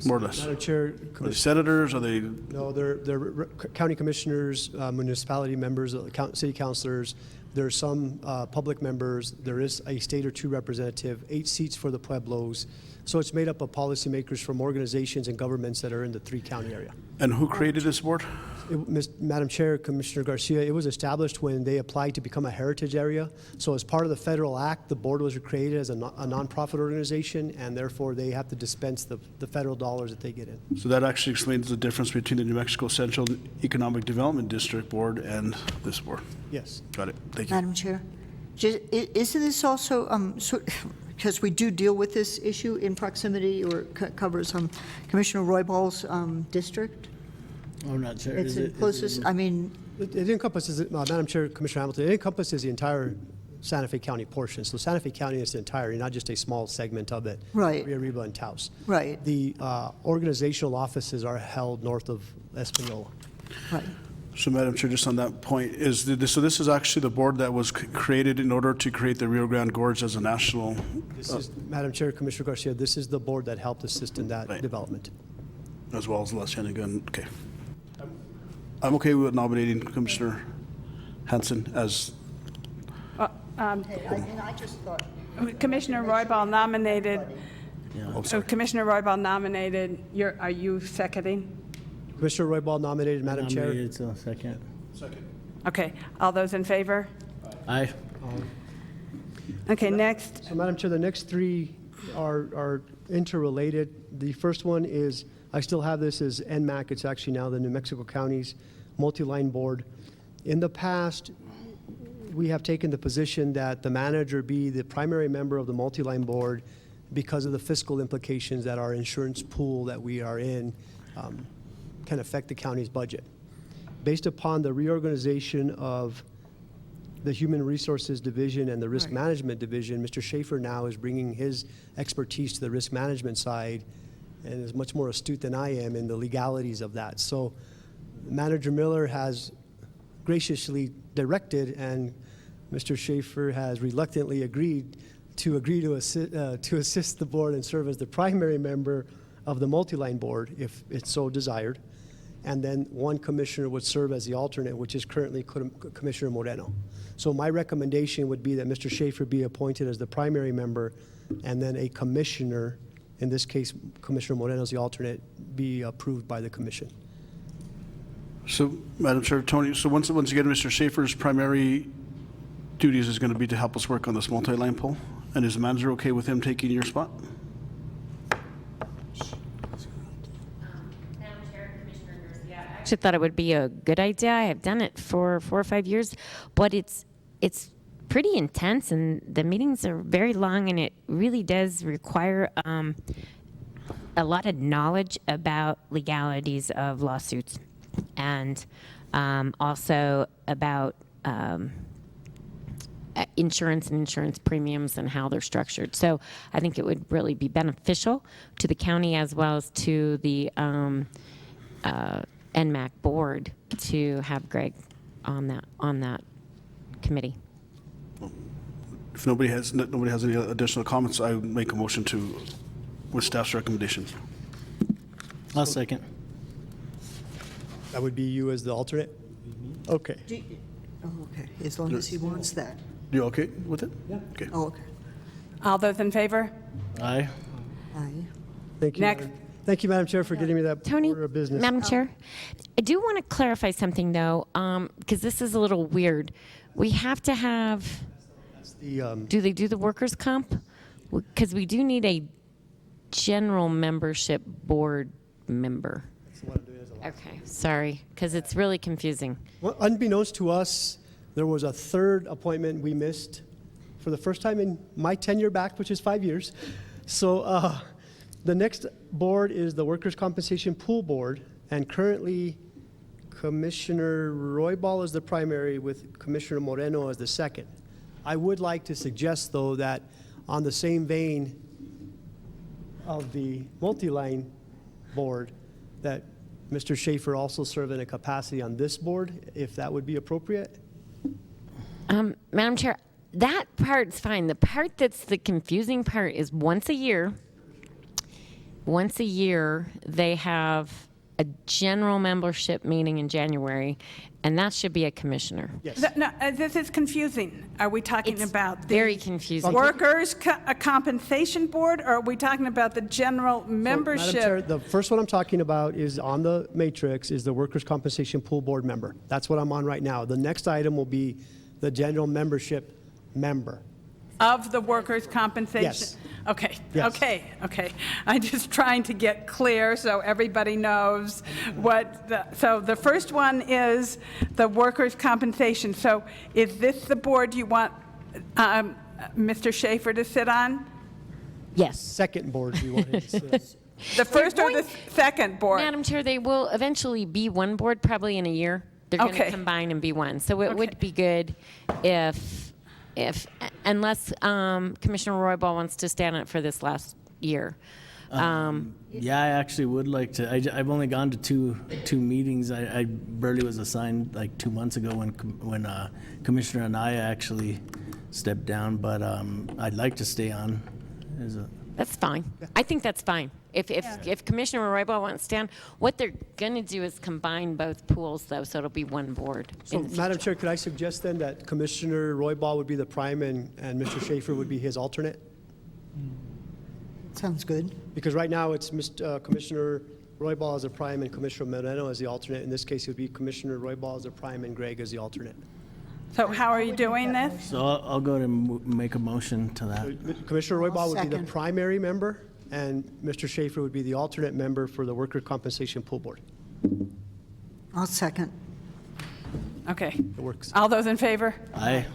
More or less. Madam Chair, Are they senators? Are they? No, they're county commissioners, municipality members, city councilors. There are some public members. There is a state or 2 representative, 8 seats for the Pueblos. So it's made up of policymakers from organizations and governments that are in the 3-county area. And who created this board? Madam Chair, Commissioner Garcia, it was established when they applied to become a heritage area. So as part of the federal act, the board was created as a nonprofit organization, and therefore they have to dispense the federal dollars that they get in. So that actually explains the difference between the New Mexico Central Economic Development District Board and this board. Yes. Got it. Thank you. Madam Chair, isn't this also, because we do deal with this issue in proximity, or covers Commissioner Royball's district? I'm not sure. It's the closest, I mean. It encompasses, Madam Chair, Commissioner Hamilton, it encompasses the entire Santa Fe County portion. So Santa Fe County is the entirety, not just a small segment of it. Right. Rio Arriba and Taos. Right. The organizational offices are held north of Espanola. Right. So, Madam Chair, just on that point, so this is actually the board that was created in order to create the Rio Grande Gorge as a national. This is, Madam Chair, Commissioner Garcia, this is the board that helped assist in that development. As well as La Cienega. Okay. I'm okay with nominating Commissioner Hansen as. And I just thought. Commissioner Royball nominated. So Commissioner Royball nominated. Are you seconding? Commissioner Roybal nominated, Madam Chair. Nominated, so second. Okay, all those in favor? Aye. Okay, next. So, Madam Chair, the next three are interrelated. The first one is, I still have this as NMAC. It's actually now the New Mexico Counties Multi-Line Board. In the past, we have taken the position that the manager be the primary member of the Multi-Line Board because of the fiscal implications that our insurance pool that we are in can affect the county's budget. Based upon the reorganization of the Human Resources Division and the Risk Management Division, Mr. Schaefer now is bringing his expertise to the risk management side and is much more astute than I am in the legalities of that. So Manager Miller has graciously directed, and Mr. Schaefer has reluctantly agreed to assist the board and serve as the primary member of the multi-line board if it's so desired. And then one commissioner would serve as the alternate, which is currently Commissioner Moreno. So my recommendation would be that Mr. Schaefer be appointed as the primary member, and then a commissioner, in this case Commissioner Moreno is the alternate, be approved by the commission. So, Madam Chair, Tony, so once again, Mr. Schaefer's primary duties is going to be to help us work on this multi-line poll, and is the manager okay with him taking your spot? I actually thought it would be a good idea. I have done it for 4 or 5 years, but it's pretty intense, and the meetings are very long, and it really does require a lot of knowledge about legalities of lawsuits, and also about insurance and insurance premiums and how they're structured. So I think it would really be beneficial to the county as well as to the NMAC board to have Greg on that committee. If nobody has any additional comments, I would make a motion with staff's recommendations. I'll second. That would be you as the alternate? Okay. Oh, okay, as long as he wants that. You okay with it? Yeah. Okay. Oh, okay. All those in favor? Aye. Aye. Thank you. Next. Thank you, Madam Chair, for getting me that Tony, order of business. Madam Chair, I do want to clarify something though, because this is a little weird. We have to have. Do they do the workers' comp? Because we do need a general membership board member. Okay, sorry, because it's really confusing. Well, unbeknownst to us, there was a third appointment we missed for the first time in my tenure back, which is 5 years. So the next board is the Workers' Compensation Pool Board, and currently Commissioner Roybal is the primary with Commissioner Moreno as the second. I would like to suggest, though, that on the same vein of the multi-line board, that Mr. Schaefer also serve in a capacity on this board, if that would be appropriate. Madam Chair, that part's fine. The part that's the confusing part is once a year they have a general membership meeting in January, and that should be a commissioner. Yes. No, this is confusing. Are we talking about the Very confusing. Workers' Compensation Board, or are we talking about the general membership? Madam Chair, the first one I'm talking about is on the matrix, is the Workers' Compensation Pool Board member. That's what I'm on right now. The next item will be the general membership member. Of the workers' compensation? Yes. Okay, Yes. okay. I'm just trying to get clear so everybody knows so the first one is the workers' compensation. So is this the board you want Mr. Schaefer to sit on? Yes. Second board we wanted to sit. The first or the second board? Madam Chair, they will eventually be one board, probably in a year. They're going Okay. to combine and be one. So it would be good if unless Commissioner Roybal wants to stand up for this last year. Yeah, I actually would like to. I've only gone to two meetings. I barely was assigned like 2 months ago when Commissioner Anaya actually stepped down, but I'd like to stay on. That's fine. I think that's fine. If Commissioner Roybal wants to stand, what they're going to do is combine both pools, though, so it'll be one board. So, Madam Chair, could I suggest then that Commissioner Roybal would be the prime and Mr. Schaefer would be his alternate? Sounds good. Because right now it's Commissioner Roybal as a prime and Commissioner Moreno as the alternate. In this case, it would be Commissioner Roybal as a prime and Greg as the alternate. So how are you doing this? So I'll go and make a motion to that. Commissioner Roybal would be the second. primary member, and Mr. Schaefer would be the alternate member for the Worker Compensation Pool Board. I'll second. Okay. It works. All those in favor? Aye.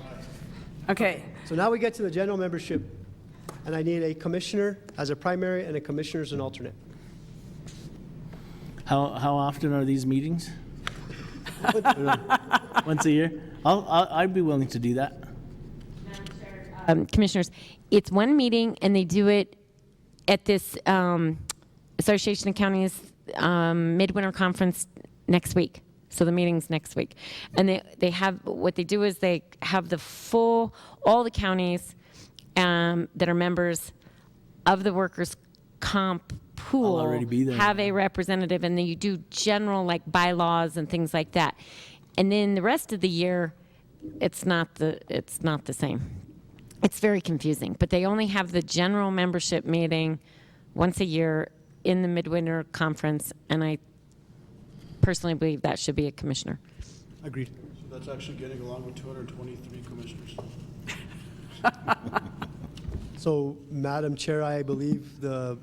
Okay. So now we get to the general membership, and I need a commissioner as a primary and a commissioner as an alternate. How often are these meetings? Once a year? I'd be willing to do that. Commissioners, it's one meeting, and they do it at this Association of Counties Midwinter Conference next week. So the meeting's next week. And they have, what they do is they have all the counties that are members of the workers' comp pool I'll already be there. have a representative, and then you do general like bylaws and things like that. And then the rest of the year, it's not the same. It's very confusing, but they only have the general membership meeting once a year in the Midwinter Conference, and I personally believe that should be a commissioner. Agreed. So that's actually getting along with 223 commissioners. So, Madam Chair, I believe the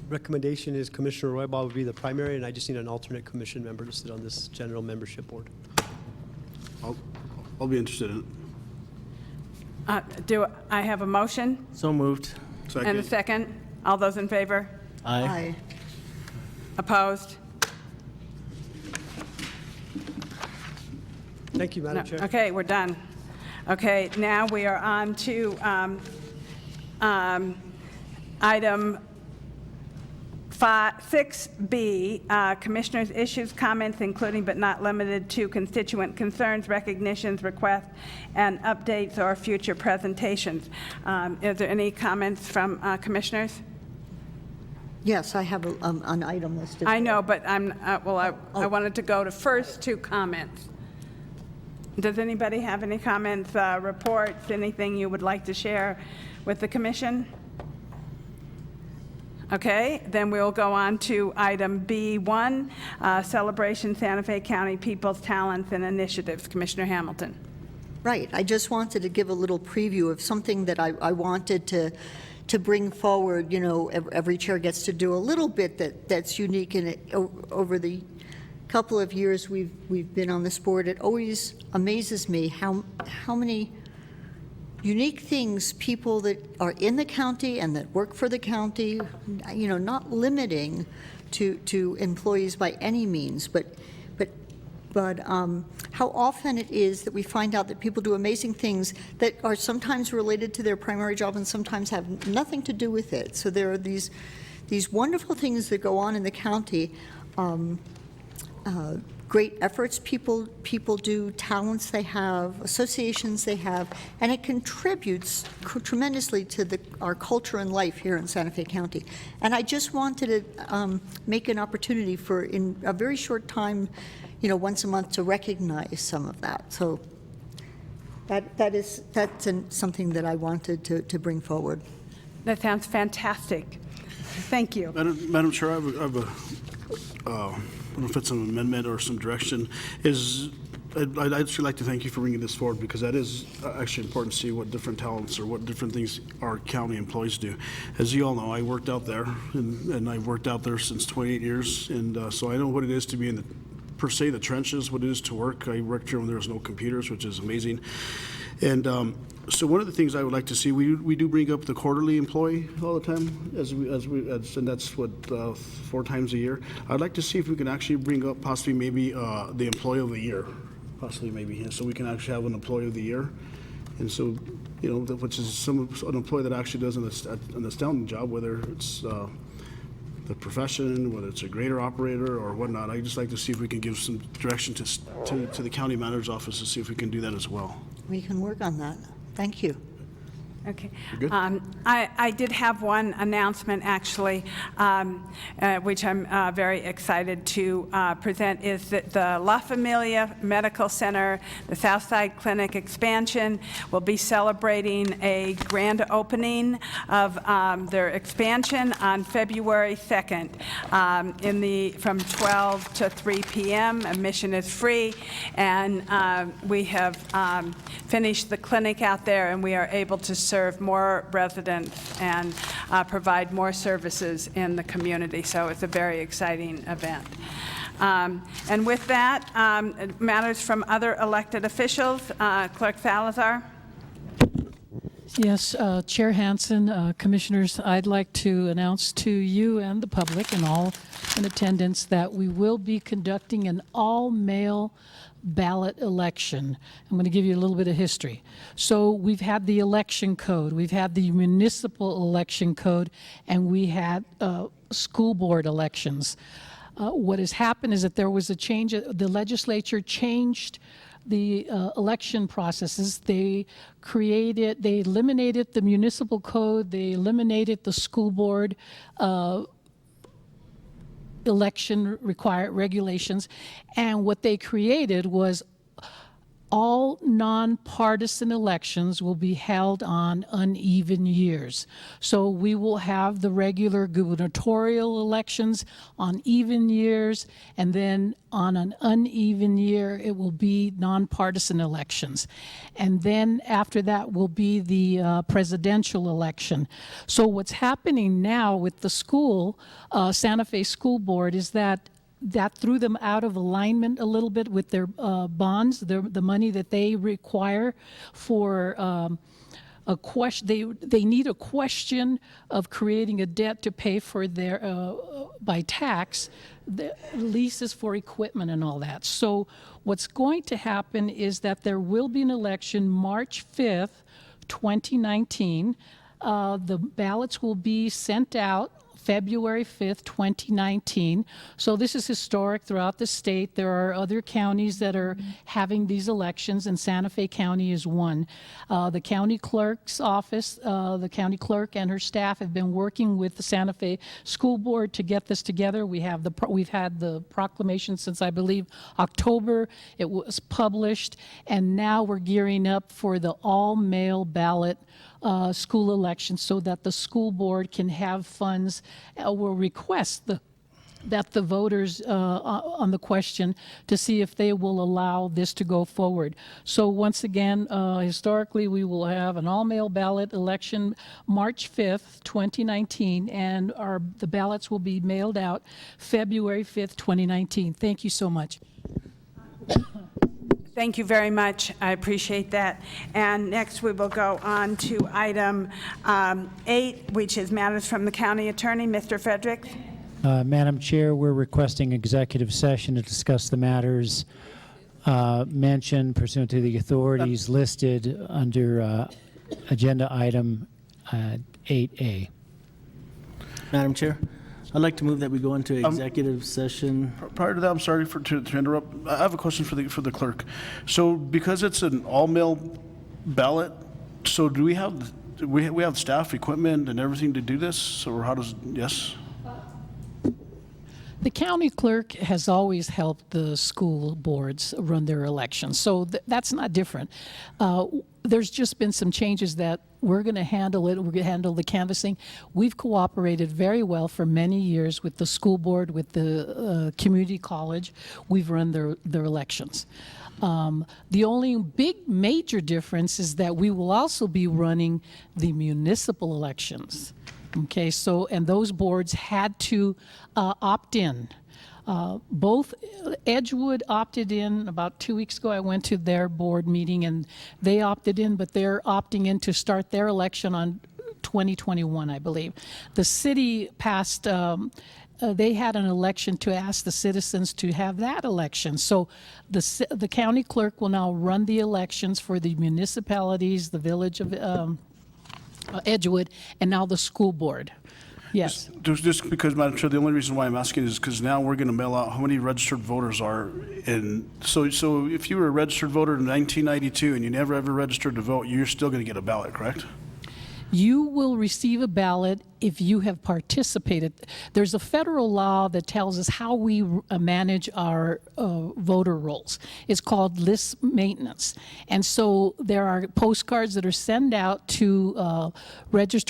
recommendation is Commissioner Roybal would be the primary, and I just need an alternate commission member to sit on this general membership board. I'll be interested in it. Do I have a motion So moved. and a second? All those in favor? Aye. Opposed? Thank you, Madam Chair. Okay, we're done. Okay, now we are on to item 6B, Commissioners' issues, comments, including but not limited to constituent concerns, recognitions, requests, and updates or future presentations. Is there any comments from commissioners? Yes, I have an item listed. I know, but I wanted to go to first two comments. Does anybody have any comments, reports, anything you would like to share with the commission? Okay, then we'll go on to item B1, Celebration Santa Fe County People's Talents and Initiatives. Commissioner Hamilton. Right, I just wanted to give a little preview of something that I wanted to bring forward. You know, every chair gets to do a little bit that's unique in it. Over the couple of years we've been on this board, it always amazes me how many unique things people that are in the county and that work for the county, you know, not limiting to employees by any means, but how often it is that we find out that people do amazing things that are sometimes related to their primary job and sometimes have nothing to do with it. So there are these wonderful things that go on in the county. Great efforts people do, talents they have, associations they have, and it contributes tremendously to our culture and life here in Santa Fe County. And I just wanted to make an opportunity for, in a very short time, you know, once a month, to recognize some of that. So that's something that I wanted to bring forward. That sounds fantastic. Thank you. Madam Chair, I have a I don't know if it's an amendment or some direction. I'd actually like to thank you for bringing this forward, because that is actually important to see what different talents or what different things our county employees do. As you all know, I worked out there, and I've worked out there since 28 years, and so I know what it is to be in the, per se, the trenches, what it is to work. I worked here when there was no computers, which is amazing. And so one of the things I would like to see, we do bring up the quarterly employee all the time, and that's what 4 times a year. I'd like to see if we can actually bring up possibly maybe the employee of the year, possibly maybe, so we can actually have an employee of the year. And so, you know, which is an employee that actually does an astounding job, whether it's the profession, whether it's a grader operator or whatnot. I'd just like to see if we can give some direction to the county manager's office to see if we can do that as well. We can work on that. Thank you. Okay. You're good? I did have one announcement, actually, which I'm very excited to present, is that the La Familia Medical Center, the Southside Clinic expansion, will be celebrating a grand opening of their expansion on February 2nd from 12 to 3 p.m. Admission is free, and we have finished the clinic out there, and we are able to serve more residents and provide more services in the community. So it's a very exciting event. And with that, matters from other elected officials. Clerk Salazar. Yes, Chair Hansen, Commissioners, I'd like to announce to you and the public and all in attendance that we will be conducting an all-male ballot election. I'm going to give you a little bit of history. So we've had the election code, we've had the municipal election code, and we had school board elections. What has happened is that there was a change. The legislature changed the election processes. They eliminated the municipal code, they eliminated the school board election regulations, and what they created was all nonpartisan elections will be held on uneven years. So we will have the regular gubernatorial elections on even years, and then on an uneven year, it will be nonpartisan elections. And then after that will be the presidential election. So what's happening now with the school, Santa Fe School Board, is that threw them out of alignment a little bit with their bonds, the money that they require for a question. They need a question of creating a debt to pay for their by tax, the leases for equipment and all that. So what's going to happen is that there will be an election March 5th, 2019. The ballots will be sent out February 5th, 2019. So this is historic throughout the state. There are other counties that are having these elections, and Santa Fe County is one. The county clerk's office, the county clerk and her staff have been working with the Santa Fe School Board to get this together. We've had the proclamation since, I believe, October. It was published, and now we're gearing up for the all-mail ballot school election so that the school board can have funds or request that the voters on the question to see if they will allow this to go forward. So once again, historically, we will have an all-mail ballot election March 5th, 2019, and the ballots will be mailed out February 5th, 2019. Thank you so much. Thank you very much. I appreciate that. And next we will go on to item 8, which is matters from the county attorney. Mr. Fredericks. Madam Chair, we're requesting executive session to discuss the matters mentioned pursuant to the authorities listed under agenda item 8A. Madam Chair, I'd like to move that we go into executive session. Prior to that, I'm sorry to interrupt. I have a question for the clerk. So because it's an all-mail ballot, so do we have staff, equipment, and everything to do this? Or how does, yes? The county clerk has always helped the school boards run their elections, so that's not different. There's just been some changes that we're going to handle it. We're going to handle the canvassing. We've cooperated very well for many years with the school board, with the community college. We've run their elections. The only big major difference is that we will also be running the municipal elections. Okay, so, and those boards had to opt in. Both Edgewood opted in about 2 weeks ago. I went to their board meeting and they opted in, but they're opting in to start their election on 2021, I believe. The city passed, they had an election to ask the citizens to have that election. So the county clerk will now run the elections for the municipalities, the village of Edgewood, and now the school board. Yes. Just because, Madam Chair, the only reason why I'm asking is because now we're going to mail out how many registered voters are. And so if you were a registered voter in 1992 and you never ever registered to vote, you're still going to get a ballot, correct? You will receive a ballot if you have participated. There's a federal law that tells us how we manage our voter rolls. It's called list maintenance. And so there are postcards that are sent out to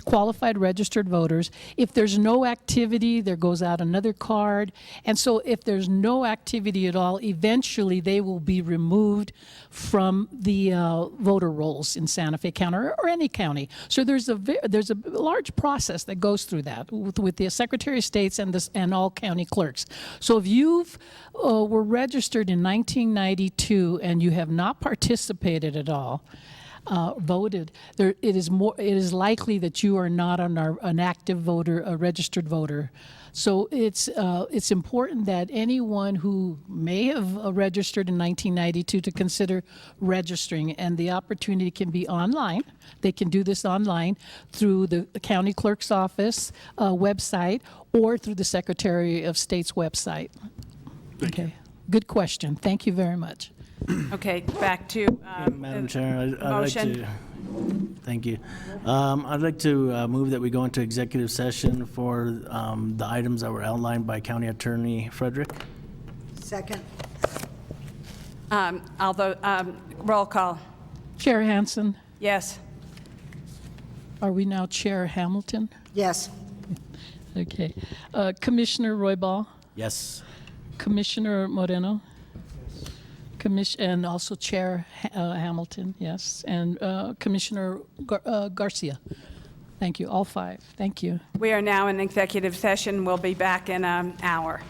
qualified registered voters. If there's no activity, there goes out another card. And so if there's no activity at all, eventually they will be removed from the voter rolls in Santa Fe County or any county. So there's a large process that goes through that with the Secretary of States and all county clerks. So if you've were registered in 1992 and you have not participated at all, voted, it is likely that you are not an active voter, a registered voter. So it's important that anyone who may have registered in 1992 to consider registering, and the opportunity can be online. They can do this online through the county clerk's office website or through the Secretary of State's website. Okay, good question. Thank you very much. Okay, back to Madam Chair, I'd like motion. to, thank you. I'd like to move that we go into executive session for the items that were outlined by County Attorney Frederick. Second. Although, roll call. Chair Hansen, Yes. are we now Chair Hamilton? Yes. Okay. Commissioner Roybal, Yes. Commissioner Moreno, and also Chair Hamilton, yes, and Commissioner Garcia. Thank you, all five. Thank you. We are now in executive session. We'll be back in an hour.